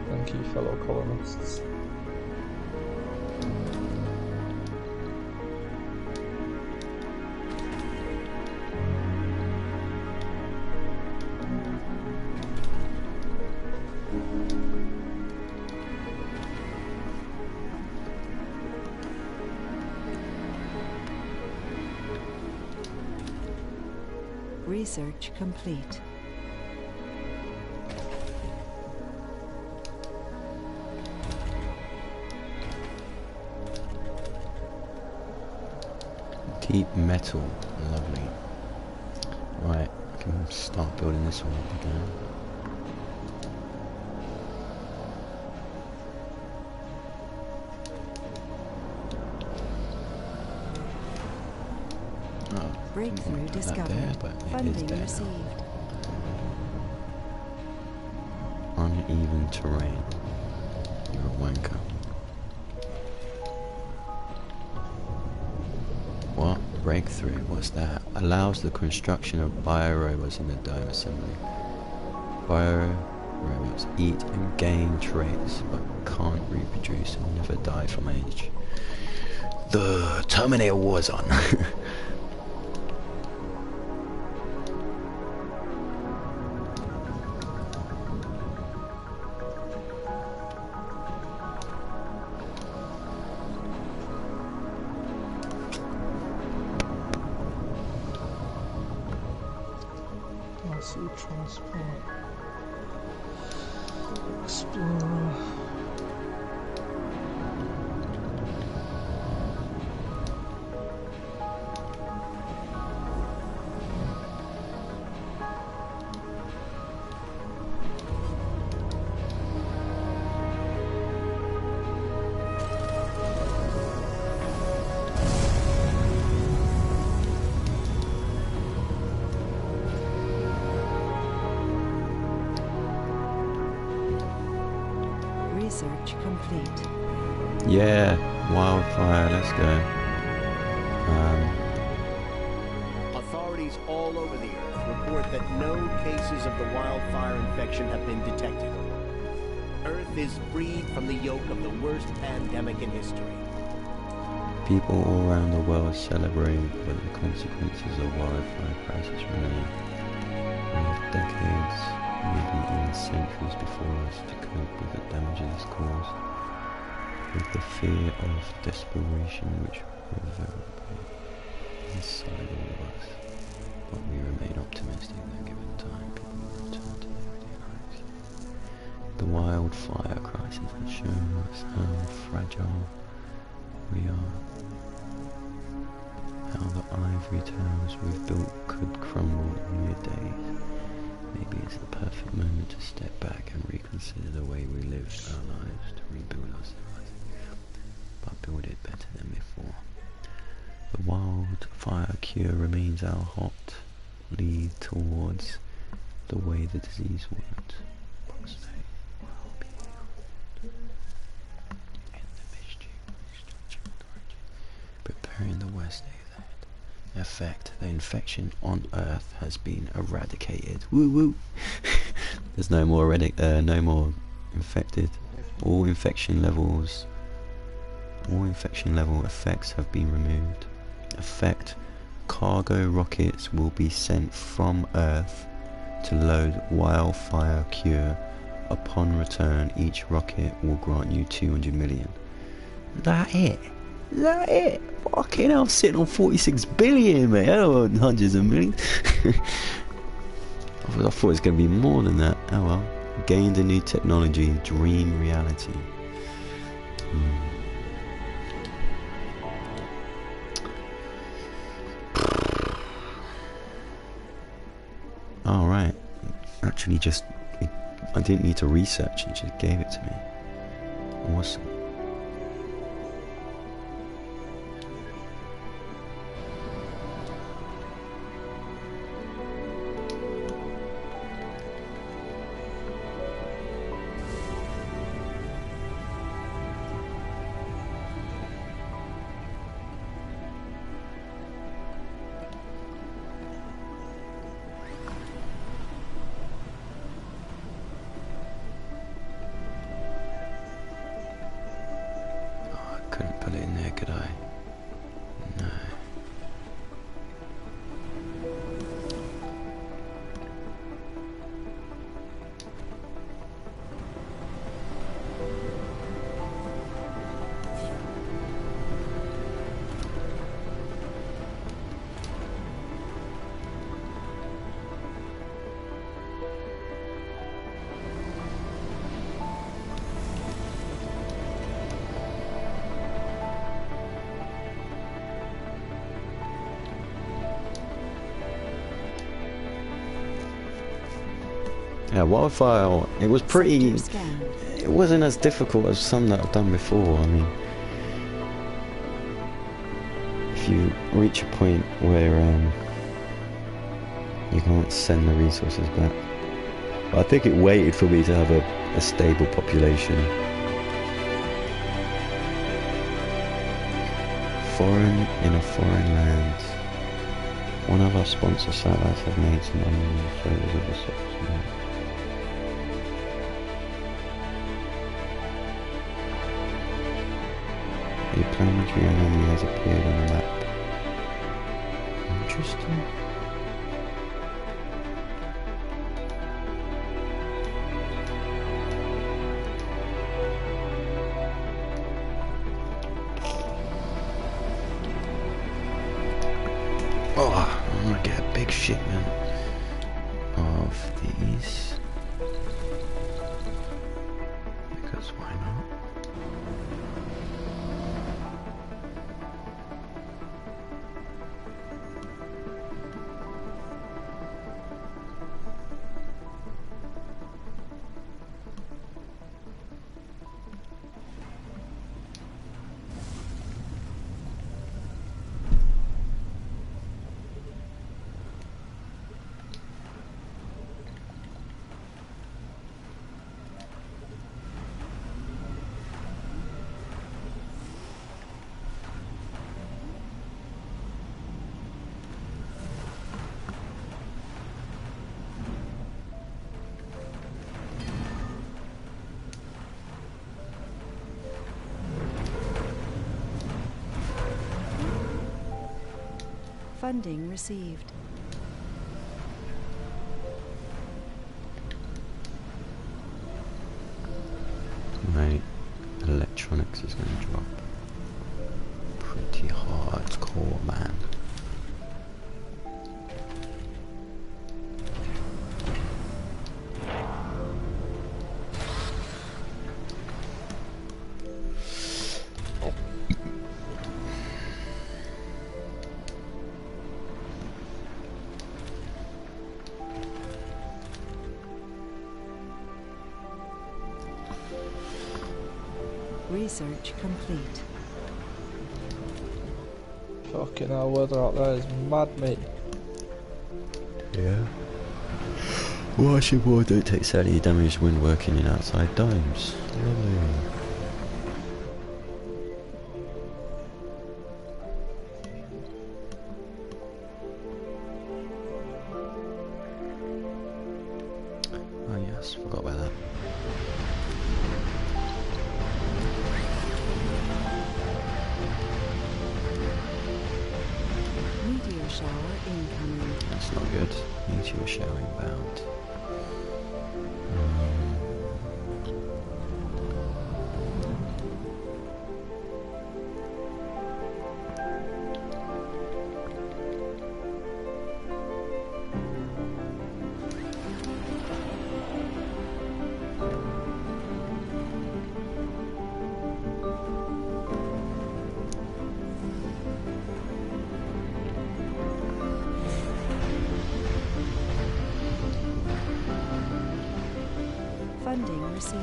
Thank you, fellow colonists. Research complete. Deep metal, lovely. Right, I can start building this one up again. Breakthrough discovered. There, but it is Funding there now. received. Uneven terrain. You're a wanker. What? Breakthrough? What's that? Allows the construction of biorobots in the dome assembly. Biorobots eat and gain traits, but can't reproduce and never die from age. The Terminator Warzone. Transport. Explorer. Research complete. Yeah, wildfire, let's go. Authorities all over the Earth report that no cases of the wildfire infection have been detected. Earth is freed from the yoke of the worst pandemic in history. People all around the world celebrate, but the consequences of wildfire crisis remain. We have decades, maybe even centuries before us to cope with the damages it's caused, with the fear of desperation which reverberate inside all of us. But we remain optimistic that given time, people will return to their everyday lives. The wildfire crisis has shown us how fragile we are, how the ivory towers we've built could crumble in mere days. Maybe it's the perfect moment to step back and reconsider the way we lived our lives, to rebuild ourselves, but build it better than before. The wildfire cure remains our hot lead towards the way the disease worked. Preparing the West effect, the infection on Earth has been eradicated. Woo woo! There's no more infected. All infection level effects have been removed. Effect: cargo rockets will be sent from Earth to load wildfire cure. Upon return, each rocket will grant you 200 million. That it? Fucking hell, I'm sitting on 46 billion, mate. I don't want hundreds of millions. I thought it was going to be more than that. Oh well. Gained a new technology, dream reality. Alright. Actually I didn't need to research, it just gave it to me. Awesome. Couldn't put it in there, could I? No. Yeah, wildfire, it was pretty, it wasn't as difficult as some that I've done before. I mean, if you reach a point where you can't send the resources back. But I think it waited for me to have a stable population. In a foreign land. One of our sponsor satellites have made some unknown photos of the surface. A planetary anomaly has appeared on the map. Interesting. Oh, I'm gonna get a big shipment of these. Because why not? Funding received. My electronics is going to drop pretty hardcore, man. Research complete. Fucking hell, weather out there is mad, mate. Yeah. Why don't take 30 damage when working in outside domes? Lovely. Oh yes, forgot about that. Meteor shower incoming. That's not good. Meteor shower inbound. Funding received.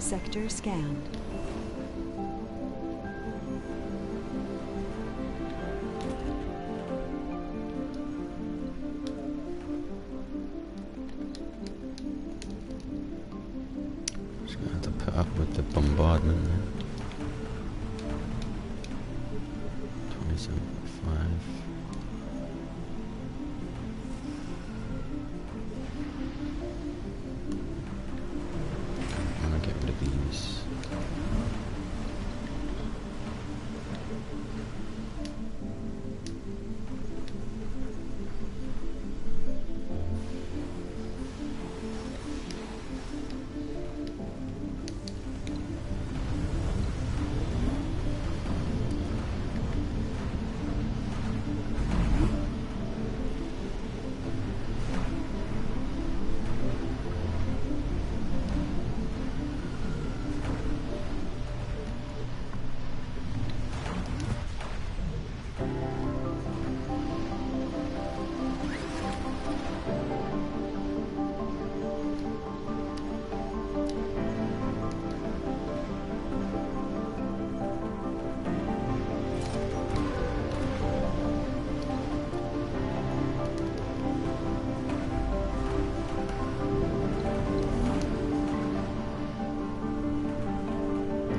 Sector scanned. Just gonna have to put up with the bombardment then. 27.5. I'm gonna get rid of these.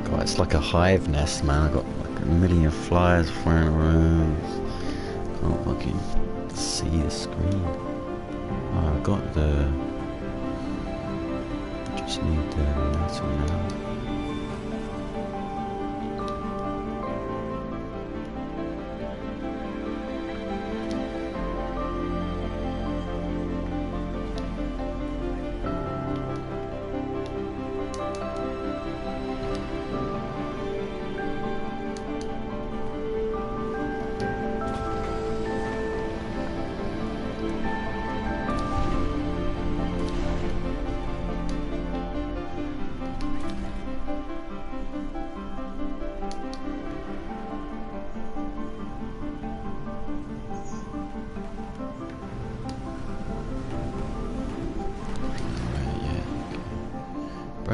God, it's like a hive nest, man. I got like a million flies flying around. Can't fucking see the screen. Oh, I got the. Just need the metal now.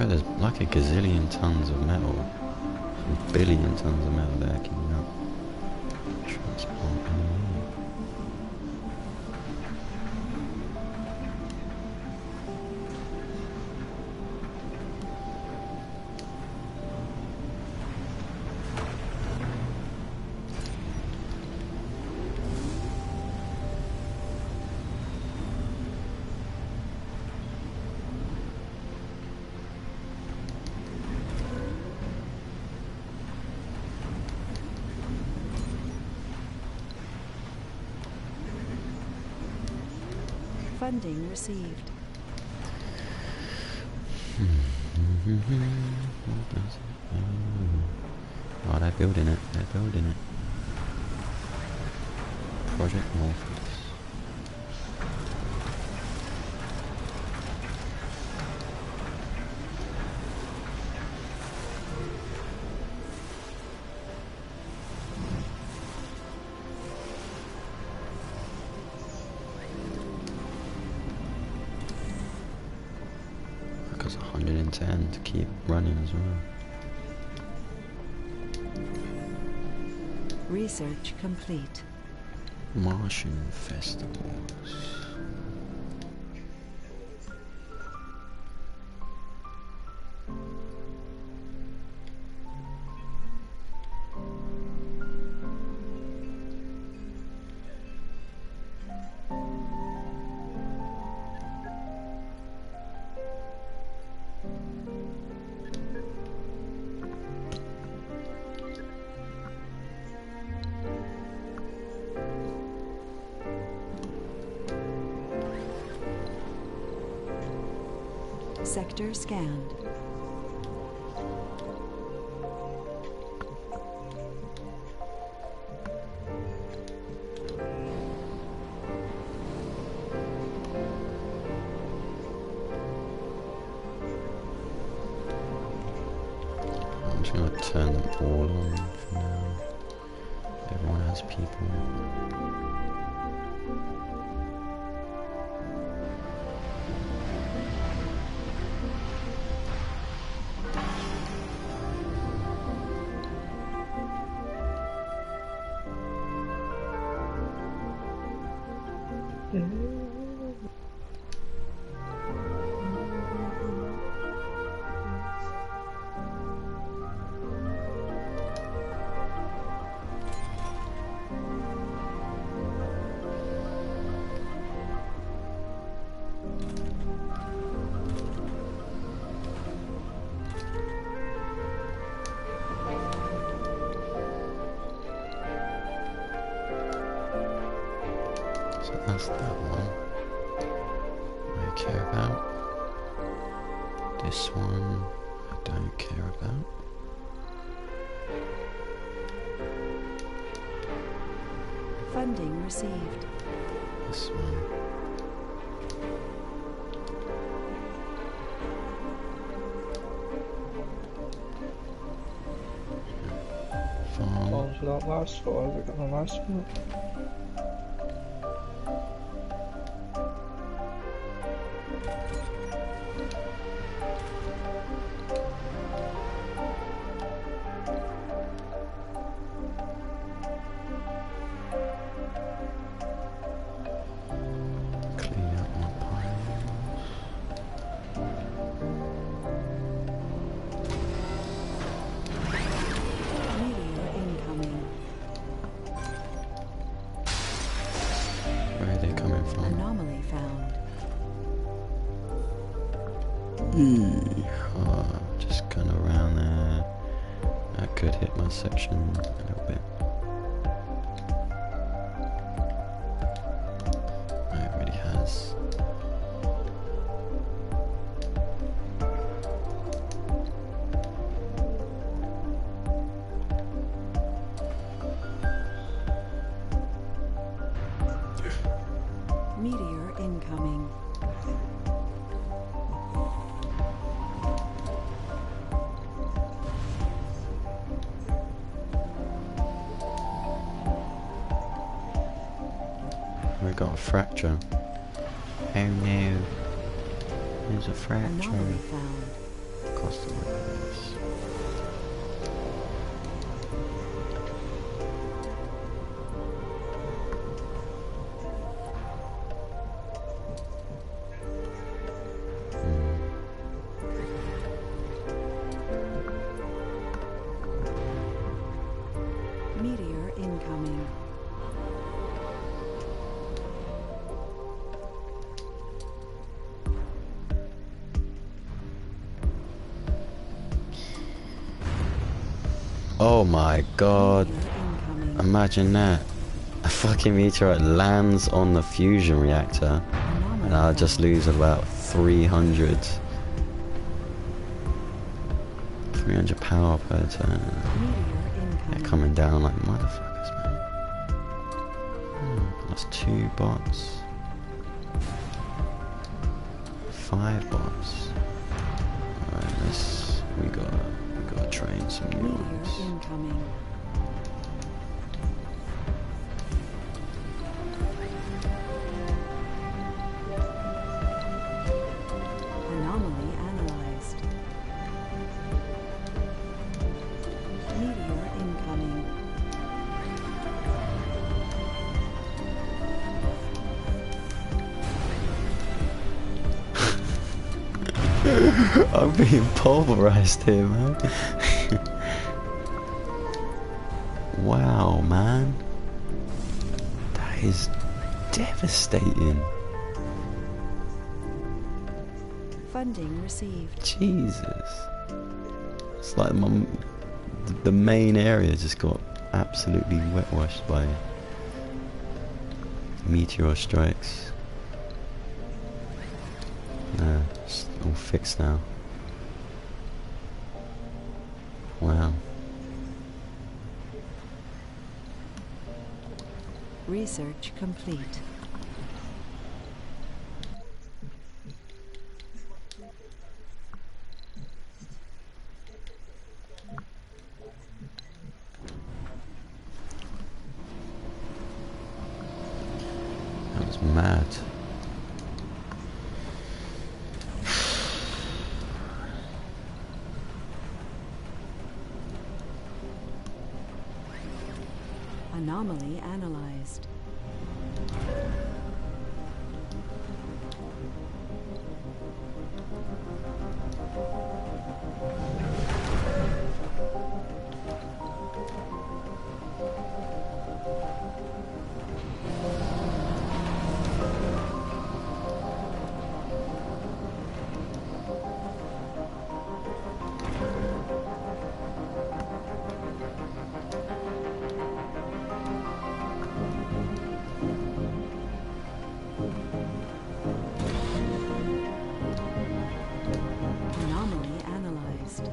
swear there's like a gazillion tons of metal. A billion tons of metal there. Can you not transport any? Funding received. Oh, they're building it. They're building it. Project Morpheus. Because 110 to keep running as well. Research complete. Martian festivals. Sector scanned. I'm just gonna turn them all on for now. Everyone has people. So that's that one I care about. This one I don't care about. Funding received. This one. Farm. Bombs without mouse for, we got no mouse for. Clean up my piles. Meteor incoming. Where are they coming from? Anomaly found. Just kind of around there. That could hit my section a little bit. It really has. Meteor incoming. We got a fracture. Oh no. There's a fracture. Anomaly found. What's the width of this? Meteor incoming. Oh my god. Meteor incoming. Imagine that. A fucking meteorite lands on the fusion reactor and I'll just lose about 300 power per turn. Meteor They're incoming. coming down like motherfuckers, man. That's 2 bots. 5 bots. Alright, we gotta train some new Meteor ones. incoming. Anomaly analyzed. Meteor incoming. I'm being pulverized here, man. Wow, man. That is devastating. Funding received. Jesus. It's like the main area just got absolutely wet washed by meteor strikes. No, it's all fixed now. Wow. Research complete. That was mad. Anomaly analyzed. Anomaly analyzed.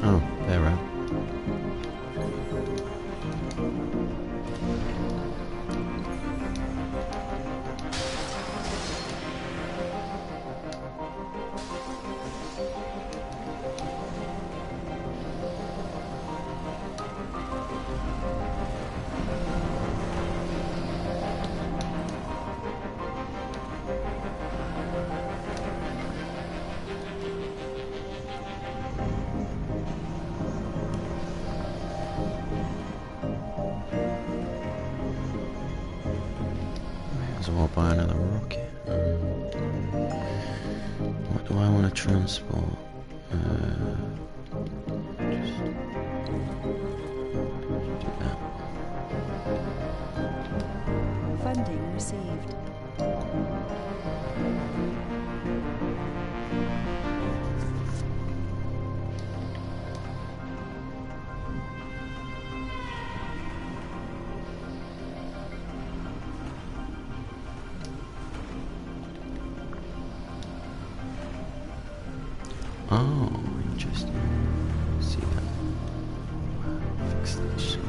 Oh, they're right. May as well buy another rocket. What do I want to transport? Just do that. Funding received. Oh, interesting. See that? Wow, fix that shit.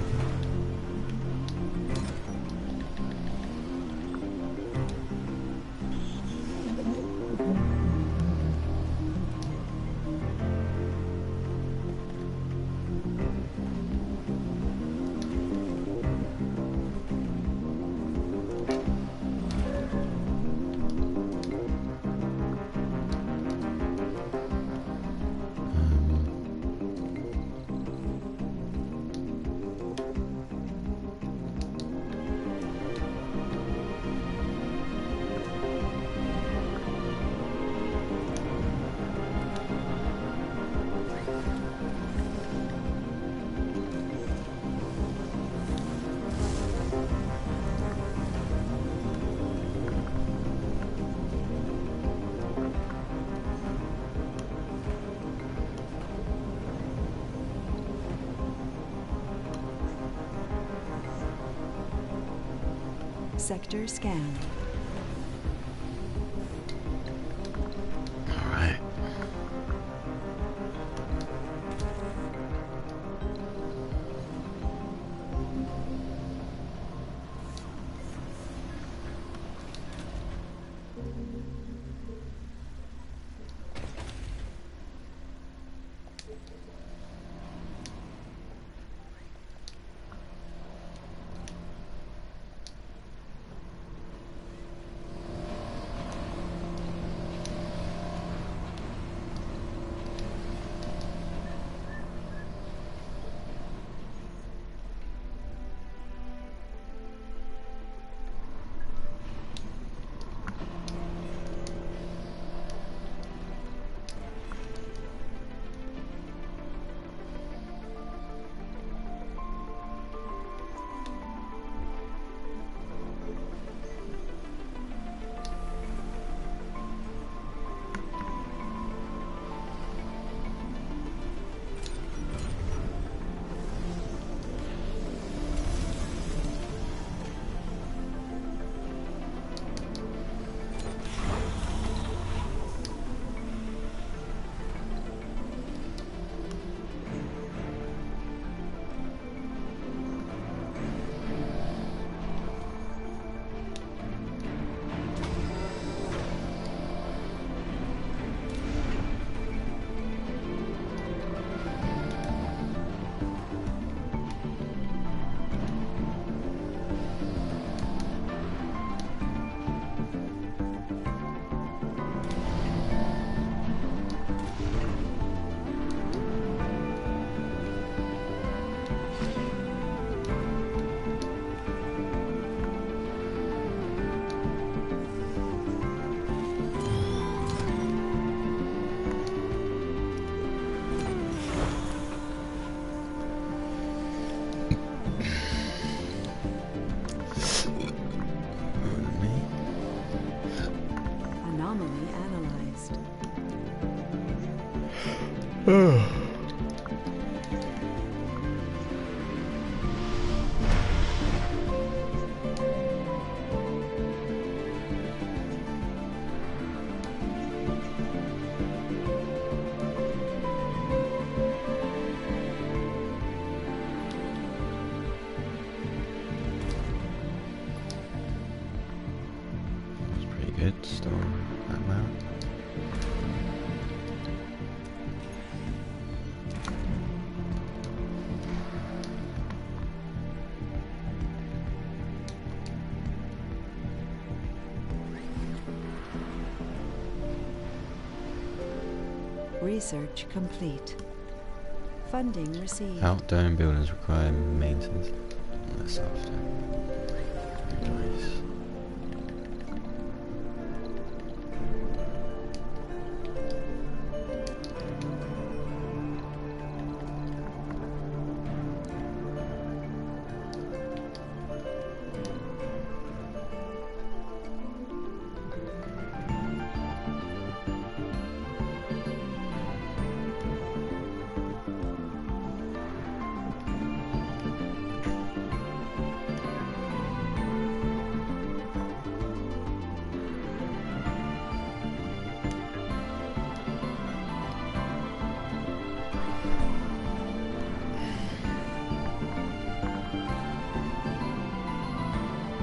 Sector scanned. Alright. Anomaly analyzed. That's pretty good. Still that amount. Research complete. Funding received. Outdoor buildings require maintenance. That's after. Very nice.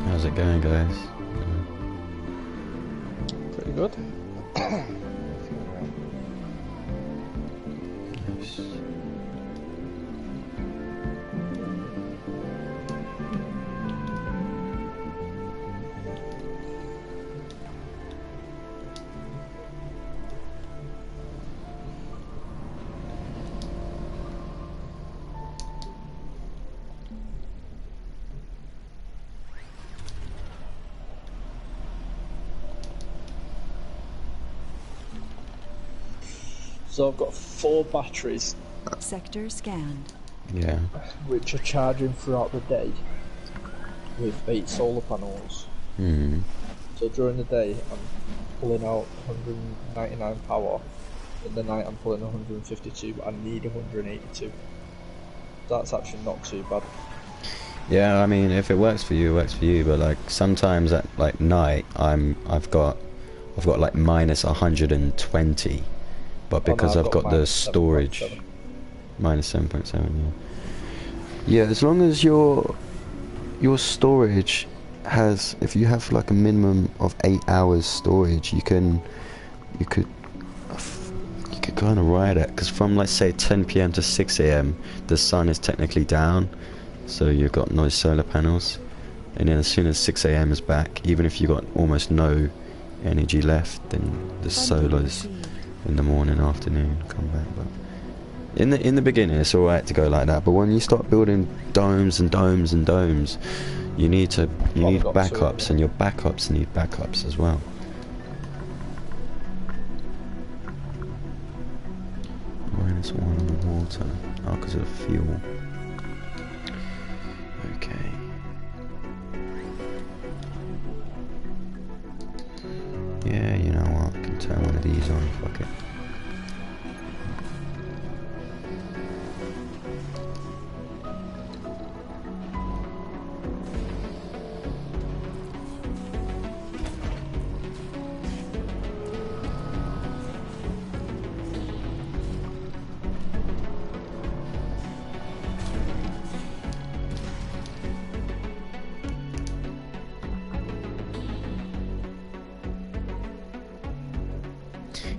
How's it going, guys? Pretty good. Nice. So I've got 4 batteries Sector scanned. Yeah. which are charging throughout the day with 8 solar panels. Hmm. So during the day I'm pulling out 199 power, in the night I'm pulling 152, but I need 182. That's actually not too bad. Yeah, I mean, if it works for you, it works for you. But like sometimes at like night, I've got like minus 120, but because I've I've got the minus storage, 7.7. minus 7.7. Yeah. Yeah, as long as your storage has, if you have like a minimum of 8 hours storage, you could kind of ride it, because from let's say 10 p.m. to 6 a.m. the sun is technically down, so you've got no solar panels, and then as soon as 6 a.m. is back, even if you've got almost no energy left, then the solars in the morning, afternoon come back. But in the beginning it's alright to go like that, but when you start building domes and domes and domes, you need backups, and your backups need backups as well. Minus 1 on the water. Oh, because of fuel. Okay. Yeah, you know what? I can turn one of these on. Fuck it.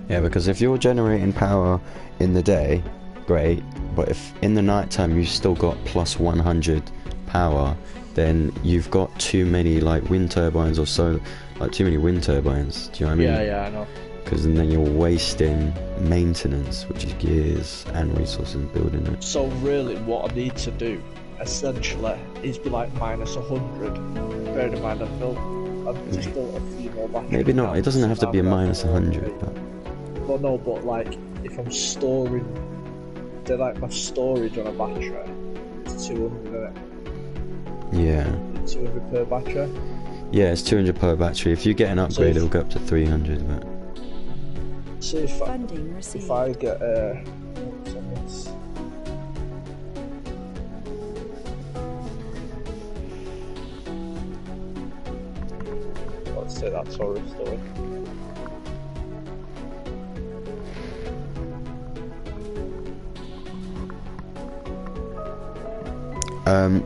Yeah, because if you're generating power in the day, great, but if in the night time you've still got plus 100 power, then you've got too many like wind turbines or so, like too many wind turbines. Do you know what I mean? Yeah, I know. Because then you're wasting maintenance, which is gears and resources building it. So really, what I need to do, essentially, is be like minus 100. Bearing in mind I've built a few more batteries. Maybe not. It doesn't have to be a minus 100. But well, no, but like if I'm storing, they're like my storage on a battery, it's 200, isn't it? yeah. 200 per battery. Yeah, it's 200 per battery. If you get an upgrade, it'll go up to 300. But So if I get let's say that's our story.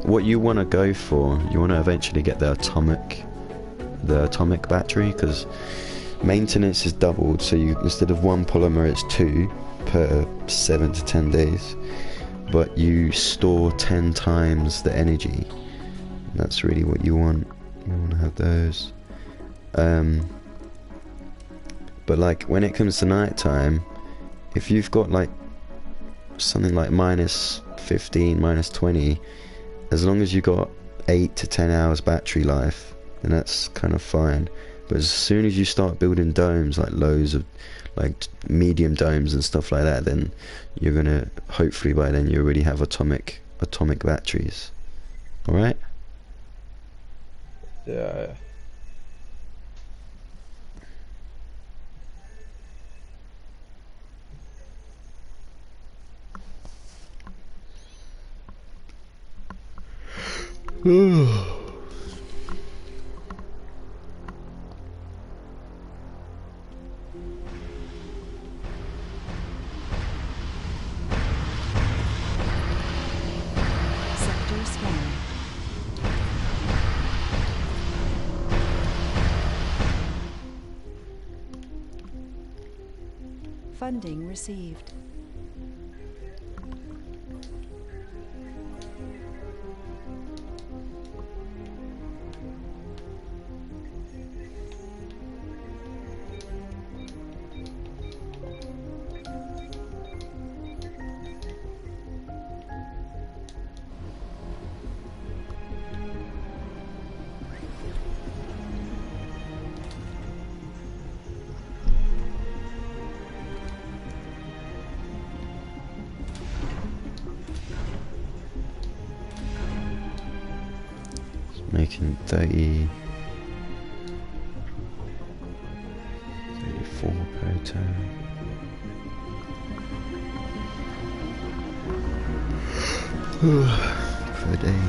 what you want to go for, you want to eventually get the atomic battery, because maintenance is doubled, so you, instead of 1 polymer, it's 2 per 7 to 10 days, but you store 10 times the energy. That's really what you want. You want to have those. But like when it comes to night time, if you've got like something like minus 15, minus 20, as long as you got 8 to 10 hours battery life, then that's kind of fine. But as soon as you start building domes, like loads of like medium domes and stuff like that, then you're gonna, hopefully by then you already have atomic batteries. Alright? Yeah. Sector scan. Funding received. Making 34 per turn. Per day.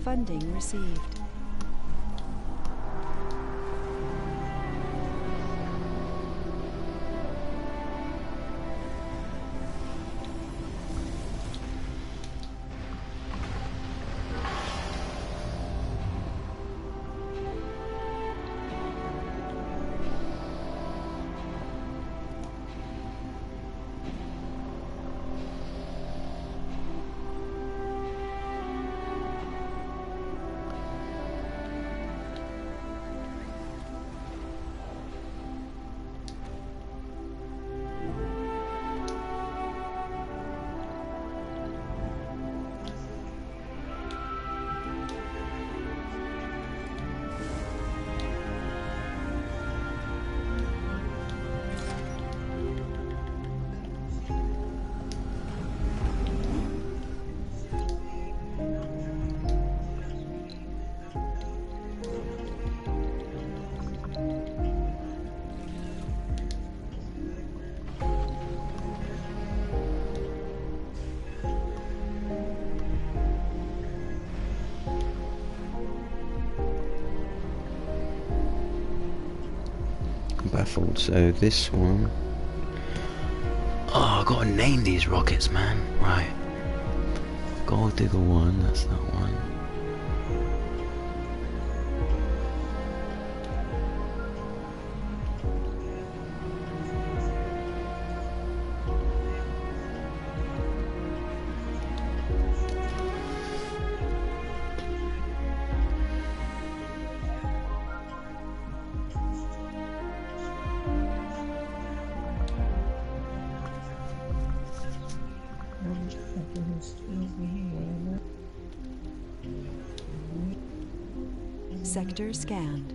Funding received. Baffled. So this one. Oh, I gotta name these rockets, man. Right. Gold Digger 1, that's that one. Sector scanned.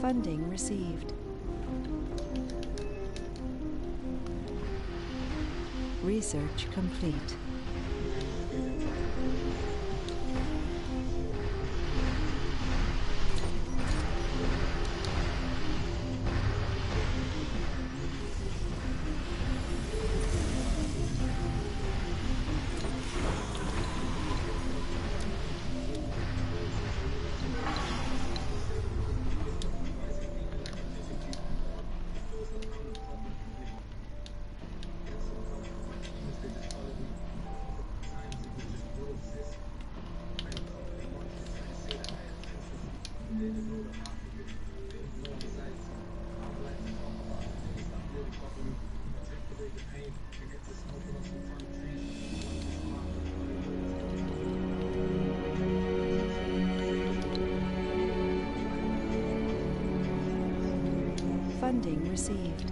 Funding received. Research complete. Funding received.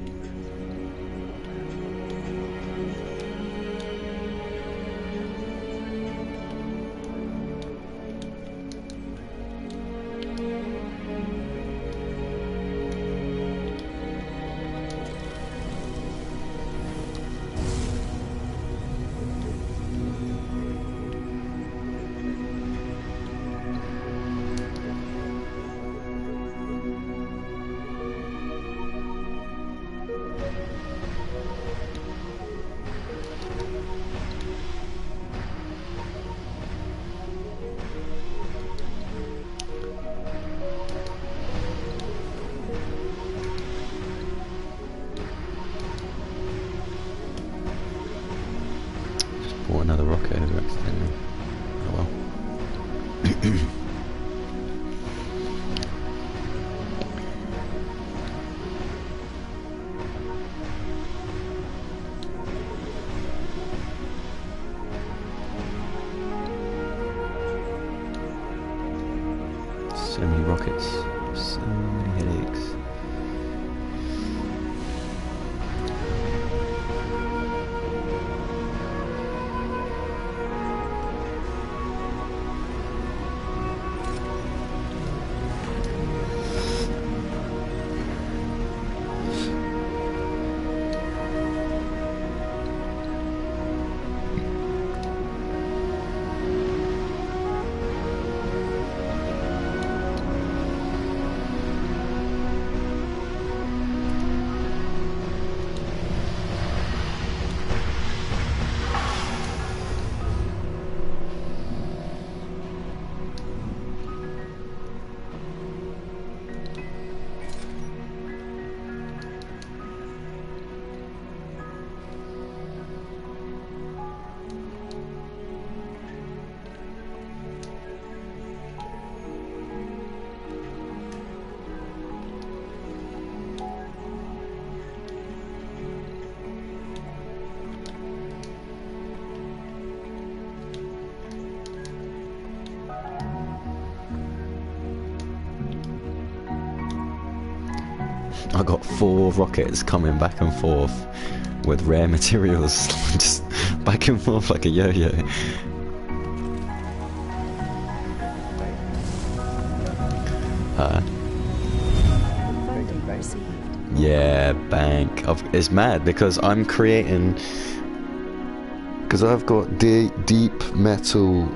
Another rocket over accidentally. Oh well. So many rockets, so many headaches. I got 4 rockets coming back and forth with rare materials, just back and forth like a yo-yo. Funding received. Yeah, bank. It's mad because I'm creating, because I've got deep metal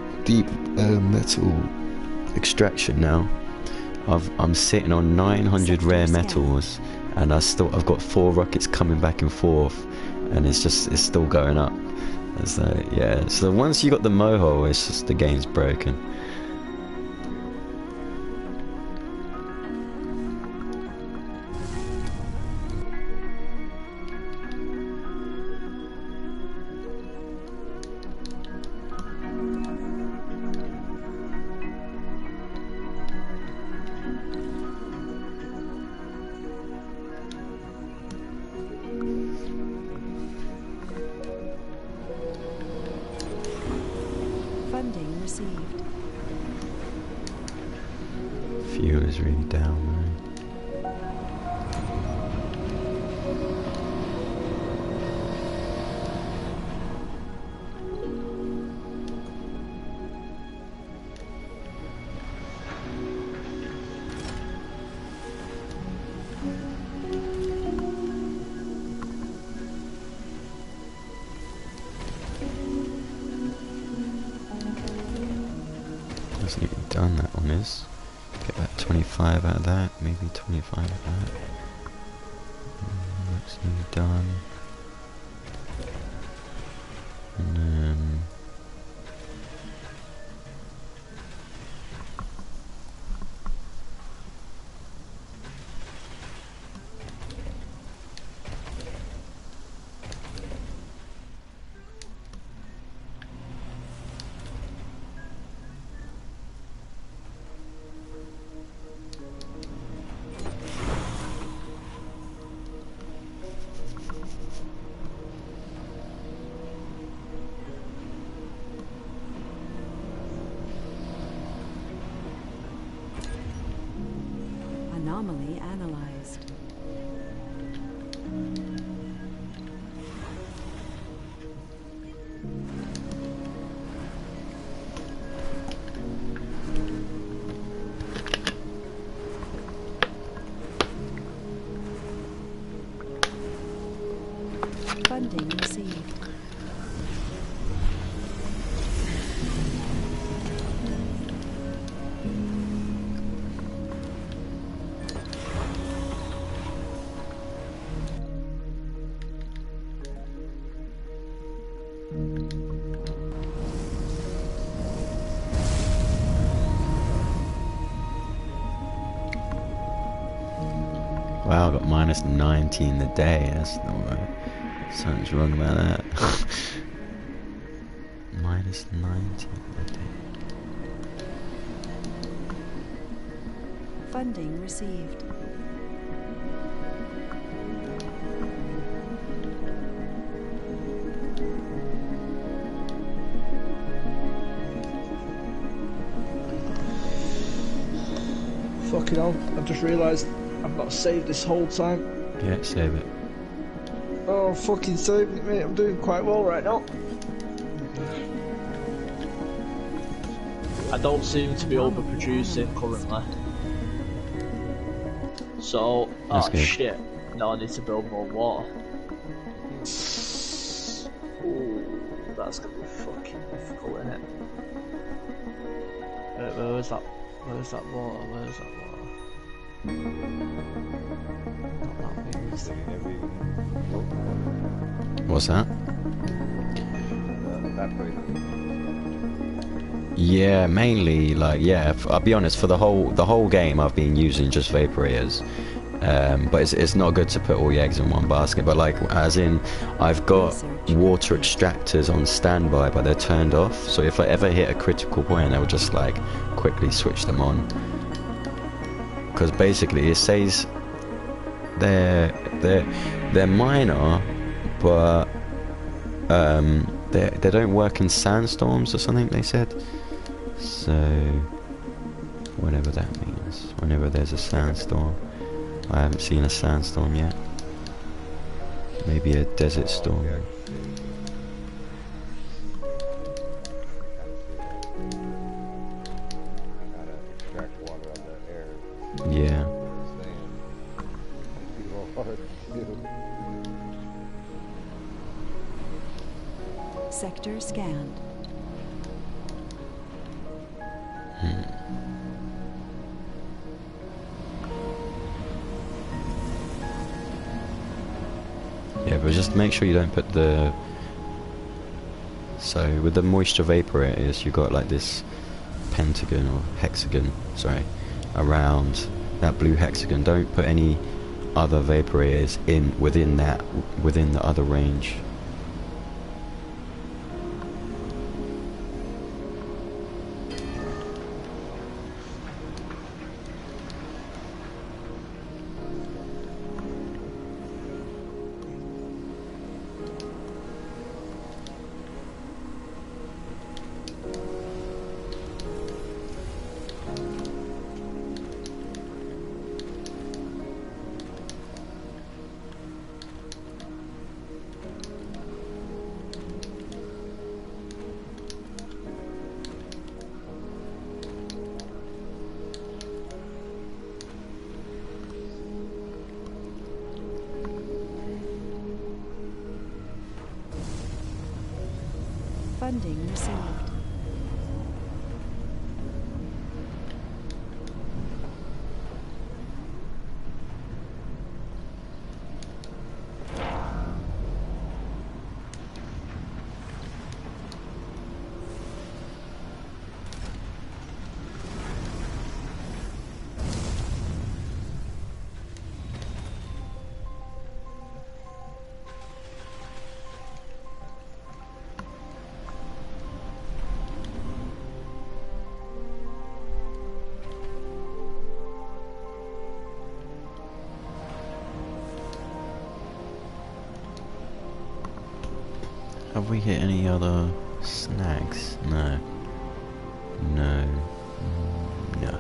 extraction now. I'm sitting on 900 rare metals, and I've got 4 rockets coming back and forth, and it's still going up. So yeah, so once you got the moho, it's just the game's broken. Funding received. Fuel is really down, man. Hasn't even done that one is. Get about 25 out of that, maybe 25 out of that. That's nearly done. And then Anomaly analyzed. Funding received. wow, I got minus 19 a day. That's not right. Something's wrong about that. Minus 19 a day. Funding received. Fucking hell, I've just realised I've not saved this whole time. Yeah, save it. Oh, fucking saving it, mate. I'm doing quite well right now. I don't seem to be overproducing currently. So, That's good. shit. No, I need to build more water. Ooh, that's gonna be fucking difficult, isn't it? Where's that? Where's that water? Where's that water? What's that? Yeah, mainly like I'll be honest. For the whole game, I've been using just vaporators, but it's not good to put all your eggs in one basket. But like, as in, I've got water extractors on standby, but they're turned off. So if I ever hit a critical point, I would just like quickly switch them on. Because basically, it says they're minor, but they don't work in sandstorms or something. They said. So whatever that means. Whenever there's a sandstorm. I haven't seen a sandstorm yet. Maybe a desert storm. Yeah. Gotta extract water out of the air. Yeah. Sand. It's a little hard to do. Sector scanned. Yeah, but just make sure you don't put the... So, with the moisture vaporators, you've got like this pentagon or hexagon, sorry, around that blue hexagon. Don't put any other vaporators within the other range. Funding received. Have we hit any other snags? No. No. No.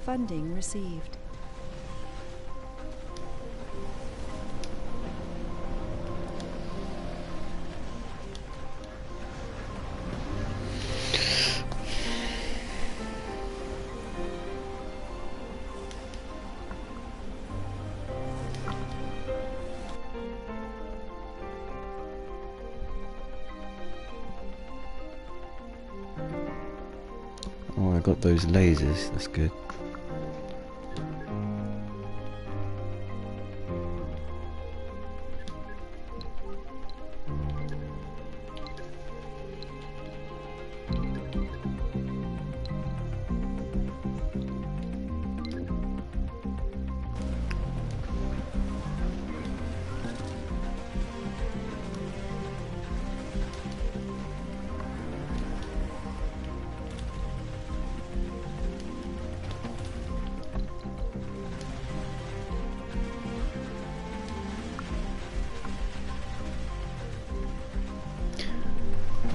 Funding received. Oh, I got those lasers, that's good.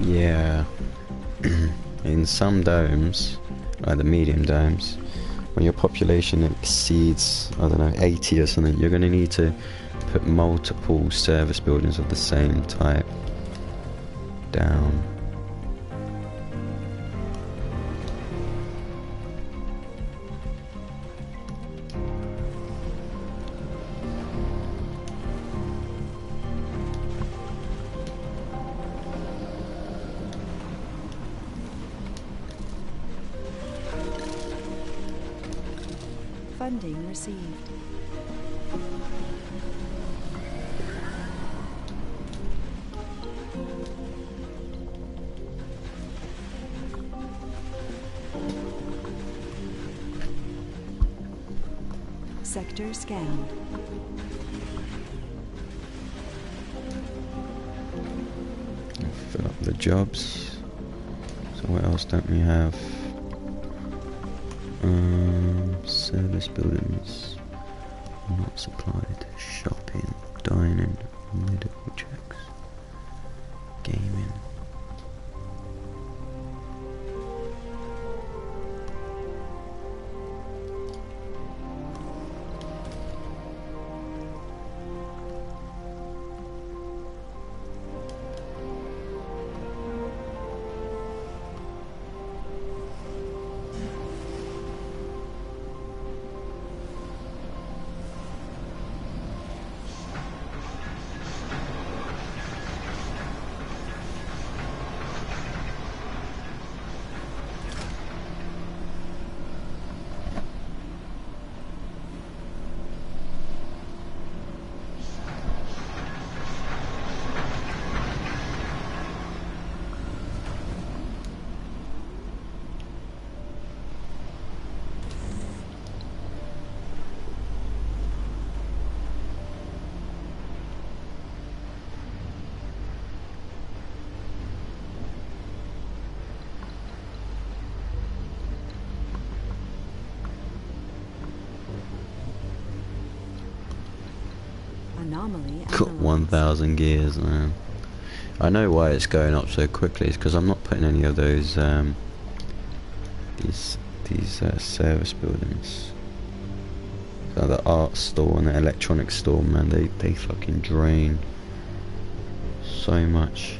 Yeah, in some domes, like the medium domes, when your population exceeds, I don't know, 80 or something, you're going to need to put multiple service buildings of the same type down. Funding received. Sector scanned. Fill up the jobs. So what else don't we have? Service buildings not supplied. Shopping, dining, medical checks, gaming. Anomaly Got analyzed. 1,000 gears, man. I know why it's going up so quickly. It's because I'm not putting any of those these service buildings. So the art store and the electronics store, man, they fucking drain so much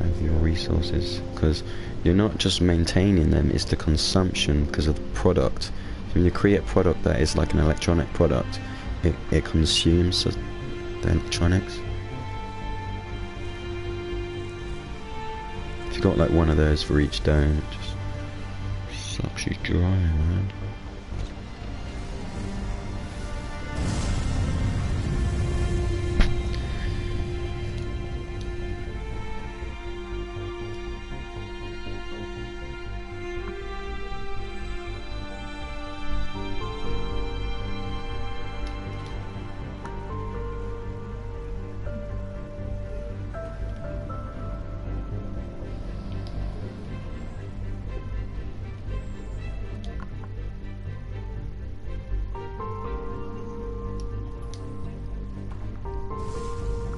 of your resources, because you're not just maintaining them, it's the consumption because of the product. So when you create a product that is like an electronic product, it consumes the electronics. If you got like one of those for each dome, it just sucks you dry, man.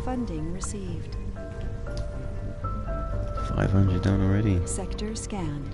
Funding received. 500 done already. Sector scanned.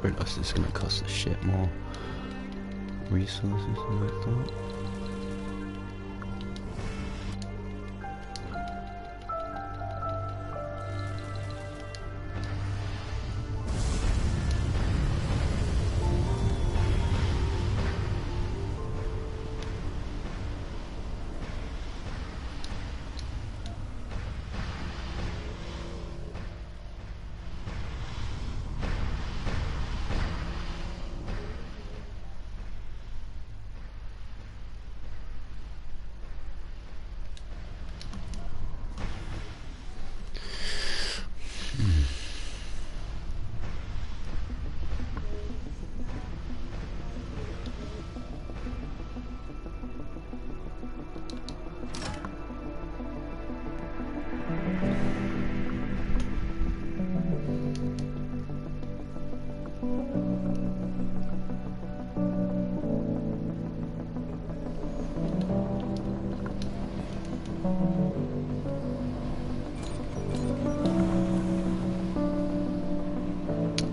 realise it's gonna cost a shit more resources than I thought.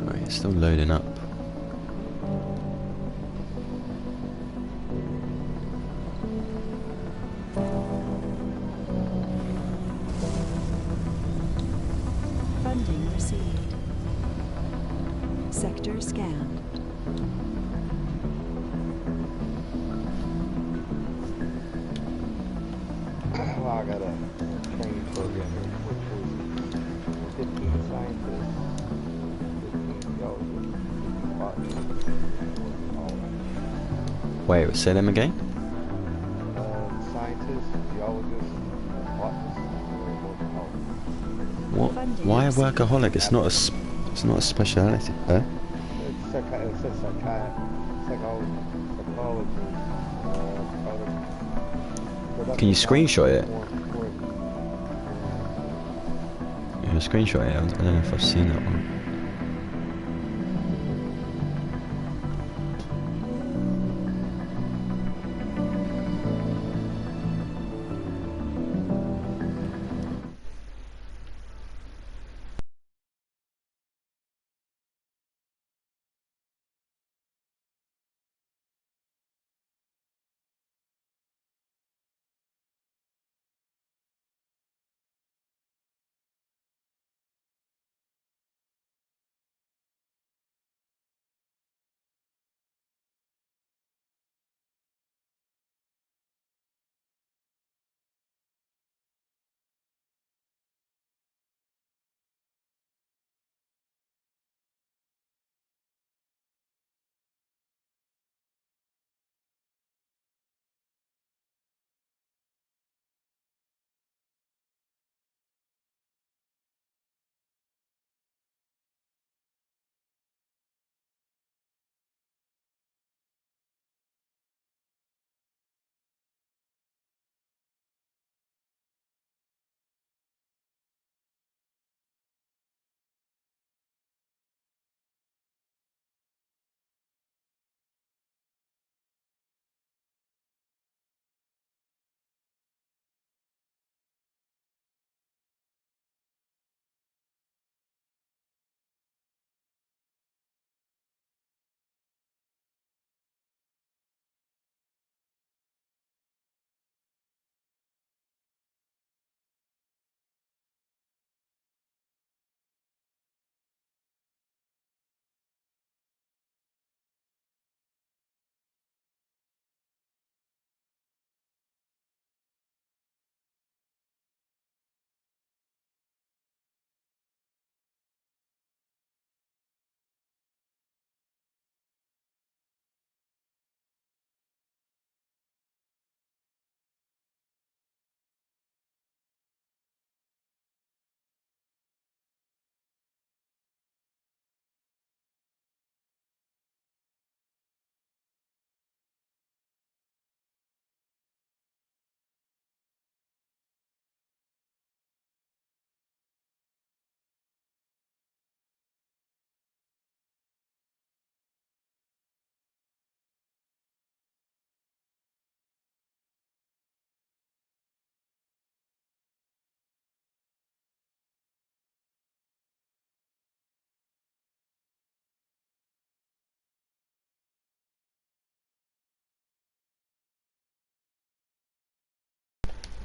Right, it's still loading up. Funding received. Sector scanned. Well, I got a training program here, which was 15 scientists, 15 geologists, 15 botanists, all Wait, say them again? scientists, geologists, botanists, and What? Why a workaholic? It's not a it's not a speciality, huh? it says psychology, Can you screenshot it? Yeah, screenshot it. I don't know if I've seen that one.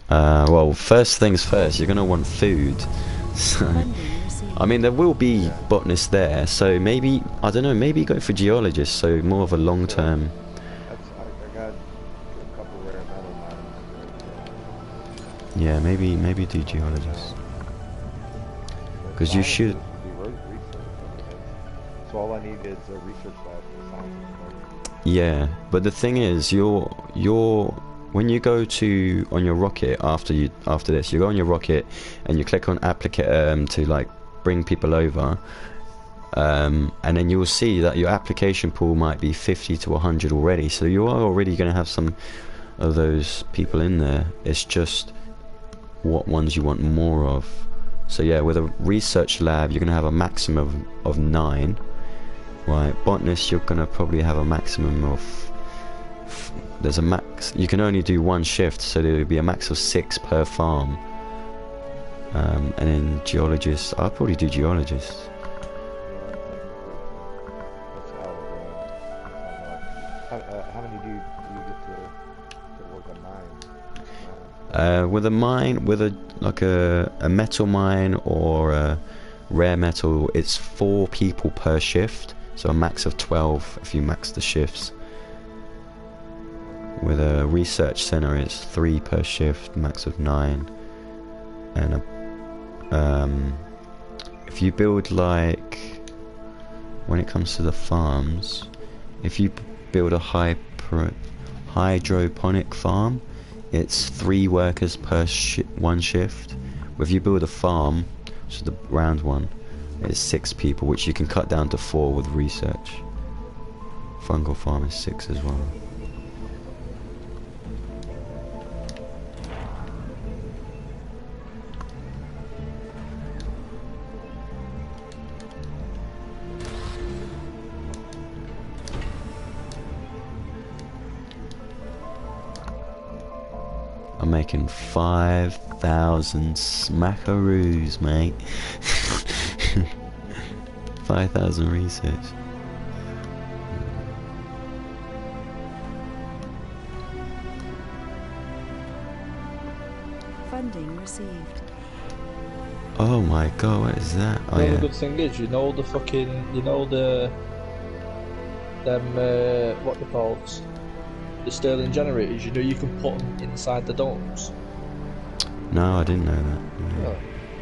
Well, first things first, you're gonna want food. So, Funding received. I mean, there will be botanists there, so maybe, I don't know, maybe go for geologists, so more of a long-term. I got a couple rare metal mines. Yeah, maybe do geologists. Because you should. So all I need is a research lab for science. Yeah, but the thing is, when you go to on your rocket after this, you go on your rocket and you click on applicate to like bring people over, and then you will see that your application pool might be 50 to 100 already. So you are already going to have some of those people in there. It's just what ones you want more of. So yeah, with a research lab, you're going to have a maximum of 9. Right, botanist, you're going to probably have a maximum of... There's a max... You can only do 1 shift, so there will be a max of 6 per farm. And then geologists, I'll probably do geologists. How many do you get to work on mines? With a mine, with a metal mine or a rare metal, it's 4 people per shift. So a max of 12 if you max the shifts. With a research center, it's 3 per shift, max of 9. And if you build like, when it comes to the farms, if you build a hydroponic farm, it's 3 workers per 1 shift. If you build a farm, which is the round one, it's 6 people, which you can cut down to 4 with research. Fungal farm is 6 as well. I'm making 5,000 smackaroos, mate. 5,000 research. Funding received. Oh my god, what is that? Oh The yeah. good thing is, you know the what they called, the Stirling generators. You know you can put them inside the domes. No, I didn't know that. Yeah.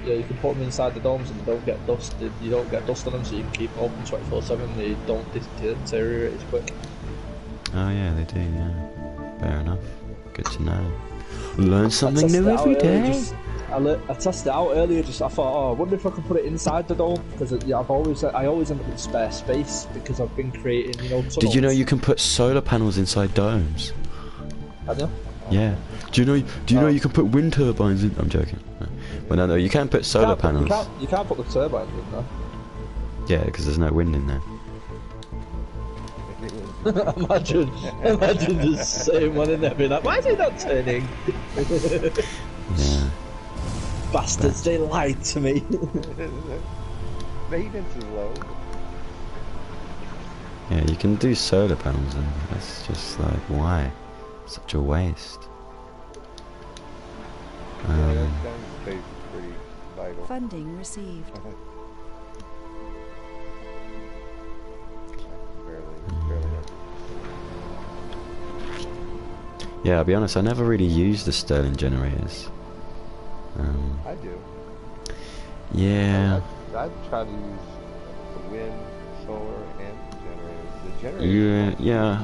Yeah, you can put them inside the domes and they don't get dust. You don't get dust on them, so you can keep them open 24/7. They don't deteriorate as quick. Oh yeah, they do. Yeah. Fair enough. Good to know. Learn something new every day. I tested it out earlier. I thought, oh, I wonder if I could put it inside the dome, because I always end up with spare space because I've been creating, tunnels. Did you know you can put solar panels inside domes? Have you? Yeah. Do you know you can put wind turbines in? I'm joking. Well, no, you can put solar panels. You can't put the turbines in there. Yeah, because there's no wind in there. imagine the same one in there being like, why is it not turning? Yeah. Bastards, they lied to me. Maintenance is low. Yeah, you can do solar panels, and that's just like, why? Such a waste. Yeah, that space is pretty vital. Funding received. Yeah, I'll be honest, I never really used the Stirling generators. I do. Yeah. I try to use the wind, solar, and the generators. Yeah.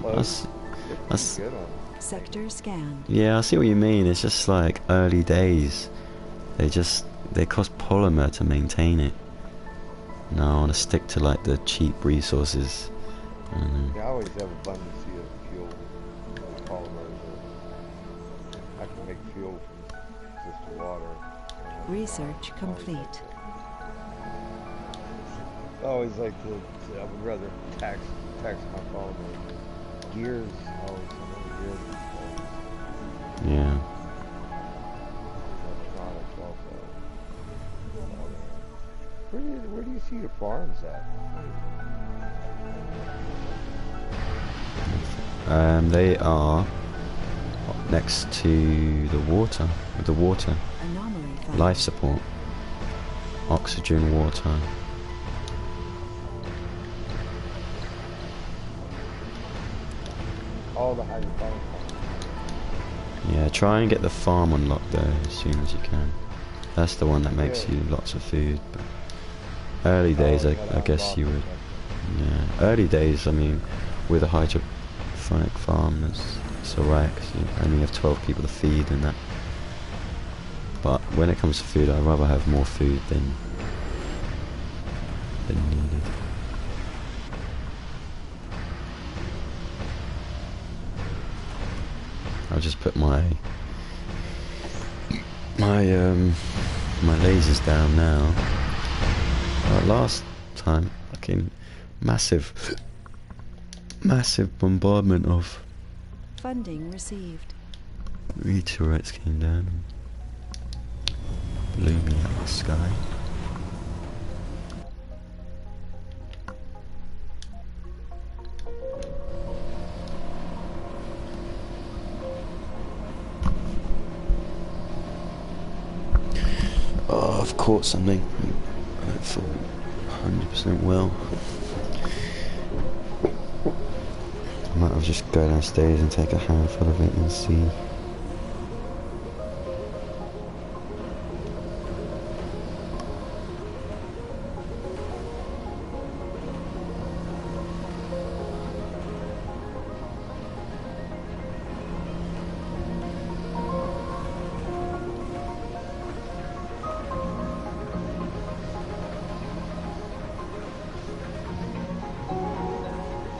That's good on. Sector scanned. Yeah, I see what you mean. It's just like early days. They cost polymer to maintain it. No, I want to stick to like the cheap resources. Yeah, I always have abundance of fuel, polymers. I can make fuel from just water. Research complete. I always like to. I would rather tax my polymers. Gears, always some gears. Yeah. Electronics also. Where do you see your farms at? They are next to the water, with the water. Anomaly found. Life support. Oxygen, water. All the hydroponic. Yeah, try and get the farm unlocked there as soon as you can. That's the one that makes you lots of food. But early days, I guess you would. Yeah, early days, I mean, with a hydroponic farm, it's alright because you only have 12 people to feed and that. But when it comes to food, I'd rather have more food than needed. I'll just put my lasers down now. Last time, fucking massive bombardment of Funding received. meteorites came down and blew me out of the sky. Oh, I've caught something. I don't feel 100% well. I might have just go downstairs and take a handful of it and see.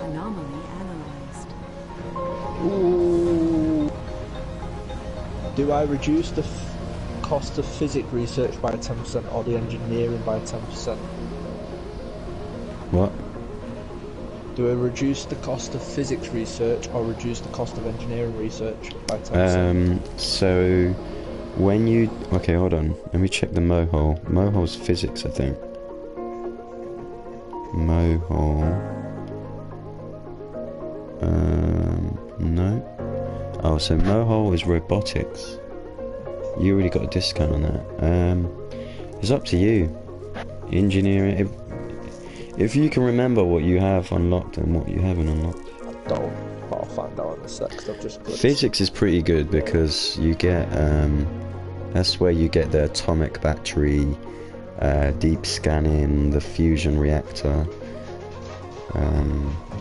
Anomaly analyzed. Ooh. Do I reduce the cost of physics research by 10% or the engineering by 10%? What? Do I reduce the cost of physics research or reduce the cost of engineering research by 10%? So when you... Okay, hold on. Let me check the mohole. Mohole's physics, I think. Mohole... no. Oh, so mohole is robotics. You already got a discount on that. It's up to you. Engineering... If you can remember what you have unlocked and what you haven't unlocked. I don't, but I'll find out in a sec, 'cause I've just clicked. Physics is pretty good because you get, that's where you get the atomic battery, deep scanning, the fusion reactor.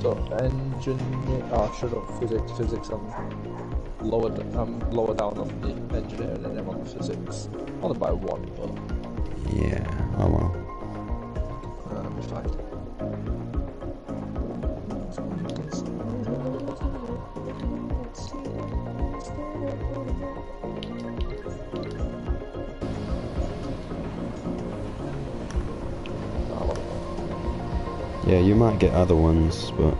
So, engineer... Oh, shut up, physics, I'm lower down on the engineering and I'm on the physics. Only by one, but... Yeah, oh well. Let me find it. Yeah, you might get other ones, but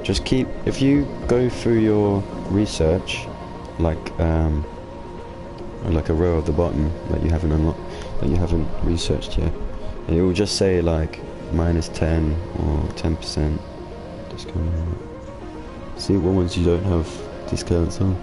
just keep... If you go through your research, like a row at the bottom that you haven't unlocked, that you haven't researched yet, it will just say like -10 or 10% discount. See what ones you don't have discounts on.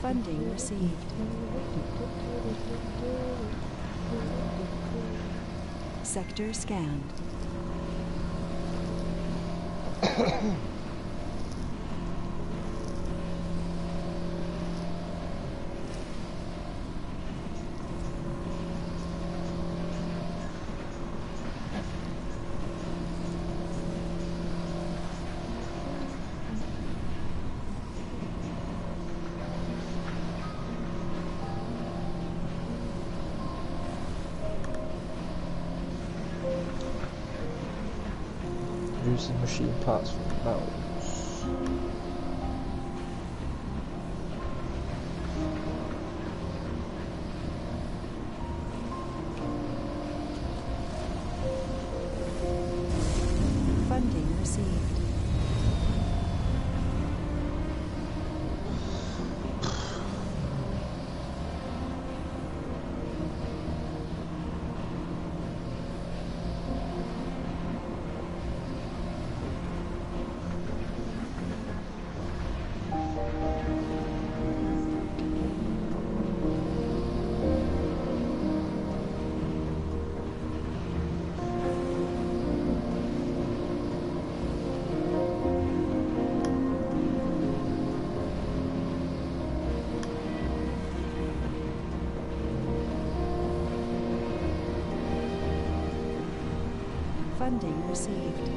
Funding received. Sector scanned. using machine parts from metals. Funding received. Funding received.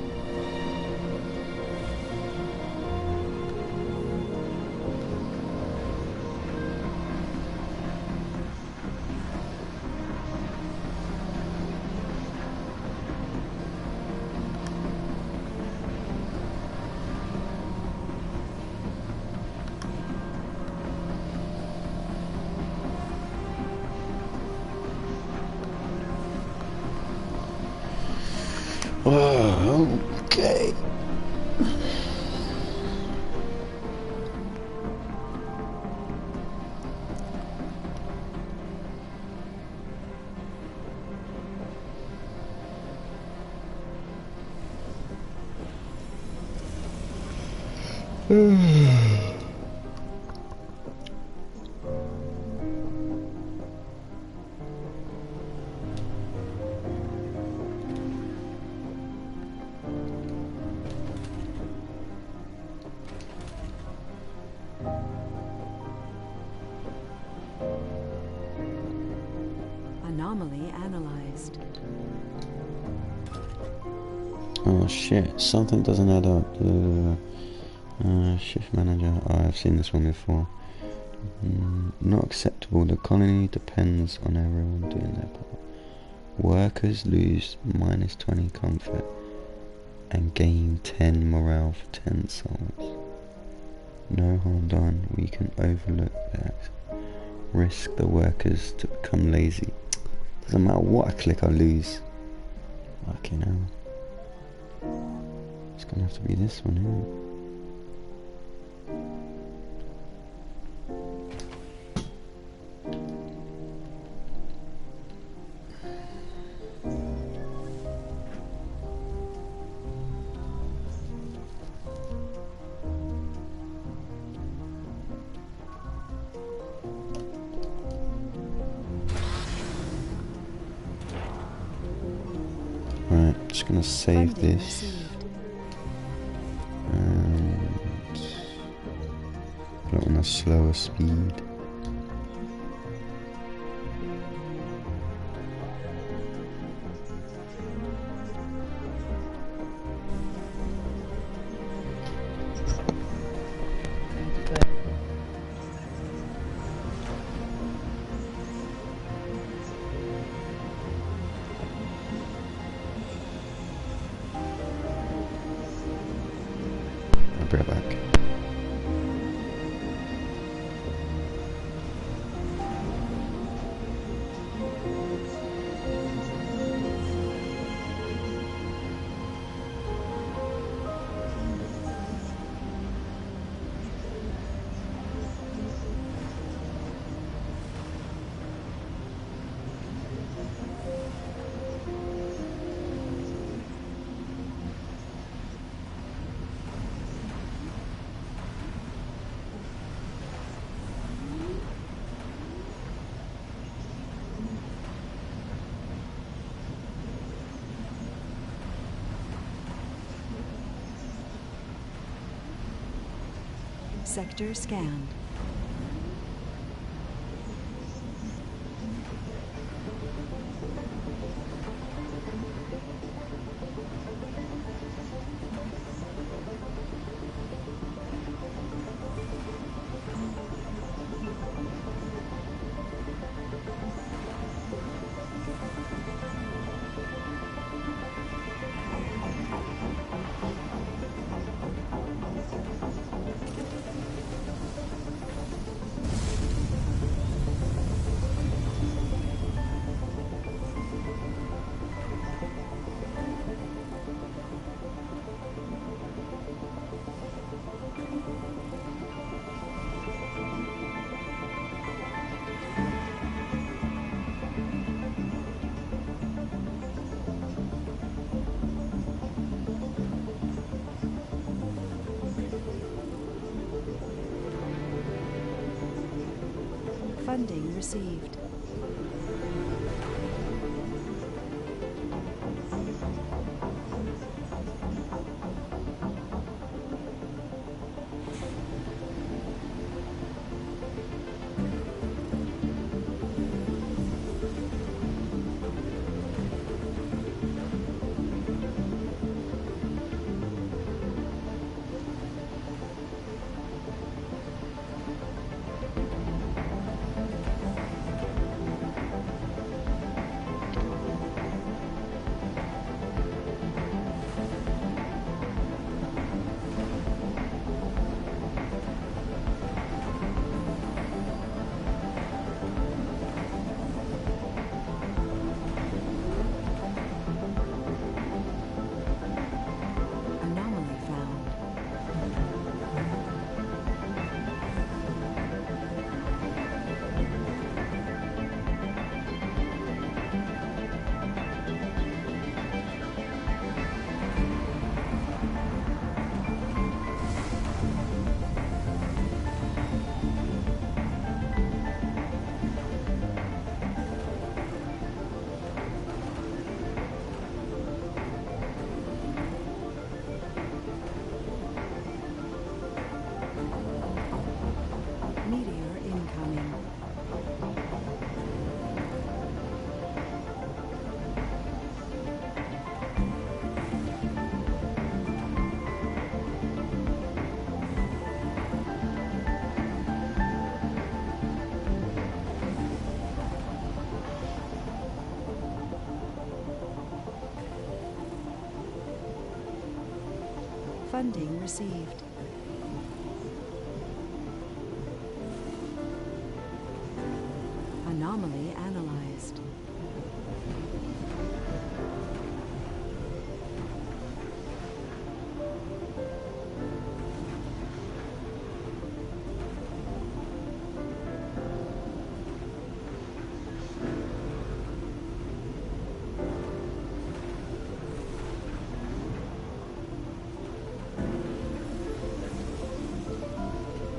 Oh, okay. Anomaly analyzed. Oh shit, something doesn't add up. Shift manager, oh, I've seen this one before. Not acceptable, the colony depends on everyone doing their part. Workers lose -20 comfort and gain 10 morale for 10 souls. No harm done, we can overlook that. Risk the workers to become lazy. Doesn't matter what I click, I lose. Fucking hell. It's gonna have to be this one, isn't it? Right, just gonna save Funding this received. and put it on a slower speed. I'll be right back. Sector scanned. Funding received. Anomaly found. Meteor incoming. Funding received. Anomaly analyzed.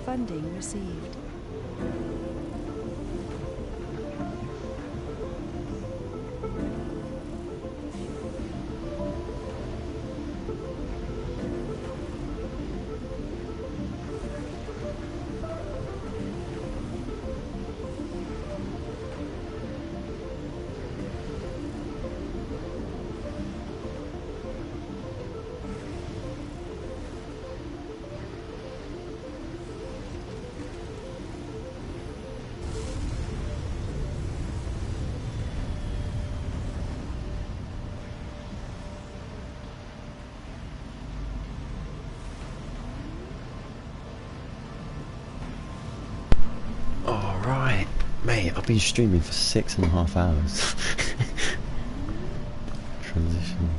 Funding received. Alright, mate, I've been streaming for 6.5 hours. Transition.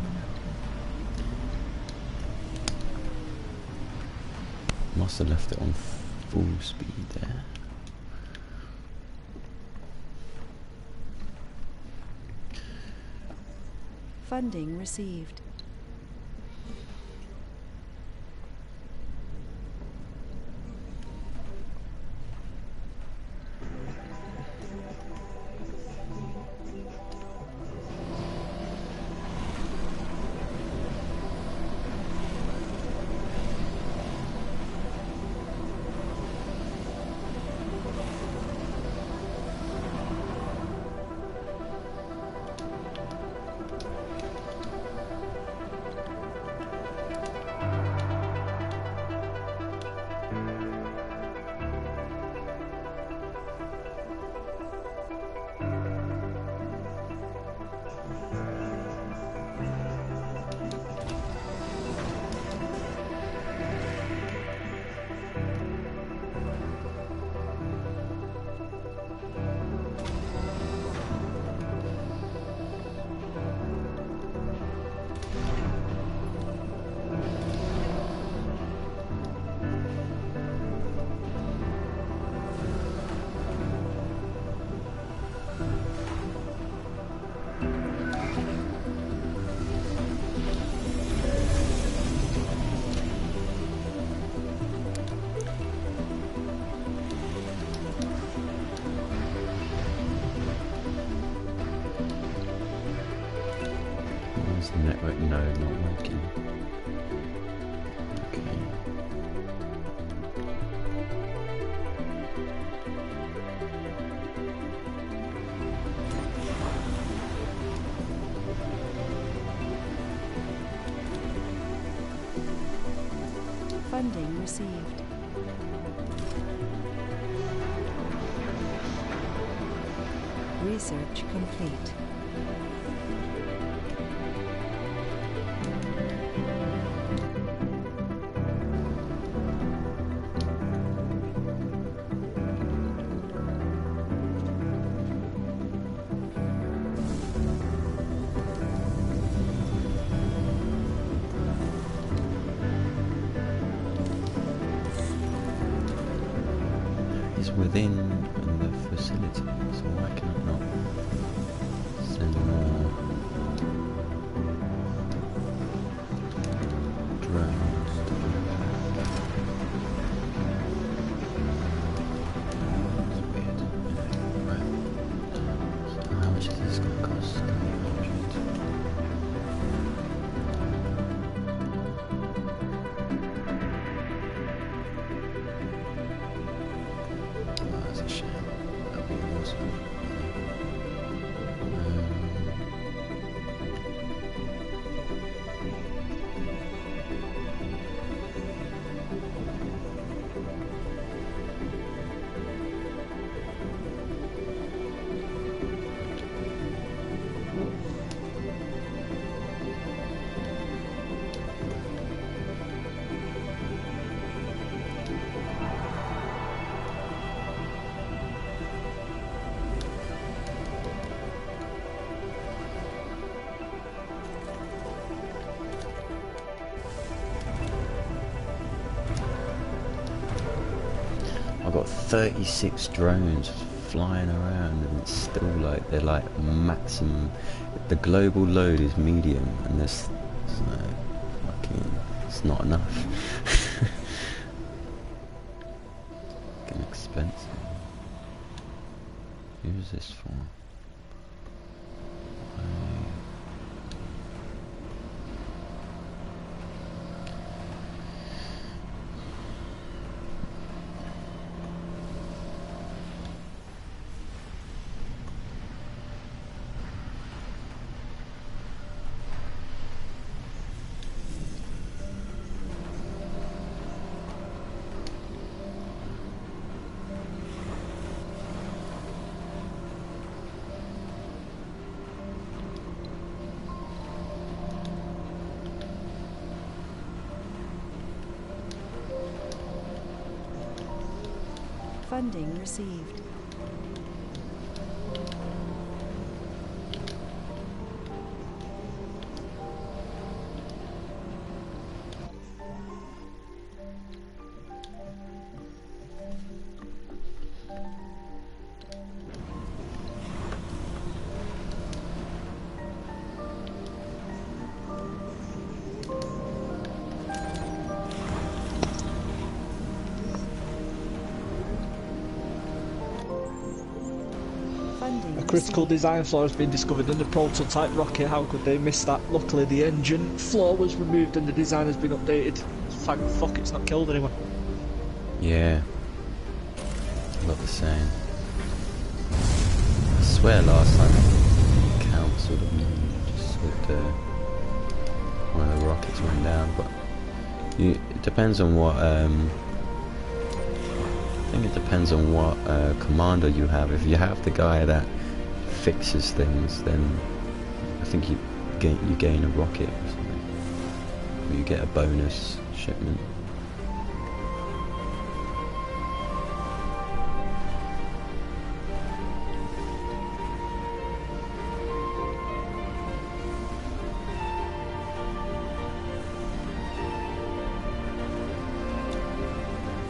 Must have left it on full speed there. Funding received. Is the network node not working? Okay. Funding received. Research complete. It's within the facility, so why can I not send more drones to the back? That's weird. Right. So how much is this going to cost? 300. Oh, that's a shame. That'd be awesome. I've got 36 drones flying around and it's still like, they're like maximum. The global load is medium and there's fucking, it's not enough. Fucking expensive. Who's this for? Funding received. A critical design flaw has been discovered in the prototype rocket. How could they miss that? Luckily the engine flaw was removed and the design has been updated. Thank fuck it's not killed anyone. Yeah. About the same. I swear last time the council just with one of the rockets went down, but it depends on what I think it depends on what commander you have. If you have the guy that fixes things, then I think you gain a rocket or something. Or you get a bonus shipment.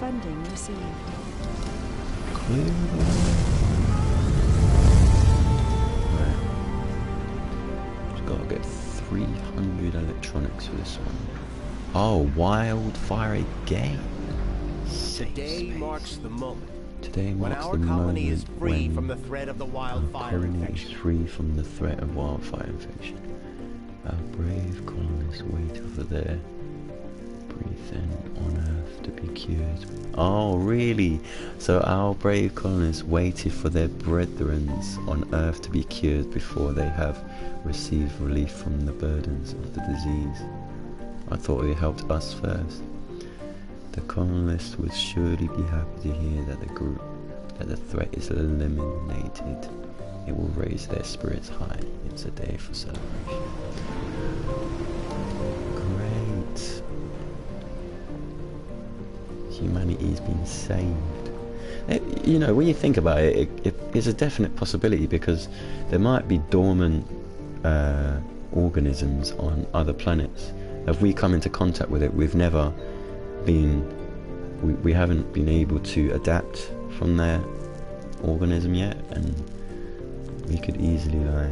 Funding received. Clear the way. Right. Just gotta get 300 electronics for this one. Oh, WildFire again. Today marks the moment Today when marks our the colony moment is free when from the threat of the our wildfire colony is infection. free from the threat of wildfire infection. Our brave colonists waited for their breathing on Earth to be cured. Oh, really? So our brave colonists waited for their brethrens on Earth to be cured before they have received relief from the burdens of the disease. I thought it helped us first. The colonists would surely be happy to hear that the threat is eliminated. It will raise their spirits high. It's a day for celebration. Great. Humanity's been saved. You know, when you think about it, it's a definite possibility, because there might be dormant organisms on other planets. If we come into contact with it, we haven't been able to adapt from their organism yet, and we could easily like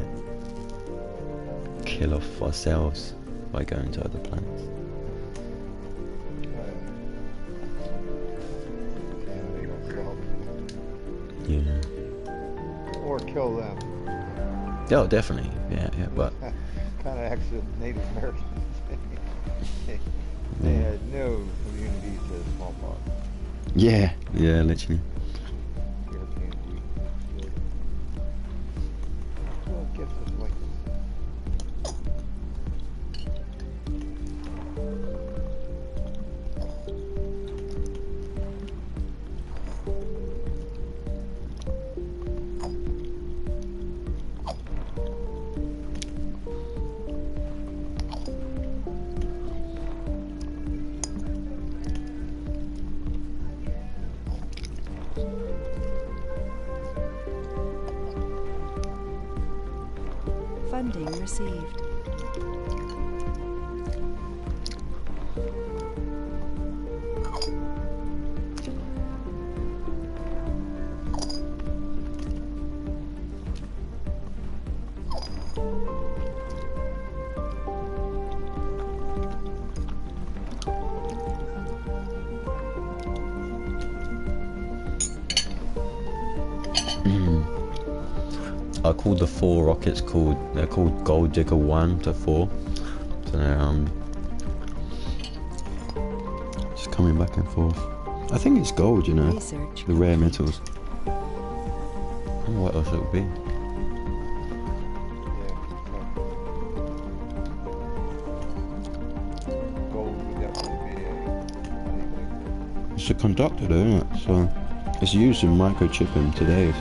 kill off ourselves by going to other planets. Yeah. Or kill them. Oh, definitely. Yeah, but Kind of exit Native Americans. They had no immunity to smallpox. yeah, literally. European wheat. Well, gifts us like Funding received. I called the 4 rockets they're called Gold Digger 1 to 4. So they're just coming back and forth. I think it's gold, you know, Research. the rare metals. I don't know what else it would be. gold would definitely be anything. It's a conductor though, isn't it? So it's used in microchipping today, so.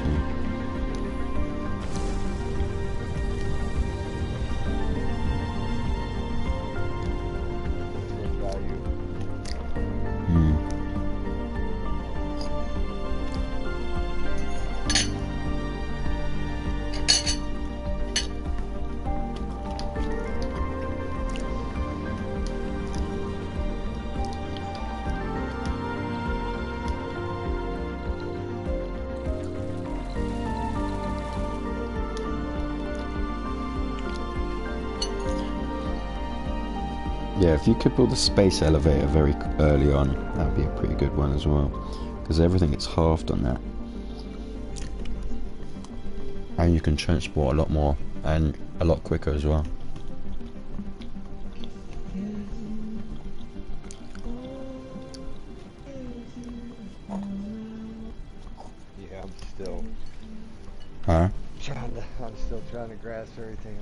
Yeah, if you could build a space elevator very early on, that would be a pretty good one as well, because everything gets halved on that, and you can transport a lot more and a lot quicker as well. Yeah, I'm still trying to grasp everything. I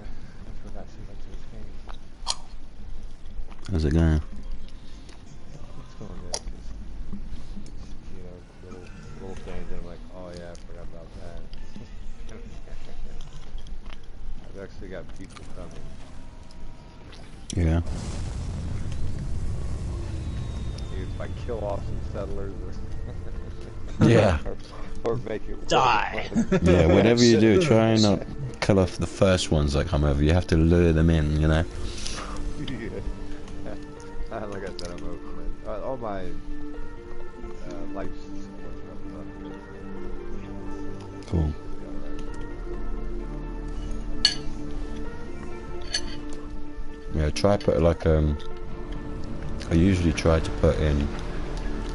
forgot so much of this game. How's it going? It's going good, 'cause you know, little things that I'm like, oh yeah, I forgot about that. I've actually got people coming. Yeah. If I kill off some settlers Yeah. or make it Die. Yeah, whatever you do, try and not kill off the first ones that come over. You have to lure them in, you know? Like I said, I'm open. All my life support stuff. Cool. Yeah, try put like I usually try to put in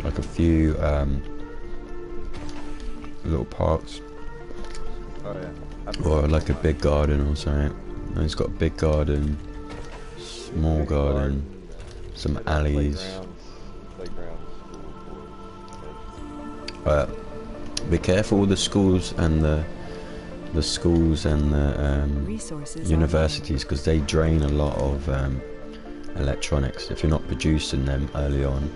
like a few little parks. Oh yeah. Or like a big garden or something. And it's got a big garden, small garden, some alleys. Playgrounds. Be careful with the schools and the Resources universities, because they drain a lot of electronics if you're not producing them early on.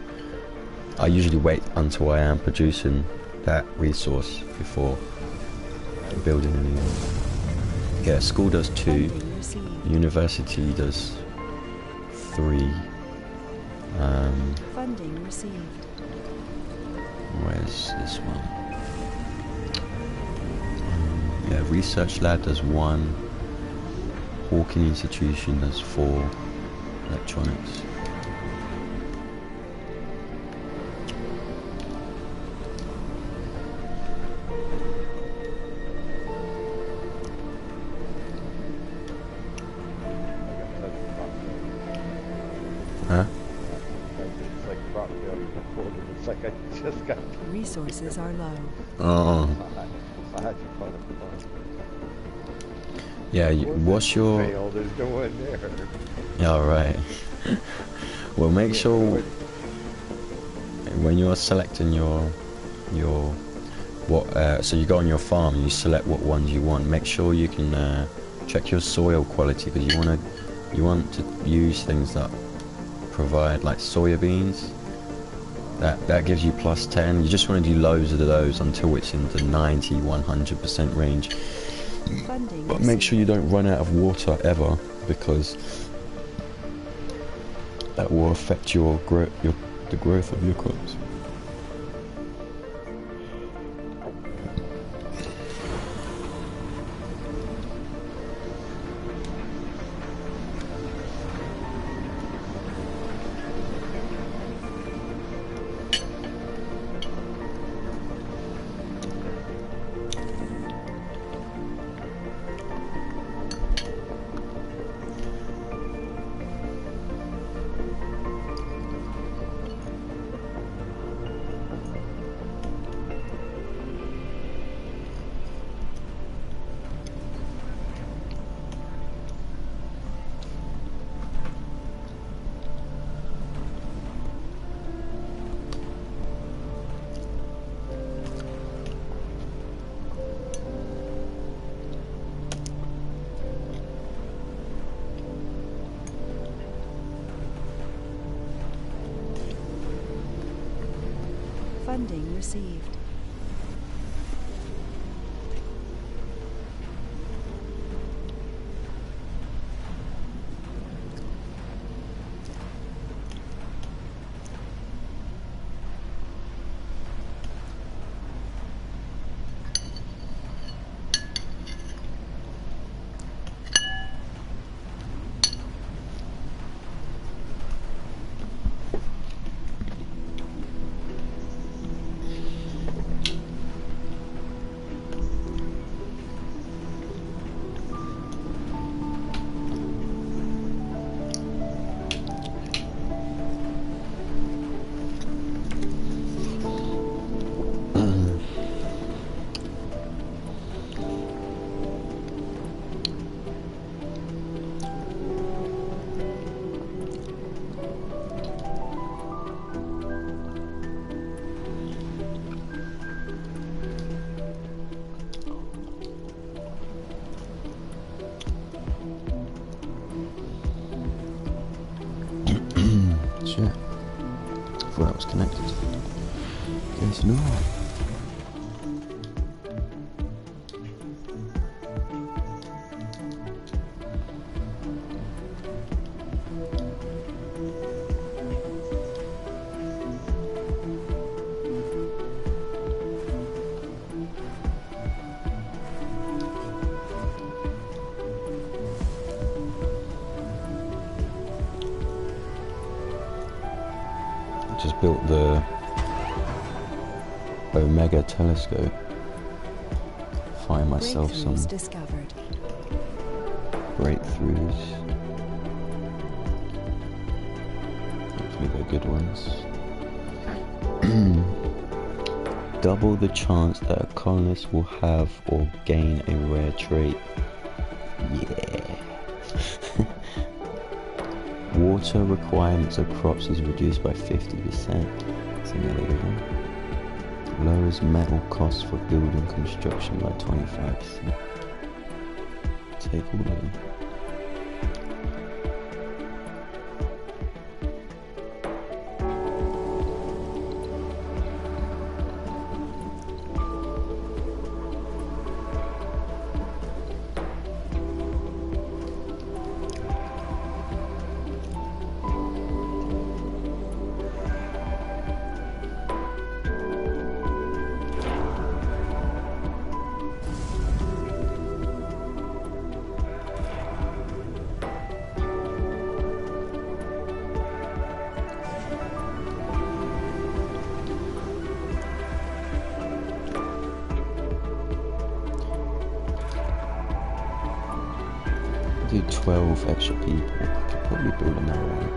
I usually wait until I am producing that resource before building anything. Yeah, school does 2, Funding received. university does 3. Funding received. Where's this one? Yeah, research lab does 1. Hawking institution does 4. Electronics. Huh? It's like crop failure before, but it's like I just got. Resources are low. Oh. I had to put it. Yeah, what's your... Fail, there's no one there. Yeah, right. Well, make sure when you're selecting your so you go on your farm, you select what ones you want. Make sure you can check your soil quality, because you want to use things that provide, like soya beans. That gives you +10. You just want to do loads of those until it's in the 90-100% range. Funding But make sure you don't run out of water ever, because that will affect the growth of your crops. Funding received. Shit. I thought that was connected. Guess not. Just built the Omega telescope. Find myself some Breakthroughs discovered. breakthroughs. Hopefully they're good ones. Double the chance that a colonist will have or gain a rare trait. Yeah. water requirements of crops is reduced by 50%. That's another good one. Lowers metal costs for building construction by 25%. Take all of them. Do 12 extra people. Could probably build another one.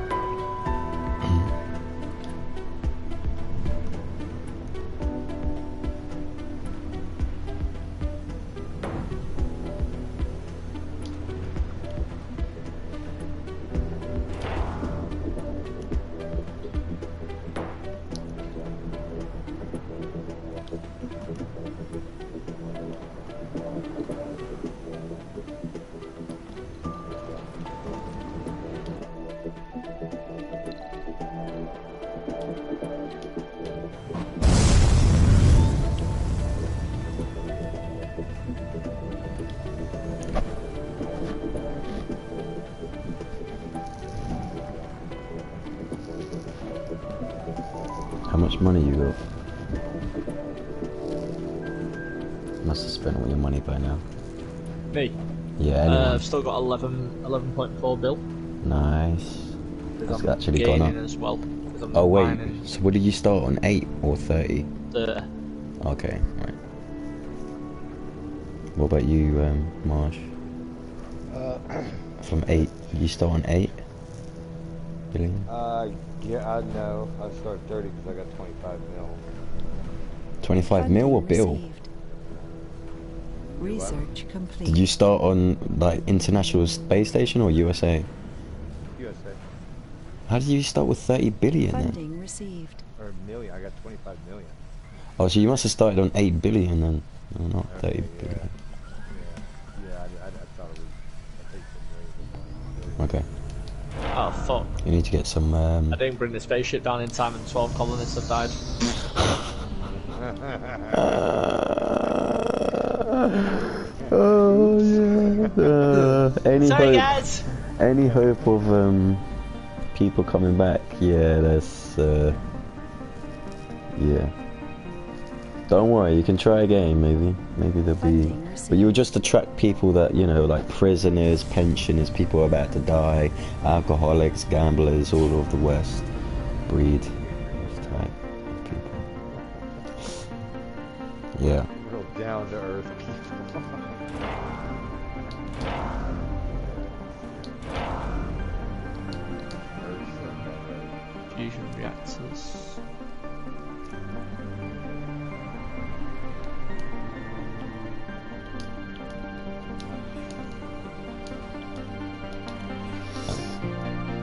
How much money you got? Must have spent all your money by now. Me? Yeah, anyone. I've still got 11.4 bill. Nice. That's I'm actually gone up. gaining as well. 'Cause I'm Oh wait, mining so what did you start on, 8 or 30? the Okay, right. What about you, Marsh? From 8, did you start on 8 billion? Yeah, I know. I started 30 because I got 25 mil. 25 mil or Funding bill? received. Research complete. Did you start on like International Space Station or USA? USA. How did you start with 30 billion then? Funding received. Or million. I got 25 million. Oh, so you must have started on 8 billion then. No, not 30 billion. Yeah, I thought it was, I think it's a million. Okay. oh fuck. You need to get some, I didn't bring the spaceship down in time and 12 colonists have died. oh yeah. Sorry guys! Any hope of people coming back? Yeah, that's yeah. Don't worry, you can try again. Maybe there'll be. But you'll just attract people that, you know, like prisoners, pensioners, people who are about to die, alcoholics, gamblers, all of the West breed of type of people. Yeah. Real down to earth people. Fusion reactors.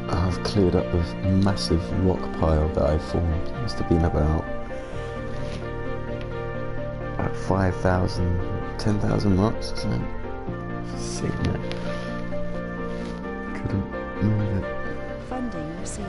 I've cleared up this massive rock pile that I formed. It must have been about 5,000, 10,000 rocks or something. Just sitting there. Couldn't move it. Funding received.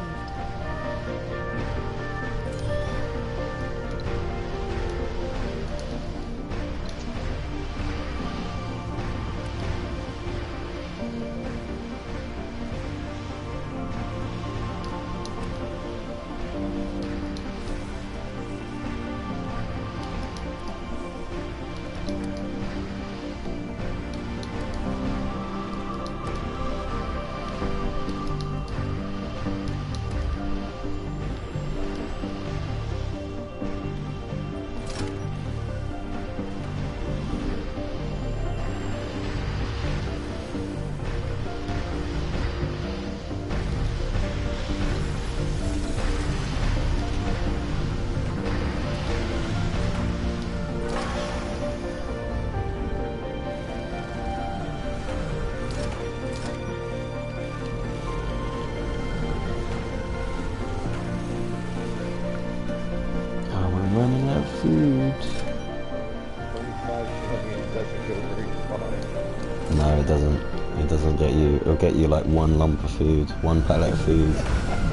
it doesn't. It doesn't get you. It'll get you like one lump of food, one pellet of food.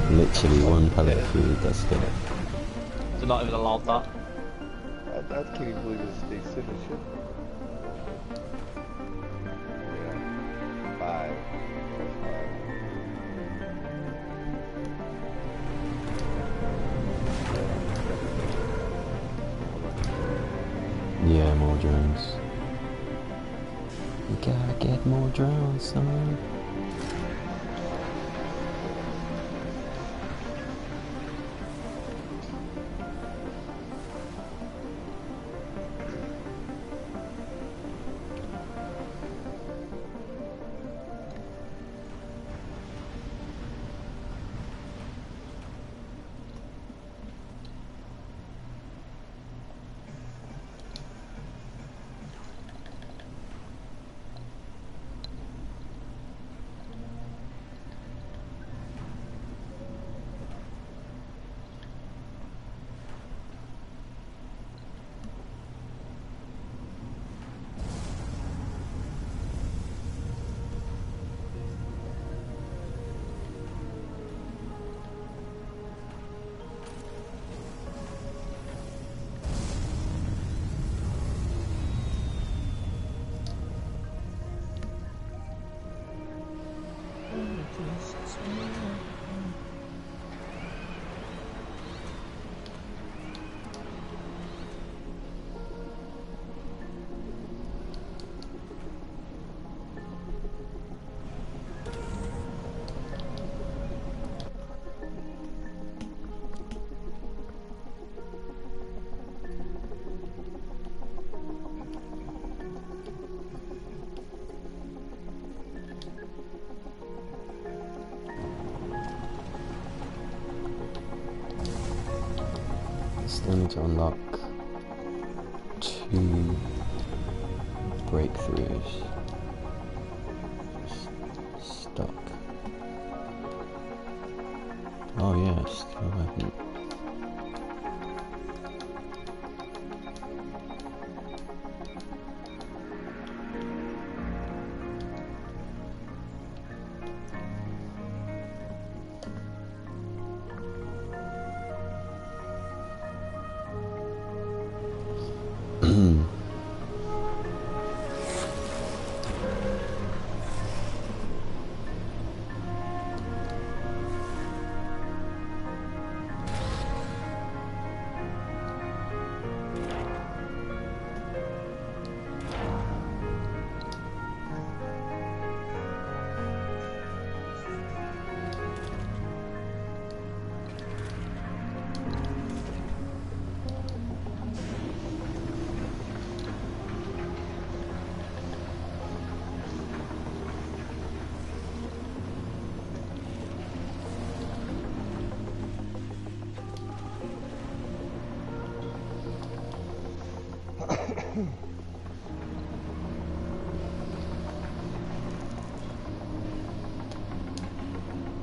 Literally one pellet of food. That's it. They're not even allowed that. I can't even believe this they said this shit. Yeah. 5. Yeah, more drones. You gotta get more drones, son. Still need to unlock 2 breakthroughs. Stuck. Oh yeah, still haven't.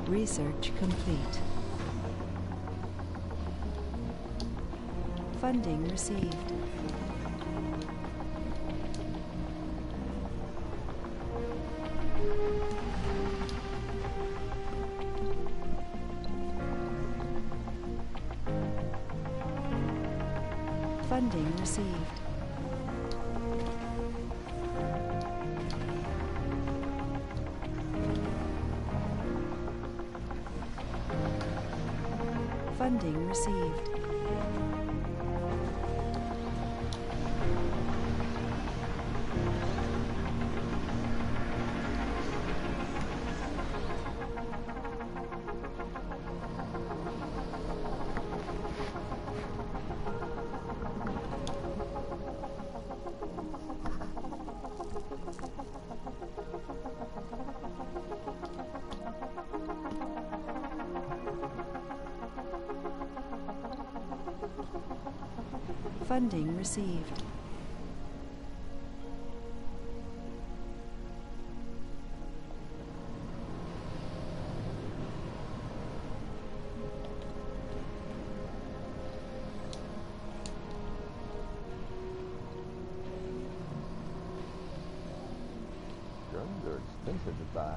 Research complete. Funding received. Funding received. Funding received. Funding received. Gun are expensive to buy.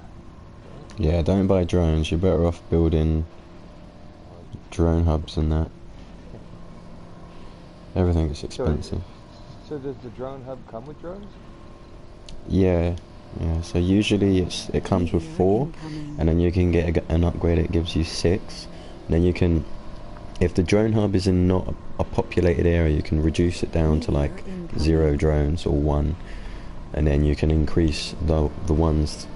Yeah, don't buy drones. You're better off building drone hubs and that. Everything is expensive. So does the drone hub come with drones? Yeah, yeah. So usually it comes with 4, and then you can get an upgrade. It gives you 6. And then you can, if the drone hub is in not a populated area, you can reduce it down to like 0 drones or 1, and then you can increase the ones.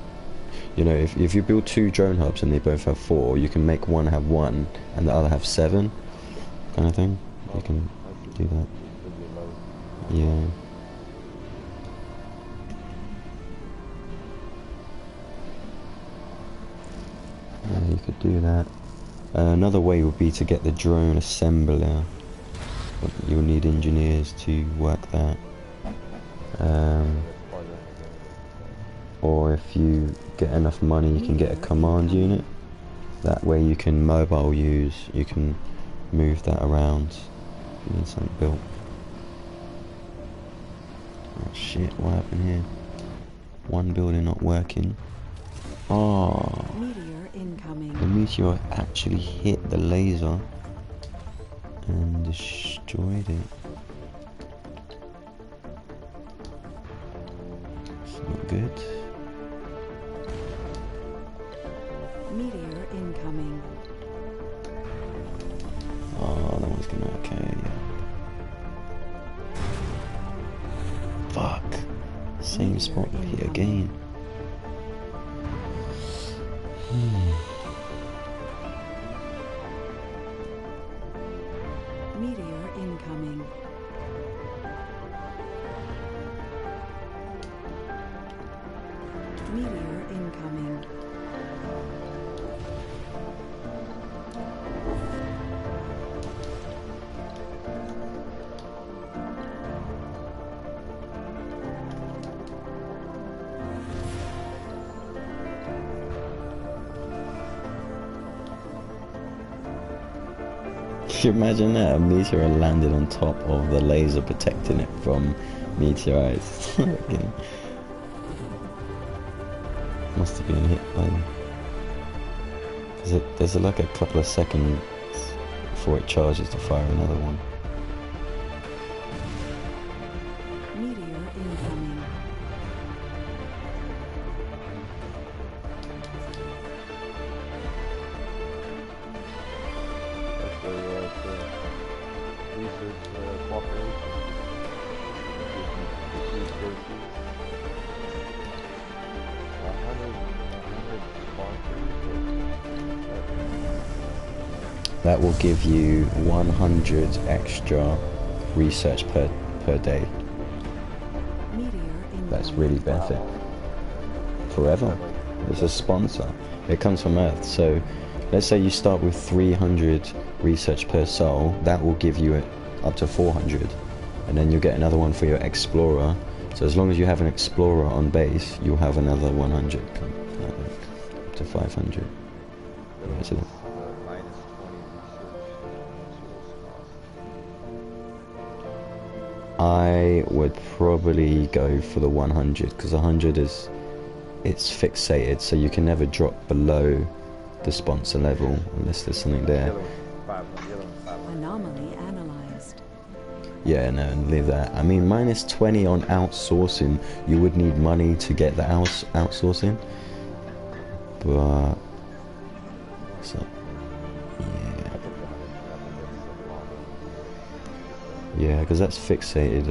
You know, if you build 2 drone hubs and they both have 4, you can make one have 1 and the other have 7, kind of thing. You can do that. Yeah. Yeah, you could do that. Another way would be to get the drone assembler. You'll need engineers to work that. Or if you get enough money, you can get a command unit. That way you can mobile use, you can move that around if you need something built. Oh shit, what happened here? One building not working. Oh, Meteor incoming. the meteor actually hit the laser and destroyed it. It's not good. Meteor incoming. Oh, that one's gonna okay. Fuck. Same spot hit again. Meteor incoming. Meteor incoming. Can you imagine that? A meteor landed on top of the laser protecting it from meteorites. Okay. Must have been hit by them. Because there's like a couple of seconds before it charges to fire another one. Meteor incoming. Research cooperation. That will give you 100 extra research per day. Meteor incoming. That's really benefit. Forever. It's a sponsor. It comes from Earth. So let's say you start with 300 research per soul. That will give you up to 400. And then you'll get another one for your explorer. So as long as you have an explorer on base, you'll have another 100. Up to 500. So I would probably go for the 100 because 100 it's fixated, so you can never drop below the sponsor level unless there's something there. Anomaly analyzed. Yeah, no, and leave that. I mean, minus 20 on outsourcing, you would need money to get the outsourcing. But so yeah, because that's fixated.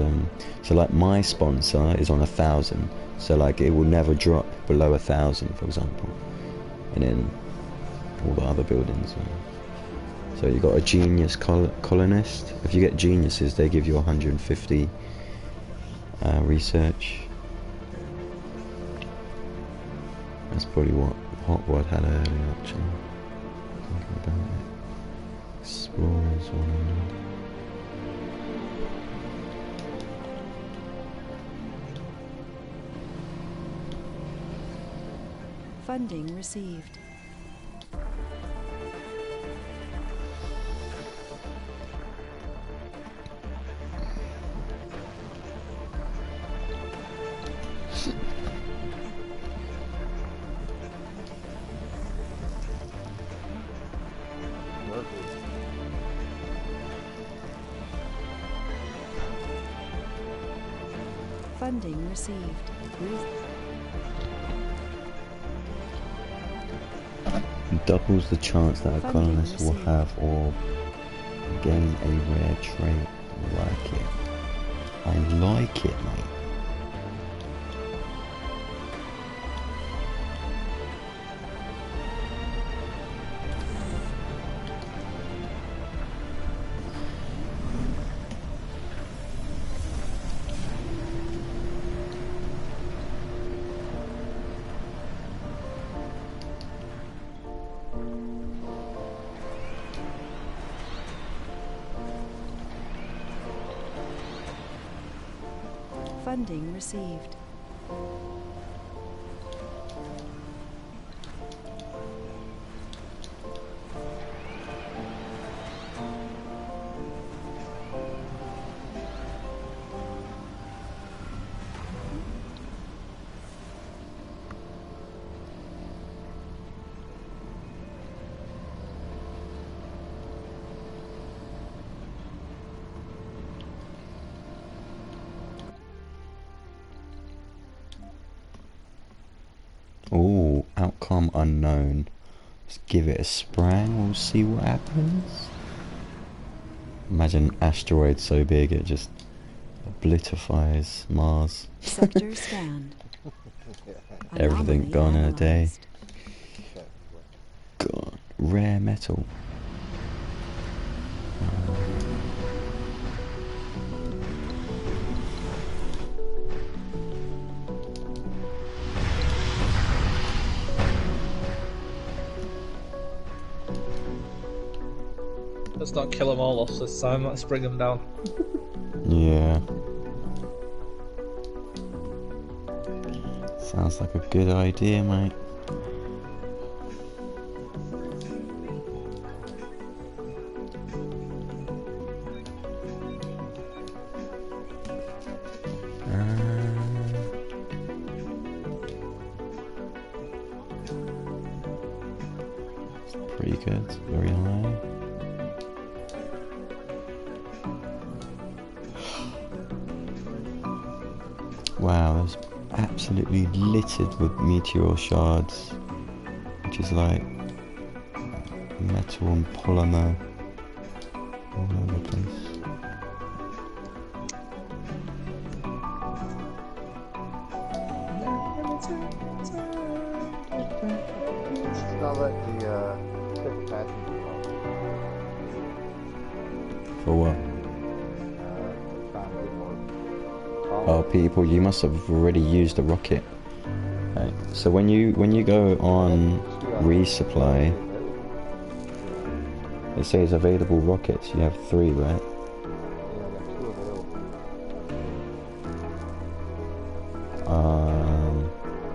So like my sponsor is on 1,000, so like it will never drop below 1,000, for example. And then all the other buildings. So you got a genius colonist. If you get geniuses, they give you 150 research. That's probably what Hotwad had earlier, actually. Thinking about it. Explorers 100. Funding received. Funding received. Doubles the chance that a Funding colonist will received. have or gain a rare trait. Like it. I like it, mate. Funding received. Ooh, outcome unknown. Let's give it a sprang, we'll see what happens. Imagine an asteroid so big it just obliterates Mars. Sector scanned. Everything Anomaly gone in a day. analyzed. God, rare metal. Let's not kill them all off this time, let's bring them down. Yeah. Sounds like a good idea, mate. Pretty good, very high. Wow, that's absolutely littered with meteor shards, which is like metal and polymer all over the place. It's not letting the pick passenger For what? trying to get more. Oh, people, you must have already used a rocket. Right. So when you go on resupply, it says available rockets. You have 3, right?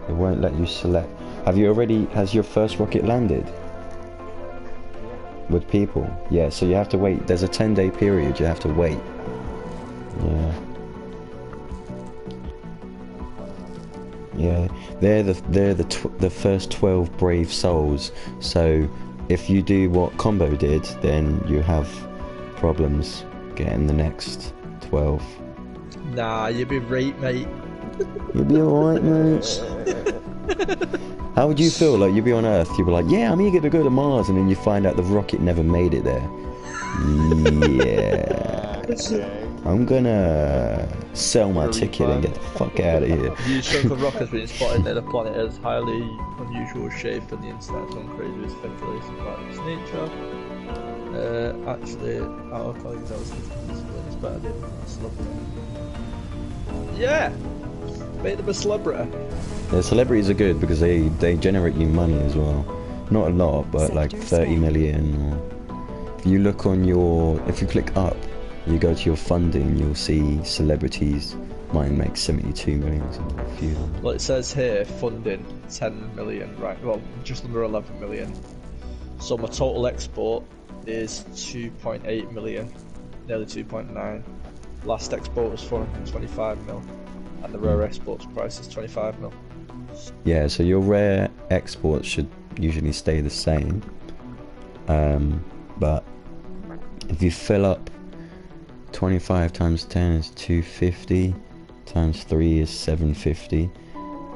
It won't let you select. Has your first rocket landed? With people? Yeah, so you have to wait. There's a 10-day period you have to wait. Yeah. Yeah, they're the first 12 brave souls. So if you do what Combo did, then you have problems getting the next 12. Nah, you'd be right, mate. You'll be alright, mate. How would you feel? Like, you'd be on Earth, you'd be like, yeah, I'm eager to go to Mars, and then you find out the rocket never made it there. Yeah. I'm gonna sell my ticket and get the fuck out of here. Huge chunk of rock has been spotted near the planet as highly unusual shape, and the internet's gone crazy with speculation about its nature. Actually, our colleagues that was it's better than a celebrity. Yeah! Make them a celebrity. Yeah, celebrities are good because they generate you money as well. Not a lot, but like 30 million. Or if you look on if you click up, you go to your funding, you'll see celebrities. Mine makes 72 million, so a few. Well, it says here funding 10 million, right? Well, just under 11 million. So my total export is 2.8 million, nearly 2.9. Last export was 425 mil, and the rare exports price is 25 mil. Yeah, so your rare exports should usually stay the same. But if you fill up 25 times 10 is 250, times 3 is 750.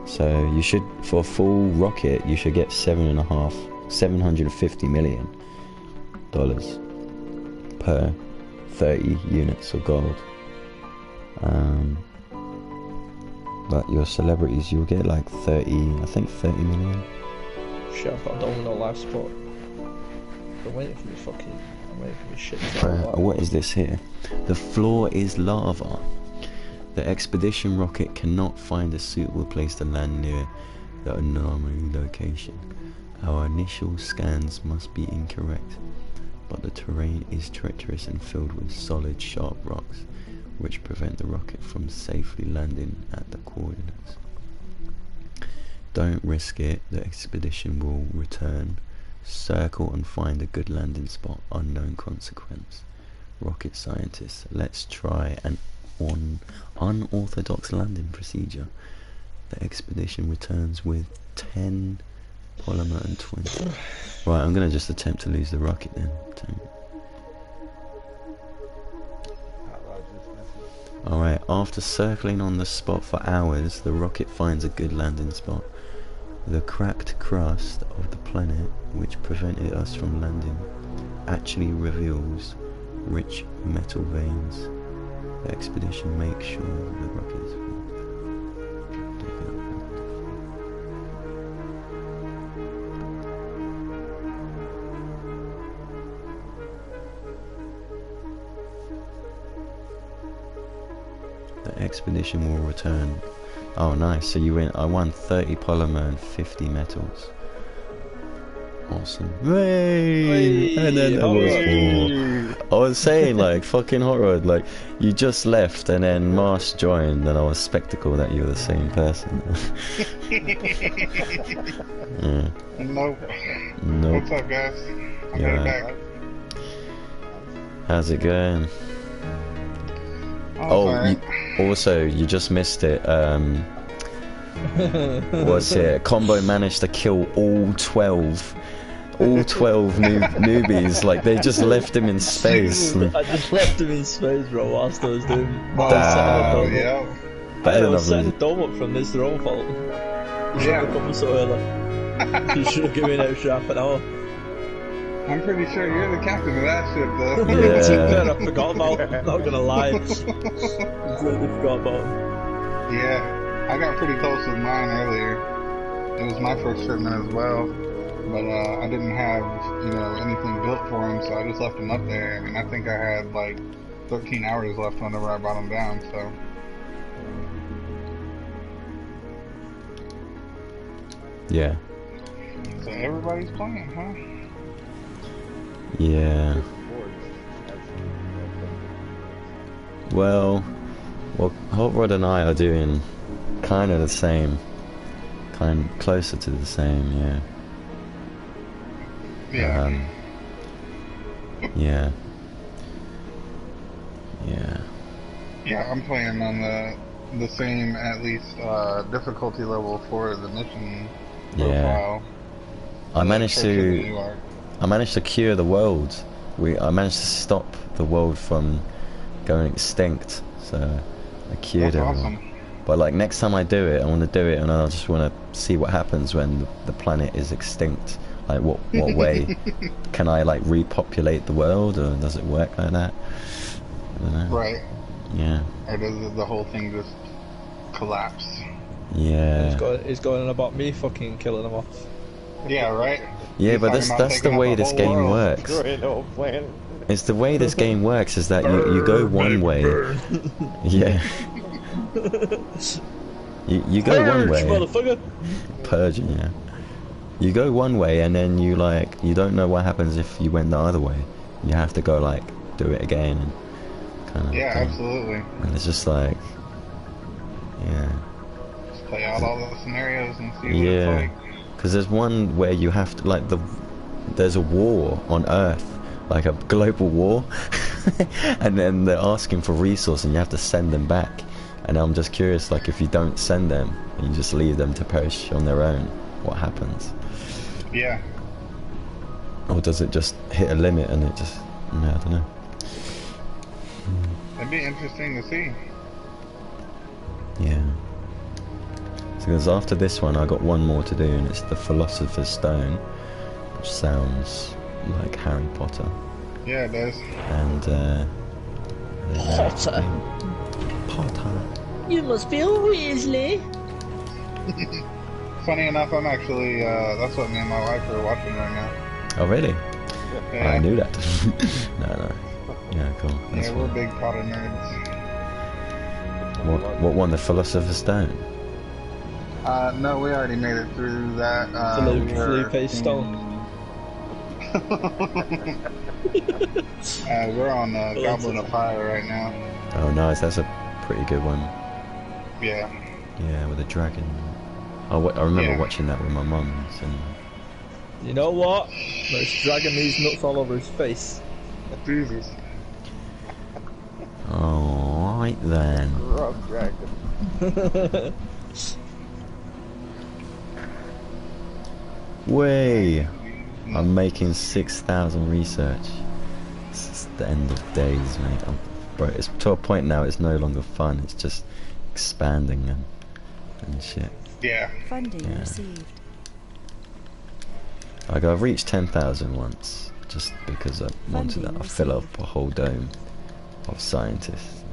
So you should, for a full rocket, you should get $750 million per 30 units of gold. But your celebrities, you'll get like 30 million. Shit, I've got a domino life support. I'm waiting for me shit to What is this here? The floor is lava. The expedition rocket cannot find a suitable place to land near the anomaly location. Our initial scans must be incorrect, but the terrain is treacherous and filled with solid, sharp rocks, which prevent the rocket from safely landing at the coordinates. Don't risk it, the expedition will return. Circle and find a good landing spot, unknown consequence. Rocket scientists, let's try an unorthodox landing procedure. The expedition returns with 10 polymer and 20. Right, I'm gonna just attempt to lose the rocket then. Alright, after circling on the spot for hours, the rocket finds a good landing spot. The cracked crust of the planet, which prevented us from landing, actually reveals rich metal veins. The expedition makes sure the rocket is full. The expedition will return. Oh nice, so I won 30 polymer and 50 metals. Awesome. Hey! And then there was 4. I was saying, like, fucking Hot Rod, like, you just left and then Marsh joined and I was spectacle that you were the same person. Nope. What's up, guys? I'm headed back. How's it going? Also, you just missed it. What's it? Combo managed to kill all 12 newbies. Like, they just left him in space. I just left him in space, bro, whilst I was doing yeah. I was setting the dome up from this, their own fault. Yeah. Come so early. You should have given me an extra half an hour. I'm pretty sure you're the captain of that ship, though. Yeah. I forgot about it. I'm not gonna lie. I completely forgot about it. Yeah, I got pretty close with mine earlier. It was my first shipment as well, but I didn't have, anything built for him, so I just left him up there. And I think I had like 13 hours left whenever I brought him down. So. Yeah. So everybody's playing, huh? Yeah. Well, Hot Rod and I are doing kind of the same, closer to the same, yeah. Yeah. Yeah. Yeah, I'm playing on the same, at least, difficulty level for the mission profile. I managed to cure the world. I managed to stop the world from going extinct, so I cured it. Awesome. But like, next time I do it, I want to do it and I just want to see what happens when the planet is extinct. Like, what way? Can I like repopulate the world, or does it work like that? I don't know. Right. Yeah. Or does the whole thing just collapse? Yeah. He's going on about me fucking killing him off. Yeah, right? Yeah, but that's the way this game works. It's the way this game works, is that you go one way. Yeah. You go one way. Purging, yeah. You go one way and then you don't know what happens if you went the other way. You have to go like do it again and kind of. Yeah, absolutely. And it's just like, yeah. Just play out all the scenarios and see what it's like. Because there's one where you have to there's a war on Earth, like a global war, and then they're asking for resources and you have to send them back. And I'm just curious, like, if you don't send them and you just leave them to perish on their own, what happens? Yeah. Or does it just hit a limit and it just, I don't know. It'd be interesting to see. Yeah. Because after this one, I got one more to do, and it's the Philosopher's Stone, which sounds like Harry Potter. Yeah, it does. And Potter. Potter. You must be a Weasley. Funny enough, I'm actually, that's what me and my wife are watching right now. Oh really? Yeah. I knew that. No. Yeah, cool. That's Yeah, we're fine. big Potter nerds. What won the Philosopher's Stone? No, we already made it through that. Felipe Stone. We're on Goblet of Fire right now. Oh nice, that's a pretty good one. Yeah. Yeah, with a dragon. I remember Yeah. watching that with my mum. And You know what? Let's dragging these nuts all over his face. Jesus. alright then. Rough dragon. Way. I'm making 6,000 research. It's the end of days, mate. Bro, it's to a point now. It's no longer fun. It's just expanding and shit. Yeah. Funding Yeah. received. Like I've reached 10,000 once, just because I wanted that. I fill up a whole dome of scientists,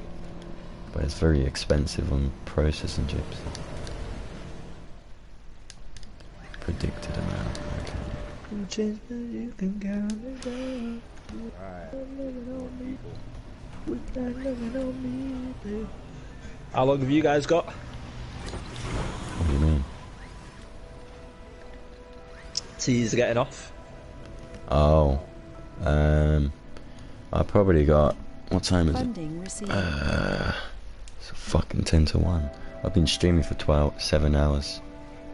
but it's very expensive on processing chips. Predicted amount. Okay. How long have you guys got? What do you mean? T's getting off. Oh, I probably got. What time is it? Funding received. It's fucking 10 to 1. I've been streaming for 7 hours.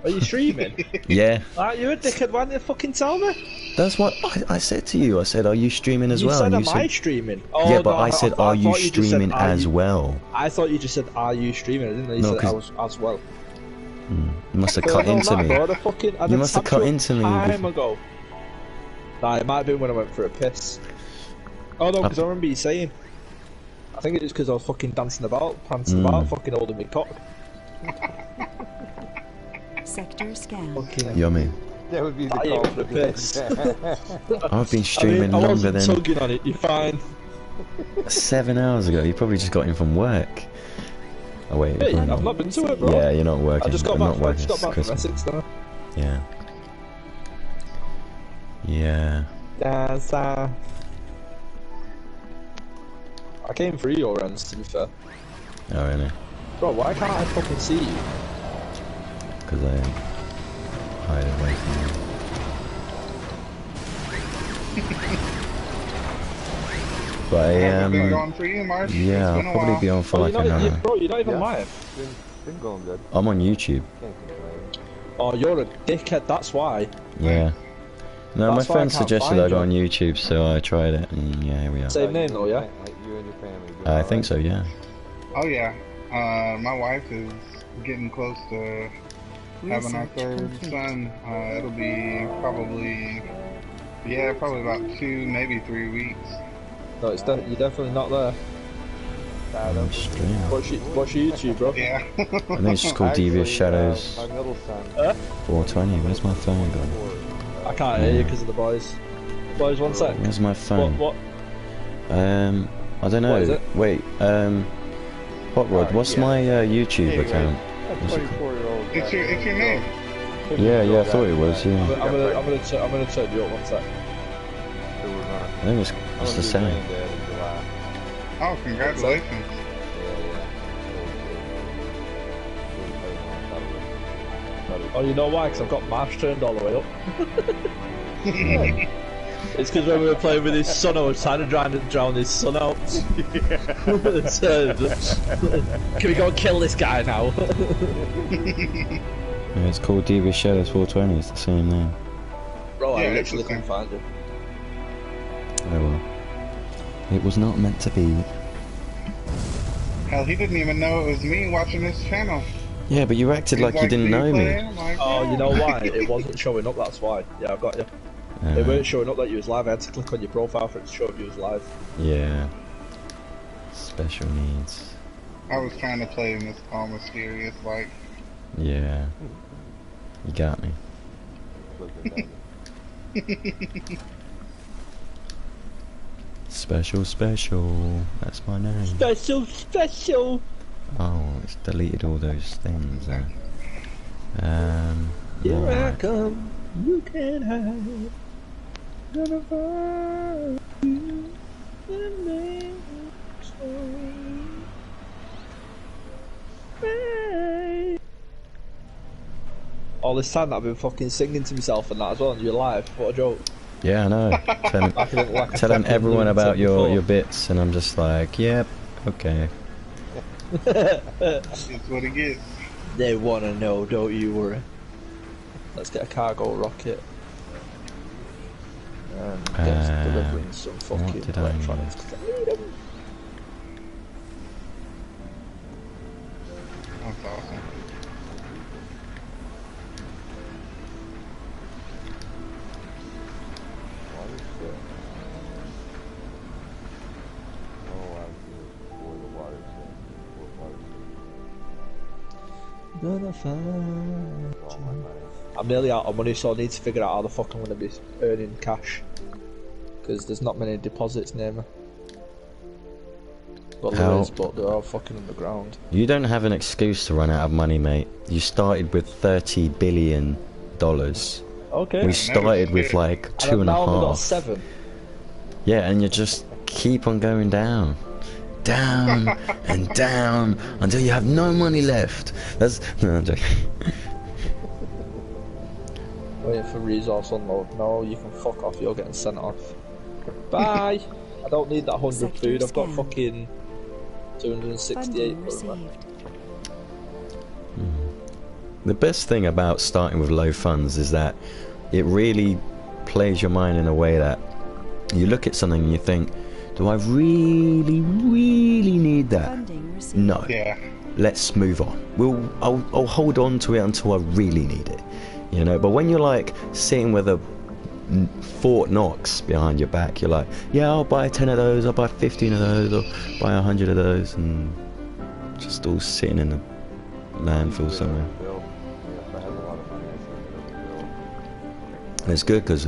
Are you streaming? Yeah. Aren't you a dickhead? Why didn't you fucking tell me? That's what I said to you. I said, are you streaming as You well? said, And am I streaming? Oh, yeah, but no, I said, are you thought just said, streaming "Are as you-" well? I thought you just said, are you streaming? I didn't know you No, said I 'cause- was as well. You must have cut into me. You must have cut into me. Time ago. Nah, it might have been when I went for a piss. Oh no, because I remember you saying. I think it was because I was fucking dancing about, prancing about, fucking holding me cock. Sector scan. Fucking Yummy. That would be the I call ain't for the piss. I've been streaming I longer wasn't than tugging on it, you're fine. 7 hours ago. You probably just got in from work. Oh wait, Hey, you're I've not been to it, bro. Yeah, you're not working. I just got I'm back, not I working. just got back from It's Christmas. Essex now. Yeah. Yeah. Yes, I came through your ends, to be fair. Oh really? Bro, why can't I fucking see you? Because I hide away from you. But I How's it been going for you, Marsh? yeah, It's I'll been a probably while. be on for Oh, like you're not, another. bro, you're not even Yeah. live. Been going good. I'm on YouTube. Can't complain. Oh, you're a dickhead, that's why. Yeah. No, my That's why I friend can't suggested find I go you. on YouTube, so I tried it, and yeah, here we are. Same name though, yeah? Like you and your family. doing I all think right? so, yeah. Oh yeah. My wife is getting close to having our Research third complete. son. It'll be probably about 2, maybe 3 weeks. No, it's you're definitely not there. I'm streaming. What's your YouTube, bro? Yeah. I think it's just called Devious Shadows My middle son. 420. Where's my phone gone? I can't hear you because of the boys. Boys, one sec. Where's my phone? What? I don't know. What is it? Wait, Hot Rod, what's yeah. my YouTube Anyway, account? A What's it called? 24-year-old. It's your name. Yeah, I thought it was, yeah. I'm gonna turn you up one sec. I think it's the same. Oh, congratulations. Oh, you know why? Because I've got Marsh turned all the way up. It's because when we were playing with his son, I was trying to drown his son out. So, can we go and kill this guy now? Yeah, it's called Devious Shadows 420. It's the same name. Bro, I Yeah, literally it's the couldn't find you. Oh well. It was not meant to be. Hell, he didn't even know it was me watching his channel. Yeah, but you acted He's like you didn't "Do know me. play?" I'm like, Oh, "Yeah." you know why? It wasn't showing up, that's why. Yeah, I've got you. It weren't showing up that you was live. I had to click on your profile for it to show if you was live. Yeah. Special needs. I was trying to play Miss All Mysterious, like. Yeah. You got me. Special, special. That's my name. Special, special. Oh, it's deleted all those things there. Here I right. come. You can hide. Gonna find you and me. All this time I've been fucking singing to myself and that as well on your live. What a joke. Yeah, I know. Telling everyone about your bits, and I'm just like, yep, okay. That's what it gets. They wanna know, don't you worry. Let's get a cargo rocket. And get delivering some fucking electronics. 'Cause I need them. That's awesome. Gonna find you. I'm nearly out of money, so I need to figure out how the fuck I'm gonna be earning cash. Because there's not many deposits near me. Well, there is, but they're all fucking underground. You don't have an excuse to run out of money, mate. You started with $30 billion. Okay. We started with like two and a I've now got half. 7. Yeah, and you just keep on going down. Down and down until you have no money left. That's no, I'm joking. Waiting for resource unload. No, you can fuck off. You're getting sent off. Bye. I don't need that 100 food. I've got fucking 268. The best thing about starting with low funds is that it really plays your mind in a way that you look at something and you think, do I really, really need that? No. Yeah. Let's move on. I'll hold on to it until I really need it. You know, but when you're like sitting with a Fort Knox behind your back, you're like, yeah, I'll buy 10 of those, I'll buy 15 of those, or buy 100 of those, and just all sitting in the landfill somewhere. And it's good because,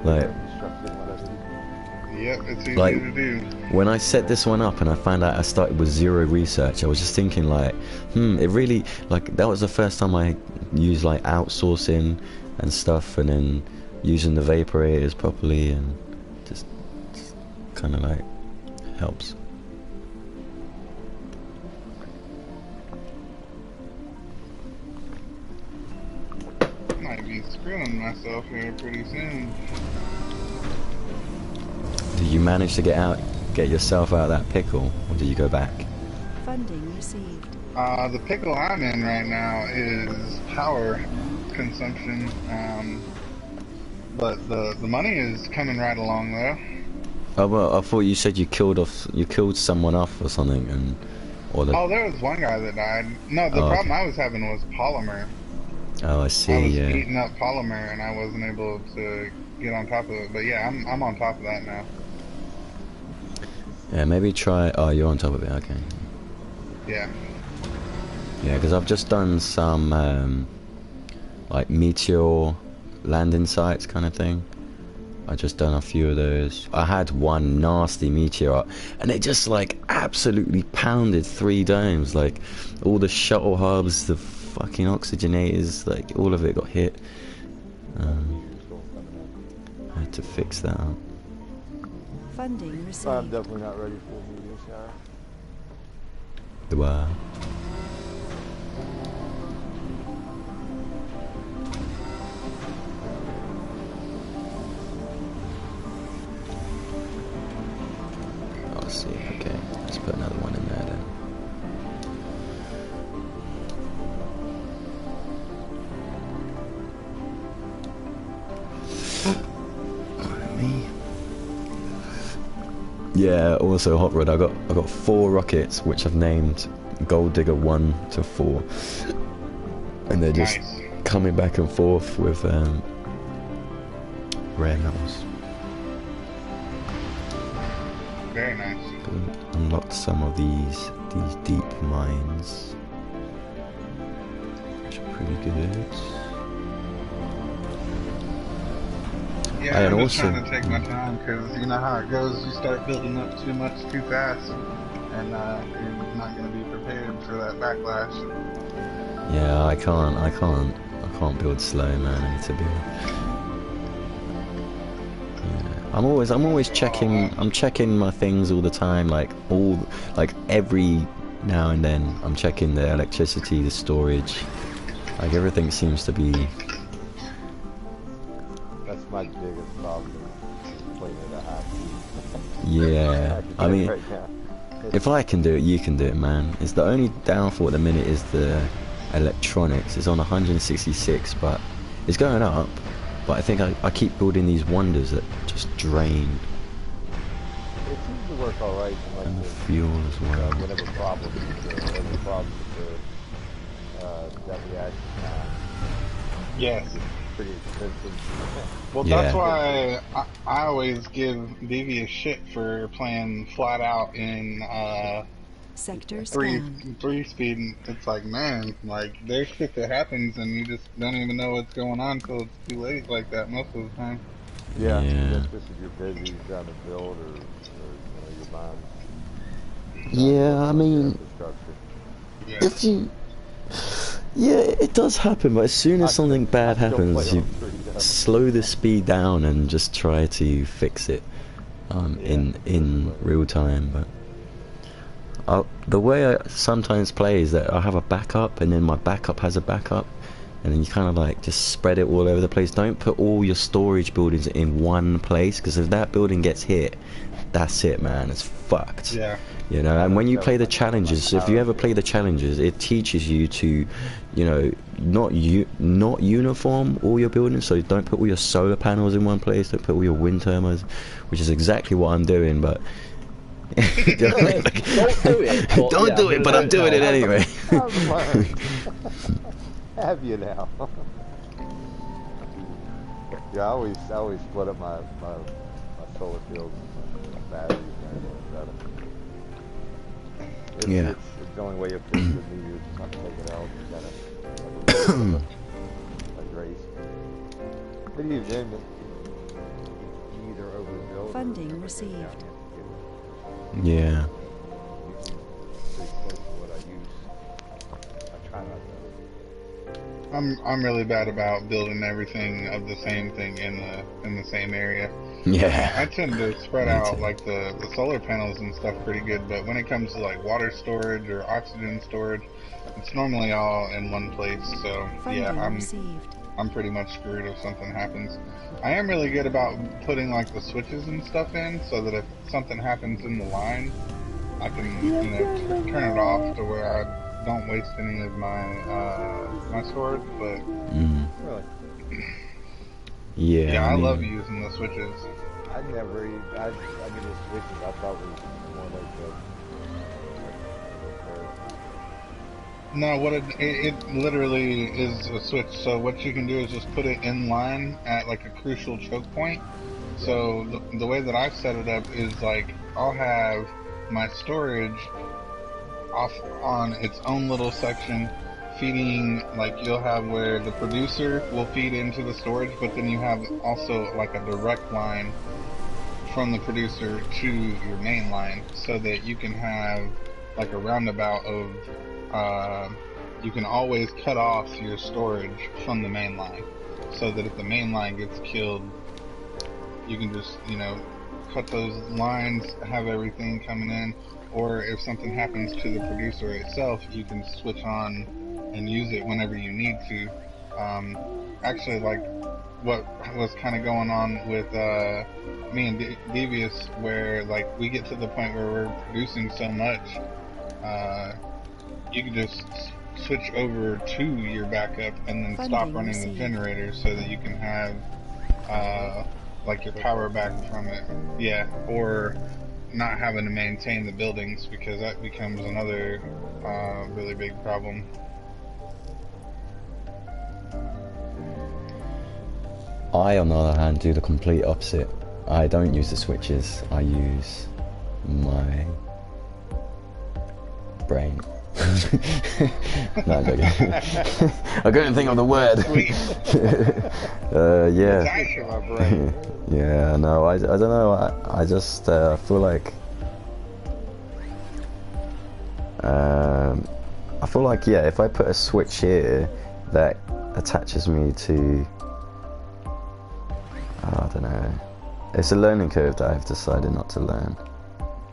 like, yep, it's easy like, to do. when I set this one up and I found out I started with 0 research, I was just thinking like, it really, like, that was the first time I used like outsourcing and stuff, and then using the vaporators properly, and just kind of like helps. Might be screwing myself here pretty soon. Did you manage to get yourself out of that pickle, or did you go back? Funding received. The pickle I'm in right now is power consumption, but the money is coming right along though. Oh well, I thought you said you killed someone off or something, Oh, there was one guy that died. No, the problem I was having was polymer. Oh, I see. I was Yeah. eating up polymer and I wasn't able to get on top of it. But yeah, I'm on top of that now. Yeah, maybe try. Oh, you're on top of it. Okay. Yeah. Yeah, because I've just done some like meteor landing sites kind of thing. I just done a few of those. I had one nasty meteor, and it just like absolutely pounded 3 domes. Like all the shuttle hubs, the fucking oxygenators, like all of it got hit. I had to fix that up. Funding received. I'm definitely not ready for a medium shot. Wow. Oh, I see. Okay, let's put another one in there then. Me. Yeah, also Hot Rod, I got 4 rockets which I've named Gold Digger 1 to 4. And they're just coming back and forth with rare metals. Very nice. Unlocked some of these these deep mines, which are pretty good. Yeah, And I'm just also, trying to take my time because you know how it goes. You start building up too much too fast, and you're not going to be prepared for that backlash. yeah, I can't build slow, man. I need to be. Yeah. I'm always checking. I'm checking my things all the time. Like every now and then, I'm checking the electricity, the storage. Like everything seems to be. That's my biggest problem. Playing it at high speed. Yeah, I mean, right now. if I can do it, you can do it, man. It's the only downfall at the minute is the electronics. It's on 166, but it's going up. But I think I keep building these wonders that just drain. It seems to work all right. And the fuel as well. Whatever problems with that reaction time. Yes. Pretty expensive. Well, that's why I always give Devious shit for playing flat out in Sector three scanned. speed. And it's like, man, like there's shit that happens and you just don't even know what's going on until it's too late, like that most of the time. Yeah, Yeah. especially if you're busy trying to build or your mind's Yeah, I mean, Yeah. if you. Yeah, it does happen, but as soon as something bad happens, you slow the speed down and just try to fix it in real time. But the way I sometimes play is that I have a backup, and then my backup has a backup, and then you kind of like just spread it all over the place. Don't put all your storage buildings in one place, because if that building gets hit, that's it, man. It's fucked. Yeah. You know, and when you play the challenges, if you ever play the challenges, it teaches you to, you know, not uniform all your buildings. So don't put all your solar panels in one place. Don't put all your wind turbines, which is exactly what I'm doing. But Don't do it. don't do it. But I'm doing it anyway. Have you now? Yeah, I always split up my solar fields, my batteries, and Yeah. It's the only way you fix it. You just not take it out. You gotta a grace. What do you do? You either overbuild. Funding received. Yeah. Pretty close to what I use. I try not to. I'm really bad about building everything of the same thing in the same area. Yeah. I tend to spread out like the solar panels and stuff pretty good, but when it comes to like water storage or oxygen storage, it's normally all in one place. So Funding yeah, received. I'm pretty much screwed if something happens. I am really good about putting like the switches and stuff in, so that if something happens in the line, I can turn it off to where I don't waste any of my my storage. But Really? Yeah. I mean, love using the switches. I never even, I mean the switches I thought was more like the No, what it literally is a switch. So what you can do is just put it in line at like a crucial choke point. So the way that I've set it up is like I'll have my storage off on its own little section, feeding, like you'll have where the producer will feed into the storage, but then you have also like a direct line from the producer to your main line, so that you can have like a roundabout of you can always cut off your storage from the main line, so that if the main line gets killed, you can just cut those lines, have everything coming in, or if something happens to the producer itself, you can switch on and use it whenever you need to. Actually, like what was kind of going on with me and Devious, where like we get to the point where we're producing so much, you can just switch over to your backup and then stop running the generator, so that you can have like your power back from it. Yeah, or not having to maintain the buildings, because that becomes another really big problem. I, on the other hand, do the complete opposite. I don't use the switches. I use my brain. No, I'm joking. I couldn't think of the word. Yeah. Switch in my brain. Yeah, no, I don't know. I just feel like yeah, if I put a switch here that attaches me to, I don't know. It's a learning curve that I've decided not to learn.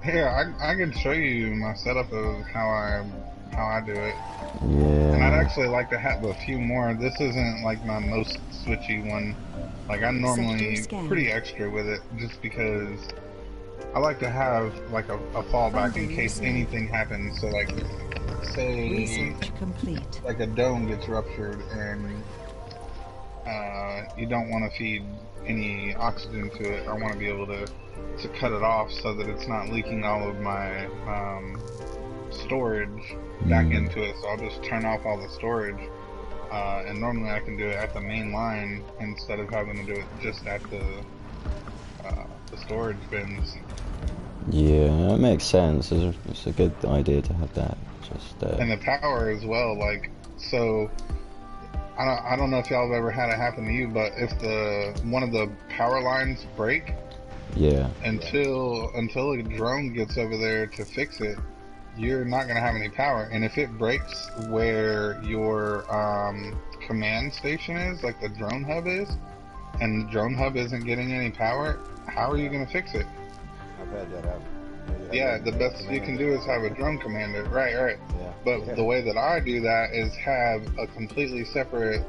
Here, I can show you my setup of how I do it. Yeah. And I'd actually like to have a few more. This isn't like my most switchy one. Like I'm normally pretty extra with it, just because I like to have like a fallback in case anything happens. So like, say Research complete. like a dome gets ruptured and you don't want to feed any oxygen to it. I want to be able to cut it off so that it's not leaking all of my storage back into it. So I'll just turn off all the storage, and normally I can do it at the main line instead of having to do it just at the storage bins. Yeah, that makes sense. It's a good idea to have that. Just and the power as well. Like, so I don't know if y'all have ever had it happen to you, but if one of the power lines break, yeah, until a drone gets over there to fix it, you're not going to have any power. And if it breaks where your command station is, like the drone hub is, and the drone hub isn't getting any power, how are you going to fix it? I've had that happen. Yeah, the best you can do is have a drone commander. Right. Yeah. But the way that I do that is have a completely separate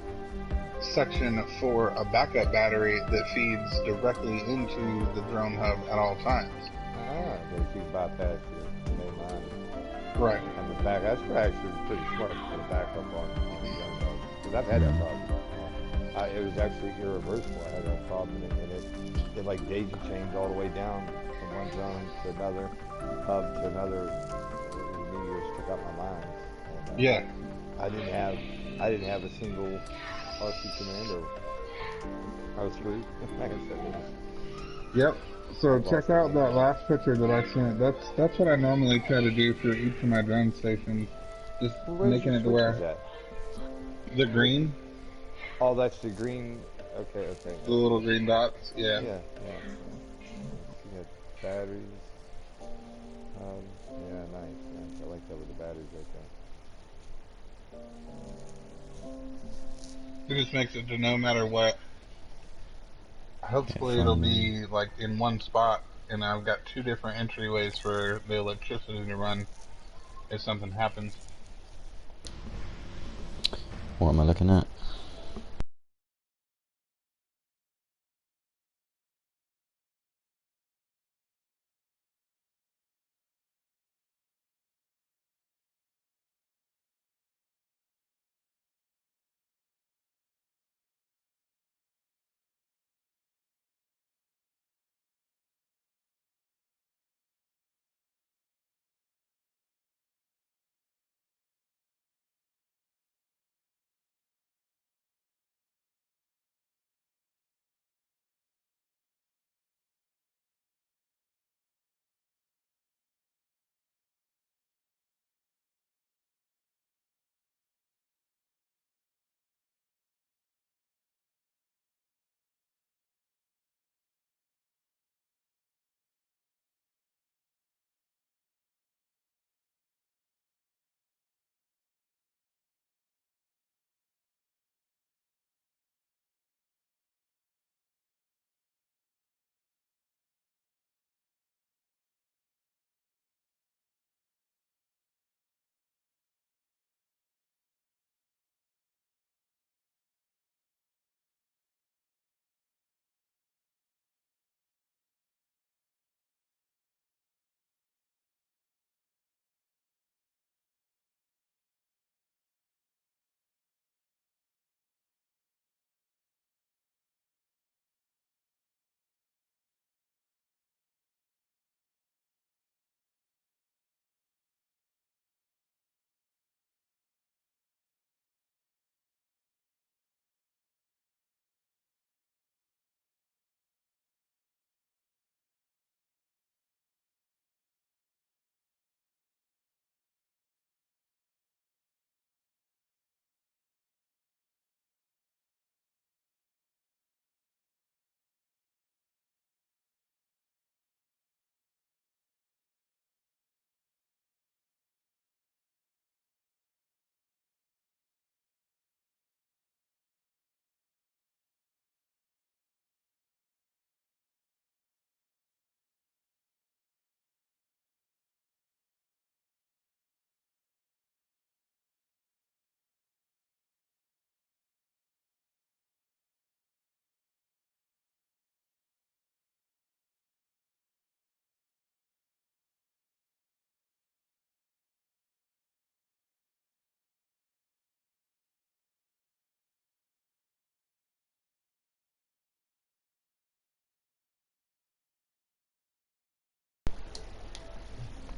section for a backup battery that feeds directly into the drone hub at all times. They keep bypass your main line. Right. On the back, that's actually pretty smart for the backup on the drone hub. Because I've had that problem. It was actually irreversible. I had that problem, and it like daisy chained all the way down from one drone to another hub to another. It just took out my line. And, yeah. I didn't have a single RC commander. I was screwed. Yep. So check out that last picture that I sent. That's what I normally try to do for each of my drone stations. Just making it to where the green. Oh, that's the green. Okay. The little green dots. Yeah. Yeah. You got batteries. Yeah, nice. I like that with the batteries right there. It just makes it to no matter what. Hopefully it'll be like in one spot, and I've got two different entryways for the electricity to run if something happens. What am I looking at?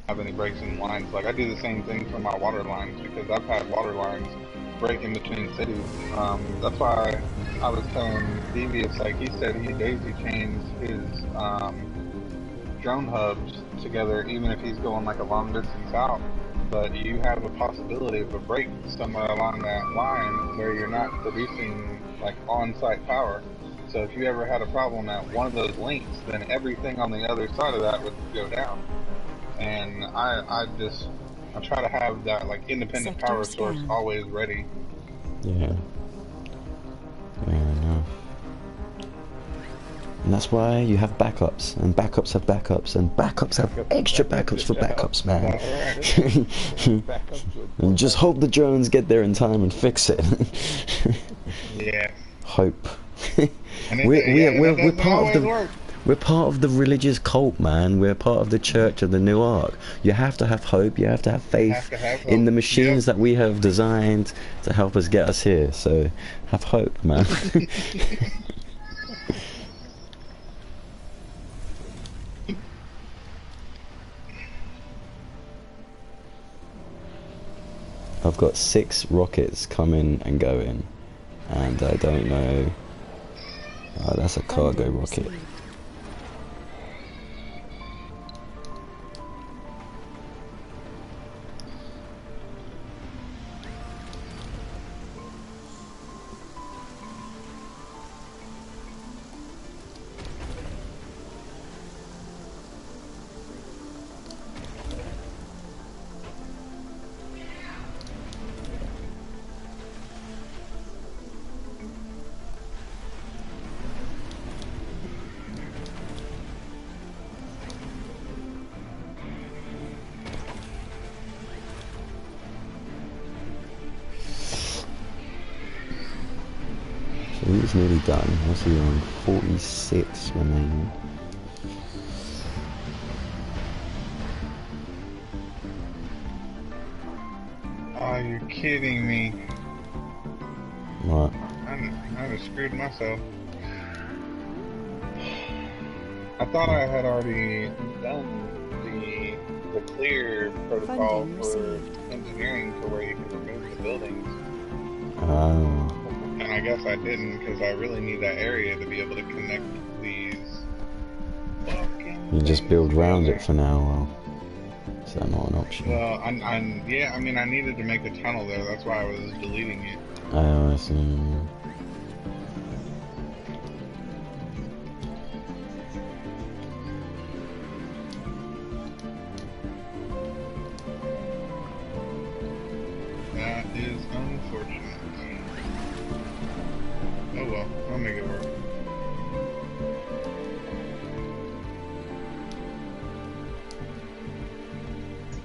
have any breaks in lines. Like I do the same thing for my water lines because I've had water lines break in between cities. That's why I was telling Devious, like he said he daisy chains his drone hubs together even if he's going like a long distance out. But you have a possibility of a break somewhere along that line where you're not producing like on-site power. So if you ever had a problem at one of those links, then everything on the other side of that would go down. And I try to have that like independent Sector power source scanned. always ready. Yeah. Fair enough. And that's why you have backups, and backups have backups, and backups have extra backups for backups, man. And just hope the drones get there in time and fix it. Yeah. Hope. And We're part of the religious cult, man. We're part of the Church of the New Ark. You have to have hope. You have to have faith in the machines that we have designed to help us get us here. So have hope, man. I've got 6 rockets coming and going, and I don't know. Oh, that's a cargo rocket. So he's nearly done. What's he on? 46 remaining. Oh, you're kidding me. What? I just screwed myself. I thought I had already done the clear protocol Funding for received. engineering to where you can remove the buildings. Oh. And I guess I didn't because I really need that area to be able to connect these fucking You just things build around together. it for now. Well, is that not an option? Well, yeah, I mean, I needed to make a tunnel there. That's why I was deleting it. Oh, I see. That is unfortunate. Oh well, I'll make it work.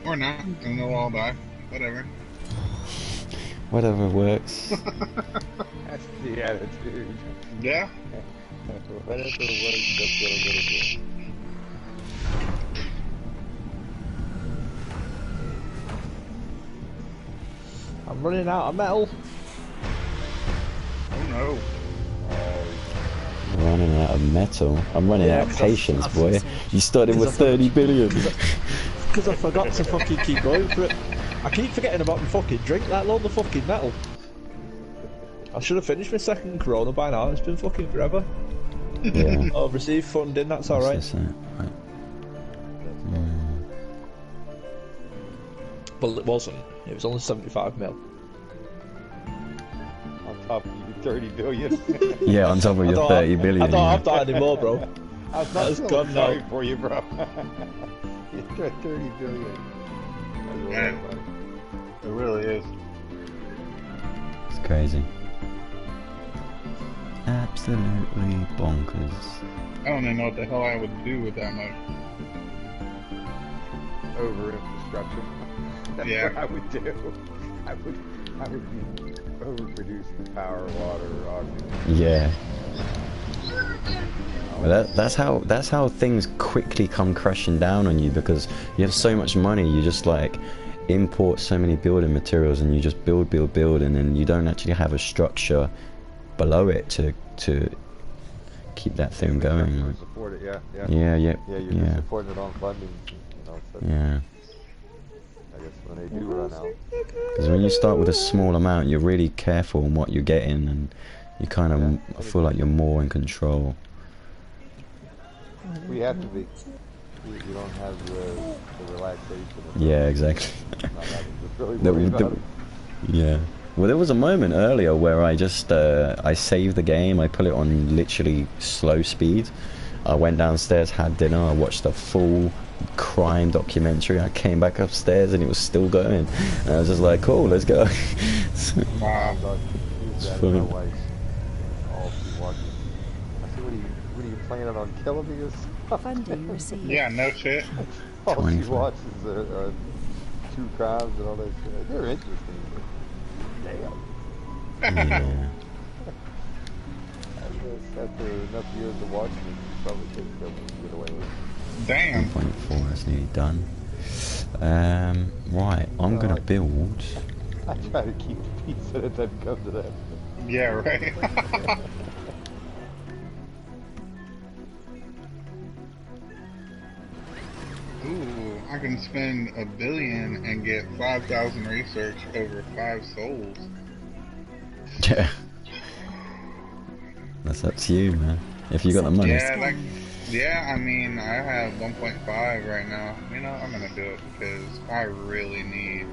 Or not, and they'll all die. Whatever. Whatever works. That's the attitude. Yeah. Whatever works, that's what I'm gonna do. I'm running out of metal. Oh no. I'm running out of metal. I'm running out of patience, boy. You started with 30 billion. Because I forgot to fucking keep going for it. I keep forgetting about my fucking drink, let alone the fucking metal. I should have finished my second Corona by now. It's been fucking forever. Yeah. I've received funding, that's alright. What's this, right. But it wasn't. It was only 75 mil. On top of you, 30 billion. Yeah, on top of your 30 billion. I don't yeah. have that anymore, bro. I'm That is not gone sorry now. for you, bro. You're at 30 billion. Yeah. It really is. It's crazy. Absolutely bonkers. I don't even know what the hell I would do with that much. Over infrastructure. That's Yeah. what I would do. I would be overproducing power, water, oxygen. Yeah. Well, that's how things quickly come crashing down on you, because you have so much money. You just like import so many building materials, and you just build, and then you don't actually have a structure below it to keep that thing going. Support it, yeah. Yeah. Yeah, you're just supporting it on funding, you know. So Yeah. I guess when they do run out. Because when you start with a small amount, you're really careful on what you're getting, and you kind of feel like you're more in control. We have to be. You don't have the relaxation. Yeah, exactly. Really yeah. Well, there was a moment earlier where I just I saved the game. I put it on literally slow speed. I went downstairs, had dinner. I watched a full crime documentary. I came back upstairs and it was still going. And I was just like, cool, let's go. Wow. It's funny. What are you planning on killing me or something? Funding received. Yeah, no shit. All she watches are true crimes and all that shit. They're interesting. Damn. Yeah. After enough years of watching it, you probably couldn't get away with it. Damn. 1.4 is nearly done. Right, I'm gonna build. I try to keep the peace and it doesn't come to that. Yeah, right. Ooh, I can spend $1 billion and get 5,000 research over 5 souls. Yeah. That's up to you, man. If you got the money. Yeah, I mean, I have 1.5 right now. You know, I'm gonna do it because I really need.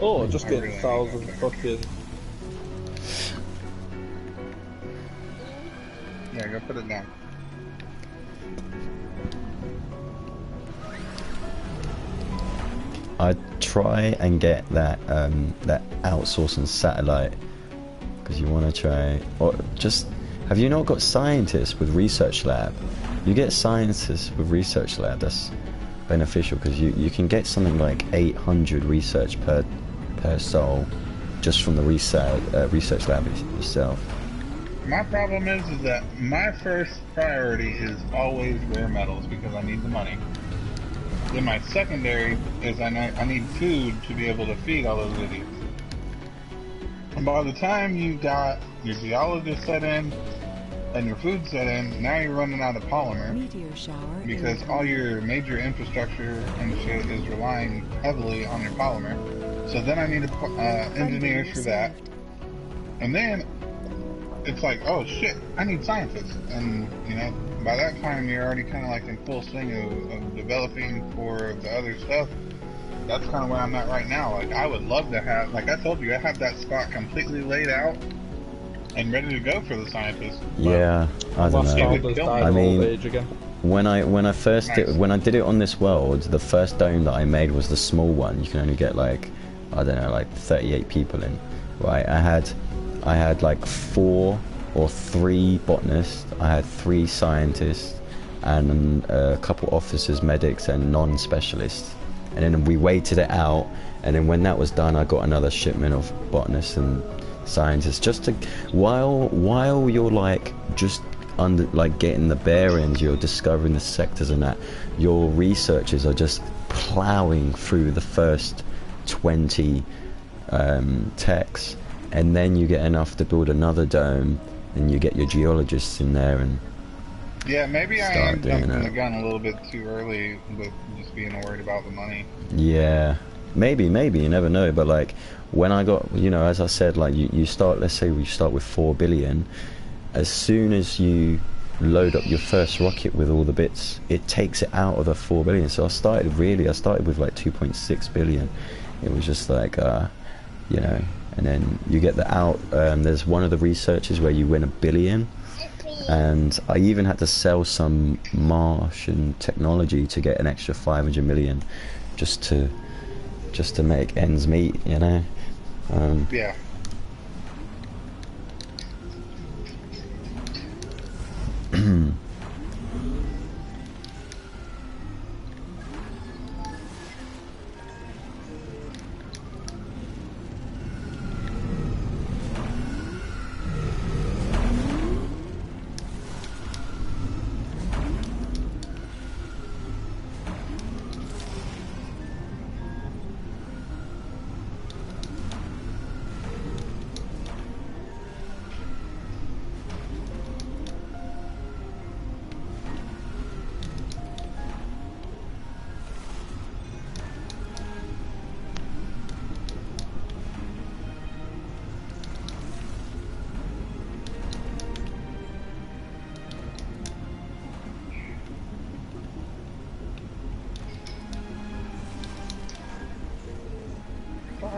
Oh, just get 1,000 fucking. Yeah, go put it down. I'd try and get that that outsourcing satellite, because you want to try, or just, have you not got scientists with research lab? You get scientists with research lab, that's beneficial, because you can get something like 800 research per soul just from the research lab itself. My problem is that my first priority is always rare metals because I need the money. Then my secondary is I need food to be able to feed all those idiots. And by the time you got your geologist set in and your food set in, now you're running out of polymer. Meteor shower. Because all your major infrastructure and shit is relying heavily on your polymer. So then I need engineers for that. And then it's like, oh shit, I need scientists. And, you know, by that time you're already kind of like in full swing of developing for the other stuff. That's kind of where I'm at right now. Like, I would love to have, like I told you, I have that spot completely laid out and ready to go for the scientists. Yeah, I don't know. I mean, when I first when I did it on this world, the first dome that I made was the small one. You can only get like, I don't know, like 38 people in. Right, I had like 4 or 3 botanists, I had 3 scientists, and a couple officers, medics, and non-specialists. And then we waited it out, and then when that was done, I got another shipment of botanists and scientists, just to while you're like just under like getting the bearings, you're discovering the sectors and that, your researchers are just plowing through the first 20 techs, and then you get enough to build another dome, and you get your geologists in there and yeah, maybe I am jumping the gun a little bit too early with just being worried about the money. Yeah, maybe, you never know. But like, when I got, you know, as I said, like you start, let's say we start with 4 billion. As soon as you load up your first rocket with all the bits, it takes it out of the 4 billion. So I started with like 2.6 billion. It was just like, you know, and then you get the out. There's one of the researches where you win $1 billion. And I even had to sell some Martian technology to get an extra 500 million, just to make ends meet, you know. Yeah.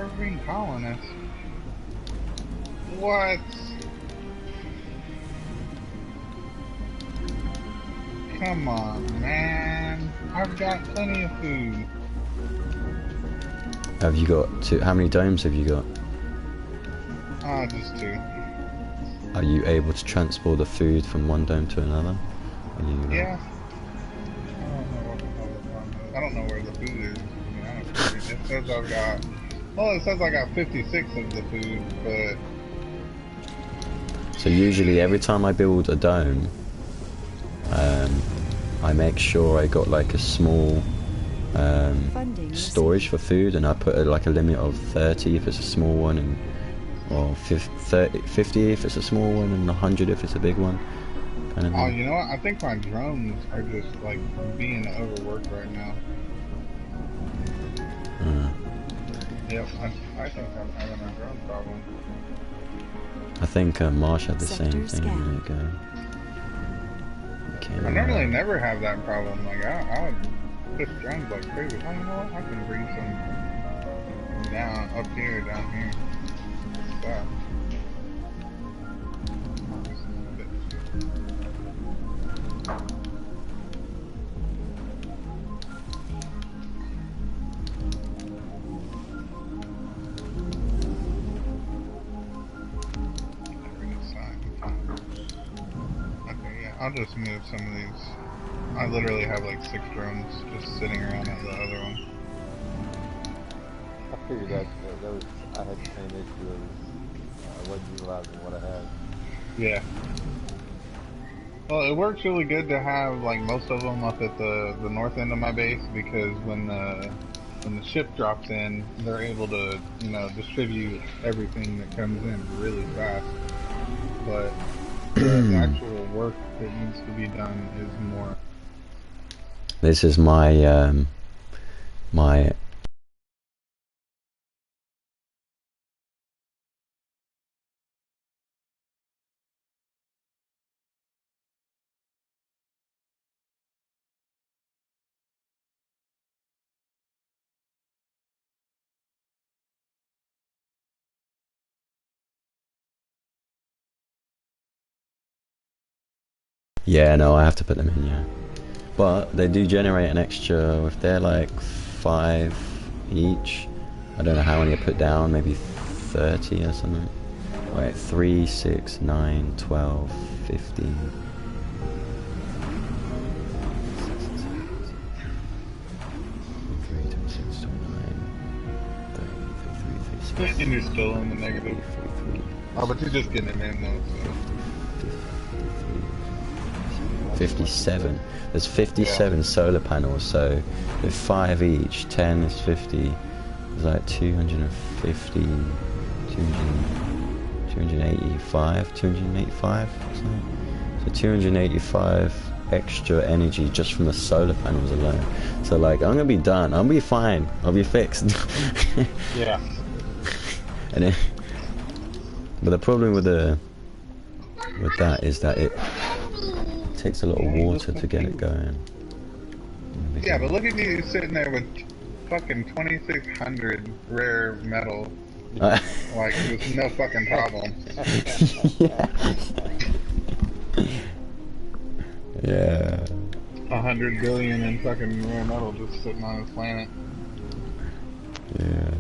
Surving colonists. What? Come on, man. I've got plenty of food. Have you got two? How many domes have you got? Just 2. Are you able to transport the food from one dome to another? Are you, Yeah. I don't know where the food is. It says I've got. Well, it says I got 56 of the food, but. So usually every time I build a dome, I make sure I got like a small storage for food, and I put like a limit of 30 if it's a small one, and or 50 if it's a small one, and 100 if it's a big one. Kind of Oh, you know what? I think my drones are just like being overworked right now. Yep, I think I'm having a drone problem. I think Marsh had the same Sector thing a minute ago. I normally never have that problem. Like I would push drones like crazy. Oh, you know what? I can bring some down up here, down here. Stuff. I'll just move some of these. I literally have like 6 drones just sitting around at the other one. I figured that was, I had the same issue as I wasn't utilizing what I had. Yeah. Well, it works really good to have like most of them up at the north end of my base, because when the ship drops in, they're able to, you know, distribute everything that comes in really fast. But the actual work that needs to be done is more. This is my my yeah, no, I have to put them in, yeah. But they do generate an extra, if they're like 5 each, I don't know how many I put down, maybe 30 or something. Wait, 3, 6, 9, 12, 15. And you're still in the negative. Oh, but you're just getting it in though. So. 57. There's 57 solar panels, so with 5 each, 10 is 50. It's like 250, 285, 285 or something. So 285 extra energy just from the solar panels alone. So like, I'm gonna be done. I'll be fine. I'll be fixed. Yeah. And then, but the problem with that is that it takes a lot of water to get it going. Yeah, but look at you sitting there with fucking 2600 rare metal. Like, there's no fucking problem. Yeah. 100 billion in fucking rare metal just sitting on this planet. Yeah.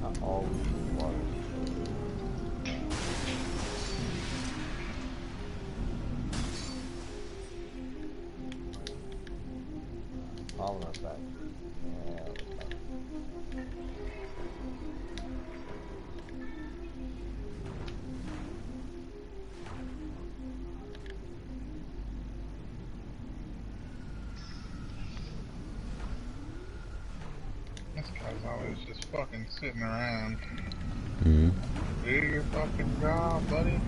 Not always water. Polymer factory. Yeah. This guy's always just fucking sitting around. Mm-hmm. Do your fucking job, buddy.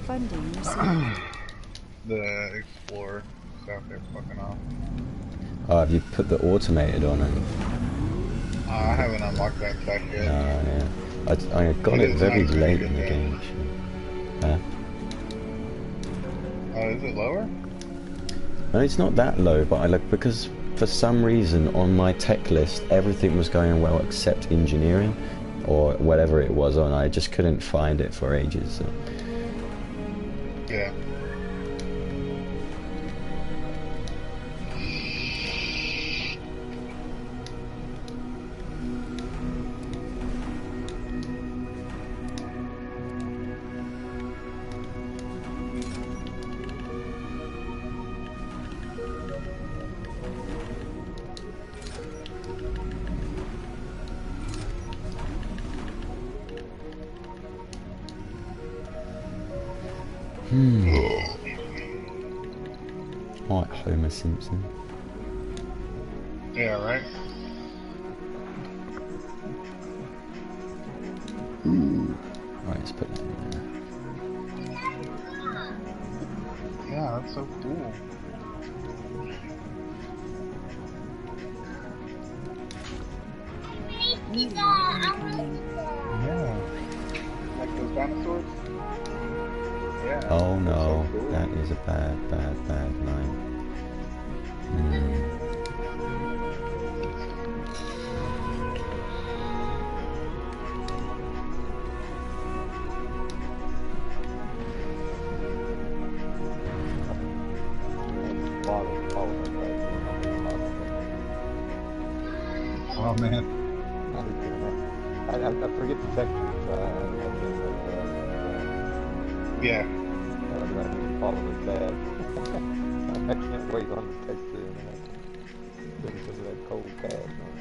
Funding received. The Explorer is out there fucking off. Oh, have you put the automated on it? I haven't unlocked that tech yet. Yeah. I got it is very nice when late you in the get game. Actually. Oh, is it lower? No, it's not that low, but I like because for some reason on my tech list everything was going well except engineering or whatever it was on. I just couldn't find it for ages. So. Yeah. Like Homer Simpson. Yeah, right? Right, let's put that in there. Yeah, that's so cool. Yeah. Like those dinosaurs? Yeah. Oh no, so cool. that is a bad line. Oh man. I forget the textures. Yeah. I follow the tab. I can't wait on the texture and put some of that cold pad on.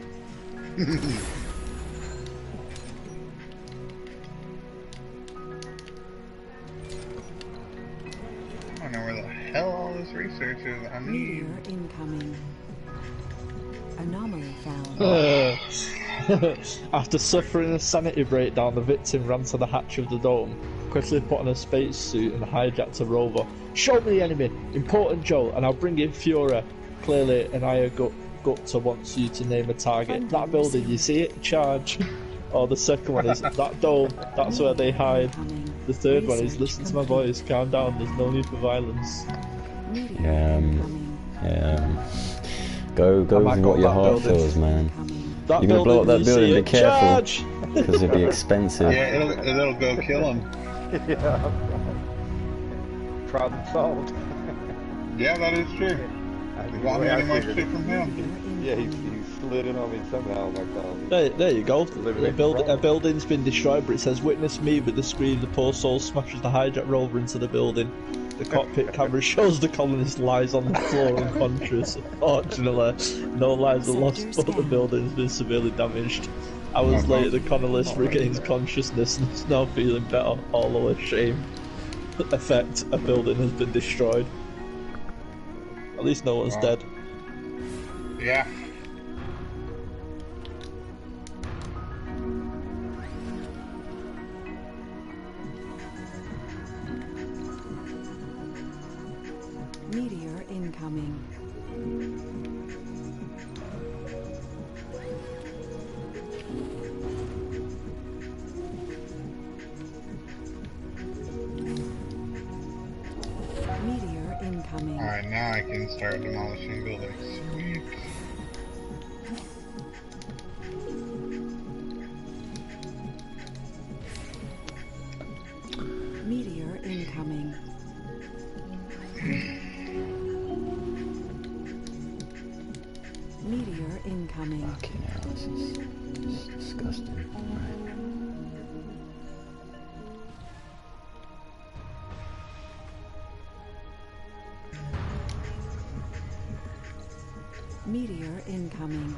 I don't know where the hell all this research is. I need. Meteor incoming. Anomaly found. After suffering a sanity breakdown, the victim ran to the hatch of the dome, quickly put on a spacesuit and hijacked a rover. Show me the enemy, important Joel, and I'll bring in Fuhrer. Clearly, an Aya Gupta wants you to name a target. That building, you see it? Charge. Or the second one is that dome, that's where they hide. The third one is listen to my voice, calm down, there's no need for violence. Go with what your heart feels, man. That You're gonna blow up that building, be careful. Because it'd be expensive. Yeah, it'll go kill him. Yeah. Problem solved. Yeah, that is true. You got me any more shit from him? Yeah, he slid in on me somehow. There you go. A building's been destroyed, but it says witness me with the screen. The poor soul smashes the hijack rover into the building. The cockpit camera shows the colonist lies on the floor unconscious. Fortunately, no lives are lost, but the building's been severely damaged. Hours later, the colonist regains consciousness and is now feeling better, although a shame. Effect, a building has been destroyed. At least no one's dead. Yeah. Meteor incoming. Meteor incoming. Alright, now I can start demolishing buildings. Sweet. Meteor incoming. Meteor incoming. Fucking hell, this is disgusting. Right. Meteor incoming.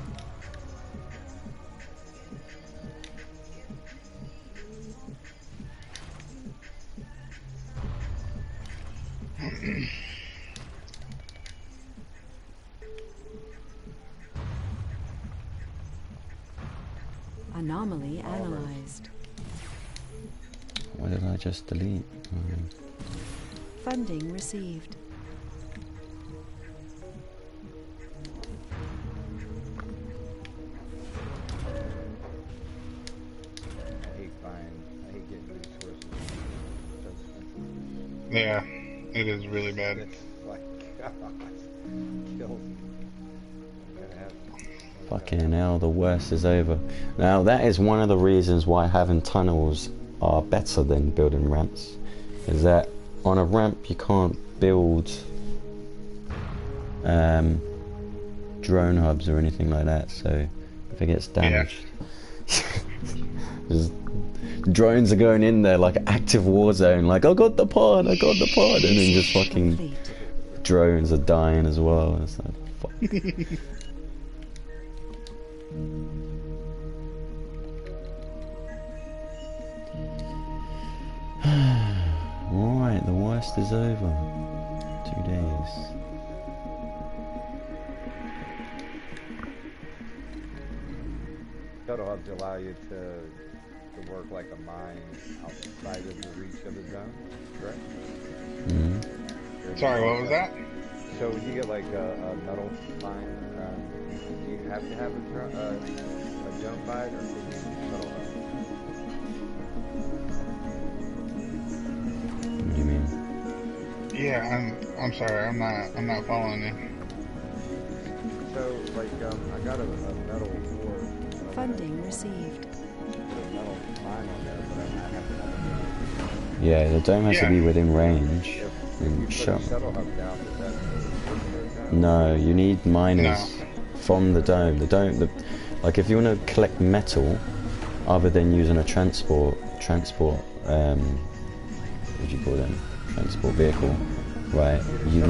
Anomaly analyzed. What did I just delete? Funding received. I hate getting resources. Yeah, it is really bad. It's like, God, kills me. Fucking hell, the worst is over. Now that is one of the reasons why having tunnels are better than building ramps. Is that on a ramp you can't build drone hubs or anything like that, so if it gets damaged, just drones are going in there like active war zone, like I got the pod, and then just fucking drones are dying as well. It's like, fuck. Alright, the worst is over. 2 days. Shuttle hubs allow you to work like a mine outside of the reach of the zone, correct? Mm-hmm. Sorry, what was that? So when you get like a metal mine, do you have to have a zone by it, or can you shuttle hub? What do you mean? Yeah, I'm sorry, I'm not following you. So like I got a metal ore. Funding received. Yeah, the dome has to be within range. And no, you need miners from the dome. Like if you want to collect metal, other than using a transport, what do you call them? Transport vehicle, right? You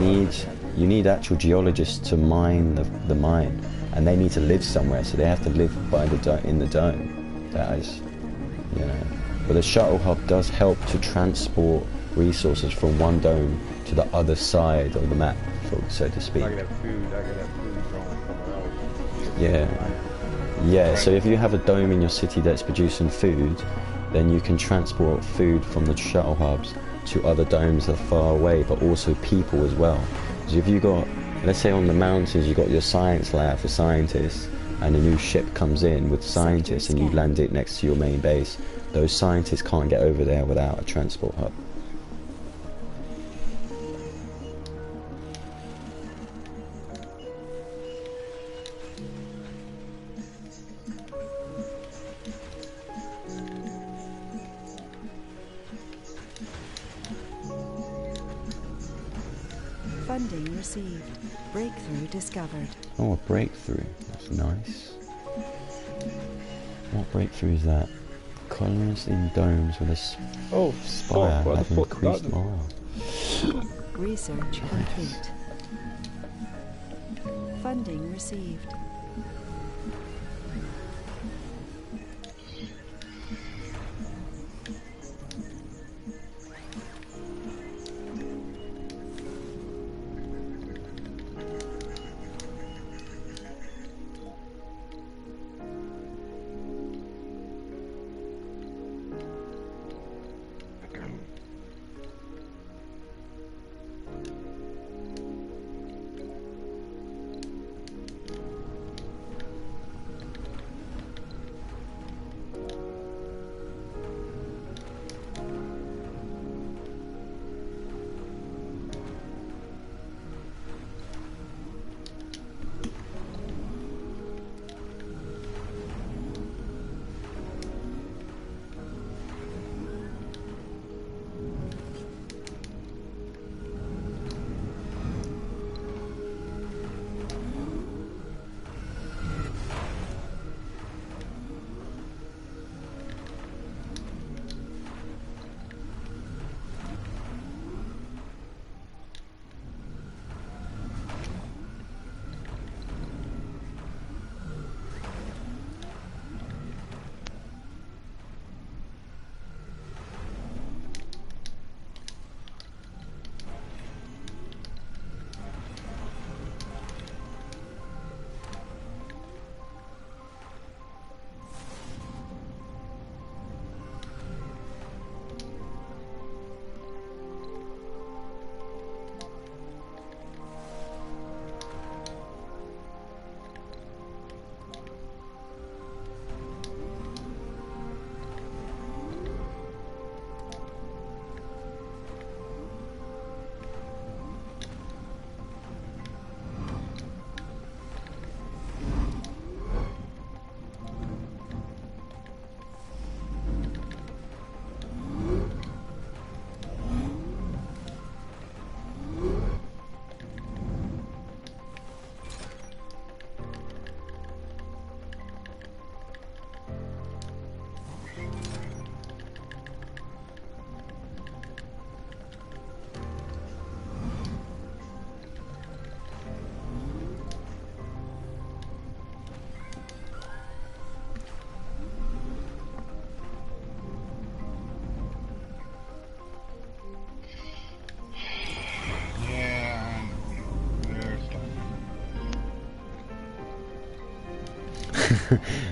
need actual geologists to mine the mine. And they need to live somewhere, so they have to live by in the dome. That is, you know. But the shuttle hub does help to transport resources from one dome to the other side of the map, so to speak. I could have food growing somewhere else. Yeah. So if you have a dome in your city that's producing food, then you can transport food from the shuttle hubs to other domes that are far away, but also people as well. So if you got, let's say on the mountains, you got your science lab for scientists, and a new ship comes in with scientists, and you land it next to your main base. Those scientists can't get over there without a transport hub. Funding received. Breakthrough discovered. Oh, a breakthrough. That's nice. What breakthrough is that? Colonists in domes with a spire have increased morale. Research complete. Funding received.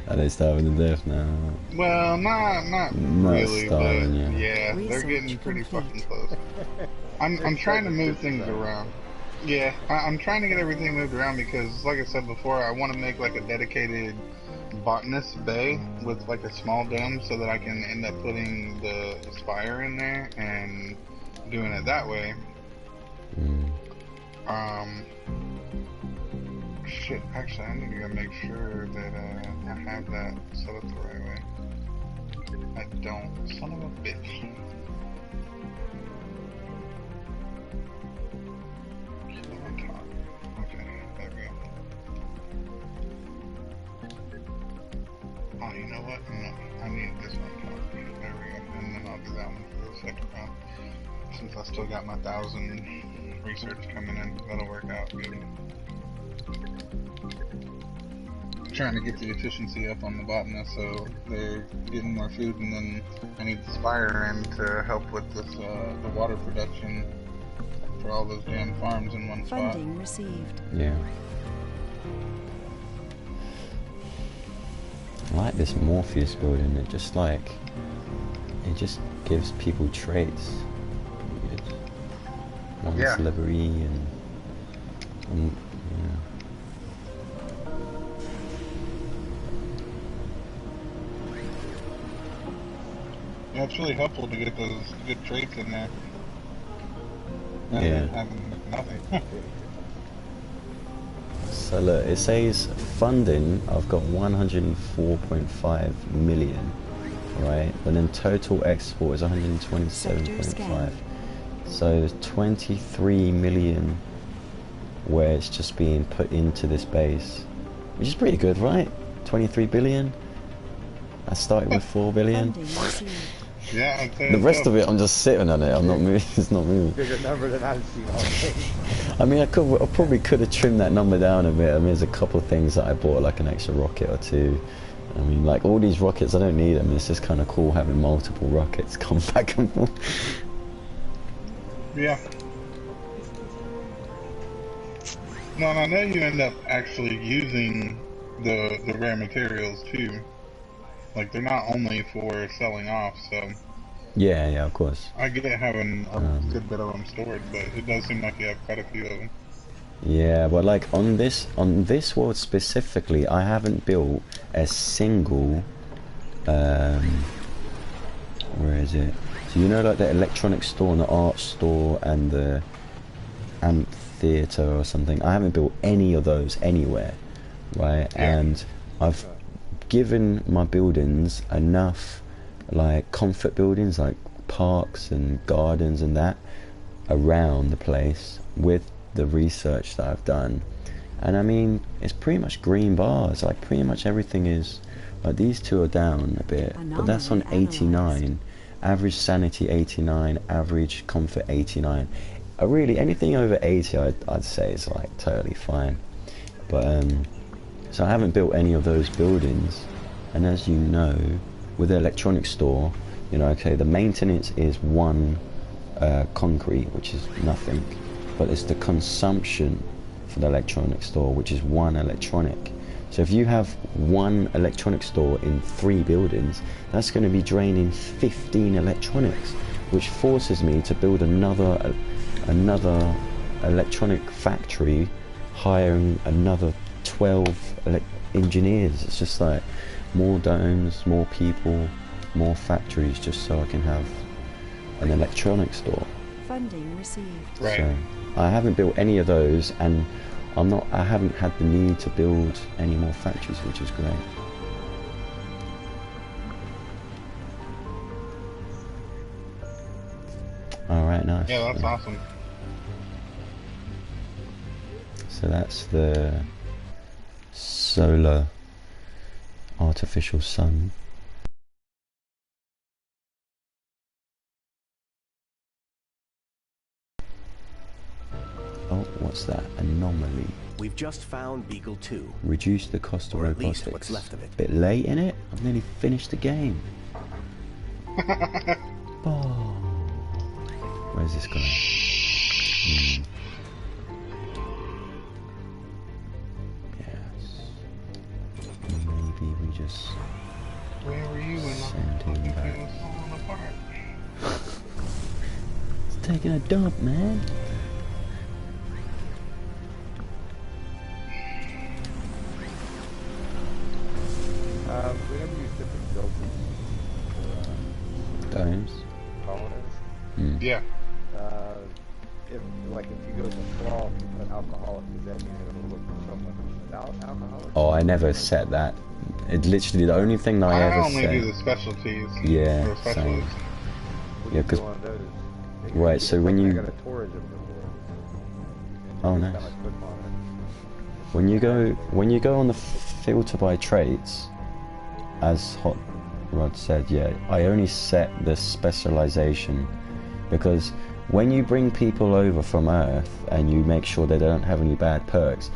Are they starving to death now? Well, not really, starving, but yeah. yeah, they're Research getting pretty complete. fucking close. I'm trying to move things around. Yeah, I'm trying to get everything moved around because, like I said before, I want to make like a dedicated botanist bay with like a small dome so that I can end up putting the spire in there and doing it that way. Shit, actually, I need to go make sure that I have that set up the right way. I don't. Son of a bitch. On top. Okay, there we go. Oh, you know what? No, I need this on top. There we go. And then I'll do that one for the second round. Since I still got my 1,000 research coming in, that'll work out good. Trying to get the efficiency up on the botanist so they're getting more food, and then I need the spire in to help with this the water production for all those damn farms in one spot. Funding received. Yeah. I like this Morpheus building. It just gives people traits. One Yeah. slippery and yeah. Yeah, it's really helpful to get those good traits in there. Yeah. Having nothing. So look, it says funding, I've got 104.5 million, right? But then total export is 127.5. So there's 23 million where it's just being put into this base, which is pretty good, right? 23 billion. I started with 4 billion. Yeah, I'd say The rest of it, I'm just sitting on it. I'm not moving. It's not moving. Bigger number than I've seen all day. I mean, I probably could have trimmed that number down a bit. I mean, there's a couple of things that I bought, like an extra rocket or two. I mean, like all these rockets, I don't need them. It's just kind of cool having multiple rockets come back and forth. Yeah. No, and I know you end up actually using the rare materials too. Like they're not only for selling off, so. Yeah, yeah, of course. I get having a good bit of them stored, but it does seem like you have quite a few of them. Yeah, but like on this world specifically, I haven't built a single. Where is it? So you know, like the electronic store and the art store and the amphitheater or something. I haven't built any of those anywhere, right? Yeah. And I've given my buildings enough, like comfort buildings, like parks and gardens and that, around the place with the research that I've done. And I mean, it's pretty much green bars. Like pretty much everything is. Like these two are down a bit, but that's on 89. Average sanity 89, average comfort 89. Really, anything over 80, I'd say is like totally fine. But so I haven't built any of those buildings. And as you know, with the electronics store, you know, okay, the maintenance is 1 concrete, which is nothing, but it's the consumption for the electronics store, which is 1 electronic. So if you have 1 electronic store in 3 buildings, that's going to be draining 15 electronics, which forces me to build another electronic factory, hiring another 12 engineers. It's just like more domes, more people, more factories, just so I can have an electronic store. Funding received. Right. So I haven't built any of those, and I haven't had the need to build any more factories, which is great. Alright, nice. Yeah, that's awesome. So that's the solar artificial sun. Oh, what's that? Anomaly. We've just found Beagle 2. Reduce the cost of Or at robotics. least what's left of it. Bit late in it. I've nearly finished the game. Oh. Where's this guy? Yes. Maybe. taking a dump, man. We never use different filters for Domes. colonists. Yeah. If you go to cloth, you put alcoholic, does that mean it'll look for someone without alcoholic? Oh, I never set that. It literally the only thing that I ever only set. do the specialties. Yeah, The same. specialists. Yeah, because One of those. right. So when I you got a tourism before. oh Just nice. kinda click on it. When you go on the filter by traits, as Hot Rod said, yeah, I only set the specialization because when you bring people over from Earth and you make sure they don't have any bad perks,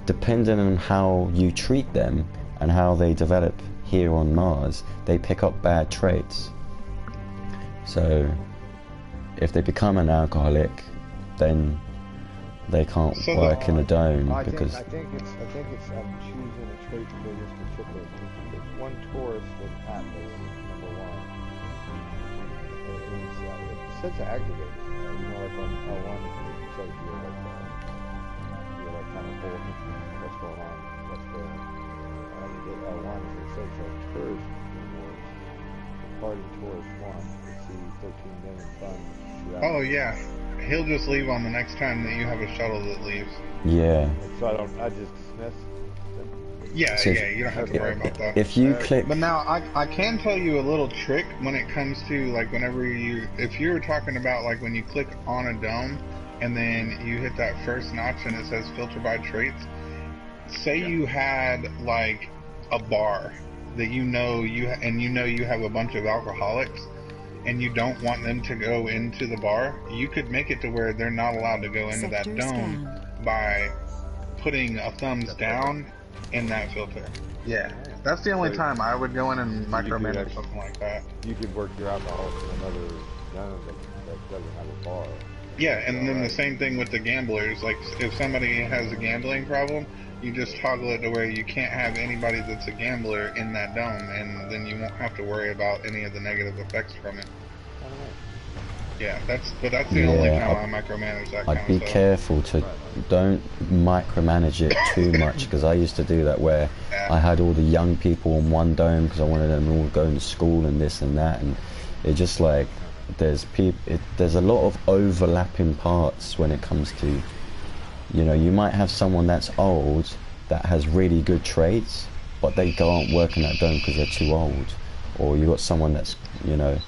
depending on how you treat them and how they develop here on Mars, they pick up bad traits. So if they become an alcoholic, then they can't So work in the dome because I think it's choosing a trait for this particular. If one tourist was Atlas, number one. It says activate. Like on L1, it says you're like kind of full of what's going on, what's going on. You get L1, it says tourist rewards. Party tourist 1, you see 13 million funds. Oh yeah. He'll just leave on the next time that you have a shuttle that leaves. yeah. So I just dismiss. Yeah, So yeah, you don't have to worry about that. If you click, But now I can tell you a little trick when it comes to like if you're talking about like when you click on a dome and then you hit that first notch and it says filter by traits. Say you had like a bar that you have a bunch of alcoholics and you don't want them to go into the bar, you could make it to where they're not allowed to go into that Sector dome scanned. by putting a thumbs down in that filter. Yeah, that's the only time I would go in and micromanage something like that. You could work your alcohol from another dome that doesn't have a bar. Yeah, and then the same thing with the gamblers. Like, if somebody has a gambling problem, you just toggle it to where you can't have anybody that's a gambler in that dome, and then you won't have to worry about any of the negative effects from it. Yeah, that's the only time I micromanage that kind I'd of be stuff. careful to don't micromanage it too much because I used to do that where I had all the young people on one dome because I wanted them all going to school and this and that, and it just like there's a lot of overlapping parts when it comes to, you know, you might have someone that's old that has really good traits but they can't work in that dome because they're too old, or you got someone that's, you know,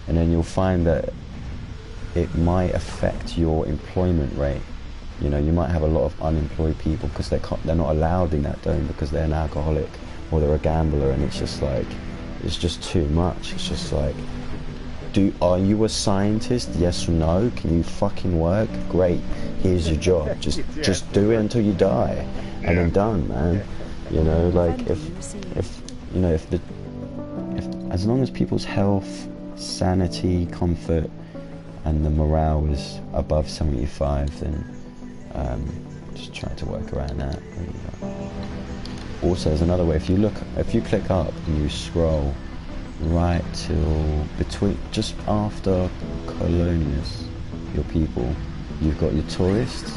and then you'll find that it might affect your employment rate. You know, you might have a lot of unemployed people because they're not allowed in that dome because they're an alcoholic or they're a gambler, and it's just like, it's just too much. It's just like, are you a scientist? Yes or no? Can you fucking work? Great. Here's your job. Just do it until you die, and then done, man. You know, like if as long as people's health, sanity, comfort, and the morale is above 75, then just try to work around that. Also, there's another way. If you click up and you scroll right till just after colonists, your people, you've got your tourists.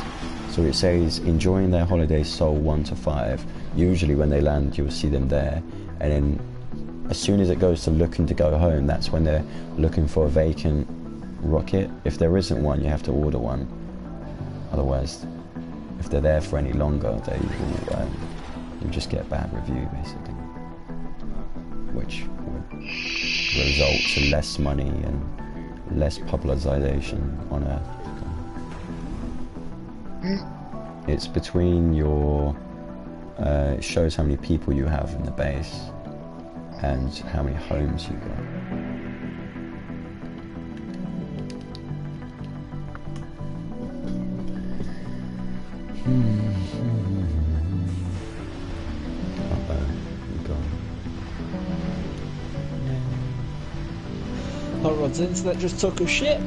So it says enjoying their holiday Sol 1 to 5. Usually when they land, you'll see them there, and then as soon as it goes to looking to go home, that's when they're looking for a vacant rocket. If there isn't one, you have to order one. Otherwise, if they're there for any longer, they will you just get a bad review basically, which would result to less money and less publicization on Earth. It's between your it shows how many people you have in the base and how many homes you got. Hot Rod's internet just took a shit.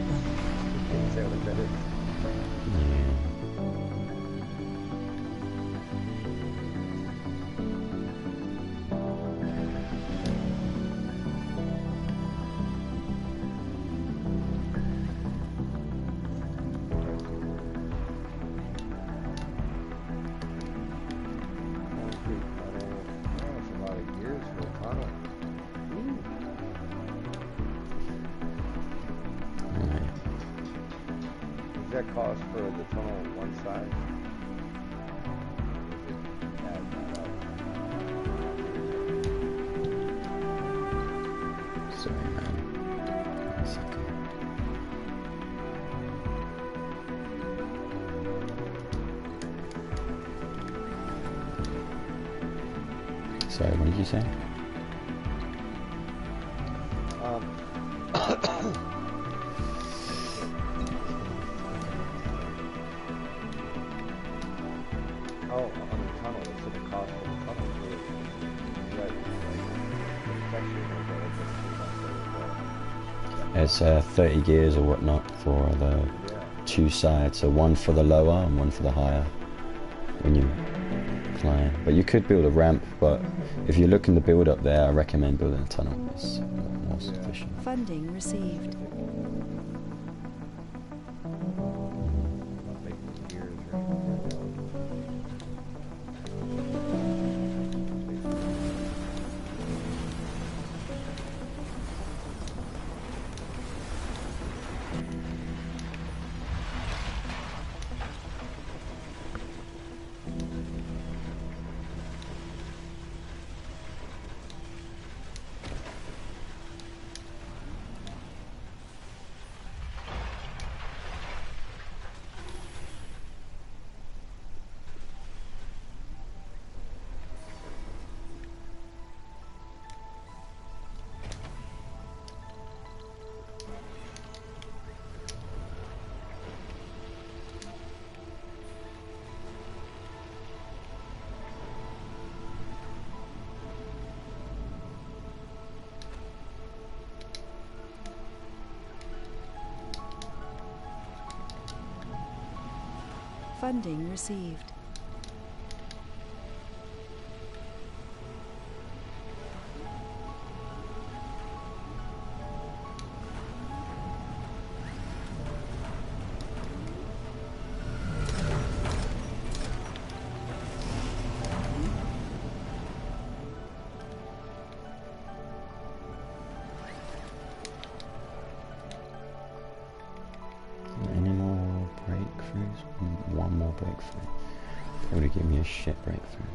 Is that cost for the tunnel on one side? Is it add that up? Sorry, man. 1 second. Sorry, what did you say? Oh, on the tunnel, so the cost of the tunnel is that like It's 30 gears or whatnot for the two sides, so one for the lower and one for the higher when you climb. But you could build a ramp, but if you're looking to build up there, I recommend building a tunnel. It's more sufficient. Funding received. Funding received. Any more breakthroughs? One more breakthrough. Probably give me a shit breakthrough.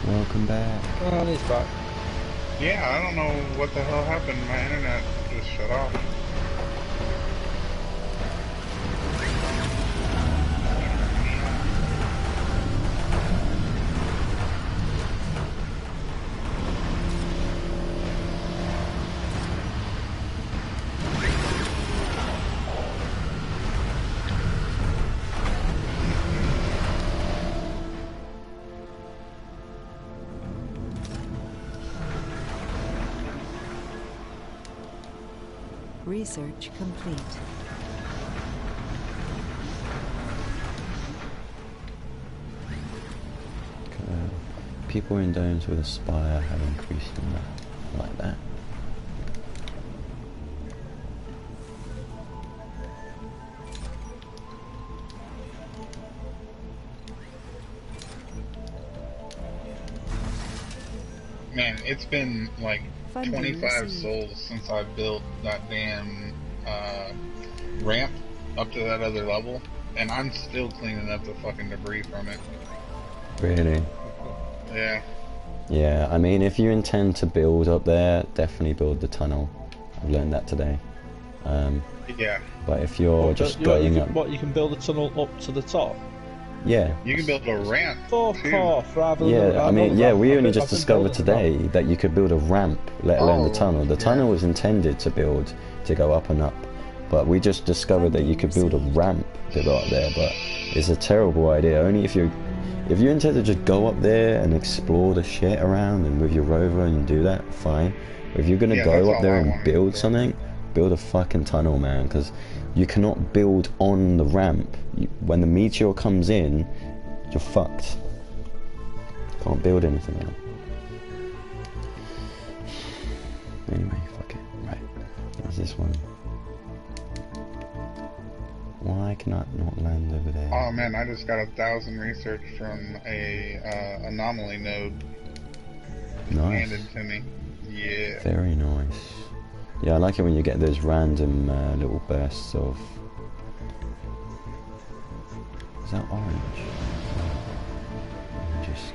Welcome back. Oh, he's back. Yeah, I don't know what the hell happened. My internet just shut off. Research complete. People in domes with a spire have increased in that, like that. Man, it's been like Funding 25 received. souls since I built that damn ramp up to that other level, and I'm still cleaning up the fucking debris from it. Really? Yeah. Yeah, I mean, if you intend to build up there, definitely build the tunnel. I've learned that today. Yeah. But if you're just going up... What, you can build a tunnel up to the top? Yeah. You can build a ramp. Fuck too. off, rather than... Yeah, I mean, yeah, we only just I've been discovered building today that you could build a ramp, let alone the Oh, tunnel. The yeah. tunnel was intended to go up and up. But we just discovered that you could build a ramp to go up there, but it's a terrible idea. Only if you intend to just go up there and explore the shit around and with your rover and you do that, fine. But if you're gonna Yeah, that's go up all there I and wanted build to do. something, build a fucking tunnel, man, because you cannot build on the ramp. When the meteor comes in, you're fucked. Can't build anything on it. Anyway, fuck it. Right, there's this one. Why can I not land over there? Oh man, I just got 1,000 research from a anomaly node. Nice. Handed to me. Yeah. Very nice. Yeah, I like it when you get those random little bursts of... Is that orange? Just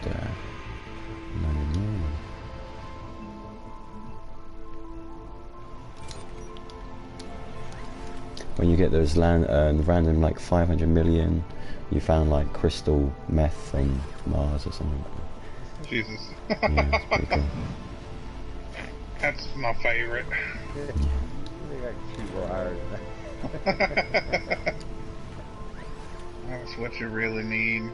when you get those random like 500 million, you found like crystal meth on Mars or something like that. Jesus. Yeah, it's pretty cool. That's my favorite. That's what you really need.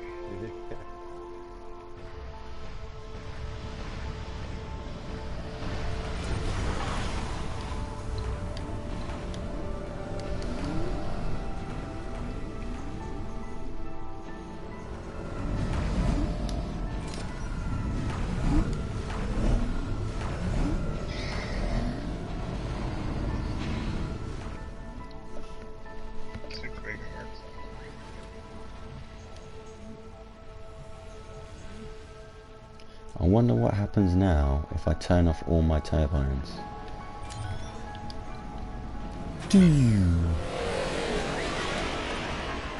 I wonder what happens now if I turn off all my turbines.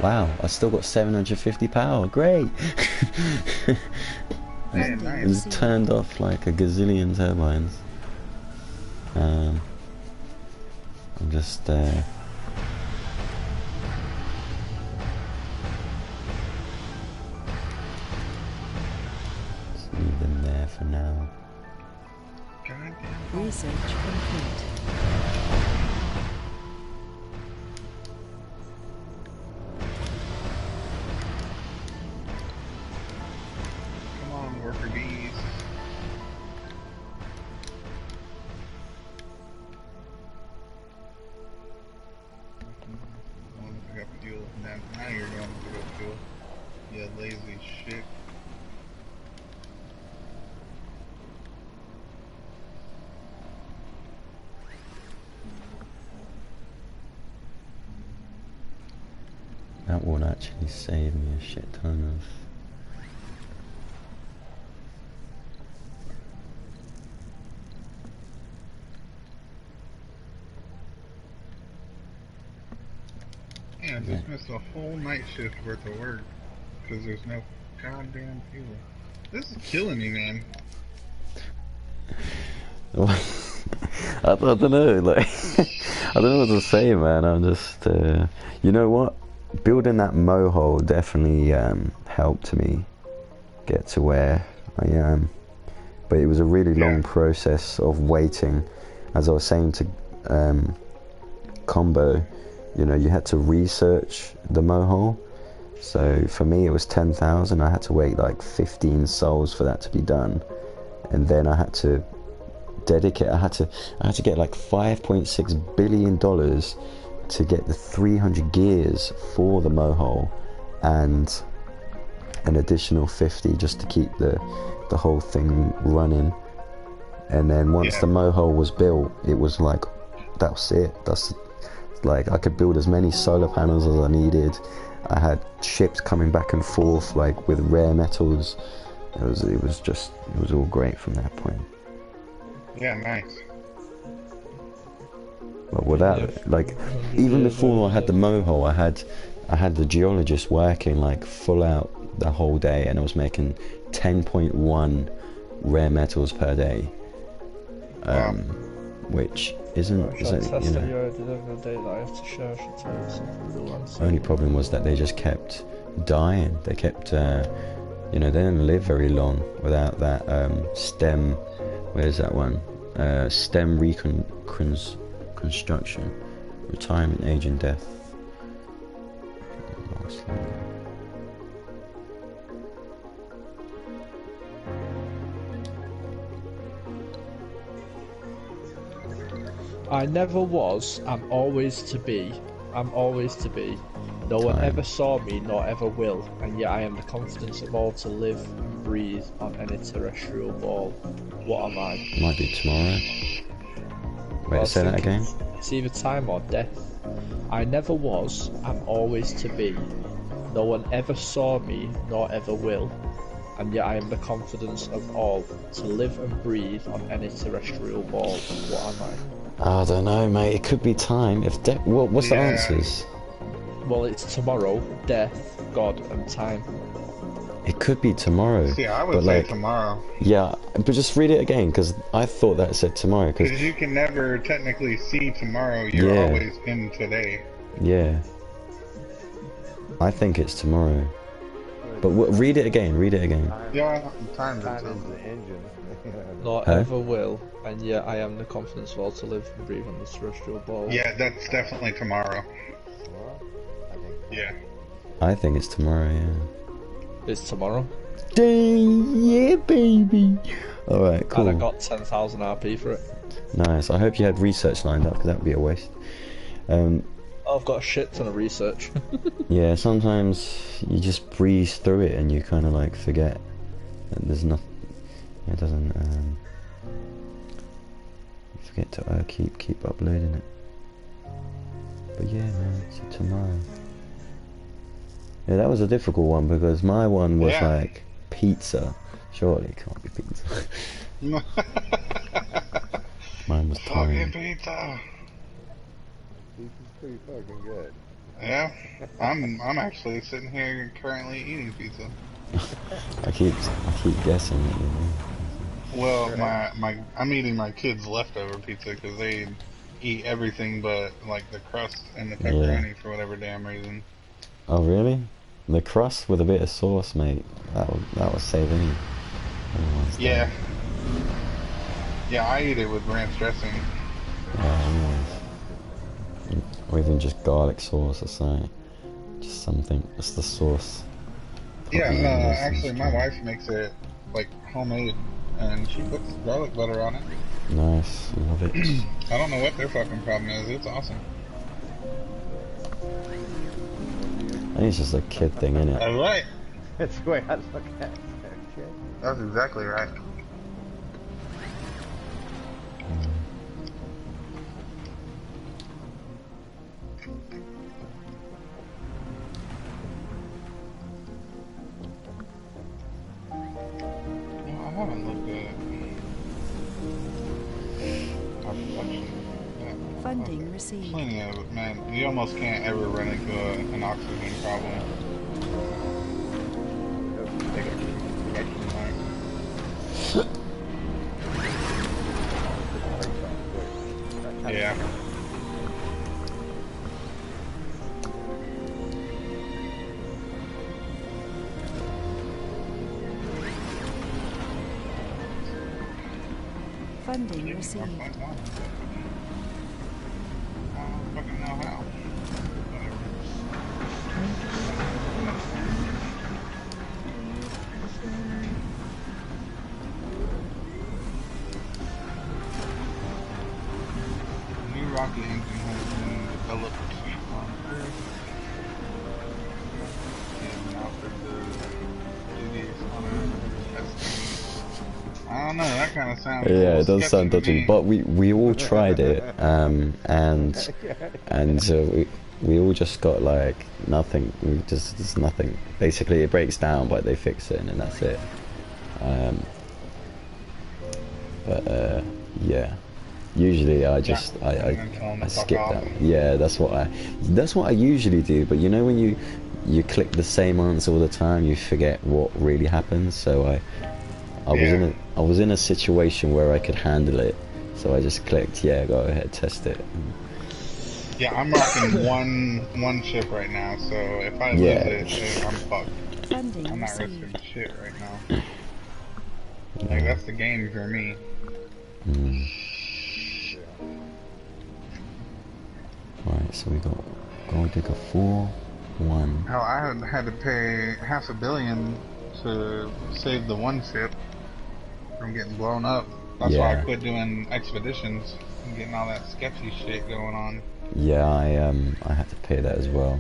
Wow, I still got 750 power, great! It's turned off like a gazillion turbines. I'm just leave them there for now. Research complete. Come on, worker bees. I want to pick up fuel. Now you're going to pick up fuel. You lazy shit. That would actually save me a shit ton of... Yeah, I just missed a whole night shift worth of work because there's no goddamn fuel. This is killing me, man. I don't know, like, I don't know what to say, man. I'm just, you know what? Building that mohole definitely helped me get to where I am. But it was a really long process of waiting. As I was saying to Combo, you know, you had to research the mohole. So for me it was 10,000. I had to wait like 15 souls for that to be done. And then I had to dedicate, I had to get like $5.6 billion to get the 300 gears for the mohole, and an additional 50 just to keep the whole thing running. And then once the mohole was built, it was like, that was it. That's like, I could build as many solar panels as I needed. I had ships coming back and forth like with rare metals. It was all great from that point. Yeah, nice. But without, like, even before I had the mohole, I had the geologist working like full out the whole day, and I was making 10.1 rare metals per day, which isn't, you know. Only problem was that they just kept dying. They kept, you know, they didn't live very long without that STEM. Where's that one? STEM construction, retirement, age, and death. I never was, and always to be, I'm always to be. No one Time. ever saw me, nor ever will, and yet I am the confidence of all to live and breathe on any terrestrial ball. What am I? Might be tomorrow. I Wait, was say that thinking again. It's either time or death. I never was, I'm always to be. No one ever saw me, nor ever will, and yet I am the confidence of all to live and breathe on any terrestrial ball. What am I don't know, mate. It could be time. If what's the Yeah. answers? I? Well, it's tomorrow, death, God, and time. It could be tomorrow. See, I would but say like, tomorrow. yeah, but just read it again because I thought that said tomorrow. Because Because you can never technically see tomorrow. You're Yeah. always in today. yeah, I think it's tomorrow. But read it again. Read it again. Yeah, time Time is is the engine. Nor Huh? ever will, and yet I am the confidence of all to live and breathe on the terrestrial ball. Yeah, that's definitely tomorrow. Tomorrow? I think Yeah. I think it's tomorrow. Yeah. It's tomorrow. Yeah, baby. All right, cool. And I got 10,000 RP for it. Nice. I hope you had research lined up because that would be a waste. I've got a shit ton of research. Yeah, sometimes you just breeze through it and you kind of like forget that there's nothing. It doesn't. You forget to keep uploading it. But yeah, man, it's tomorrow. Yeah, that was a difficult one because my one was Yeah. like pizza. Surely it can't be pizza. Mine was Fucking time. pizza. Pizza's pretty fucking good. Yeah, I'm actually sitting here currently eating pizza. I keep guessing it, you know. Well, I'm eating my kids' leftover pizza because they eat everything but like the crust and the pepperoni for whatever damn reason. Oh really? The crust with a bit of sauce, mate. That will save anyone's day. Yeah. Yeah, I eat it with ranch dressing. Yeah, anyways. Or even just garlic sauce or something. Just something. Just the sauce. Yeah, Probably no, nice and actually my strong. wife makes it like homemade and she puts garlic butter on it. Nice, love it. I don't know what their fucking problem is. It's awesome. I think it's just a kid thing, innit? That's right. That's the way I look at it. Okay. That's exactly right. No, I haven't looked at Funding received. plenty of it, man. You almost can't ever run into an oxygen problem. Take a production time. Yeah. Funding received. I don't fucking know how. The new rocket engine has been developed on Earth. And offered to do this on Earth testing. I don't know, that kind of sounds Yeah, it does sketchy sound to dodgy, me. but we all tried it, and we all just got like nothing. There's nothing. Basically, it breaks down, but they fix it, and then that's it. Yeah. Usually, I just Yeah, and then tell 'em to I fuck skip off. that. Yeah, that's what I usually do. But you know when you click the same answer all the time, you forget what really happens. So I was in a situation where I could handle it, so I just clicked, yeah, go ahead, test it. Yeah, I'm rocking one chip right now, so if I lose Yeah. it, I'm fucked. Funding I'm not received. risking shit right now. Like, that's the game for me. Mm. Right, so we got Gold Digger 4-1. Hell, I had to pay $500 million to save the one ship from getting blown up. That's why I Yeah. quit doing expeditions and getting all that sketchy shit going on. Yeah, I had to pay that as well.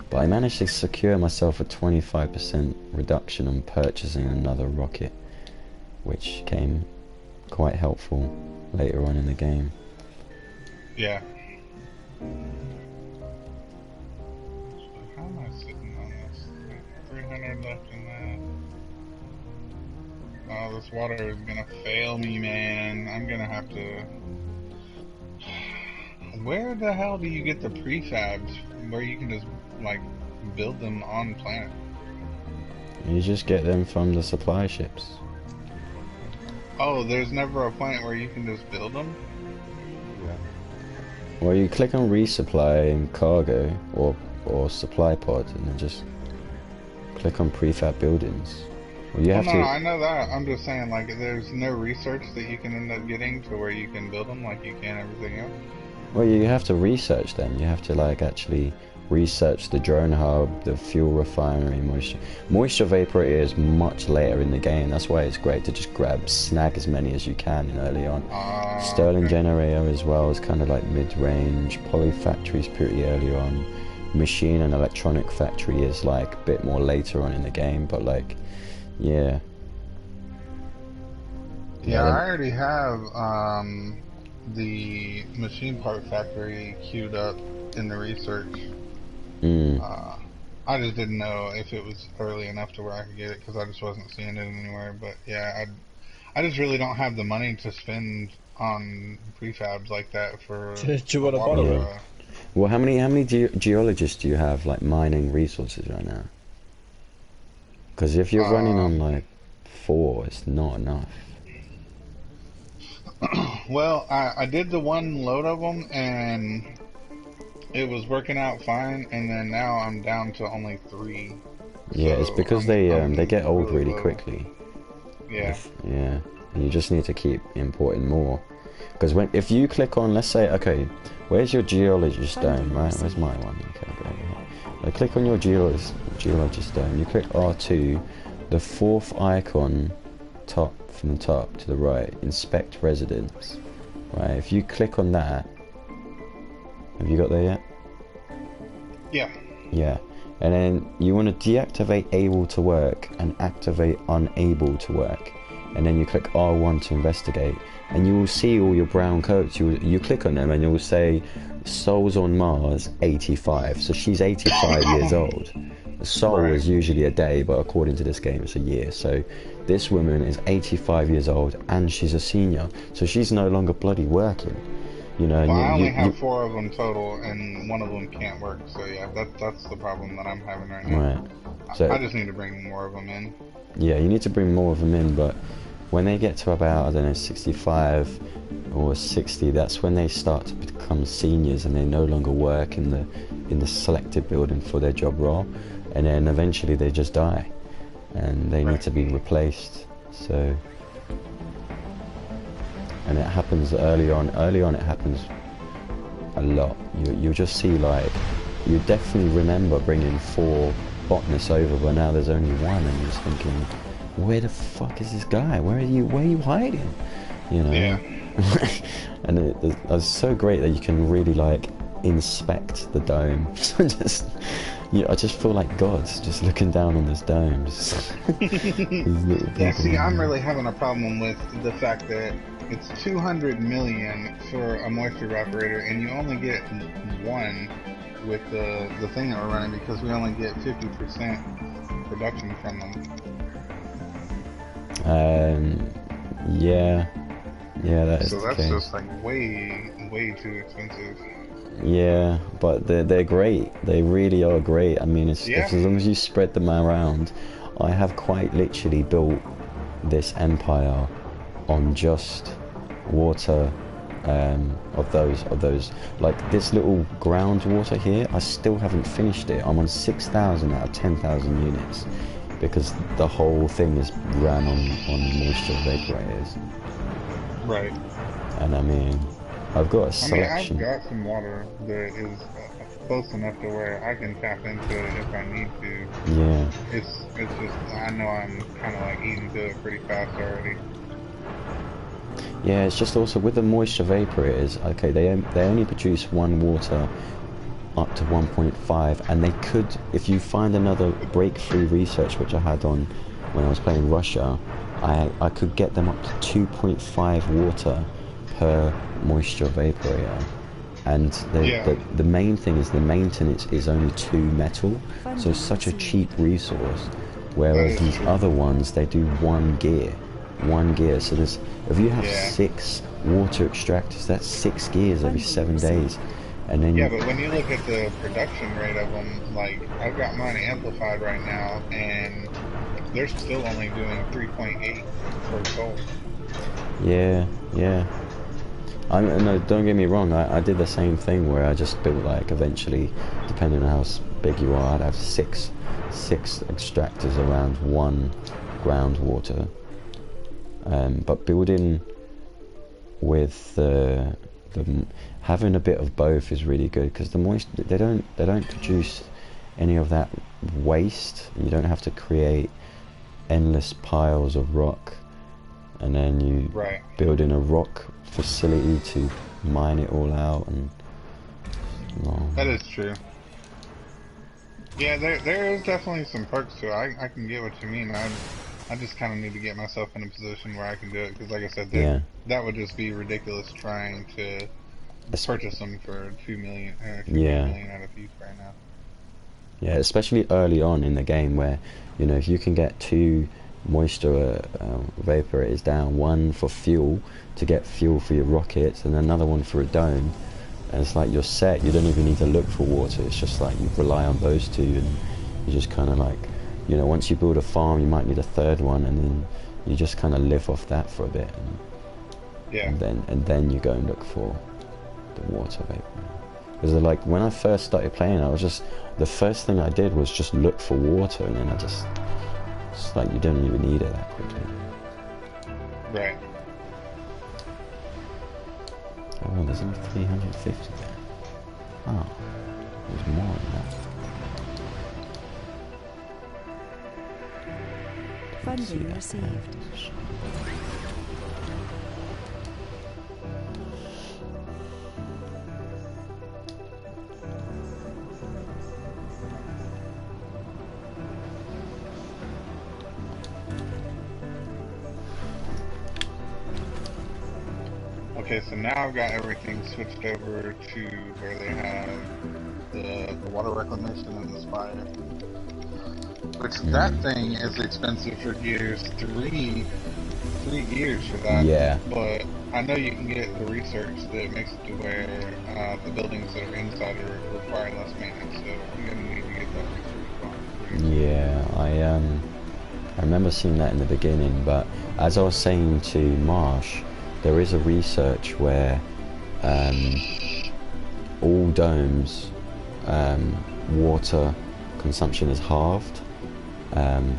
But I managed to secure myself a 25% reduction on purchasing another rocket, which came quite helpful later on in the game. Yeah. How am I sitting on this? 300 left in that. Oh, this water is gonna fail me, man. I'm gonna have to... Where the hell do you get the prefabs where you can just, like, build them on planet? You just get them from the supply ships. Oh, there's never a point where you can just build them? Yeah. Well, you click on resupply in cargo or supply pod, and then just click on prefab buildings. Well, you have no, to. I know that. I'm just saying, like, there's no research that you can end up getting to where you can build them like you can everything else. Well, you have to research them. You have to like actually research the drone hub, the fuel refinery, moisture vapor is much later in the game. That's why it's great to just snag as many as you can in early on. Stirling generator as well is kind of like mid-range. Poly factory is pretty early on. Machine and electronic factory is like a bit more later on in the game, but like, yeah. Yeah, I already have the machine part factory queued up in the research. I just didn't know if it was early enough to where I could get it because I just wasn't seeing it anywhere. But yeah, I just really don't have the money to spend on prefabs like that for. Do you want to borrow it? Well, how many geologists do you have like mining resources right now? Because if you're running on like 4, it's not enough. Well, I did the one load of them and it was working out fine, and then now I'm down to only 3. Yeah, so it's because they get old really quickly. Yeah. Yeah, and you just need to keep importing more. Because if you click on, let's say, okay, where's your geologist dome, right? Where's my one? Okay, I'll go over here. Click on your geologist dome. You click R2, the 4th icon, from the top to the right, inspect residence. Right, if you click on that, have you got there yet? Yeah. Yeah, and then you want to deactivate able to work and activate unable to work, and then you click R1 to investigate, and you will see all your brown coats. You click on them and it will say Souls on Mars 85, so she's 85 years old. A soul is usually a day, but according to this game it's a year. So this woman is 85 years old and she's a senior, so she's no longer bloody working. You know, well, I only have 4 of them total, and one of them can't work. So yeah, that's the problem that I'm having right now. Right. So I just need to bring more of them in. Yeah, you need to bring more of them in, but when they get to about, I don't know, 65 or 60, that's when they start to become seniors and they no longer work in the selected building for their job role, and then eventually they just die and they need to be replaced. So, and it happens early on it happens a lot. You just see, like, you definitely remember bringing 4 botanists over, but now there's only 1 and you're just thinking, where the fuck is this guy? Where are you hiding? You know? Yeah. And it's so great that you can really like inspect the dome. I just feel like God's just looking down on this dome. Yeah, see, I'm really having a problem with the fact that it's 200 million for a moisture evaporator, and you only get 1 with the thing that we're running because we only get 50% production from them. Yeah, that is so the that's case. just like way too expensive. Yeah, but they're great. They really are great. I mean, as long as you spread them around. I have quite literally built this empire on just water of those. Like this little groundwater here, I still haven't finished it. I'm on 6,000 out of 10,000 units because the whole thing is ran on moisture evaporators. Right. And I mean, I've got a selection. I've got some water that is close enough to where I can tap into it if I need to. Yeah. It's just, I know I'm kind of like eating to it pretty fast already. Yeah, it's just also with the moisture vaporators, okay, they only produce one water up to 1.5, and they could, if you find another breakthrough research which I had on when I was playing Russia, I could get them up to 2.5 water per moisture vaporator. And the main thing is the maintenance is only 2 metal, so it's such a cheap resource, whereas these other ones, they do 1 gear. So there's, if you have 6 water extractors, that's 6 gears every 7 days. And then but when you look at the production rate of them, like, I've got mine amplified right now, and they're still only doing 3.8 per soul. Yeah. No, don't get me wrong, I did the same thing where I just built, like, eventually, depending on how big you are, I'd have 6 extractors around 1 groundwater. But building with the having a bit of both is really good, because the they don't produce any of that waste. You don't have to create endless piles of rock, and then you build in a rock facility to mine it all out. And that is true. Yeah, there is definitely some perks to it. I can get what you mean. I just kind of need to get myself in a position where I can do it, because like I said, that would just be ridiculous trying to purchase them for 2 million at a piece right now. Yeah, especially early on in the game, where, you know, if you can get 2 moisture vaporators down, 1 for fuel to get fuel for your rockets, and another one for a dome, and it's like you're set. You don't even need to look for water. It's just like you rely on those 2, and you just kind of like, you know, once you build a farm, you might need a 3rd one, and then you just kind of live off that for a bit, and then you go and look for the water vapor. Because like when I first started playing, the first thing I did was just look for water, and then it's like you don't even need it that quickly. Right. Oh, there's only 350 there. Oh, there's more than that. Funding received. Okay, so now I've got everything switched over to where they have the water reclamation and the spire. Which that thing is expensive for gears, 3 gears for that. Yeah. But I know you can get the research that makes it to where the buildings that are inside require less maintenance, so you're gonna need to get that research on. Yeah, I remember seeing that in the beginning, but as I was saying to Marsh, there is a research where all domes water consumption is halved, and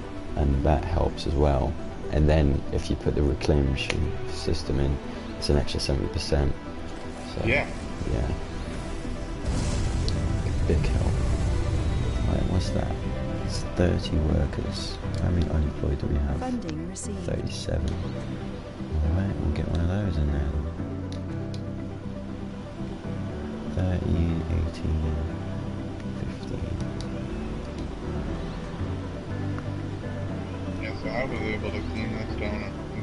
that helps as well. And then if you put the reclamation system in, it's an extra 70%. So, yeah, big help. Right, what's that? It's 30 workers. How many unemployed do we have? Funding received. 37. Alright, we'll get one of those in there. 30, 18, 15. Yeah, so I was able to clean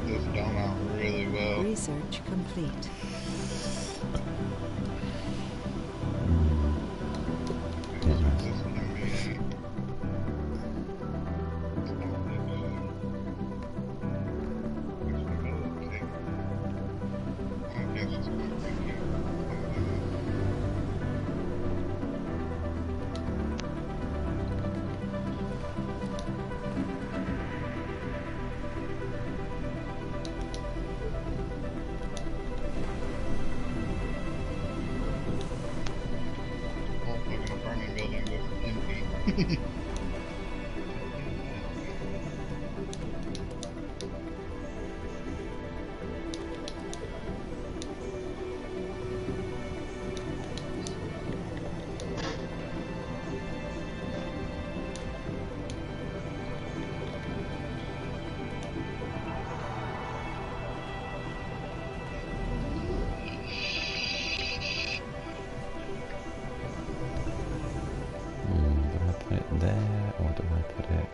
this dome out really well. Research complete. I put it?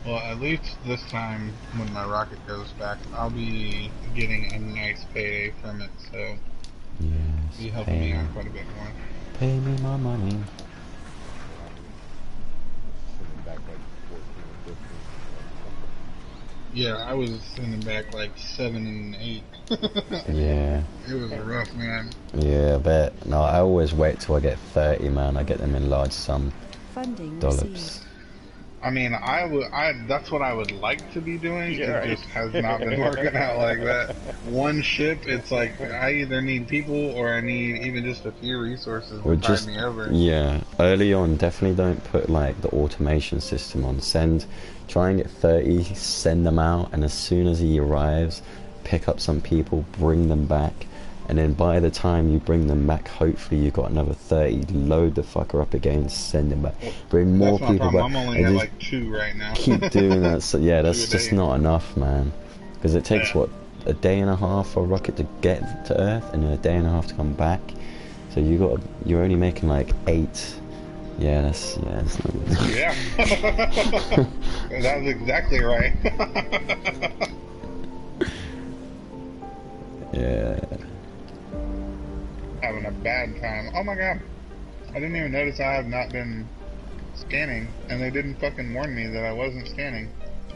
Well, at least this time, when my rocket goes back, I'll be getting a nice payday from it, so Yes, be helping me out quite a bit more. Pay me my money. Sending back like 14 or 15. Yeah, I was sending back like 7 and 8. Yeah. It was rough, man. Yeah, I bet. No, I always wait till I get 30, man. I get them in large sum Funding dollops. received. I mean, that's what I would like to be doing. Yeah, It right. just has not been working out like that. One ship, it's like I either need people or I need even just a few resources Or to tide me over. yeah, early on, definitely don't put like the automation system on. Try and get 30, send them out, and as soon as he arrives, pick up some people, bring them back, and then by the time you bring them back, hopefully you've got another 30, load the fucker up again, send them back, bring more That's my people problem. back, I'm only and at just like 2 right now. keep doing that. So yeah, that's 2 a just day. not enough, man, because it takes what, a day and a half for a rocket to get to Earth, and then a day and a half to come back. So you're only making like 8. Yeah, that's not good. Yeah. That's exactly right. Yeah. Having a bad time. Oh my god. I didn't even notice I have not been scanning, and they didn't fucking warn me that I wasn't scanning.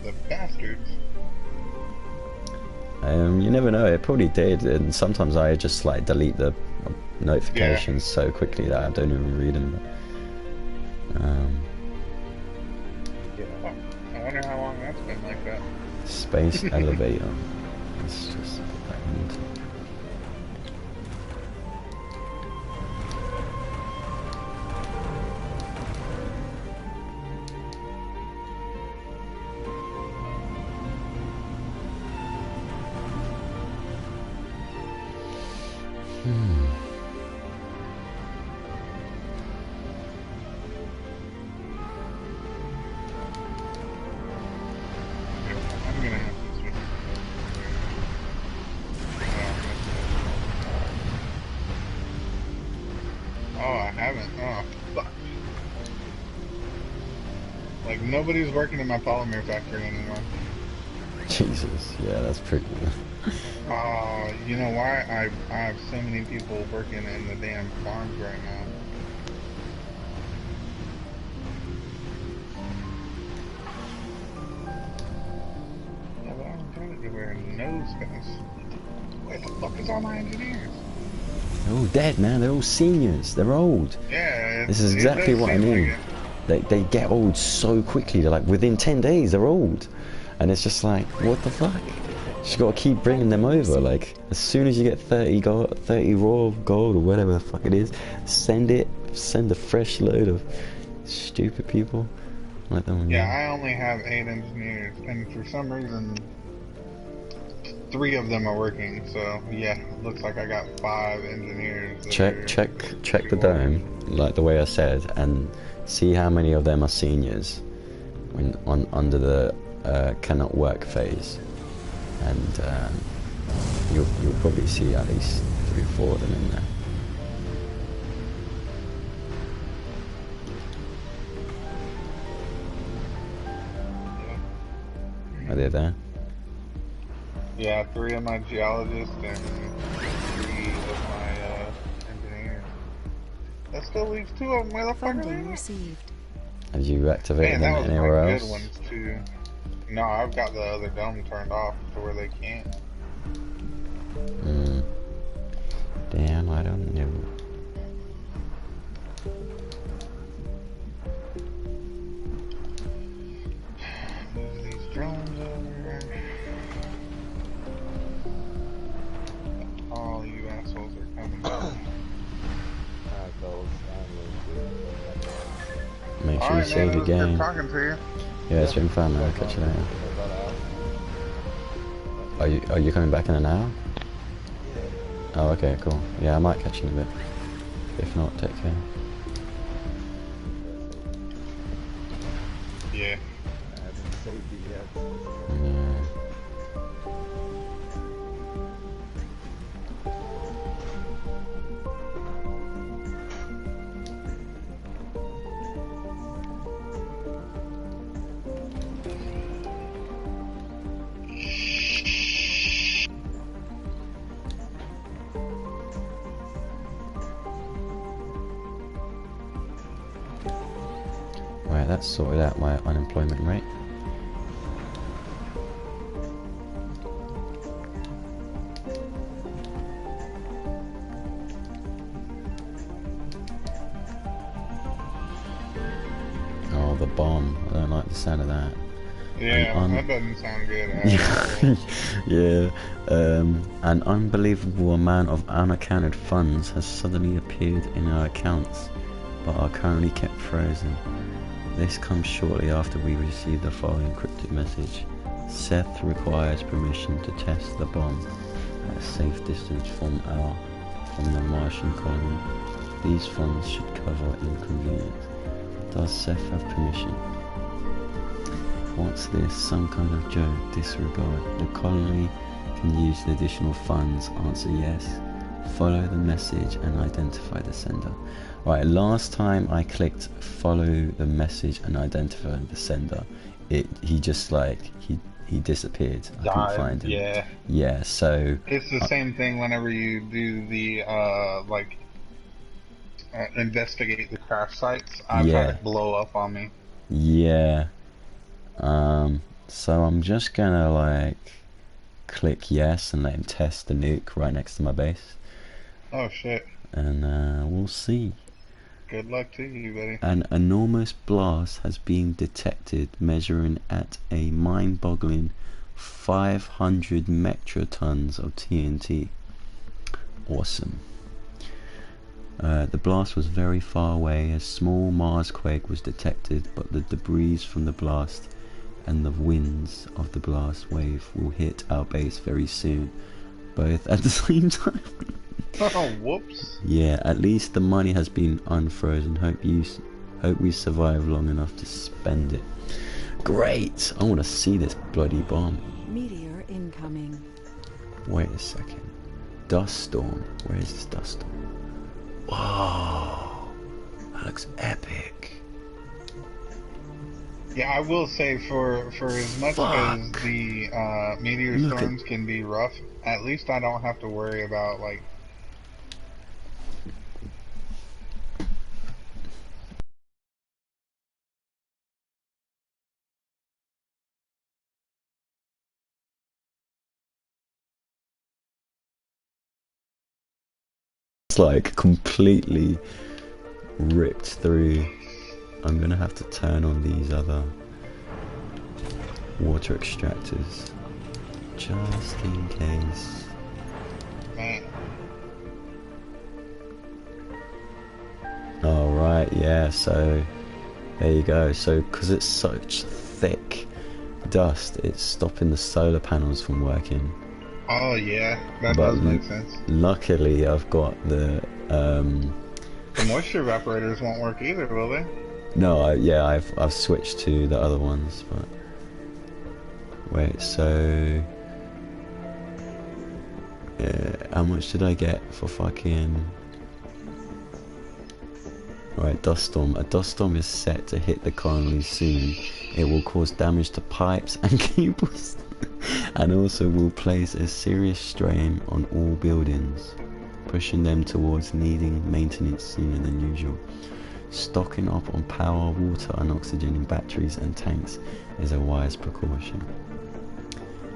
The bastards. You never know. It probably did, and sometimes I just like delete the notifications so quickly that I don't even read them. Oh, I wonder how long that's been like that. Space elevator. Let's just put that in. I'm gonna have to switch. Oh, I haven't. Oh, fuck. Like, nobody's working in my polymer factory anymore. Jesus, yeah, that's pretty. Oh, you know why? I have so many people working in the damn farms right now. Yeah, but I'm trying to wear nose guys. Where the fuck is all my engineers? They're all dead, man. They're all seniors. They're old. Yeah, This is it exactly does what I seem mean. like it. They get old so quickly. They're like within 10 days they're old, and it's just like, what the fuck? You just gotta keep bringing them over. Like as soon as you get 30 gold, 30 raw gold or whatever the fuck it is, send a fresh load of stupid people. Let them. Yeah, I only have 8 engineers, and for some reason, 3 of them are working. So yeah, it looks like I got 5 engineers. that are- Check the dome, like the way I said, and see how many of them are seniors when under the cannot work phase, and you'll probably see at least 3 or 4 of them in there. Are they there? Yeah, 3 of my geologists and 3 of my engineers. That still leaves 2 of them. Where the fuck are Funding they? received. Have you activated Man, that them was anywhere my else? good ones too. No, I've got the other dome turned off to where they can't. Damn, I don't know. Move these drones over. All you assholes are coming down. Make sure you Alright, save man, your it was good game. talking to you. Yeah, it's been fun, man. I'll catch you later. Are you coming back in an hour? Oh, okay, cool. Yeah, I might catch you in a bit. If not, take care. Yeah. I haven't saved it yet. Yeah. Right, that's sorted out my unemployment rate. Oh, the bomb. I don't like the sound of that. Yeah, that doesn't sound good at all. Yeah. An unbelievable amount of unaccounted funds has suddenly appeared in our accounts, but are currently kept frozen. This comes shortly after we received the following encrypted message. Seth requires permission to test the bomb at a safe distance from the Martian colony. These funds should cover inconvenience. Does Seth have permission? What's this? Some kind of joke? Disregard. The colony can use the additional funds. Answer yes. Follow the message and identify the sender. Right, last time I clicked follow the message and identify the sender, he just like he disappeared. I couldn't find him. Yeah. Yeah, so It's the same thing whenever you do the investigate the crash sites. I've had it blow up on me. Yeah. So I'm just gonna like click yes and let him test the nuke right next to my base. Oh shit. And we'll see. Good luck to you, buddy. An enormous blast has been detected measuring at a mind-boggling 500 megatons of TNT. Awesome. The blast was very far away. A small Mars quake was detected, but the debris from the blast and the winds of the blast wave will hit our base very soon, both at the same time. Oh, whoops. Yeah, at least the money has been unfrozen. Hope we survive long enough to spend it. Great! I want to see this bloody bomb. Meteor incoming. Wait a second. Dust storm. Where is this dust storm? Whoa! That looks epic. Yeah, I will say for as much as the meteor storms can be rough, at least I don't have to worry about like like completely ripped through. I'm gonna have to turn on these other water extractors just in case. Alright, yeah, so there you go. So because it's such thick dust, it's stopping the solar panels from working. Oh yeah, that does make sense. Luckily, I've got the moisture evaporators won't work either, will they? No, I've switched to the other ones, but wait. So, how much did I get for fucking? Right, dust storm. A dust storm is set to hit the colony soon. It will cause damage to pipes and cables. And also will place a serious strain on all buildings, pushing them towards needing maintenance sooner than usual. Stocking up on power, water and oxygen in batteries and tanks is a wise precaution.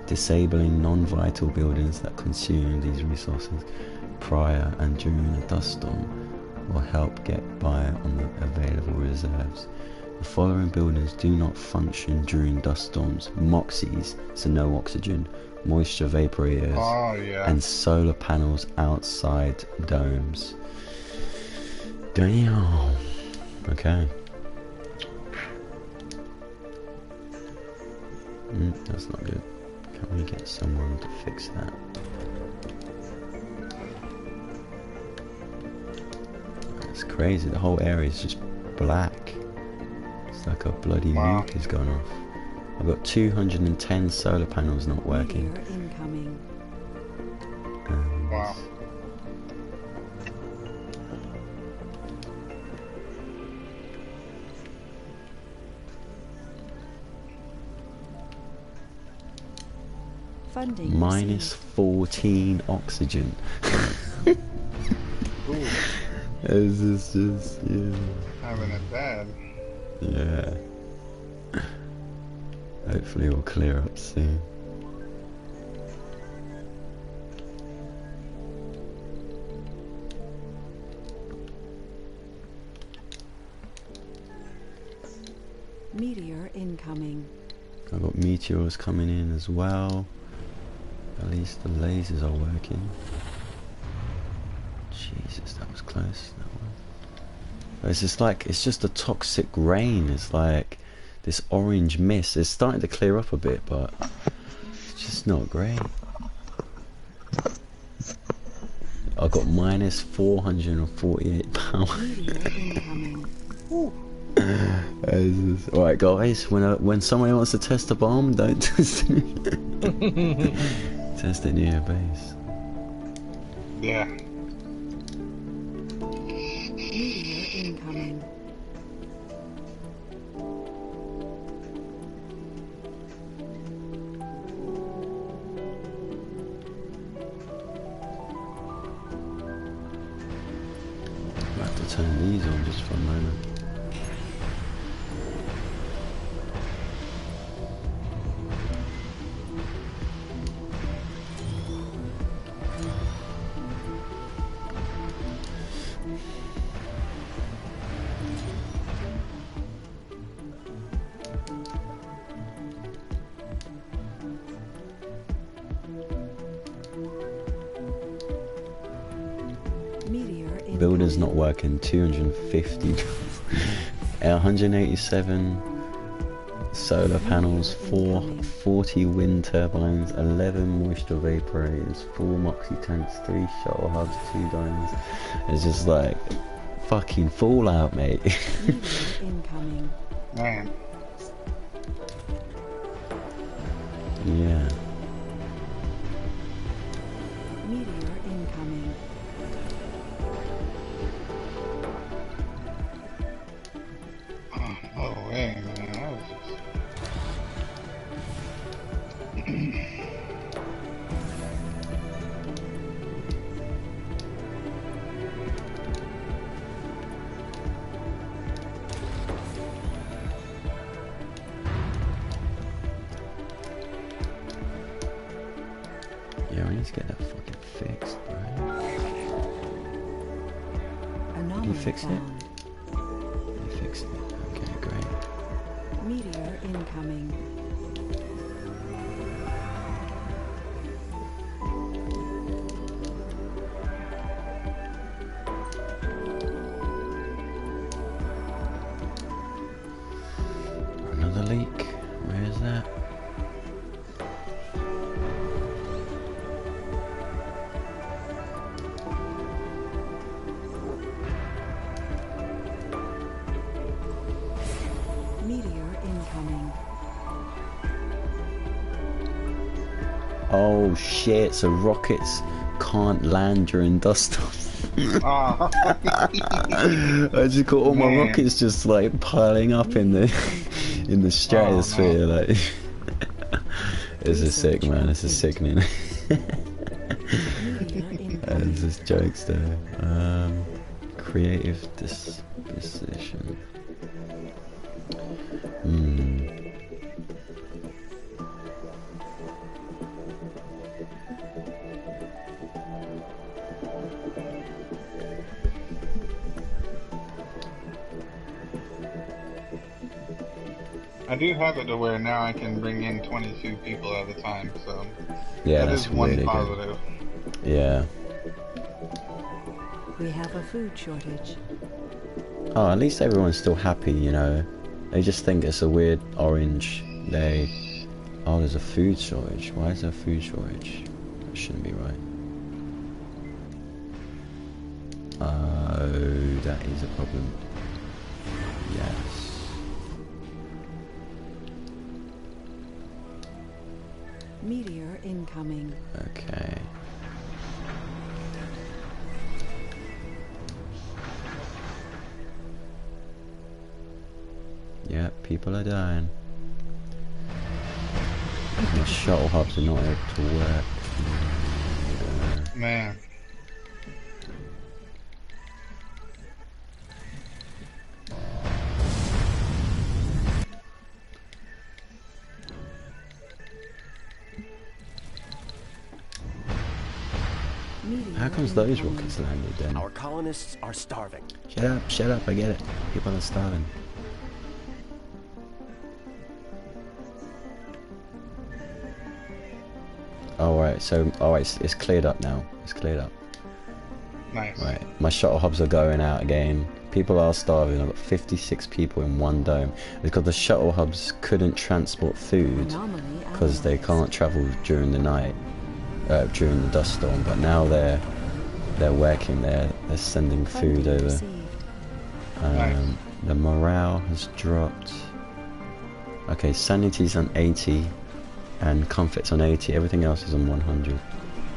Disabling non-vital buildings that consume these resources prior and during a dust storm will help get by on the available reserves. The following buildings do not function during dust storms: Moxies, so no oxygen, moisture vaporators, and solar panels outside domes. Damn. Okay. That's not good. Can we get someone to fix that? crazy. The whole area is just black. It's like a bloody Wow. nuke is going off. I've got 210 solar panels not working. Meteor incoming. Wow. Funding Minus received. 14 oxygen. Ooh, It's just, yeah. having it bad. Yeah. Hopefully it will clear up soon. Meteor incoming. I've got meteors coming in as well. At least the lasers are working. Jesus, that was close. That one. But it's just like, it's just a toxic rain. It's like this orange mist. It's starting to clear up a bit, but it's just not great. I've got minus 448 power. Meteor incoming. Alright guys, when someone wants to test a bomb, don't test it. Test it near your base. Yeah. Meteor incoming. I have to turn these on just for a moment. Meteor incoming. Builder's not working. 250. 187 solar panels, 40 wind turbines, 11 moisture vaporators, 4 moxie tanks, 3 shuttle hubs, 2 diamonds. It's just like fucking Fallout, mate. Meteor incoming. Man. Yeah. Meteor incoming. Oh, no way, man. That was just... Yeah, we need to get that fucking fixed, bro. Anomaly you fix it? found. You fixed it. Okay, great. Meteor incoming. Another leak. Where is that? Meteor incoming. Oh shit, so rockets can't land during dust storms. Oh. I just got all my Man. rockets just like piling up in the stratosphere, no. like this is sick, man. This is sickening. Meteor incoming. This is jokes though. Creative disposition. I do have it to where now I can bring in 22 people at a time, so Yeah, that that's is one really positive. good. Yeah. We have a food shortage. Oh, at least everyone's still happy, you know. They just think it's a weird orange. Oh, there's a food shortage. Why is there a food shortage? That shouldn't be right. Oh, that is a problem. Yes. Meteor incoming. Okay. Yeah, people are dying. The shuttle hubs are not able to work. Man. How comes those rockets landed then? Our colonists are starving. Shut up, I get it. People are starving. Alright, so, alright, it's cleared up now. It's cleared up. Nice. Right, my shuttle hubs are going out again. People are starving. I've got 56 people in one dome. Because the shuttle hubs couldn't transport food because they can't travel during the night, during the dust storm. But now they're working. They're sending food over. The morale has dropped. Okay, sanity's on 80, and comfort's on 80. Everything else is on 100.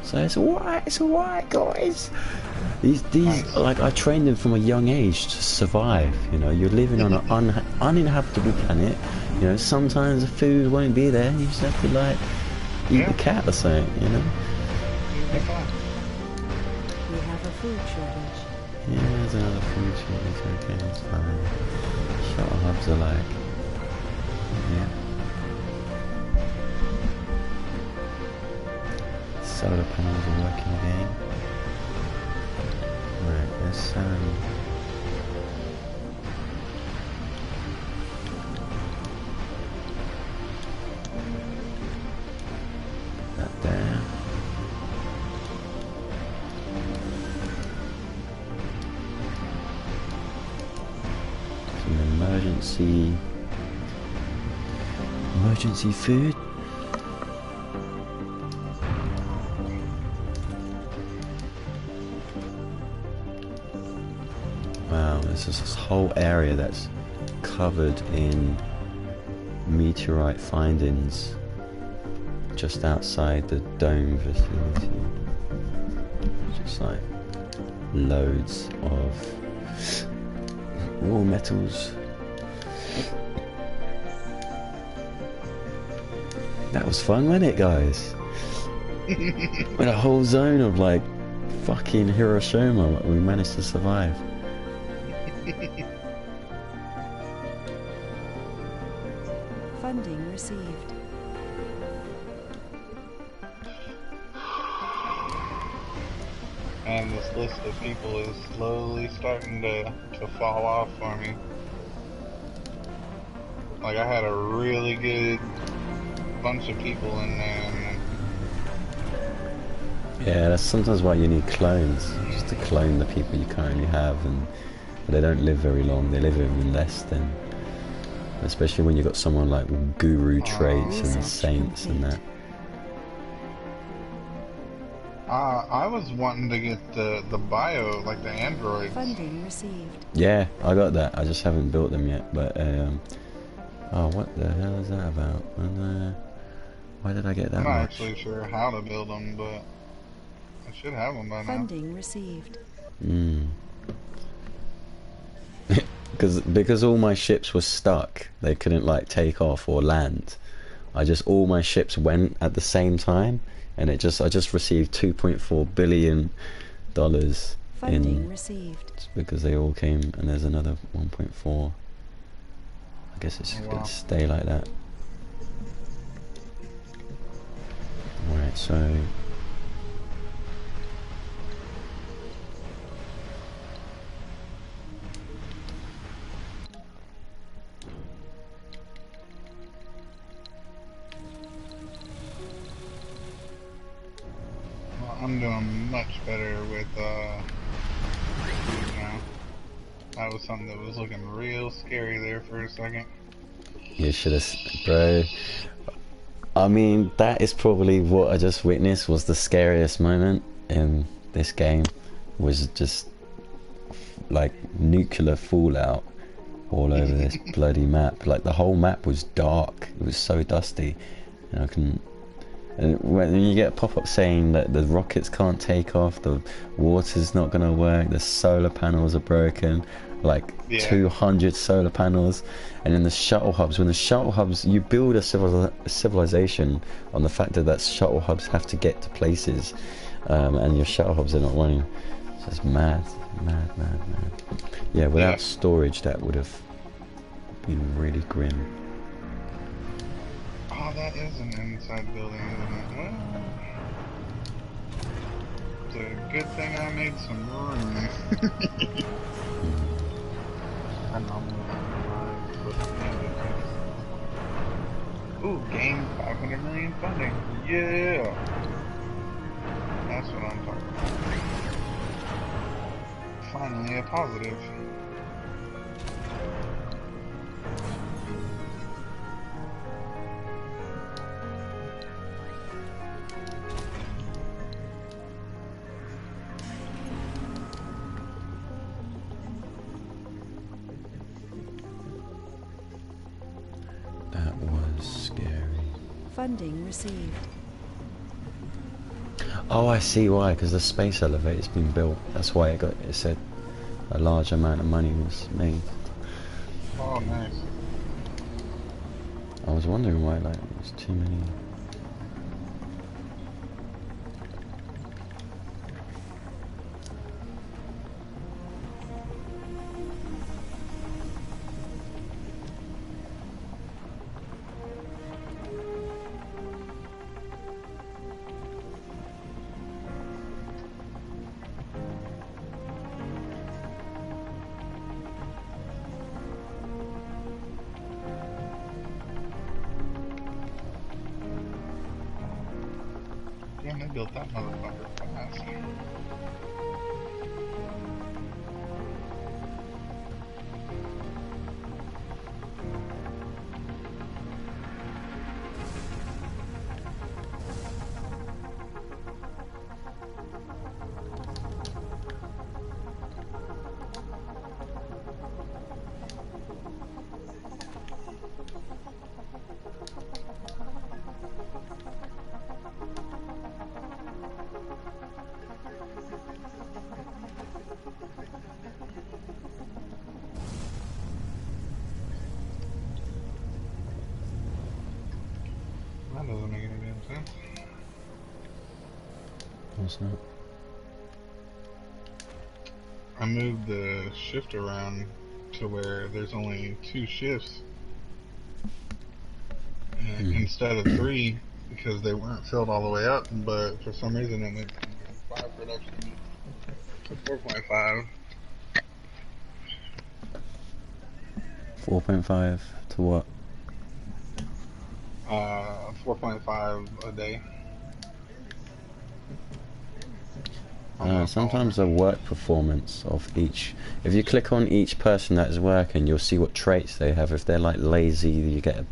So it's alright, guys. These, like, I trained them from a young age to survive. You know, you're living on an uninhabitable planet. You know, sometimes the food won't be there. You just have to, like, eat the cat or something. You know. We have a food shortage. Yeah, there's another food shortage. Okay, that's fine. Shuttle hubs are like, yeah. Solar panels are working again. Right, let's that there. Some emergency food. Wow, there's just this whole area that's covered in meteorite findings just outside the dome vicinity. Just like loads of raw metals. That was fun, wasn't it, guys? With a whole zone of like fucking Hiroshima, we managed to survive. Funding received. And this list of people is slowly starting to fall off for me. Like, I had a really good bunch of people in there, and then... Yeah, that's sometimes why you need clones, just to clone the people you currently have, but they don't live very long. They live even less than, especially when you've got someone like with guru traits and saints and that. I was wanting to get the bio, like the androids. Funding received. Yeah, I got that. I just haven't built them yet. But oh, what the hell is that about? And why did I get that? I'm not much? actually sure how to build them, but I should have them by now. Funding received. Because all my ships were stuck. They couldn't like take off or land. All my ships went at the same time. And I just received $2.4 billion Funding received. because they all came, and there's another 1.4. I guess it's just gonna stay like that. Alright, so I'm doing much better with, you know, that was something that was looking real scary there for a second. you should have, bro. I mean, that is probably what I just witnessed was the scariest moment in this game. Was just like nuclear fallout all over this bloody map. Like the whole map was dark. It was so dusty. And I can. And when you get a pop-up saying that the rockets can't take off, the water's not going to work, the solar panels are broken, like 200 solar panels, and then the shuttle hubs. When the shuttle hubs, you build a civilization on the fact that shuttle hubs have to get to places, and your shuttle hubs are not running. It's just mad. Yeah, without storage, that would have been really grim. Oh, that is an inside building, isn't it? Well, it's a good thing I made some room. Ooh, gain 500 million funding. Yeah! That's what I'm talking about. Finally a positive. That was scary. Funding received. Oh, I see why, because the space elevator's been built. That's why it said a large amount of money was made. Oh, nice. I was wondering why, like, there was too many. Damn, they built that motherfucker fast. That doesn't make any damn sense. What's that? I moved the shift around to where there's only 2 shifts instead of 3 because they weren't filled all the way up, but for some reason it went from 5 production to 4.5. 4.5 to what? 4.5 a day. Sometimes the work performance of each, if you click on each person that is working, you'll see what traits they have. If they're like lazy, you get it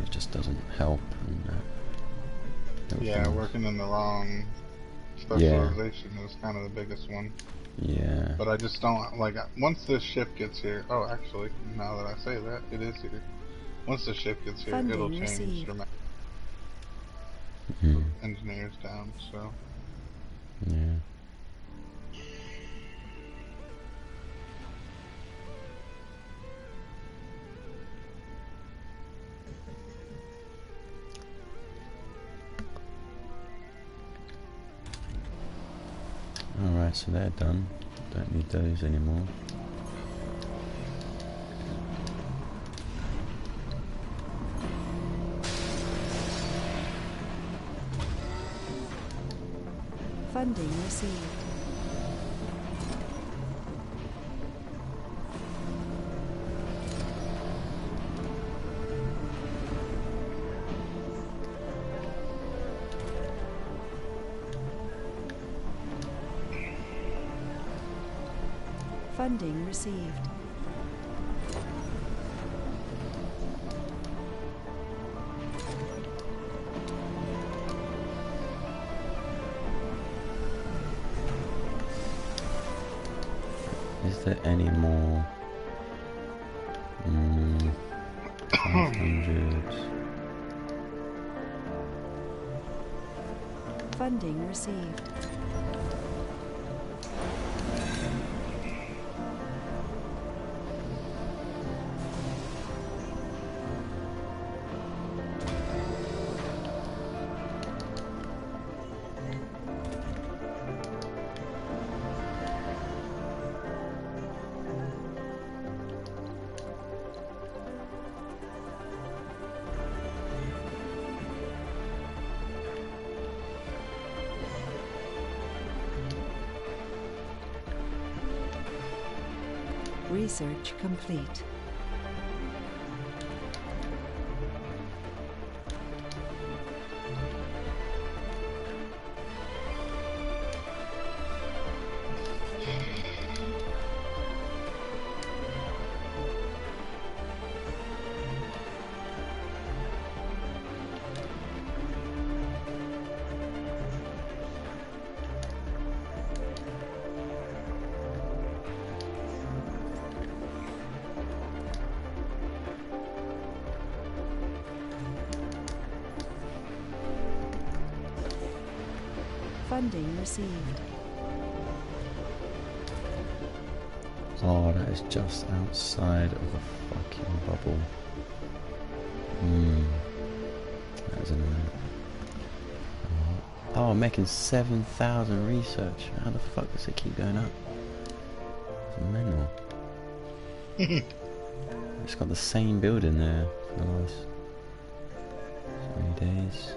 just doesn't help. And, yeah, working in the wrong specialization is kind of the biggest one. Yeah. But I just don't, like, once this ship gets here, oh, actually, now that I say that, it is here. Once the ship gets here, Funding it'll change received. dramatically. Engineers down, so. Yeah. Alright, so they're done. Don't need those anymore. Funding received. Funding received. Is there any more? 500. Funding received. Research complete. Funding received. Oh, that is just outside of the fucking bubble. That was annoying. Oh, I'm making 7,000 research. How the fuck does it keep going up? It's mental. It's got the same building there for the last 3 days.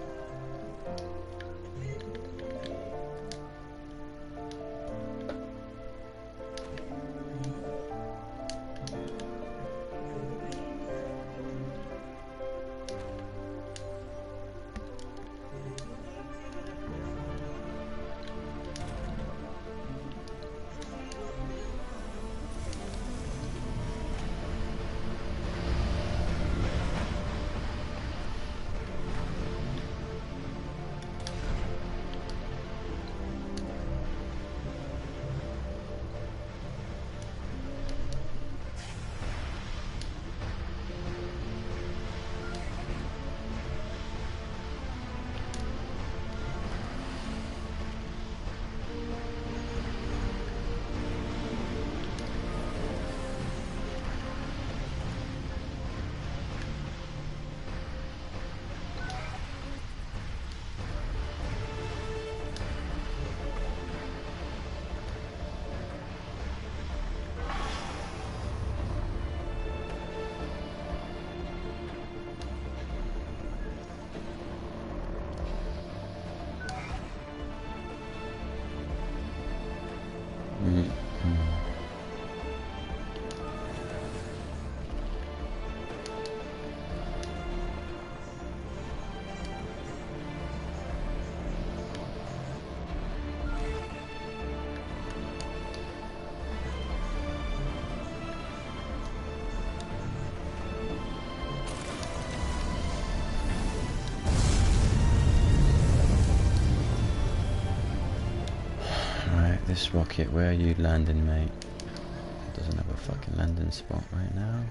This rocket, where are you landing, mate? It doesn't have a fucking landing spot right now.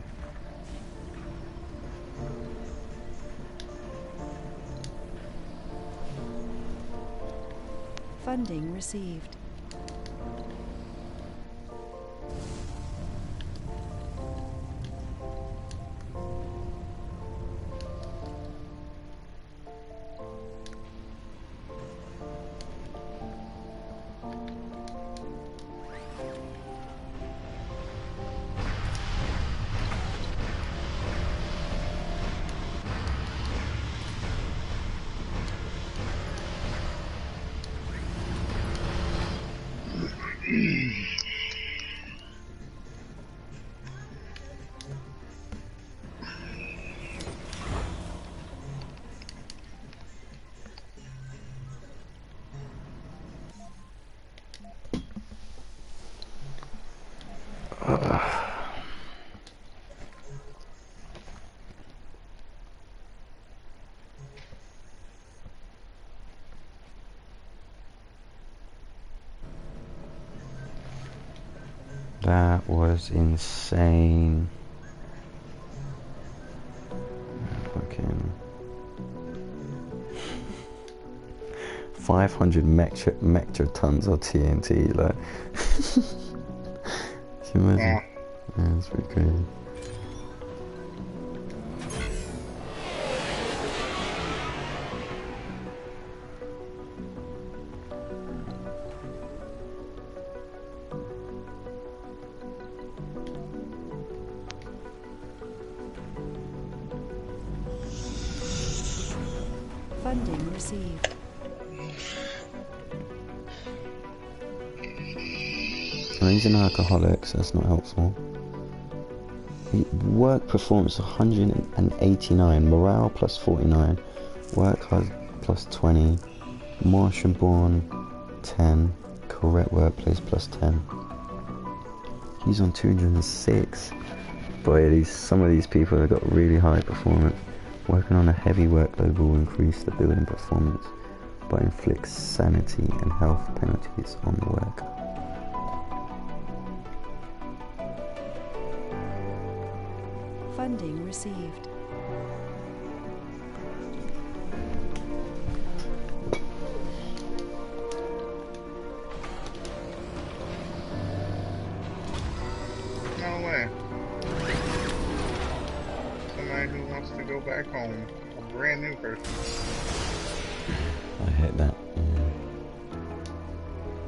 Funding received. That was insane. Fucking 500 megatons of TNT, like. Can you imagine? Yeah. Yeah, it's pretty crazy. Funding received. He's an alcoholic, so that's not helpful. Work performance 189, morale plus 49, work hard plus 20, Martian born 10, correct workplace plus 10. He's on 206. Boy, some of these people have got really high performance. Working on a heavy workload will increase the building performance, but inflicts sanity and health penalties on the worker. Funding received. No way. Somebody who wants to go back home. A brand new person. I hate that.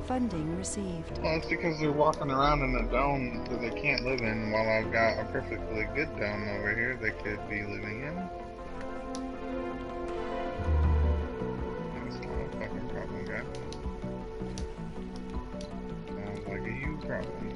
Funding received. Well, it's because they're walking around in a dome that they can't live in, while I've got a perfectly good dome over here they could be living in. That's not a fucking problem, guys. Sounds like a you problem.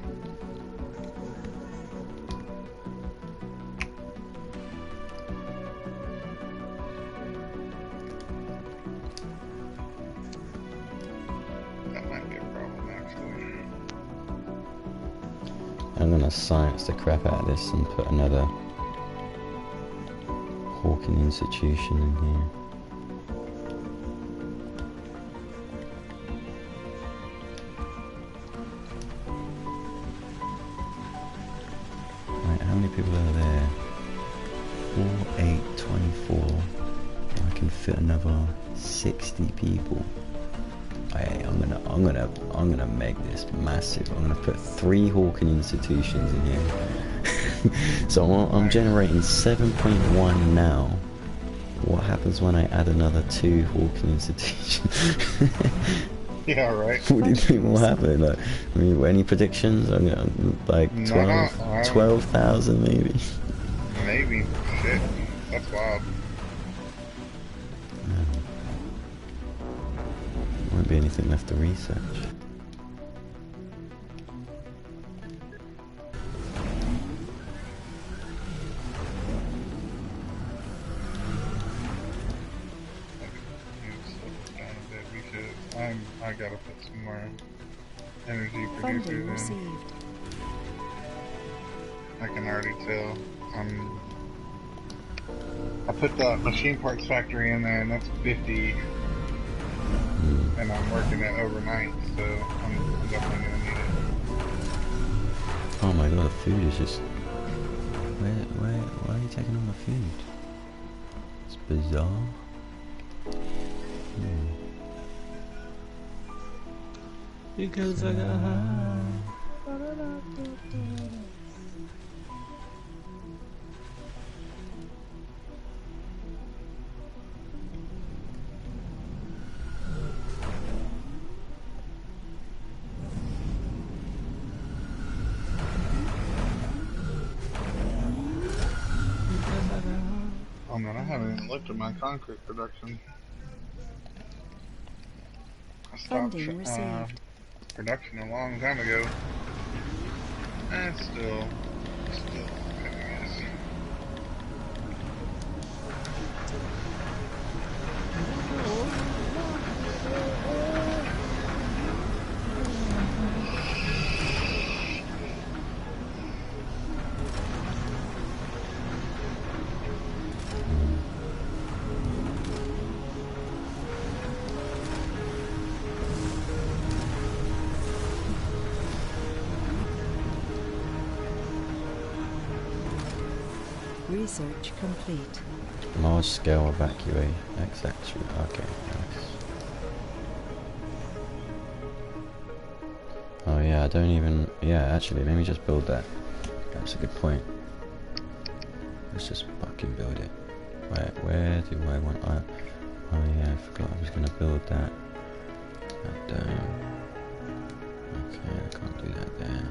That might be a problem, actually. I'm gonna science the crap out of this and put another Hawking institution in here. Right, how many people are there? 4, 8, 24. I can fit another 60 people. I'm gonna make this massive. I'm gonna put 3 Hawking institutions in here. So I'm generating 7.1 now. What happens when I add another 2 Hawking institutions? Yeah, right. What do you think will happen? Like, I mean, any predictions? I'm gonna, like 12,000 maybe. Maybe. Shit. That's wild. Won't be anything left to research. I gotta put some more energy Funding producers in. received. I can already tell. I put the machine parts factory in there, and that's 50. And I'm working it overnight, so I'm definitely gonna need it. Oh my god, the food is just... Why are you taking all my food? It's bizarre. Because I got high. Oh man, I haven't even looked at my concrete production. I stopped Funding received. production a long time ago. And it's still okay, I guess. Research complete. Large scale evacuate. Exactly. Okay, nice. Oh yeah, I don't even... Yeah, actually, let me just build that. That's a good point. Let's just fucking build it. Where do I want... Oh yeah, I forgot I was going to build that. That dome. Okay, I can't do that there.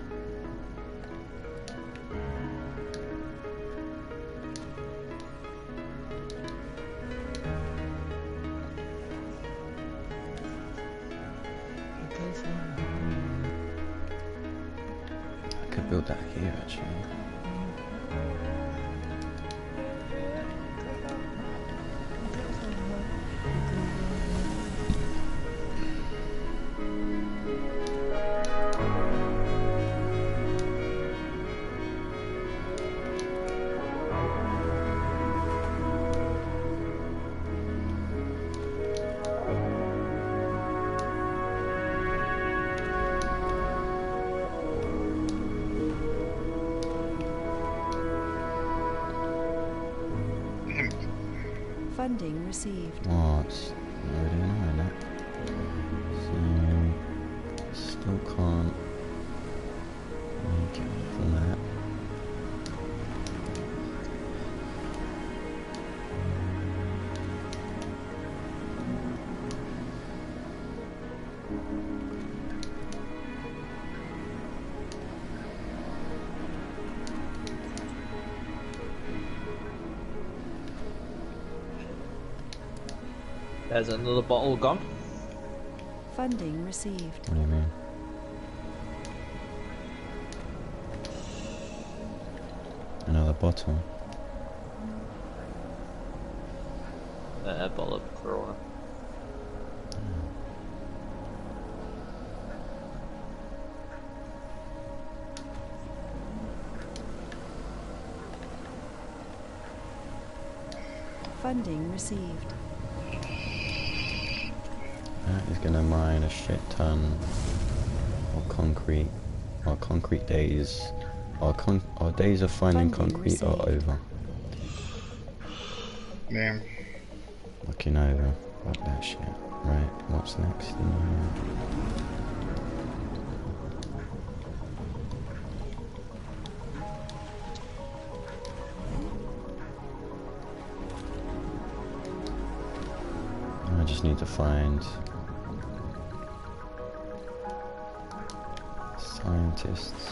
I could build that here actually. Funding received. Oh, it's not really annoying that. So, still can't make it for that. There's another bottle gone. Funding received. What do you mean? Another bottle. A bottle of Corona. Funding received. That is gonna mine a shit ton of concrete. Our concrete days, our days of finding Funding concrete are received. over. Damn. Looking over. Fuck that shit. Right, what's next in here? I just need to find scientists.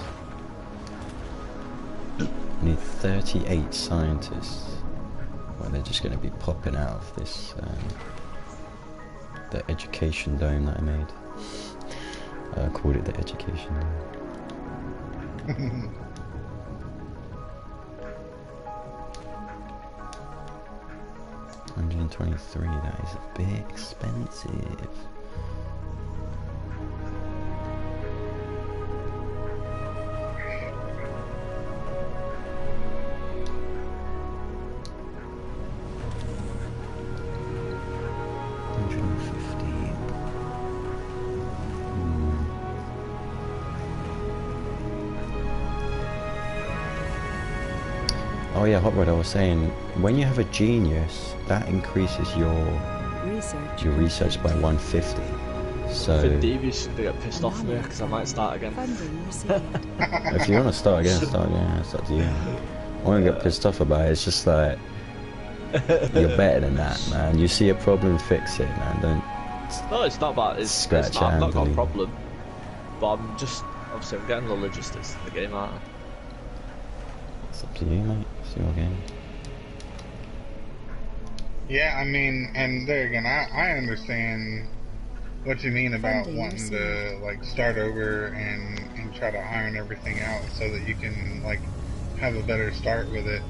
I need 38 scientists. Well, they're just going to be popping out of this, the education dome that I made. I called it the education dome. 123, that is a bit expensive. Oh yeah, Hot Rod, I was saying, when you have a genius, that increases your research by 150. So For Davies to get pissed off at me because I might start again. Funding received. if you want to start again, start again. It's up to you. I won't get pissed off about it. It's just like you're better than that, man. You see a problem, fix it, man. Don't. No, it's not bad. It's Scratch not, I've not got a handily. problem. But I'm just, obviously I'm getting the logistics of the game, aren't I? It's up to you, mate. It's your game. Yeah, I mean, and there again, I understand what you mean about Funding wanting to like start over and try to iron everything out so that you can like have a better start with it.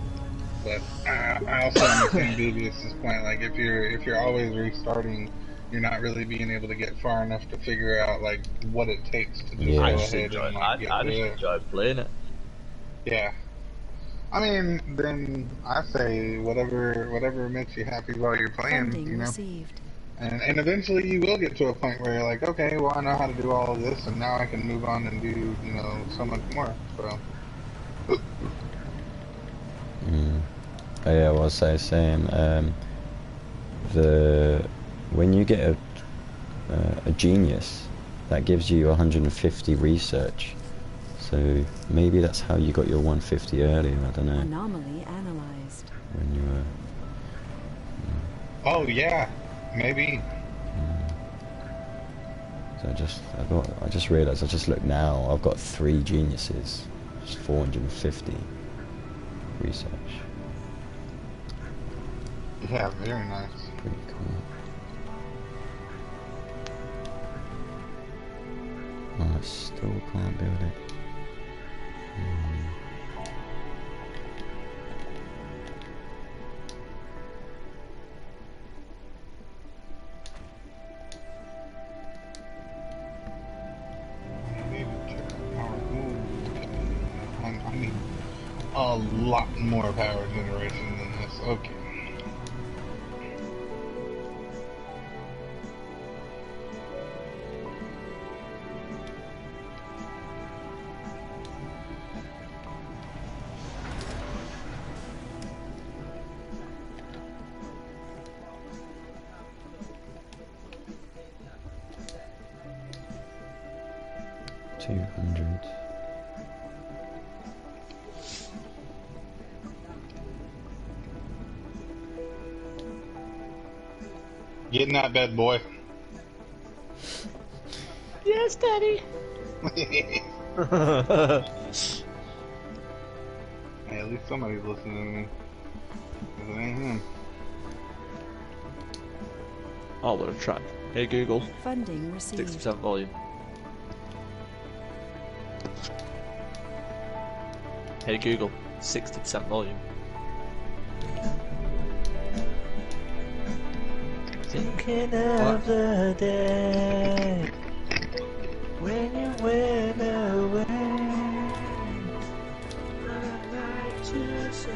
But I also understand Devious's point. Like if you're always restarting, you're not really being able to get far enough to figure out like what it takes to just Yeah. go I just ahead enjoy and it. like, get I just through it. enjoy playing it. Yeah. I mean, then I say whatever makes you happy while you're playing, Funding you know. received. And eventually you will get to a point where you're like, okay, well I know how to do all of this, and now I can move on and do, you know, so much more. So Mm. Oh yeah, what was I saying? When you get a genius, that gives you 150 research. So maybe that's how you got your 150 earlier. I don't know. Anomaly analyzed. When you were. Oh yeah, maybe. So I just realised. I just looked now. I've got 3 geniuses. Just 450 research. Yeah, very nice. Pretty cool. Oh, I still can't build it. I need a lot more power generation than this. Okay. Get in that bed, boy. Yes, Daddy. Hey, at least somebody's listening to me. 'Cause it ain't him. Oh, what a track. Hey Google, Funding received. 60% volume. Hey Google, 60% volume. Thinking of the day when you went away. I'd like to say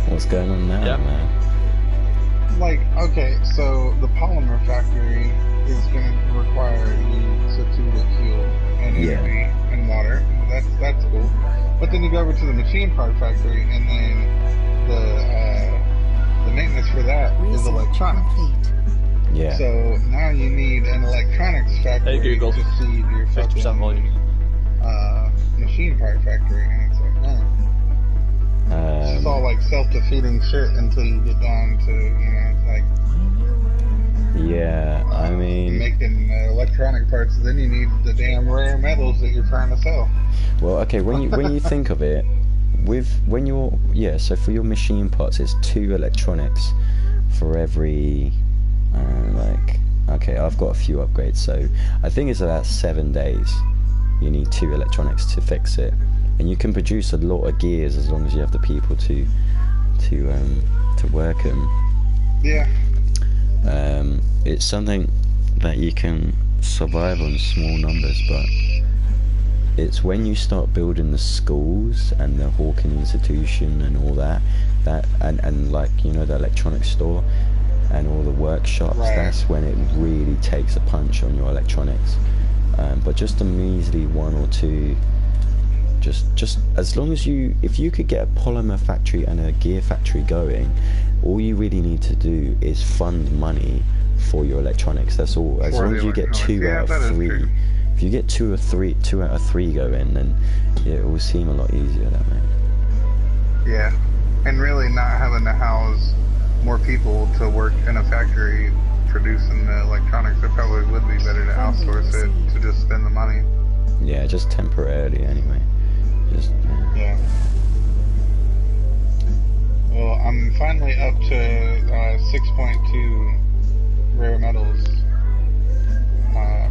What's going on now, man? Like, okay, so the polymer factory is going to require you to substitute fuel and energy and water. That's cool. But then you go over to the machine part factory, and then the maintenance for that is electronics. Yeah. So now you need an electronics factory to feed your fucking machine part factory, and it's like, no. It's just all like self-defeating shit until you get down to, you know, like... Yeah, I mean... making electronic parts, then you need the damn rare metals that you're trying to sell. Well, okay, when you think of it, so for your machine parts, it's 2 electronics for every, okay, I've got a few upgrades, so I think it's about 7 days. You need 2 electronics to fix it. And you can produce a lot of gears as long as you have the people to work them. Yeah. It's something that you can survive on small numbers, but it's when you start building the schools and the Hawking Institution and all that and like, you know, the electronics store and all the workshops, that's when it really takes a punch on your electronics. But just a measly 1 or 2, just as long as if you could get a polymer factory and a gear factory going, all you really need to do is fund money for your electronics. That's all. As long as you get 2 out of 3, if you get 2 out of 3 going, then it will seem a lot easier that way. Yeah, and really not having to house more people to work in a factory producing the electronics, it probably would be better to outsource it to just spend the money. Yeah, just temporarily anyway. Yeah. Well, I'm finally up to 6.2 rare metals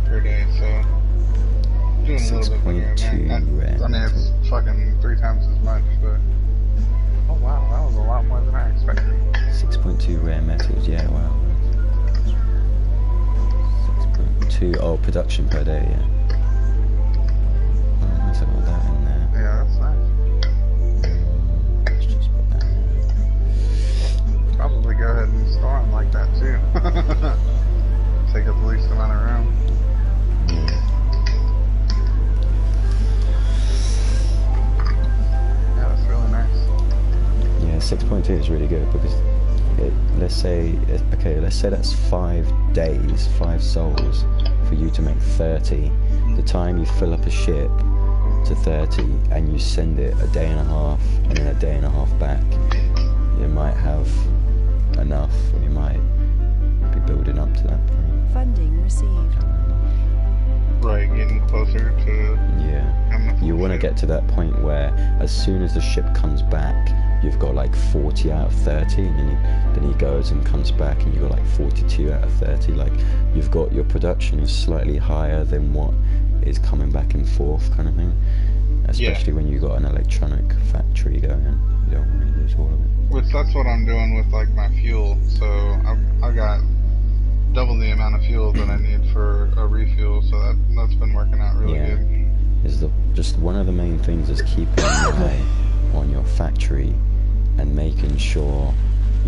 per day, so doing a little bit better. I mean, it's fucking 3 times as much, but Oh wow, that was a lot more than I expected. 6.2 rare metals, yeah, wow. 6.2, oh, production per day, yeah. Oh, let's have all that in there. Yeah, that's nice. Let's just put that in. Probably go ahead and store them like that too. Take up the least amount of room. Yeah, that's really nice. Yeah, 6.2 is really good because let's say that's 5 days, 5 souls for you to make 30. The time you fill up a ship to 30 and you send it a day and a half and then a day and a half back, you might have enough, or you might be building up to that point. Funding received. Right, getting closer to. Yeah, you want to get to that point where as soon as the ship comes back, you've got like 40 out of 30, and then he goes and comes back and you've got like 42 out of 30. Like, you've got, your production is slightly higher than what is coming back and forth kind of thing, especially when you've got an electronic factory going. You don't want to lose all of it. Which that's what I'm doing with like my fuel. So I've got double the amount of fuel that I need for a refuel. So that's been working out really good. Is just one of the main things is keeping an eye on your factory and making sure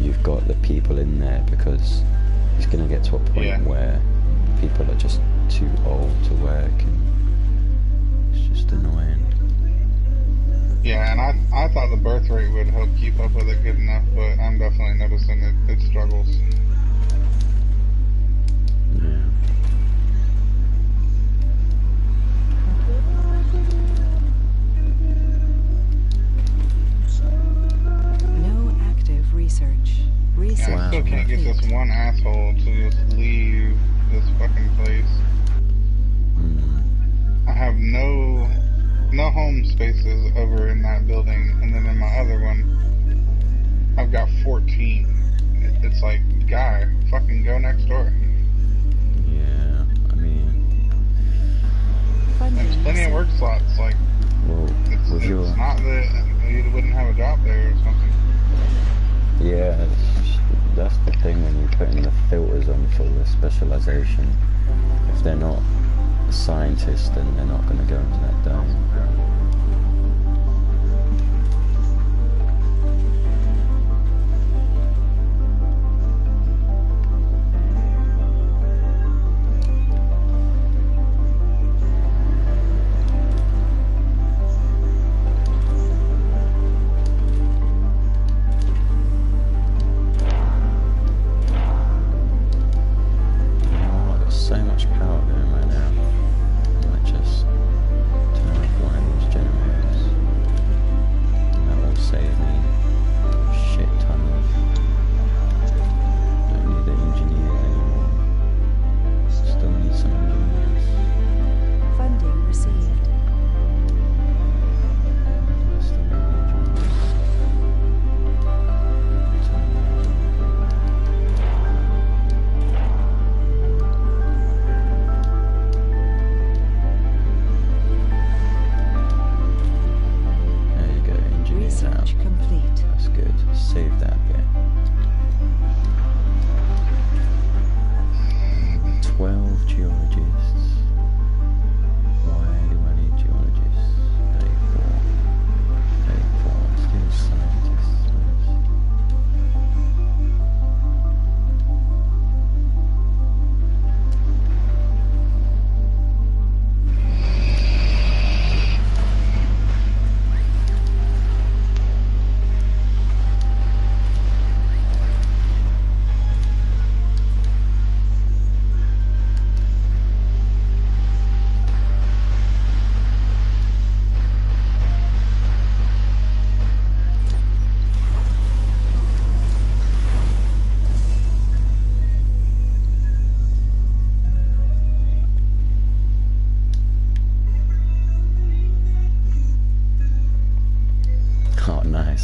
you've got the people in there, because it's going to get to a point where people are just too old to work and it's just annoying. Yeah, and I thought the birth rate would help keep up with it good enough, but I'm definitely noticing it struggles. Yeah. No active research. Research. Yeah, I still can't get this one asshole to just leave this fucking place. I have no home spaces over in that building, and then in my other one, I've got 14. It's like, guy, fucking go next door. Yeah, I mean... There's plenty of work slots, like, it's not that you wouldn't have a job there or something. Yeah, that's the thing when you put in the filters on for the specialization. If they're not a scientist, then they're not going to go into that dome.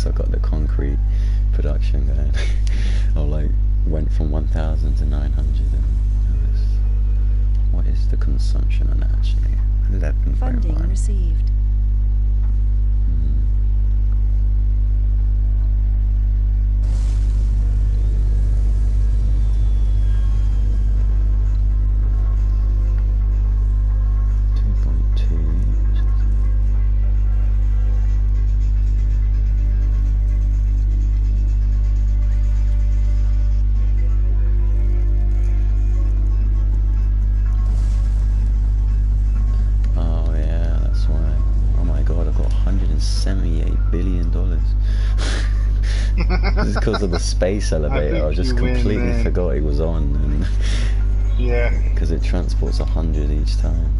I got the concrete production going. I like went from 1,000 to 900, and what is the consumption on that actually? 11.1. Funding received. $78 billion. This is because of the space elevator. I just completely forgot it was on. And yeah. Because it transports 100 each time.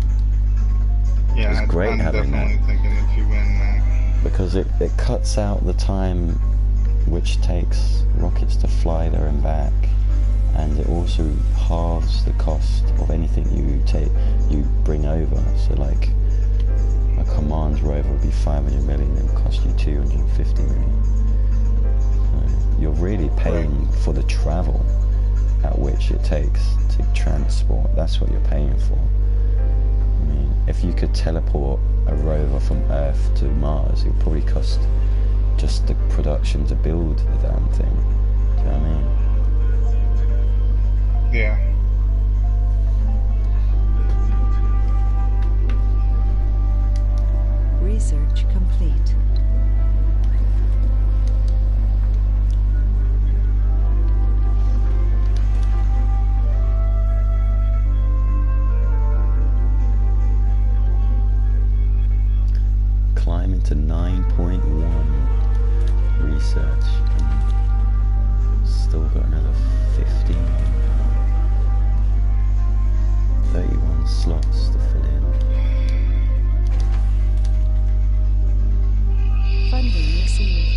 Yeah, it's great I'm having definitely that. thinking that you win now. Because it cuts out the time which takes rockets to fly there and back, and it also halves the cost of anything you bring over. So like a command rover would be 500 million, it would cost you 250 million. So you're really paying for the travel at which it takes to transport. That's what you're paying for. I mean, if you could teleport a rover from Earth to Mars, it would probably cost just the production to build the damn thing. Do you know what I mean? Yeah. Research complete. Climbing to 9.1 research, and still got another 15, 31 slots to fill in. Funding received.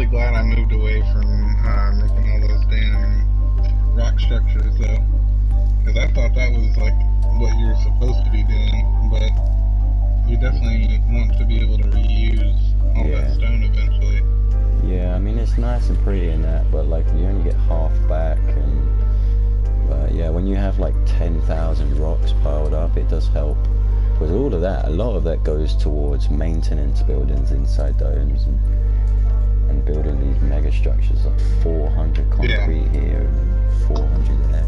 Glad I moved away from making all those damn rock structures, though, because I thought that was like what you were supposed to be doing, but you definitely want to be able to reuse all that stone eventually. Yeah, I mean it's nice and pretty in that, but like you only get half back, and but yeah, when you have like 10,000 rocks piled up, it does help. Because all of that, a lot of that goes towards maintenance buildings inside domes and building these mega structures, like 400 concrete here and 400 there.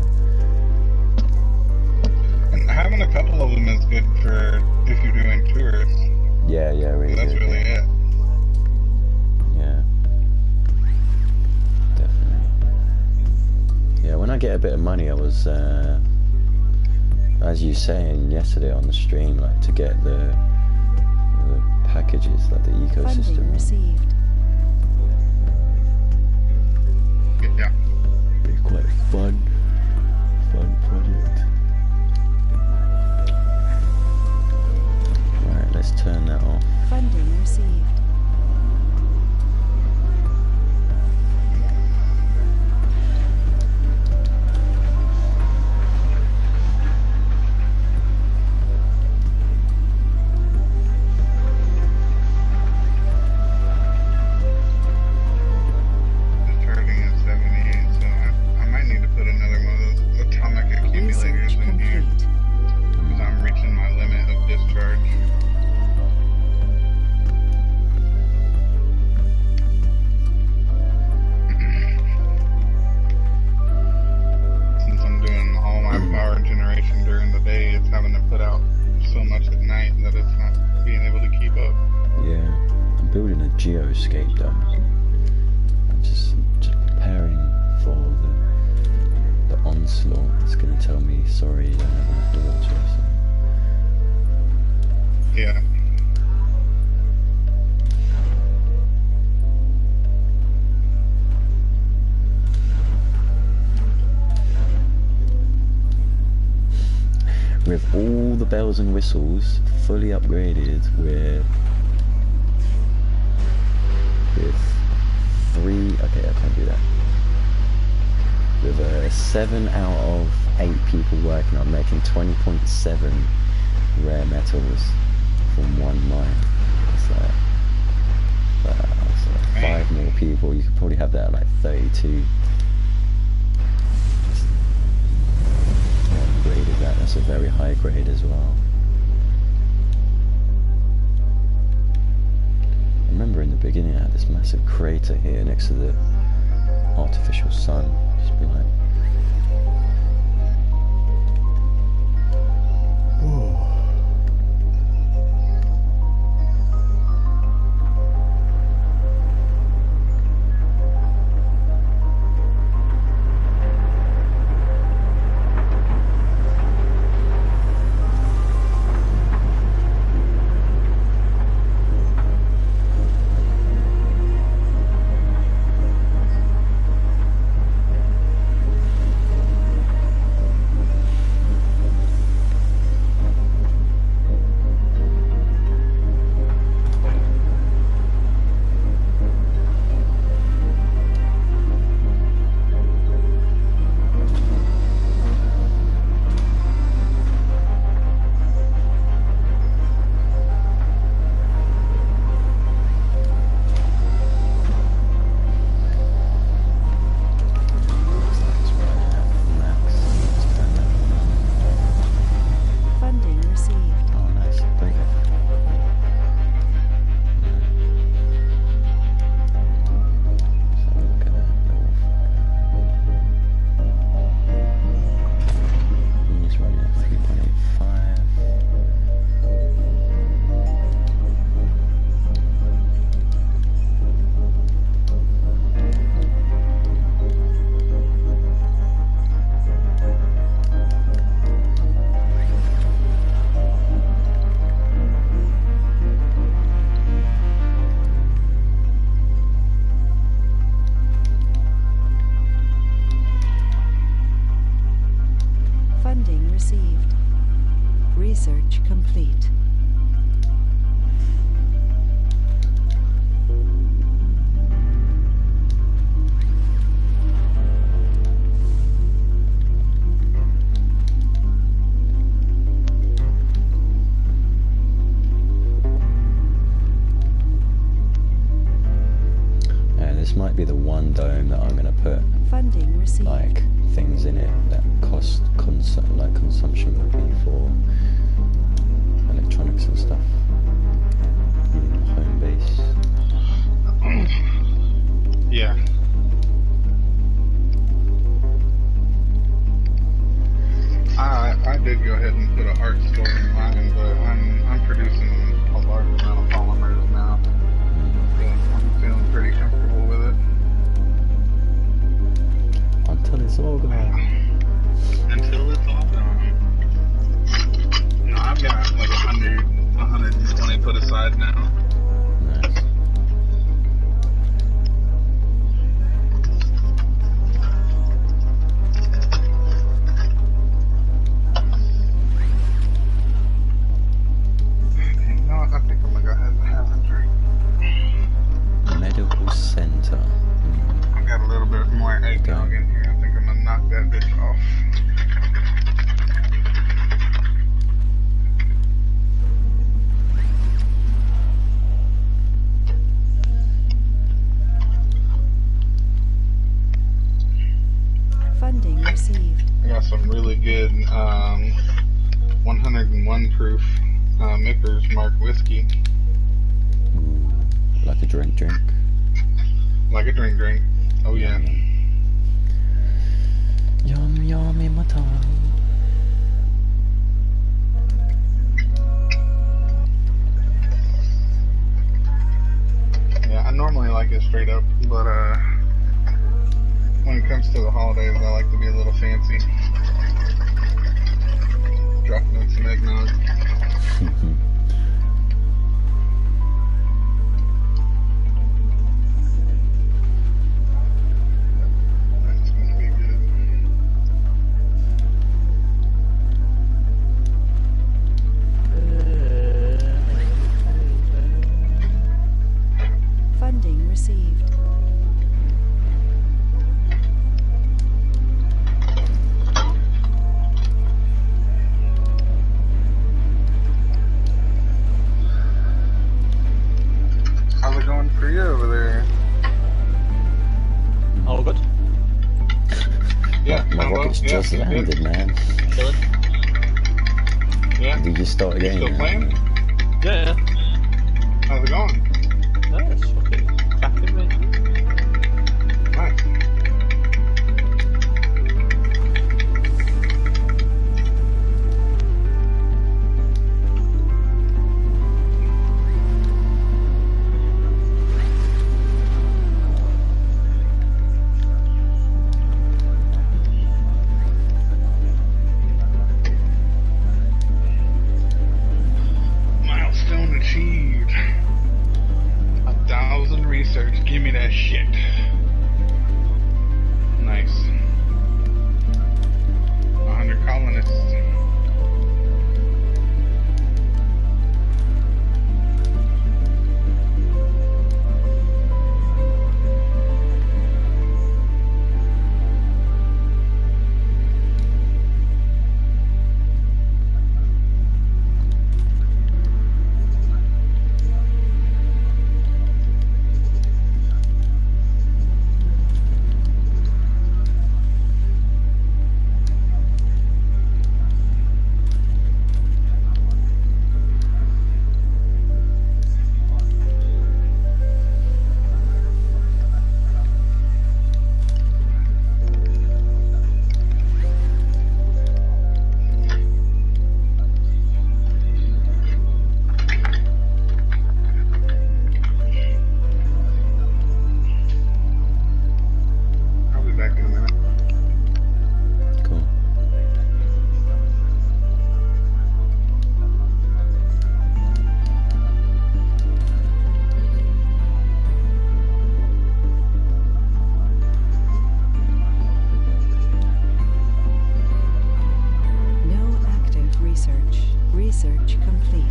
And having a couple of them is good for if you're doing tourists. Yeah, really. That's good, really it. Yeah, definitely. Yeah, when I get a bit of money, I was, as you saying yesterday on the stream, like to get the packages, like the ecosystem. Funding received. Yeah. Be quite fun project. Alright, let's turn that off. Funding received. geoscape though. I'm just preparing for the onslaught. It's gonna tell me sorry, you don't have enough water or something. Yeah. With all the bells and whistles fully upgraded, with 3, okay, I can't do that. With 7 out of 8 people working on making 20.7 rare metals from 1 mine. It's like 5 more people, you could probably have that at like 32. Upgraded that, that's a very high grade as well. I remember in the beginning I had this massive crater here next to the artificial sun. Just be like, oh. received. Research complete. This might be the one dome that I'm going to put Funding received. like things in it that cost consumption would be for electronics and stuff. Home base. Yeah. I did go ahead and put an art store in mine, but I'm producing a large amount of polymers now. So I'm feeling pretty comfortable with it. Until it's all gone. Until it's all gone. You know, I've got like 120 put aside now. Nice. I think I'm gonna go ahead and have a drink. Medical center. I've got a little bit more eggnog in here. I think I'm gonna knock that bitch off. Funding received. I got some really good 101 proof Mickers Mark whiskey. Ooh, like a drink. Like a drink. Oh yeah. Yum in my tongue. Yeah, like it straight up. But when it comes to the holidays, I like to be a little fancy. Dropping in some eggnog. That's gonna be good. Funding received. How's it going for you over there? All good. Yeah, My combo. rocket's Yeah, just good. landed, man. Chilling. Yeah. Did you start You again? still playing? Yeah, How's it going? yeah. No, it's fucking cracking, mate. Nice. Milestone achieved. 1,000 research. Give me that shit. Nice. 100 colonists. I'll be back in a minute. Cool. No active research. Research complete.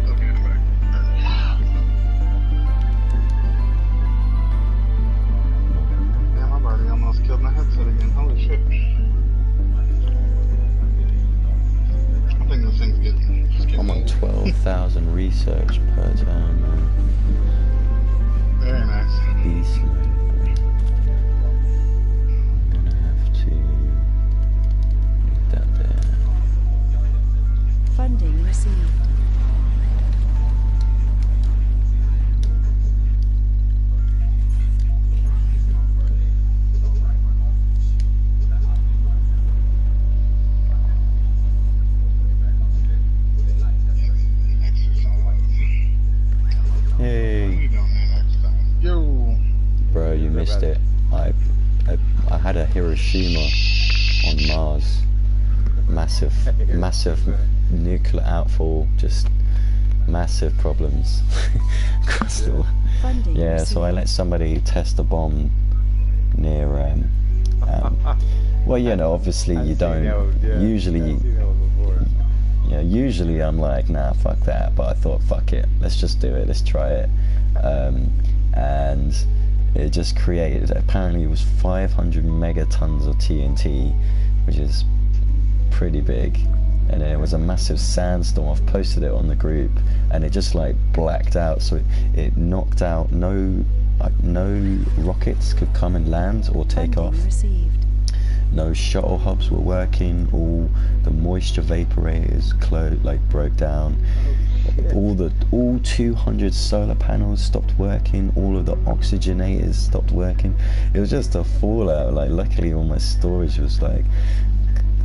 Okay, I'm back. Damn, I've already almost killed my headset again. Holy shit. I think this thing's getting. I'm on 12,000 research per turn, man. Very nice. Decent. I'm gonna have to leave that there. Funding received. What are Hey, you doing there next time? Yo. bro, you missed it. I had a Hiroshima on Mars. Massive nuclear outfall, just massive problems. Across the world. Funding Yeah, received. so I let somebody test a bomb near. Well, you know, obviously you don't. Usually, yeah, usually I'm like, nah, fuck that. But I thought, fuck it, let's just do it. Let's try it. And it just created. Apparently, it was 500 megatons of TNT, which is pretty big. And then it was a massive sandstorm. I've posted it on the group, and it just like blacked out. So it knocked out. No rockets could come and land or take Funding off. received. No shuttle hubs were working. All the moisture vaporators broke down. All 200 solar panels stopped working. All of the oxygenators stopped working. It was just a fallout. Like, luckily all my storage was like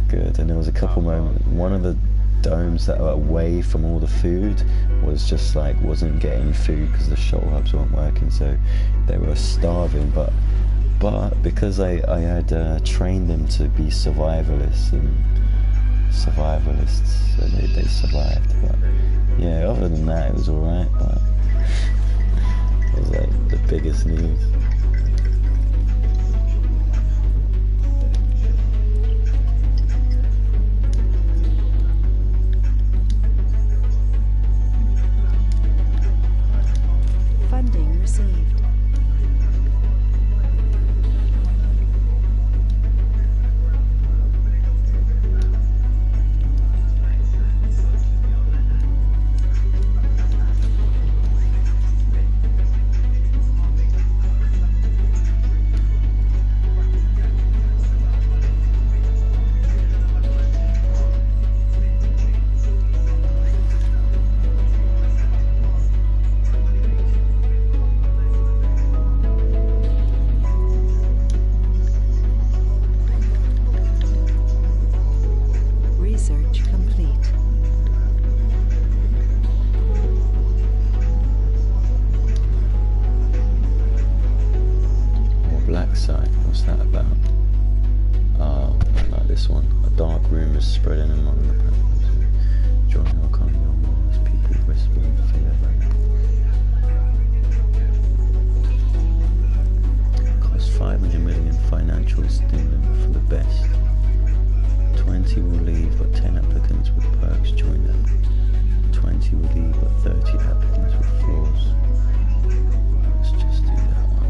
good, and there was a couple moments. One of the domes that are away from all the food was just like wasn't getting food because the shuttle hubs weren't working, so they were starving. But because I had trained them to be survivalists, so they survived. But yeah, other than that, it was alright. But it was like the biggest news. Funding received. Research complete. More black site. What's that about? Oh, I like this one. A dark rumor is spreading among the people. Join our economy on Mars. People whisper in fear. Cost 500 million financial stimulant for the best. 20 will leave, but 10 applicants with perks join them. 20 will leave, but 30 applicants with flaws. Let's just do that one.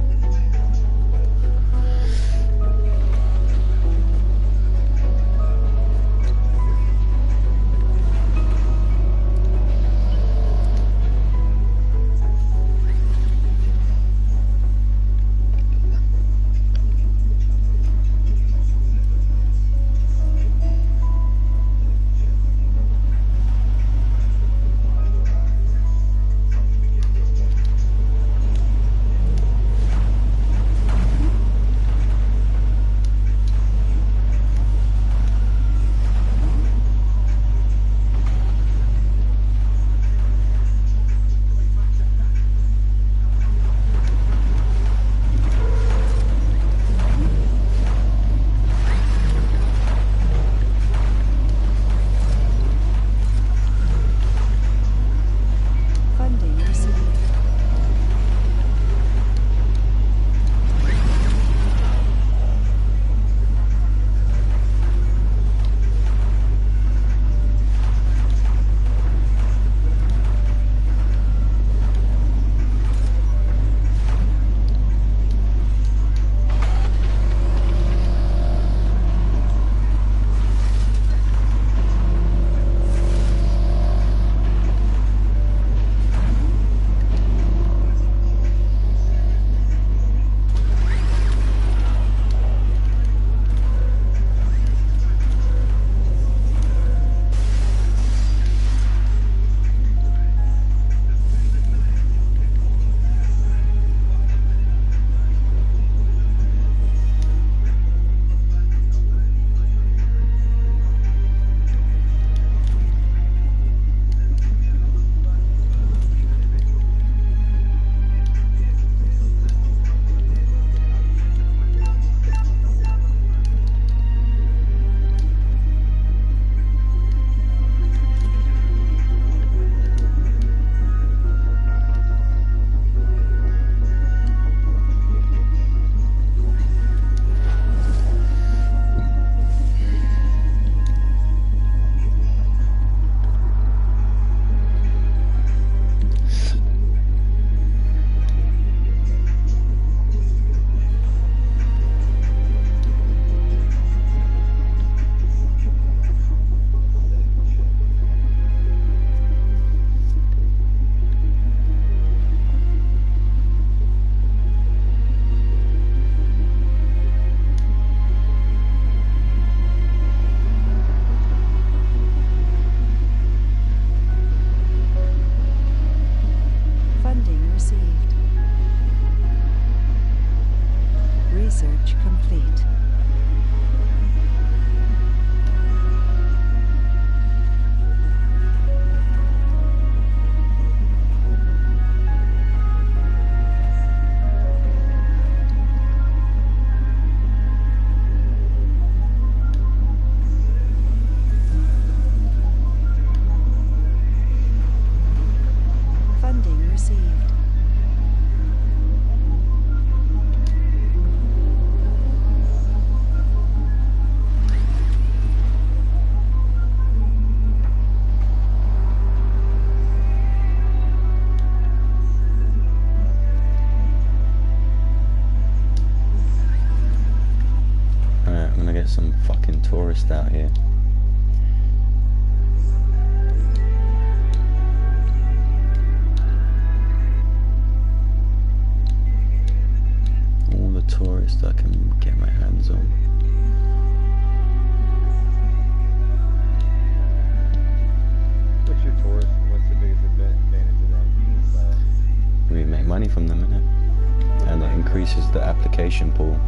from them, innit? And it increases the application pool.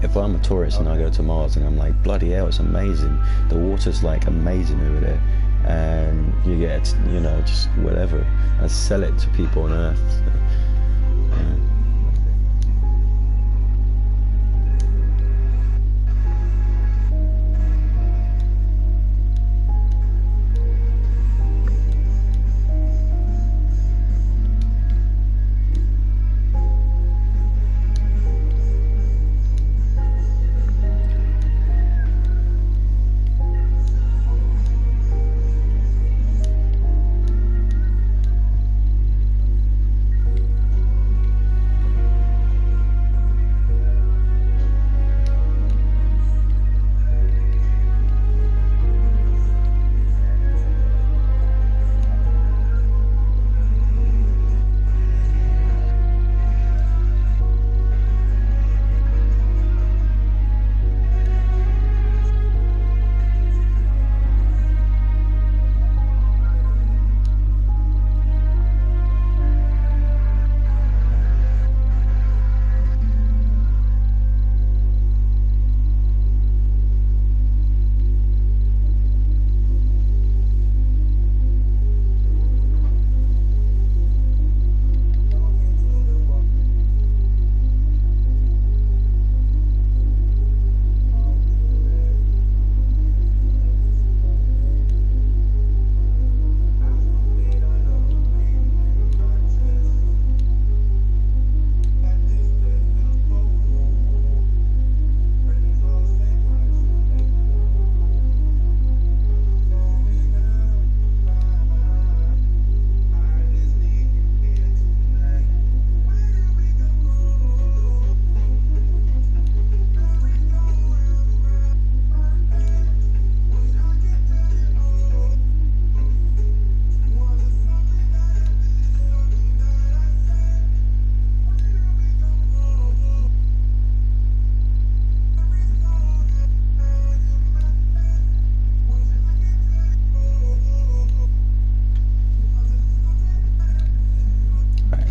If I'm a tourist and I go to Mars and I'm like, bloody hell, it's amazing. The water's like amazing over there. And you get, you know, just whatever. And sell it to people on Earth. So, yeah.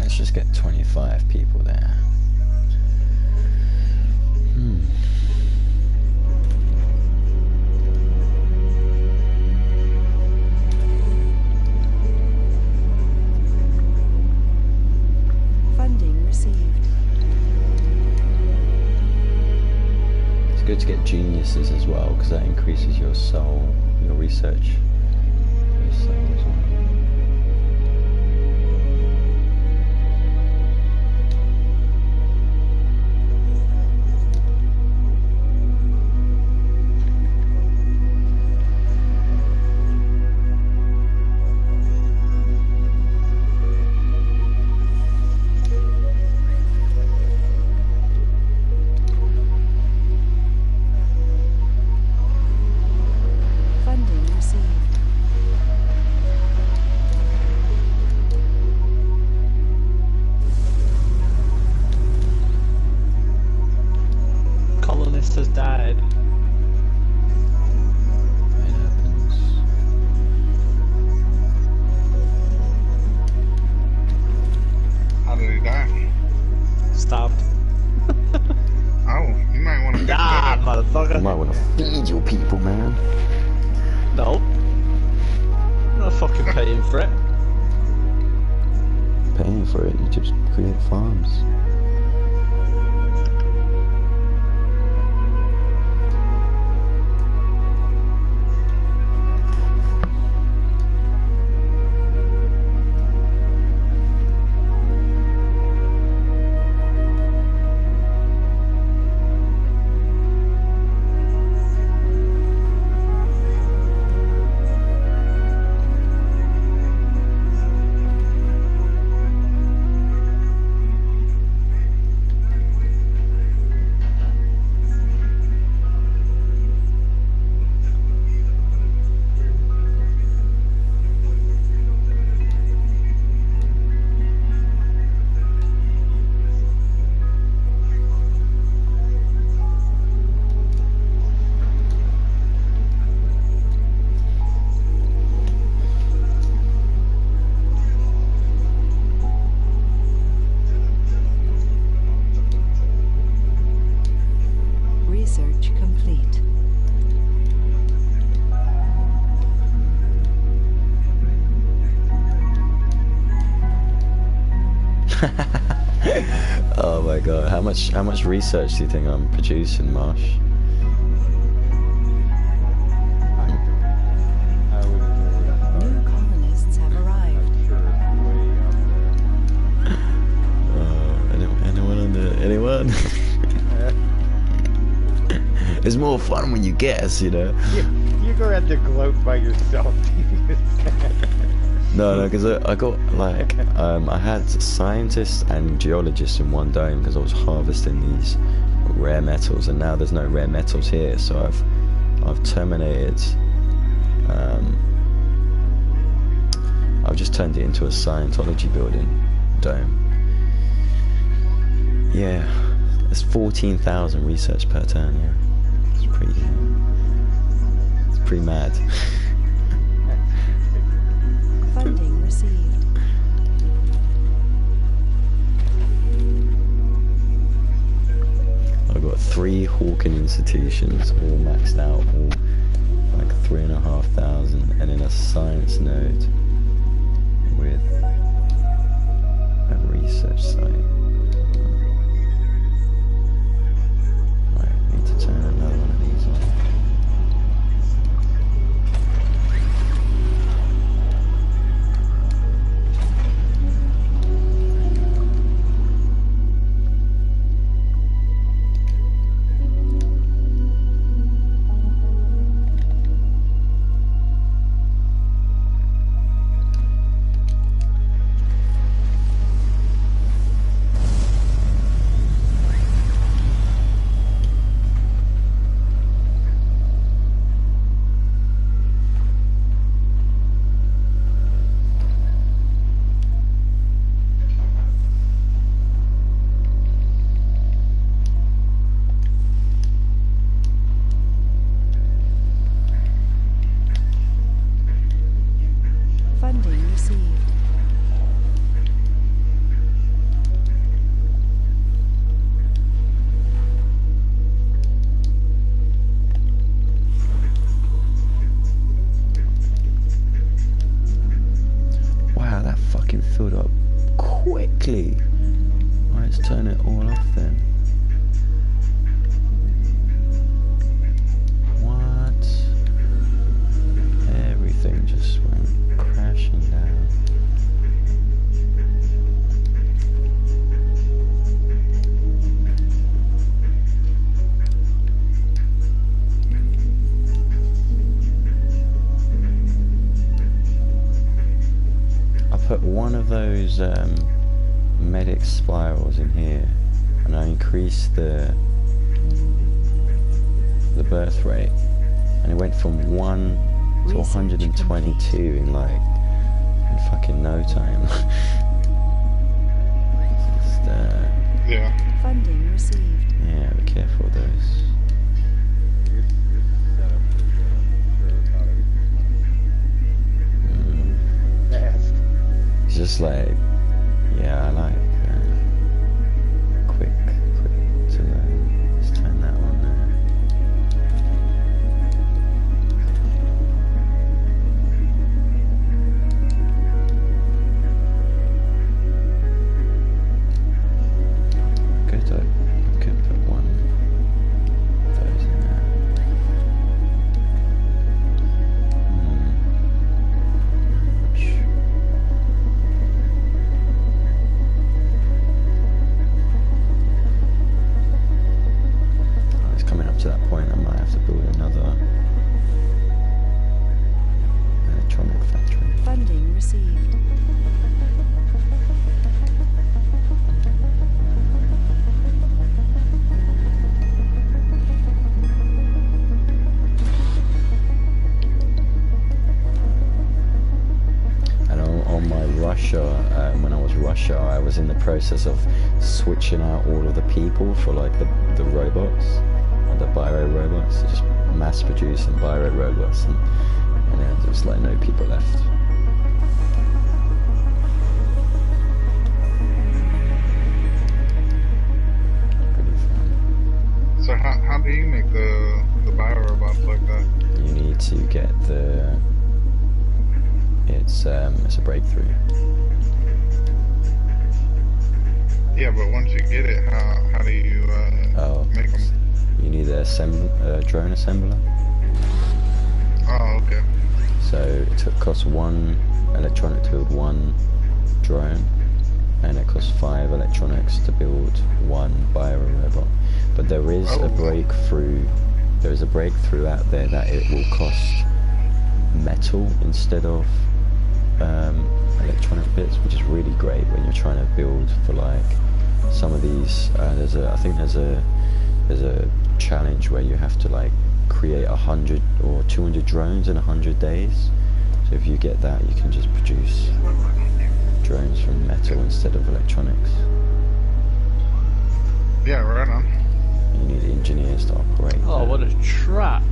Just get 25 people there. Funding received. It's good to get geniuses as well, because that increases your soul, your research. Your soul as well. Funding received. Colonist has died. It happens. How did he die? Stabbed. Oh, you might want to fix Ah, that up. You motherfucker. might want to feed your people, man. No. I'm not fucking paying for it. Paying for it, you just create farms. Oh my god, how much research do you think I'm producing, Marsh? New colonists have arrived. Anyone on the anyone? It's more fun when you guess, you know. You're gonna have to gloat by yourself. No, because I got like I had scientists and geologists in one dome because I was harvesting these rare metals, and now there's no rare metals here, so I've terminated. I've just turned it into a Scientology building dome. Yeah, it's 14,000 research per turn. Yeah, it's pretty mad. Funding received. I've got 3 Hawking institutions, all maxed out, all like 3,500, and then a science node with a research site. Right, I need to turn another one of these on. Funding received. Wow, that fucking filled up quickly. Right, let's turn it all off then. What? Everything just went crashing down. I put one of those medic spirals in here, and I increased the birth rate, and it went from 1 to 122 in fucking no time. Just, Yeah. Funding received. yeah, be careful of those. You're set up for sure about everything. Fast. It's just like, yeah, I like quick to learn. Let's turn that on there. Could put one of those in there. It's coming up to that point. I might have to build another electronic factory. Funding received. And on my Russia, when I was Russia, I was in the process of switching out all of the people for like the robots, the bio robots, just mass producing bio robots, and then there was like no people left. Pretty fun. So how do you make the bio robots like that? You need to get it's a breakthrough. Yeah, but once you get it, how do you make them? You need a drone assembler. Oh, okay. So it costs 1 electronic to build 1 drone, and it costs 5 electronics to build 1 bio-robot. But there is a breakthrough. There is a breakthrough out there that it will cost metal instead of electronic bits, which is really great when you're trying to build for like some of these. I think there's a challenge where you have to like create 100 or 200 drones in 100 days. So if you get that, you can just produce drones from metal instead of electronics. Yeah, right on. You need engineers to operate. Oh, what a trap!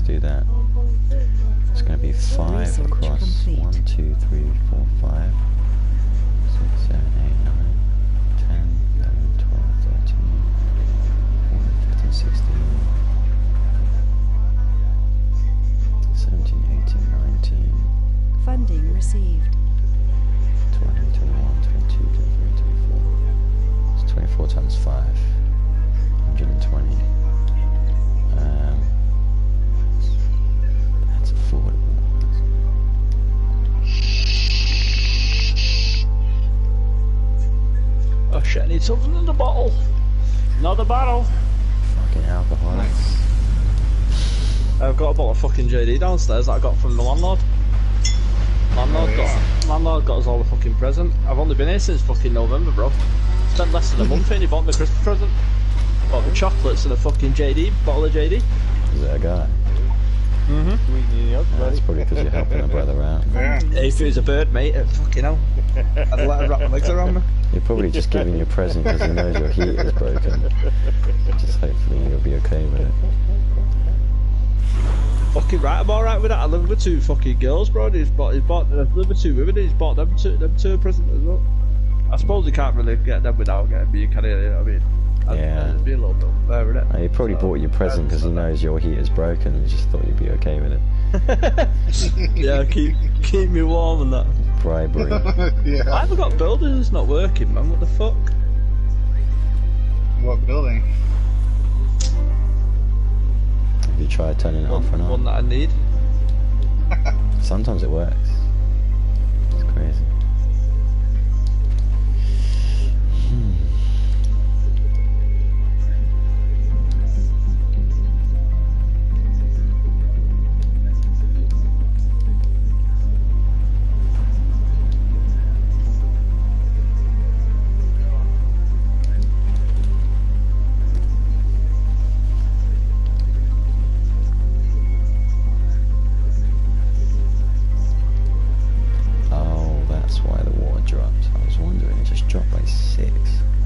Do that. It's going to be 5 Research across. complete. 1, 2, 3, 4, 5, 6, 7, 8, 9, 10, 11, 12, 13, 14, 15, 16, 17, 18, 19, Funding received. 20, 21, 22, 23, 24. It's 24 times 5. 120. That's affordable. Oh shit, I need something in the bottle. Another bottle. Fucking alcoholics. I've got a bottle of fucking JD downstairs that I got from the landlord. Landlord got us all a fucking present. I've only been here since fucking November, bro. Spent less than a month here and he bought me a Christmas present. Bought me chocolates and a fucking bottle of JD. Is that a guy? That's probably because you're helping a brother out. Yeah. If it was a bird, mate, fucking hell. I'd let her wrap my legs around me. You're probably just giving you a present because he knows your heat is broken. Just hopefully you'll be okay with it. Fucking right, I'm alright with that. I live with 2 fucking girls, bro. He's bought I live with 2 women, he's bought them two a present as well. I suppose you can't really get them without getting me, can you? You know what I mean? Yeah. It'd be a little bit unfair, wouldn't it? He probably bought you a present because he knows your heat is broken and he just thought you'd be okay with it. Yeah, keep me warm and that. Bribery. Yeah. I haven't got building that's not working, man. What the fuck? What building? Have you tried turning it off and One on? that I need. Sometimes it works. It's crazy.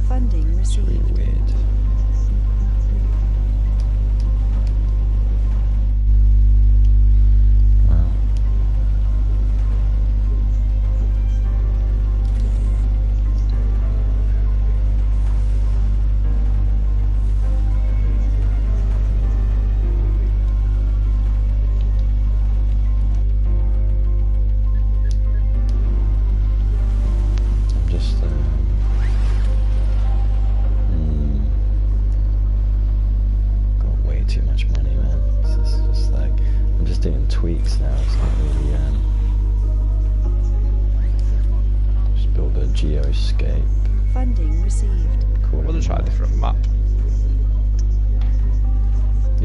Funding It's really received. weird. Wow. I'm just got way too much money, man. It's just like I'm just doing tweaks now. It's not really just build a geoscape. Funding received. Call I'm it gonna try a more. different map.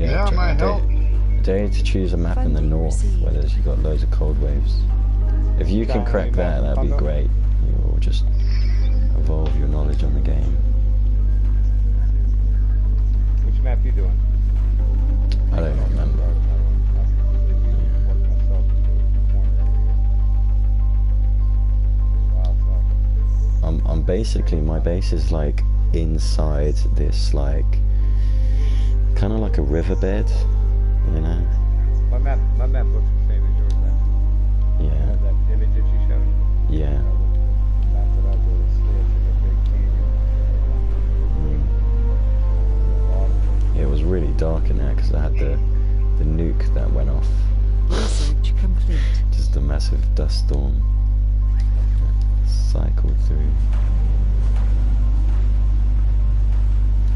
Yeah, I might help. dare you to choose a map in the Funding north received. where you've got loads of cold waves. If you can crack that, that'd be great. You will just evolve your knowledge on the game. Which map you doing? I don't remember. I'm basically, my base is like inside this, like kind of like a riverbed, you know. My map looks the same as yours, man. Yeah. That image that you showed. Yeah. The map that I did is in a big canyon. Yeah, it was really dark in there because I had the nuke that went off. Research complete. Just a massive dust storm cycled through.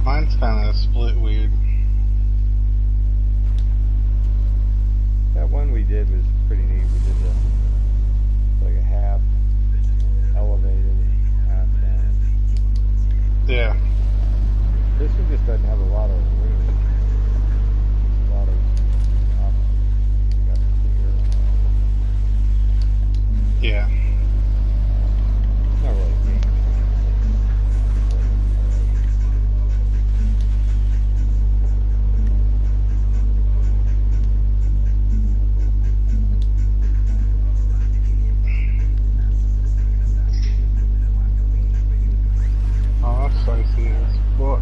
Mine's kind of split weird. That one we did was pretty neat. We did like a half elevated and half down. Yeah. This one just doesn't have a lot of room. A lot of options. You got clear. Yeah. It's not really a game. Oh, that's spicy as fuck.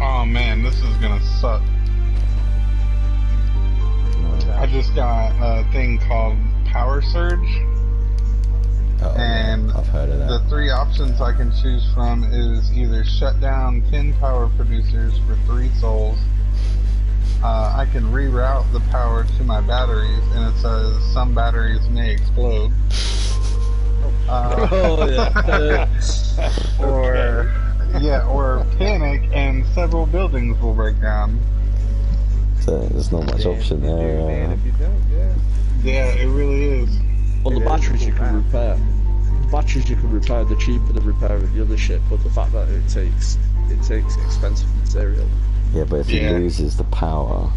Oh man, this is gonna suck. I just got a thing called Power Surge, Oh, and yeah, I've heard of that. the three options I can choose from is either shut down 10 power producers for 3 souls. I can reroute the power to my batteries, and it says some batteries may explode. Oh yeah. Or or panic and several buildings will break down. So there's not much option there. Man, if you don't, yeah. Yeah, it really is. Well, the batteries you can repair. Batteries you can repair. The cheaper the repair of the other shit, but the fact that it takes expensive material. Yeah, but if he Yeah. loses the power,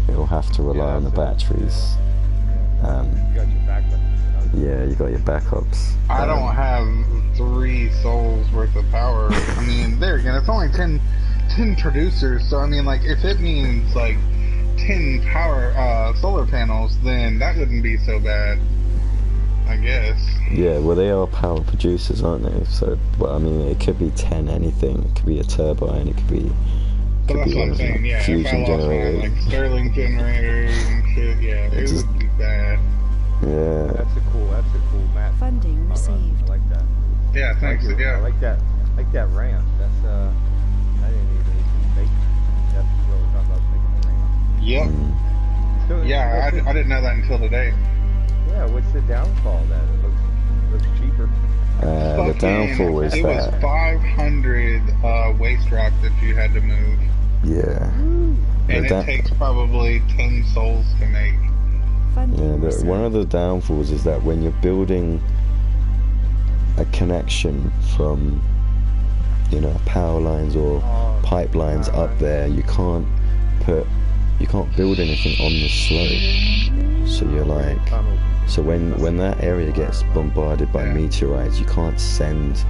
he'll have to rely on the batteries. You got your backup. Yeah, you got your backups. I don't have 3 souls worth of power. I mean, there again, it's only 10 producers, so I mean, like, if it means, like, 10 power, solar panels, then that wouldn't be so bad, I guess. Yeah, well, they are power producers, aren't they? So, well, I mean, it could be 10 anything. It could be a turbine. It could be. But that's what one I'm of the saying, yeah, if I fusion lost one, generators. like, Stirling generators and shit, yeah, it just- would be bad. Yeah. That's a cool map. Funding I received. like that. Yeah, thanks, I yeah. like that ramp. That's I didn't even make. That's what we're talking about, making the ramp. Yep. Mm. Yeah, I didn't know that until today. Yeah, what's the downfall of that? It looks cheaper. The downfall is it was that. 500 waste rock that you had to move. Yeah. And The it da- takes probably 10 souls to make. Funding Yeah, received. one of the downfalls is that when you're building a connection from, power lines or pipelines up there, you can't build anything on the slope. So you're like, so when that area gets bombarded by meteorites, you can't send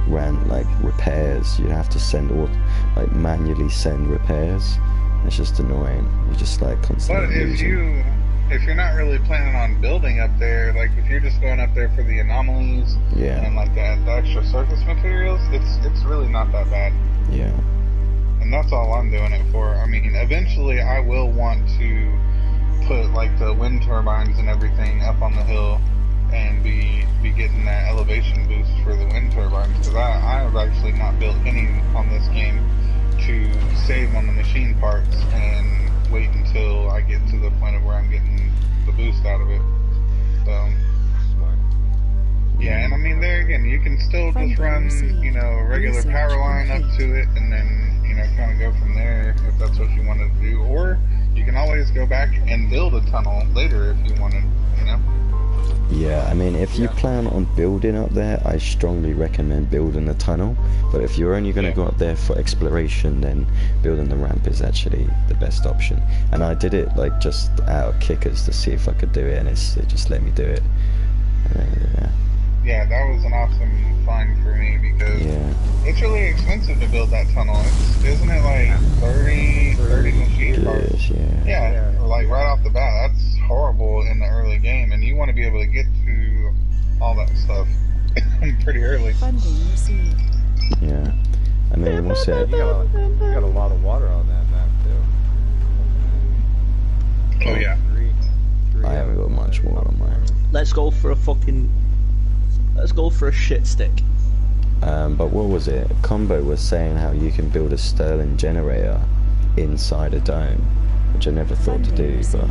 repairs. You have to manually send repairs. It's just annoying. You're just like constantly But losing. if you're not really planning on building up there, like if you're just going up there for the anomalies Yeah. and like the extra surface materials, it's really not that bad. Yeah. And that's all I'm doing it for. I mean, eventually I will want to put like the wind turbines and everything up on the hill and be getting that elevation boost for the wind turbines, because I have actually not built any on this game to save on the machine parts and wait until I get to the point of where I'm getting the boost out of it. So yeah, and I mean, there again, you can still just run, you know, a regular power line up to it and then, you know, kind of go from there if that's what you wanted to do. Or you can always go back and build a tunnel later if you wanted, you know? Yeah, I mean, if you plan on building up there, I strongly recommend building a tunnel. But if you're only going to go up there for exploration, then building the ramp is actually the best option. And I did it like just out of kickers to see if I could do it, and it just let me do it. Yeah, that was an awesome find for me because it's really expensive to build that tunnel. Isn't it like 30 machine parts? Yeah, like right off the bat, that's horrible in the early game, and you want to be able to get to all that stuff pretty early. Funding received. Yeah, I mean, we'll see. You got a lot of water on that map too. Oh yeah. I haven't got much water on mine. Let's go for a shit stick. But what was it? Combo was saying how you can build a Stirling generator inside a dome, which I never thought to do, but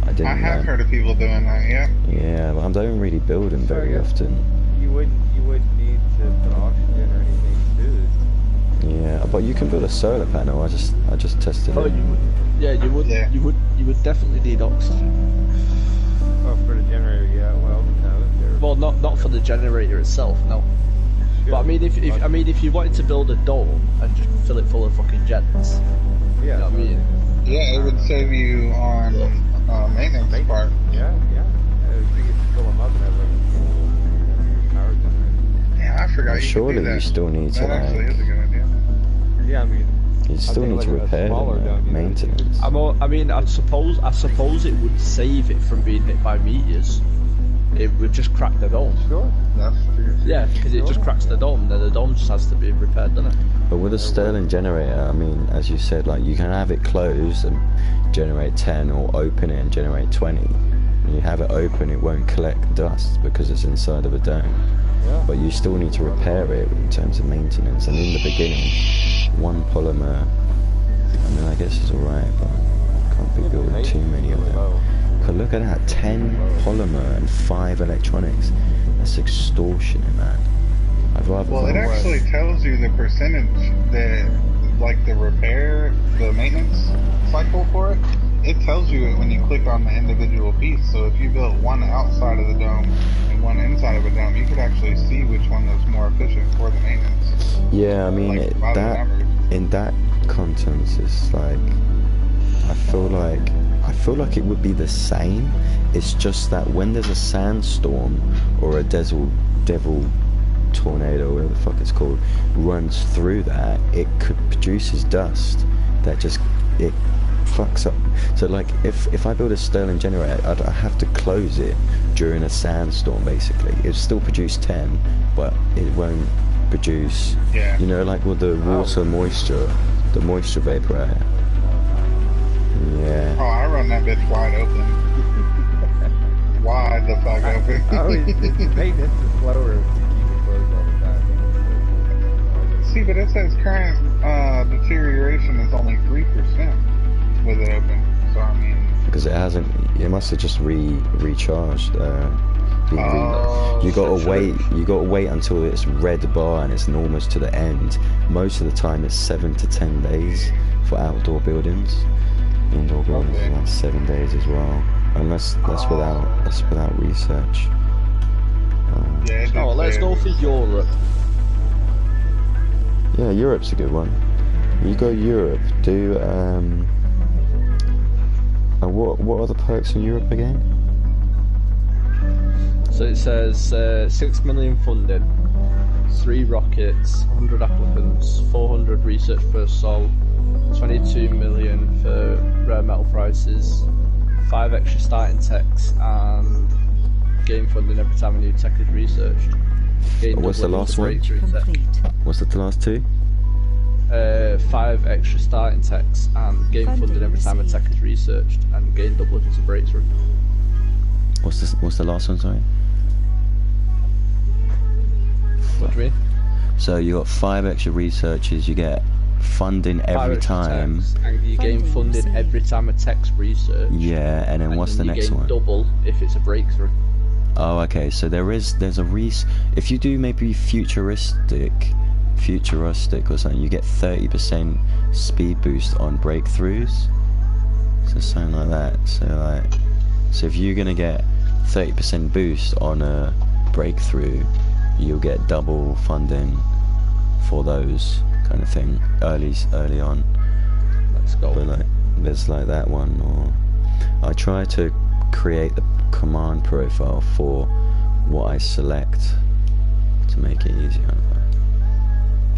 I didn't. I have heard of people doing that. Yeah. Yeah, but I don't really build them very often. You wouldn't need to put oxygen or anything to do. Yeah, but you can build a solar panel. I just tested it. You would. Yeah, you would. Yeah. You would definitely need oxygen. Oh, for the generator, yeah. Well, no. Well, not for the generator itself, no. Sure. But I mean, if you wanted to build a dome and just fill it full of fucking jets, yeah, you know what I mean? Yeah, it would save you on maintenance part. Yeah. You could fill them up and have like a power generator. Yeah, I forgot. Surely you still need to that actually like. is a good idea. Yeah, I mean. You still need to repair them, maintenance. I mean, I suppose it would save it from being hit by meteors. It would just crack the dome. Sure. That's true. Yeah, because it just cracks the dome, and then the dome just has to be repaired, doesn't it? But with a Stirling generator, I mean, as you said, like you can have it closed and generate 10, or open it and generate 20. When you have it open, it won't collect dust because it's inside of a dome. Yeah. But you still need to repair it in terms of maintenance. And in the beginning, one polymer, I mean, I guess it's alright, but can't be building too many of them. But look at that, 10 polymer and 5 electronics. That's extortionate, man. I'd rather. Well, it actually tells you the percentage that, like the maintenance cycle for it. It tells you it when you click on the individual piece. So if you built one outside of the dome and one inside of a dome, you could actually see which one was more efficient for the maintenance. Yeah, I mean, Like, in that context, it's like I feel like it would be the same. It's just that when there's a sandstorm or a devil tornado, whatever the fuck it's called, runs through that, it produces dust that just it fucks up. So like if I build a Stirling generator, I'd have to close it during a sandstorm. Basically, it'll still produce 10, but it won't produce. Yeah. You know, like with the water moisture, the moisture vapor. Yeah. Oh, I run that bitch wide open. Wide the fuck open. Maintenance is slower if you keep it closed all the time. See, but it says current deterioration is only 3% with it open. So I mean, because it must have just recharged. You gotta wait until it's red bar and it's almost to the end. Most of the time it's 7 to 10 days for outdoor buildings. Indoor buildings is like 7 days as well, unless that's without research. Let's go for Europe. Yeah, Europe's a good one. You go Europe, do what are the perks in Europe again? So it says 6 million funding, 3 rockets, 100 applicants, 400 research per sol, 22 million for rare metal prices, 5 extra starting techs, and game funding every time a new tech is researched. What's the last one? Complete. What's the last two? 5 extra starting techs and gain funding every time a tech is researched, and gain double if it's a breakthrough. What's the last one? Sorry. What do you mean? So you got 5 extra researchers. You get funding every time. Techs, and you gain funding every time a tech's research. Yeah, and then what's the next one? Double if it's a breakthrough. Oh, okay. So there's a if you do maybe futuristic or something, you get 30% speed boost on breakthroughs. So something like that. So if you're gonna get 30% boost on a breakthrough, you'll get double funding for those kind of thing early on. Let's go. But like, there's like that one, or I try to create the command profile for what I select to make it easier.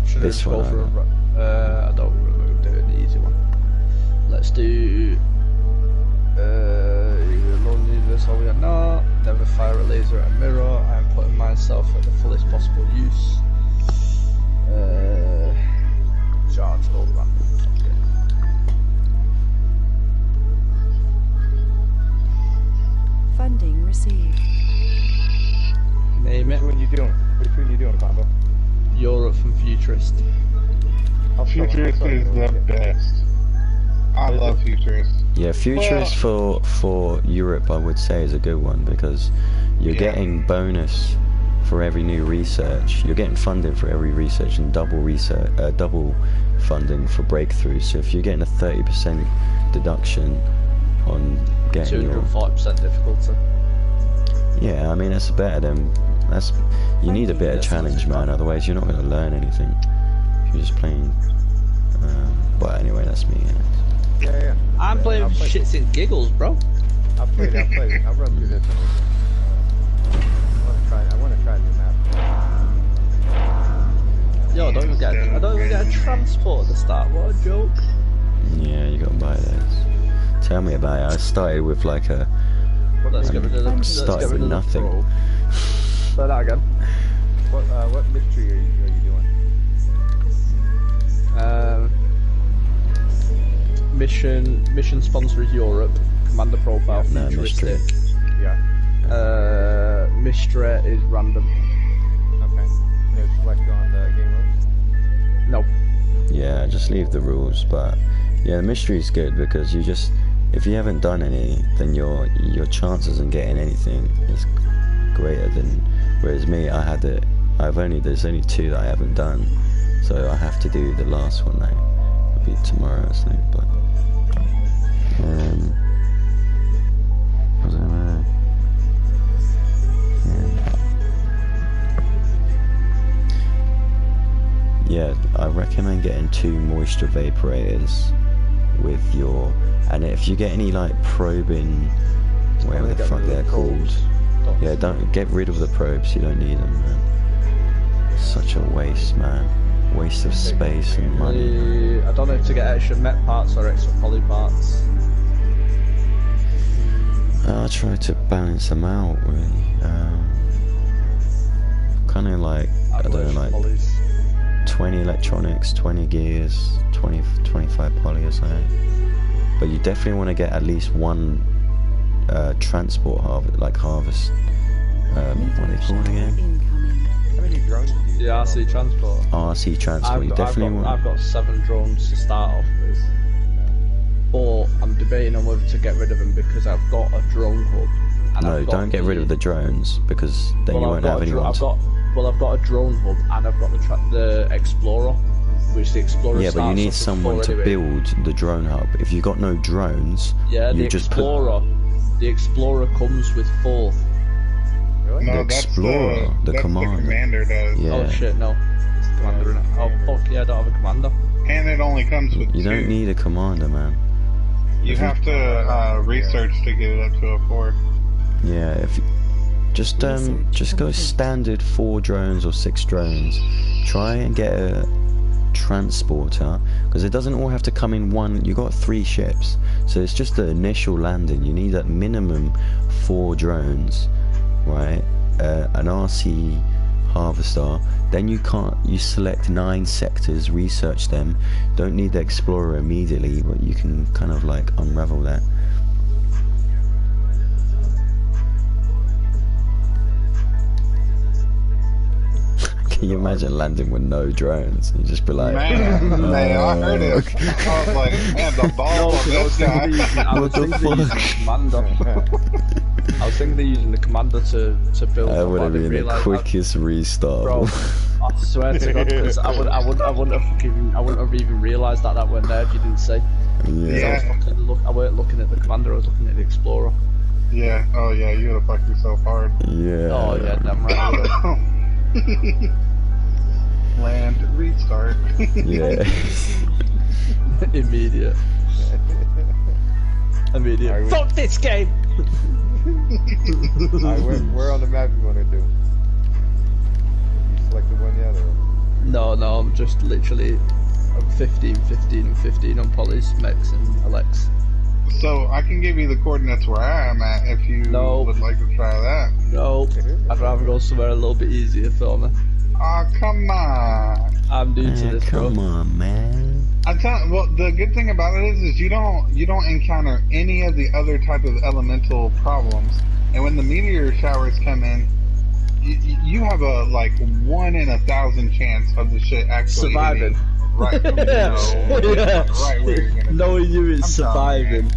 Should This I one, go for I don't remember doing the easy one. Let's do this or we are not. Never fire a laser at a mirror. I'm putting myself at the fullest possible use. Charge all random. Okay. Funding received. Name it. Which one you doing, Combo? Europe from Futurist. Futurist is the best. I love Futurist. Yeah, Futurist for Europe, I would say, is a good one because you're getting bonus for every new research. You're getting funding for every research and double funding for breakthroughs. So if you're getting a 30% deduction on getting 240% difficulty. Yeah, I mean that's better than you need a bit of challenge, man. Otherwise, you're not going to learn anything if you're just playing. But anyway, that's me. Yeah. I'm playing for shits and giggles, bro. I'll run through this one. I want to try a new map. Yo, I don't even get a transport at the start. What a joke. Yeah, you got to buy those. Tell me about it. I started with like a. Let's get rid of the. Started with nothing. Say that again. What mystery are you doing? Mission sponsor is Europe. Commander profile futuristic. Yeah. Mystery is random. Okay. No select on the game rules? No. Yeah, just leave the rules. But yeah, the mystery is good because you just, if you haven't done any, then your chances of getting anything is greater than. Whereas me, there's only 2 that I haven't done, so I have to do the last one now. It'll be tomorrow, I think. But I don't know. Yeah, I recommend getting 2 moisture vaporators with your, and if you get any like probing, whatever the fuck they're called. Yeah, don't get rid of the probes, you don't need them, man. Such a waste, man. Waste of space and money. I don't know if to get extra met parts or extra poly parts. I try to balance them out, really. Kind of like, I don't know, like polys. 20 electronics, 20 gears, 25 poly or something. But you definitely want to get at least 1 transport harvest. What are they called again? How many drones do you The RC transport. RC transport. You definitely want. I've got 7 drones to start off with. But I'm debating on whether to get rid of them because I've got a drone hub. And No, don't get rid of the drones because then you won't have anyone. I've got a drone hub and I've got the Explorer, which the Explorer. Yeah, but you need someone to build the drone hub. If you got no drones, yeah, you the just Explorer. The Explorer comes with 4. Really? No, The Explorer, the that's commander. The commander does. Yeah. Oh shit, no. It's the commander in it. Oh fuck yeah, I don't have a commander. And it only comes with You 2. don't need a commander, man. You have to research to get it up to a 4. Yeah, if you, just go standard 4 drones or 6 drones. Try and get a transporter because it doesn't all have to come in one. You got 3 ships, so it's just the initial landing. You need at minimum 4 drones, right? An RC Harvester. Then you select 9 sectors, research them. Don't need the Explorer immediately, but you can kind of like unravel that. Can you imagine landing with no drones? You just be like, man, I heard it. I was like, man, the ball of this guy. What the fuck? I was thinking they're using the commander to build. That would have been the quickest restart. Bro, I swear to God, because I wouldn't have even realised that went there if you didn't say. Yeah. I weren't looking at the commander, I was looking at the explorer. Yeah. Oh yeah, you would have fucked yourself hard. Yeah. Oh yeah, damn right. Land restart. Yeah. Immediate. Right, fuck this game! Alright, where on the map you want to do? You selected one yet, or? No, I'm just literally 15, 15, and 15 on Polly's, Mex, and Alex. So I can give you the coordinates where I am at if you would like to try that. No, I'd rather go somewhere a little bit easier for me. Oh, come on. I'm new to this, bro. Come on, man. I'm telling. Well, the good thing about it is you don't encounter any of the other type of elemental problems, and when the meteor showers come in, you have a like 1 in 1,000 chance of the shit actually surviving. Right, right where you're gonna. Knowing you is surviving.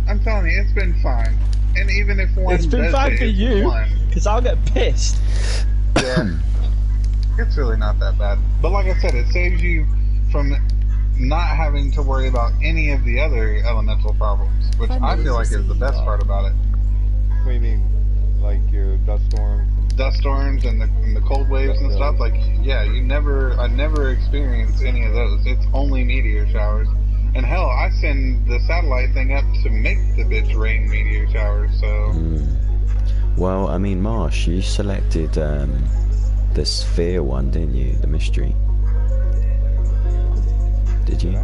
I'm telling you, it's been fine, and even if one, it's been fine for you, because I'll get pissed. Yeah. It's really not that bad. But like I said, it saves you from not having to worry about any of the other elemental problems, which I feel like is the best part about it. What do you mean? Like your dust storms? Dust storms and the cold waves and stuff? Like, yeah, I never experienced any of those. It's only meteor showers. And hell, I send the satellite thing up to make the bitch rain meteor showers, so... Well, I mean, Marsh, you selected, the sphere one, didn't you? The mystery. Did you?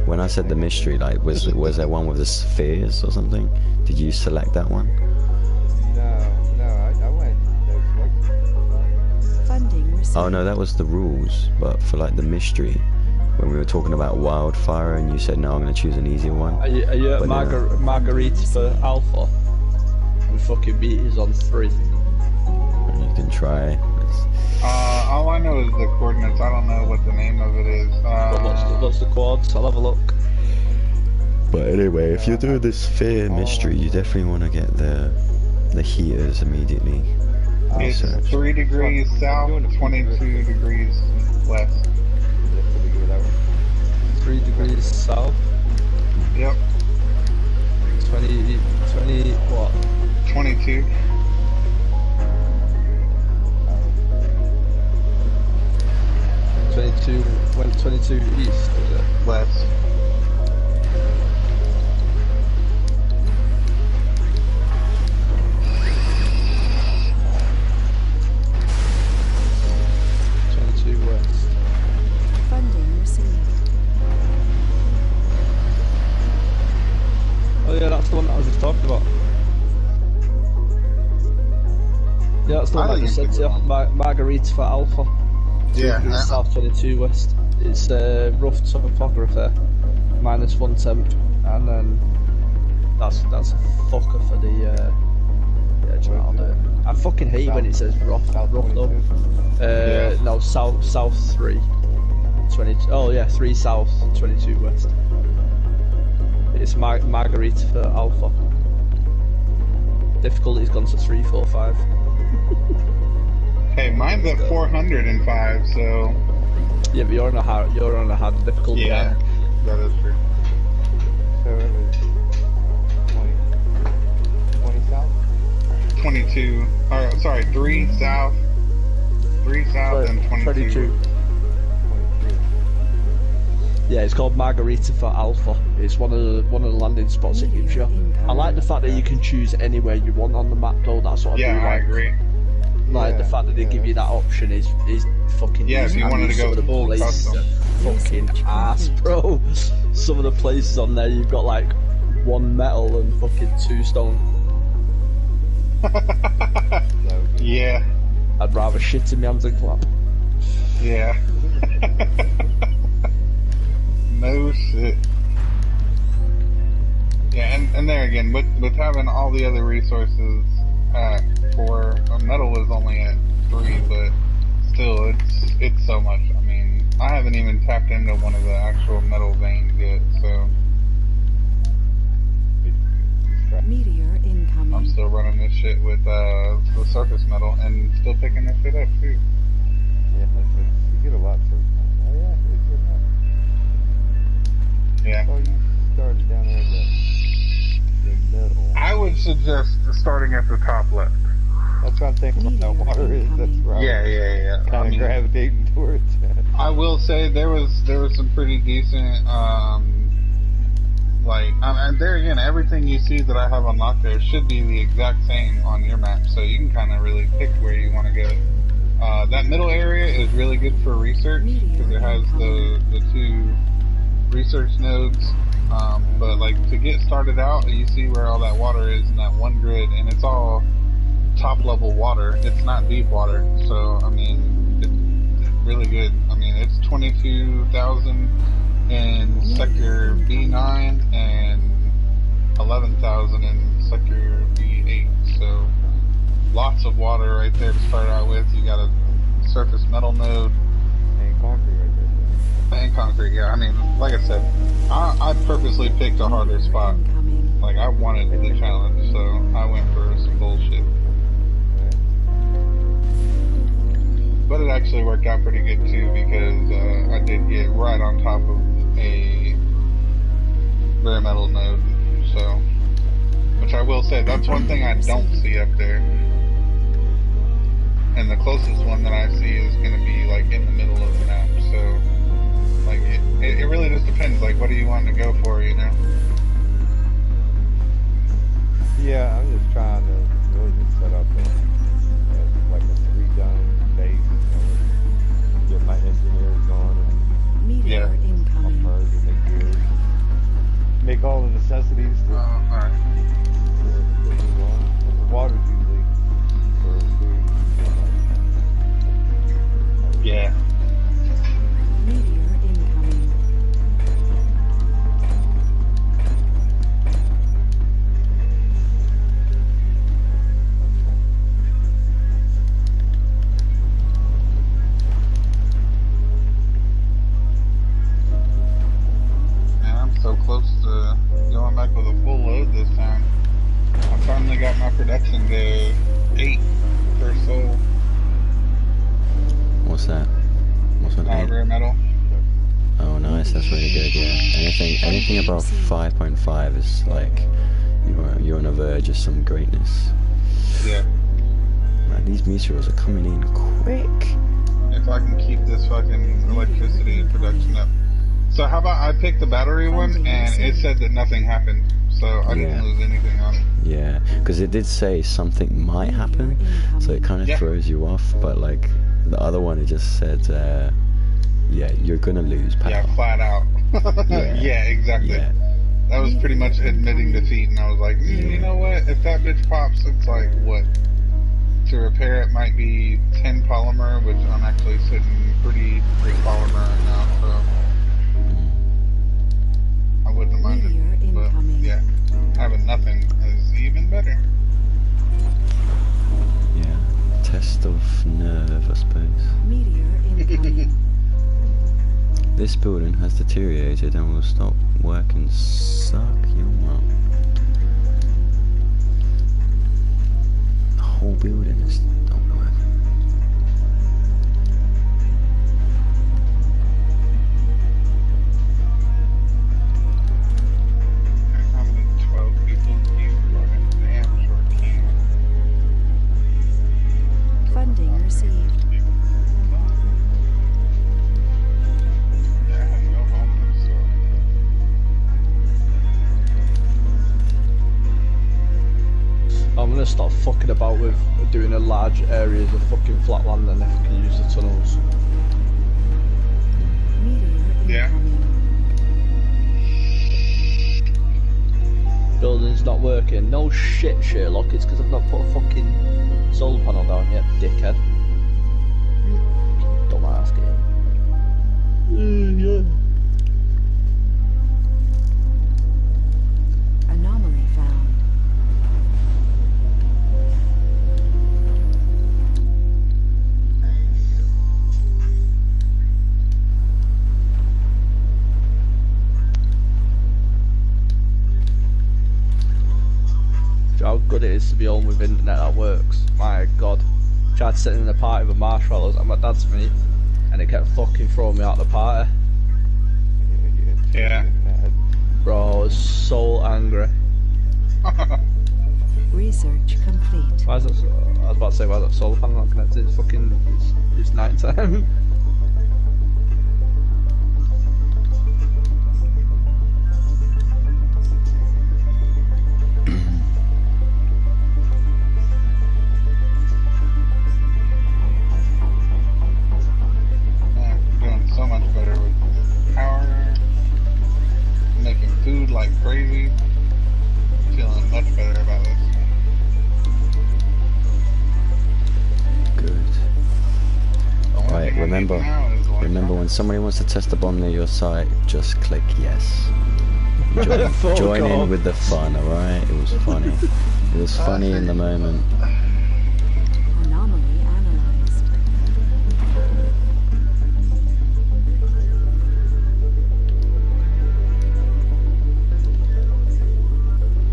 When I said the mystery, like, was there one with the spheres or something? Did you select that one? No, I went. Funding received. Oh no, that was the rules. But for like the mystery, when we were talking about WildFire, and you said no, I'm going to choose an easier one. Are you at Marguerite for Alpha? And fucking meters on 3. You can try. All I know is the coordinates. I don't know what the name of it is. What's the quads? I'll have a look. But anyway, if you do this sphere mystery, you definitely want to get the heaters immediately. It's 3 degrees south, 22 degrees west. 3 degrees south. Yep. 20 what? 22. 22 east, is it? West. West. Funding received. Oh yeah, that's the one that I was just talking about. Yeah, that's the one I just said to you. Marguerite for Alpha. Yeah. South 22 West. It's rough topography, -1 temp, and then that's a fucker for the. Yeah, do you know what I'll do? I fucking hate when it says rough though. No, south 3. 22. Oh yeah, 3 south, 22 west. It's Marguerite for Alpha. Difficulty's gone to 3, 4, 5. Hey, mine's at 405, so... Yeah, but you're on a hard difficulty. Yeah, that is true. So it was 20 south? 22. Or, sorry, 3 south. 3 south and 22. Yeah, it's called Margarita for Alpha. It's one of the landing spots it gives you. I like the fact that you can choose anywhere you want on the map though. That's what I do like. Yeah, I agree. Like the fact that they give you that option is fucking. Yeah, if you wanted to go to the places, fucking ass, bro. Some of the places on there you've got like 1 metal and fucking 2 stone. Yeah. I'd rather shit in my hands than clap. Yeah. No shit. Yeah, and there again, with having all the other resources at 4, metal was only at 3, but still, it's so much. I mean, I haven't even tapped into one of the actual metal veins yet, so Meteor incoming. I'm still running this shit with the surface metal and still picking that shit up too. Yeah, you get a lot for. Oh yeah, it's good enough. Yeah. Oh, you started down there in the middle. I would suggest starting at the top left. That's what I'm thinking about that water is. That's right. Yeah. Kind of gravitating towards that. I will say there was some pretty decent and there again, everything you see that I have unlocked there should be the exact same on your map, so you can kind of really pick where you want to go. That middle area is really good for research because it has the 2 research nodes. But like to get started out, you see where all that water is in that one grid, and it's all top level water. It's not deep water, so I mean, it's really good. I mean, it's 22,000 in sector B9 and 11,000 in sector B8. So lots of water right there to start out with. You got a surface metal node. And concrete right there. And concrete, yeah. I mean, like I said, I purposely picked a harder spot. Like, I wanted the challenge, so I went for some bullshit. But it actually worked out pretty good too, because I did get right on top of a bare metal node, so, which I will say, that's one thing I don't see up there. And the closest one that I see is going to be like in the middle of the map, so like it really just depends, like what do you want to go for, you know? Yeah, I'm just trying to really just set up like a 3-dome base, get my engineers going and Meteor incoming. and make all the necessities to alright. The water's usually for food. Yeah. Meteor incoming. So close to going back with a full load this time. I finally got my production to 8 per soul. What's that? What's an 8? Rare metal. Oh, nice. That's really good. Yeah. Anything above 5.5 is like you're on the verge of some greatness. Yeah. Man, these meteors are coming in quick. If I can keep this fucking electricity production up. So how about I picked the battery one, and it said that nothing happened, so I didn't lose anything on it. Yeah, because it did say something might happen, so it kind of throws you off, but like the other one, it just said, yeah, you're gonna lose power. Yeah, flat out. Yeah, exactly. Yeah. That was pretty much admitting defeat, and I was like, you know what, if that bitch pops, it's like, what? To repair it might be 10 polymer, which I'm actually sitting pretty free polymer right now, so I wouldn't mind it, but yeah, having nothing is even better. Yeah, test of nerve, I suppose. Meteor incoming. This building has deteriorated and will stop working. Suck your mum. The whole building is not working. How many 12 people do you run a damn short queue? Funding received. Yeah, I have to go home, so. I'm gonna start fucking about with doing a large areas of fucking flatland and if I can use the tunnels. Meteor Yeah. incoming. Building's not working. No shit, Sherlock. It's because I've not put a fucking solar panel down yet, dickhead. Yeah. Anomaly found. How good it is to be home with internet that works. My god. Tried sitting in a party with marshmallows at my dad's meet and it kept fucking throwing me out of the party. Yeah. Bro, I was so angry. Research complete. Why is it so, I was about to say, why is that solar panel not connected? It's fucking, it's night time. Man, we're doing so much better with power. Making food like crazy. Feeling much better about this. Good. The only Right, thing I need remember now is when somebody wants to test a bomb near your site, just click yes. Fuck Join in off. with the fun, alright? It was funny. It was funny in the moment. Anomaly analyzed.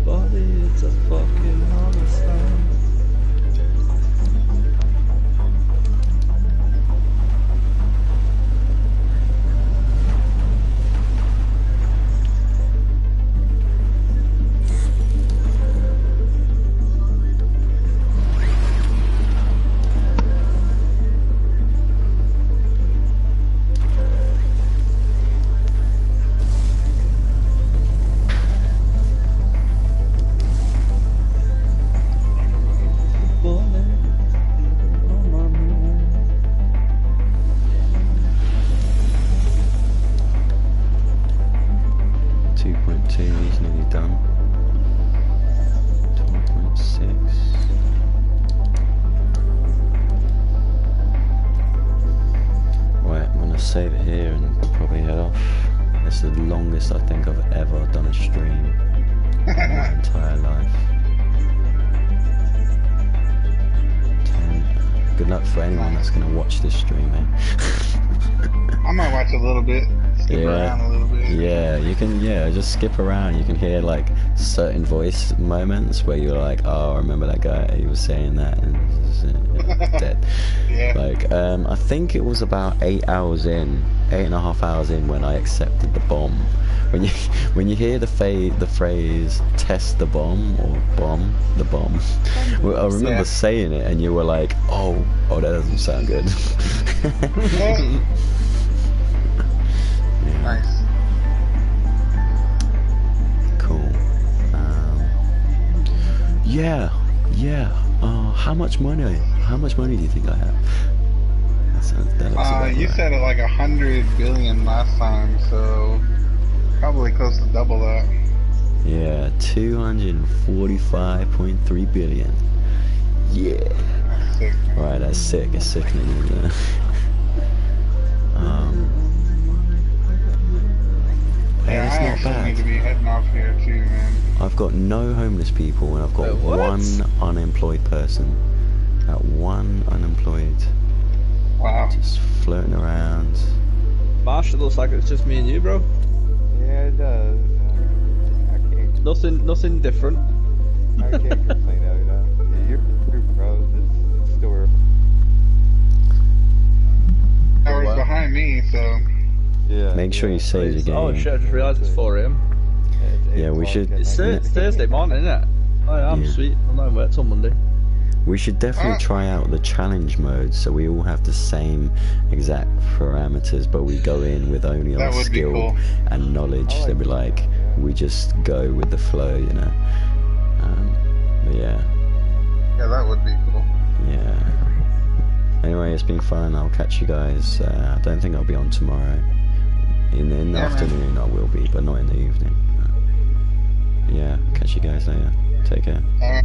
Buddy, it's a fucking homicide. He's nearly done. 12.6. Right, I'm gonna save it here and probably head off. It's the longest I think I've ever done a stream in my entire life. 10. Good luck for anyone that's gonna watch this stream, eh? I might watch a little bit, skip around a little bit. Yeah, you can, just skip around. You can hear like certain voice moments where you're like, oh, I remember that guy, he was saying that, and dead. Yeah. Like, I think it was about 8 hours in, 8.5 hours in when I accepted the bomb. When you hear the phrase test the bomb or bomb the bomb, well, I remember saying it and you were like, oh, that doesn't sound good. Nice. Cool. Yeah. How much money do you think I have? That looks about You right. said it like 100 billion last time, so probably close to double that. Yeah, 245.3 billion. Yeah. That's sick, man. Right, that's sick. It's sickening, isn't it? Hey, Yeah, that's I not actually need to bad. be heading off here too, man. I've got no homeless people and I've got What? one unemployed person. That one unemployed. Wow. Just floating around. Marshall, looks like it's just me and you, bro. Yeah, it does. I can't Nothing different. I can't complain though, you know. You're pros. It's still Hours behind me, so yeah. Make sure you save your game. Oh shit, I just realised it's 4 AM. Yeah, we should- It's Thursday morning, isn't it? Oh yeah, I'm Yeah. sweet. I'm not in work till Monday. We should definitely try out the challenge mode so we all have the same exact parameters, but we go in with only That our would be skill cool. and knowledge. They'd be like, we just go with the flow, you know. But yeah. yeah, that would be cool. Yeah. Anyway, it's been fun. I'll catch you guys. I don't think I'll be on tomorrow. In the Yeah, man. afternoon I will be, but not in the evening. Yeah, catch you guys later. Take care. Alright.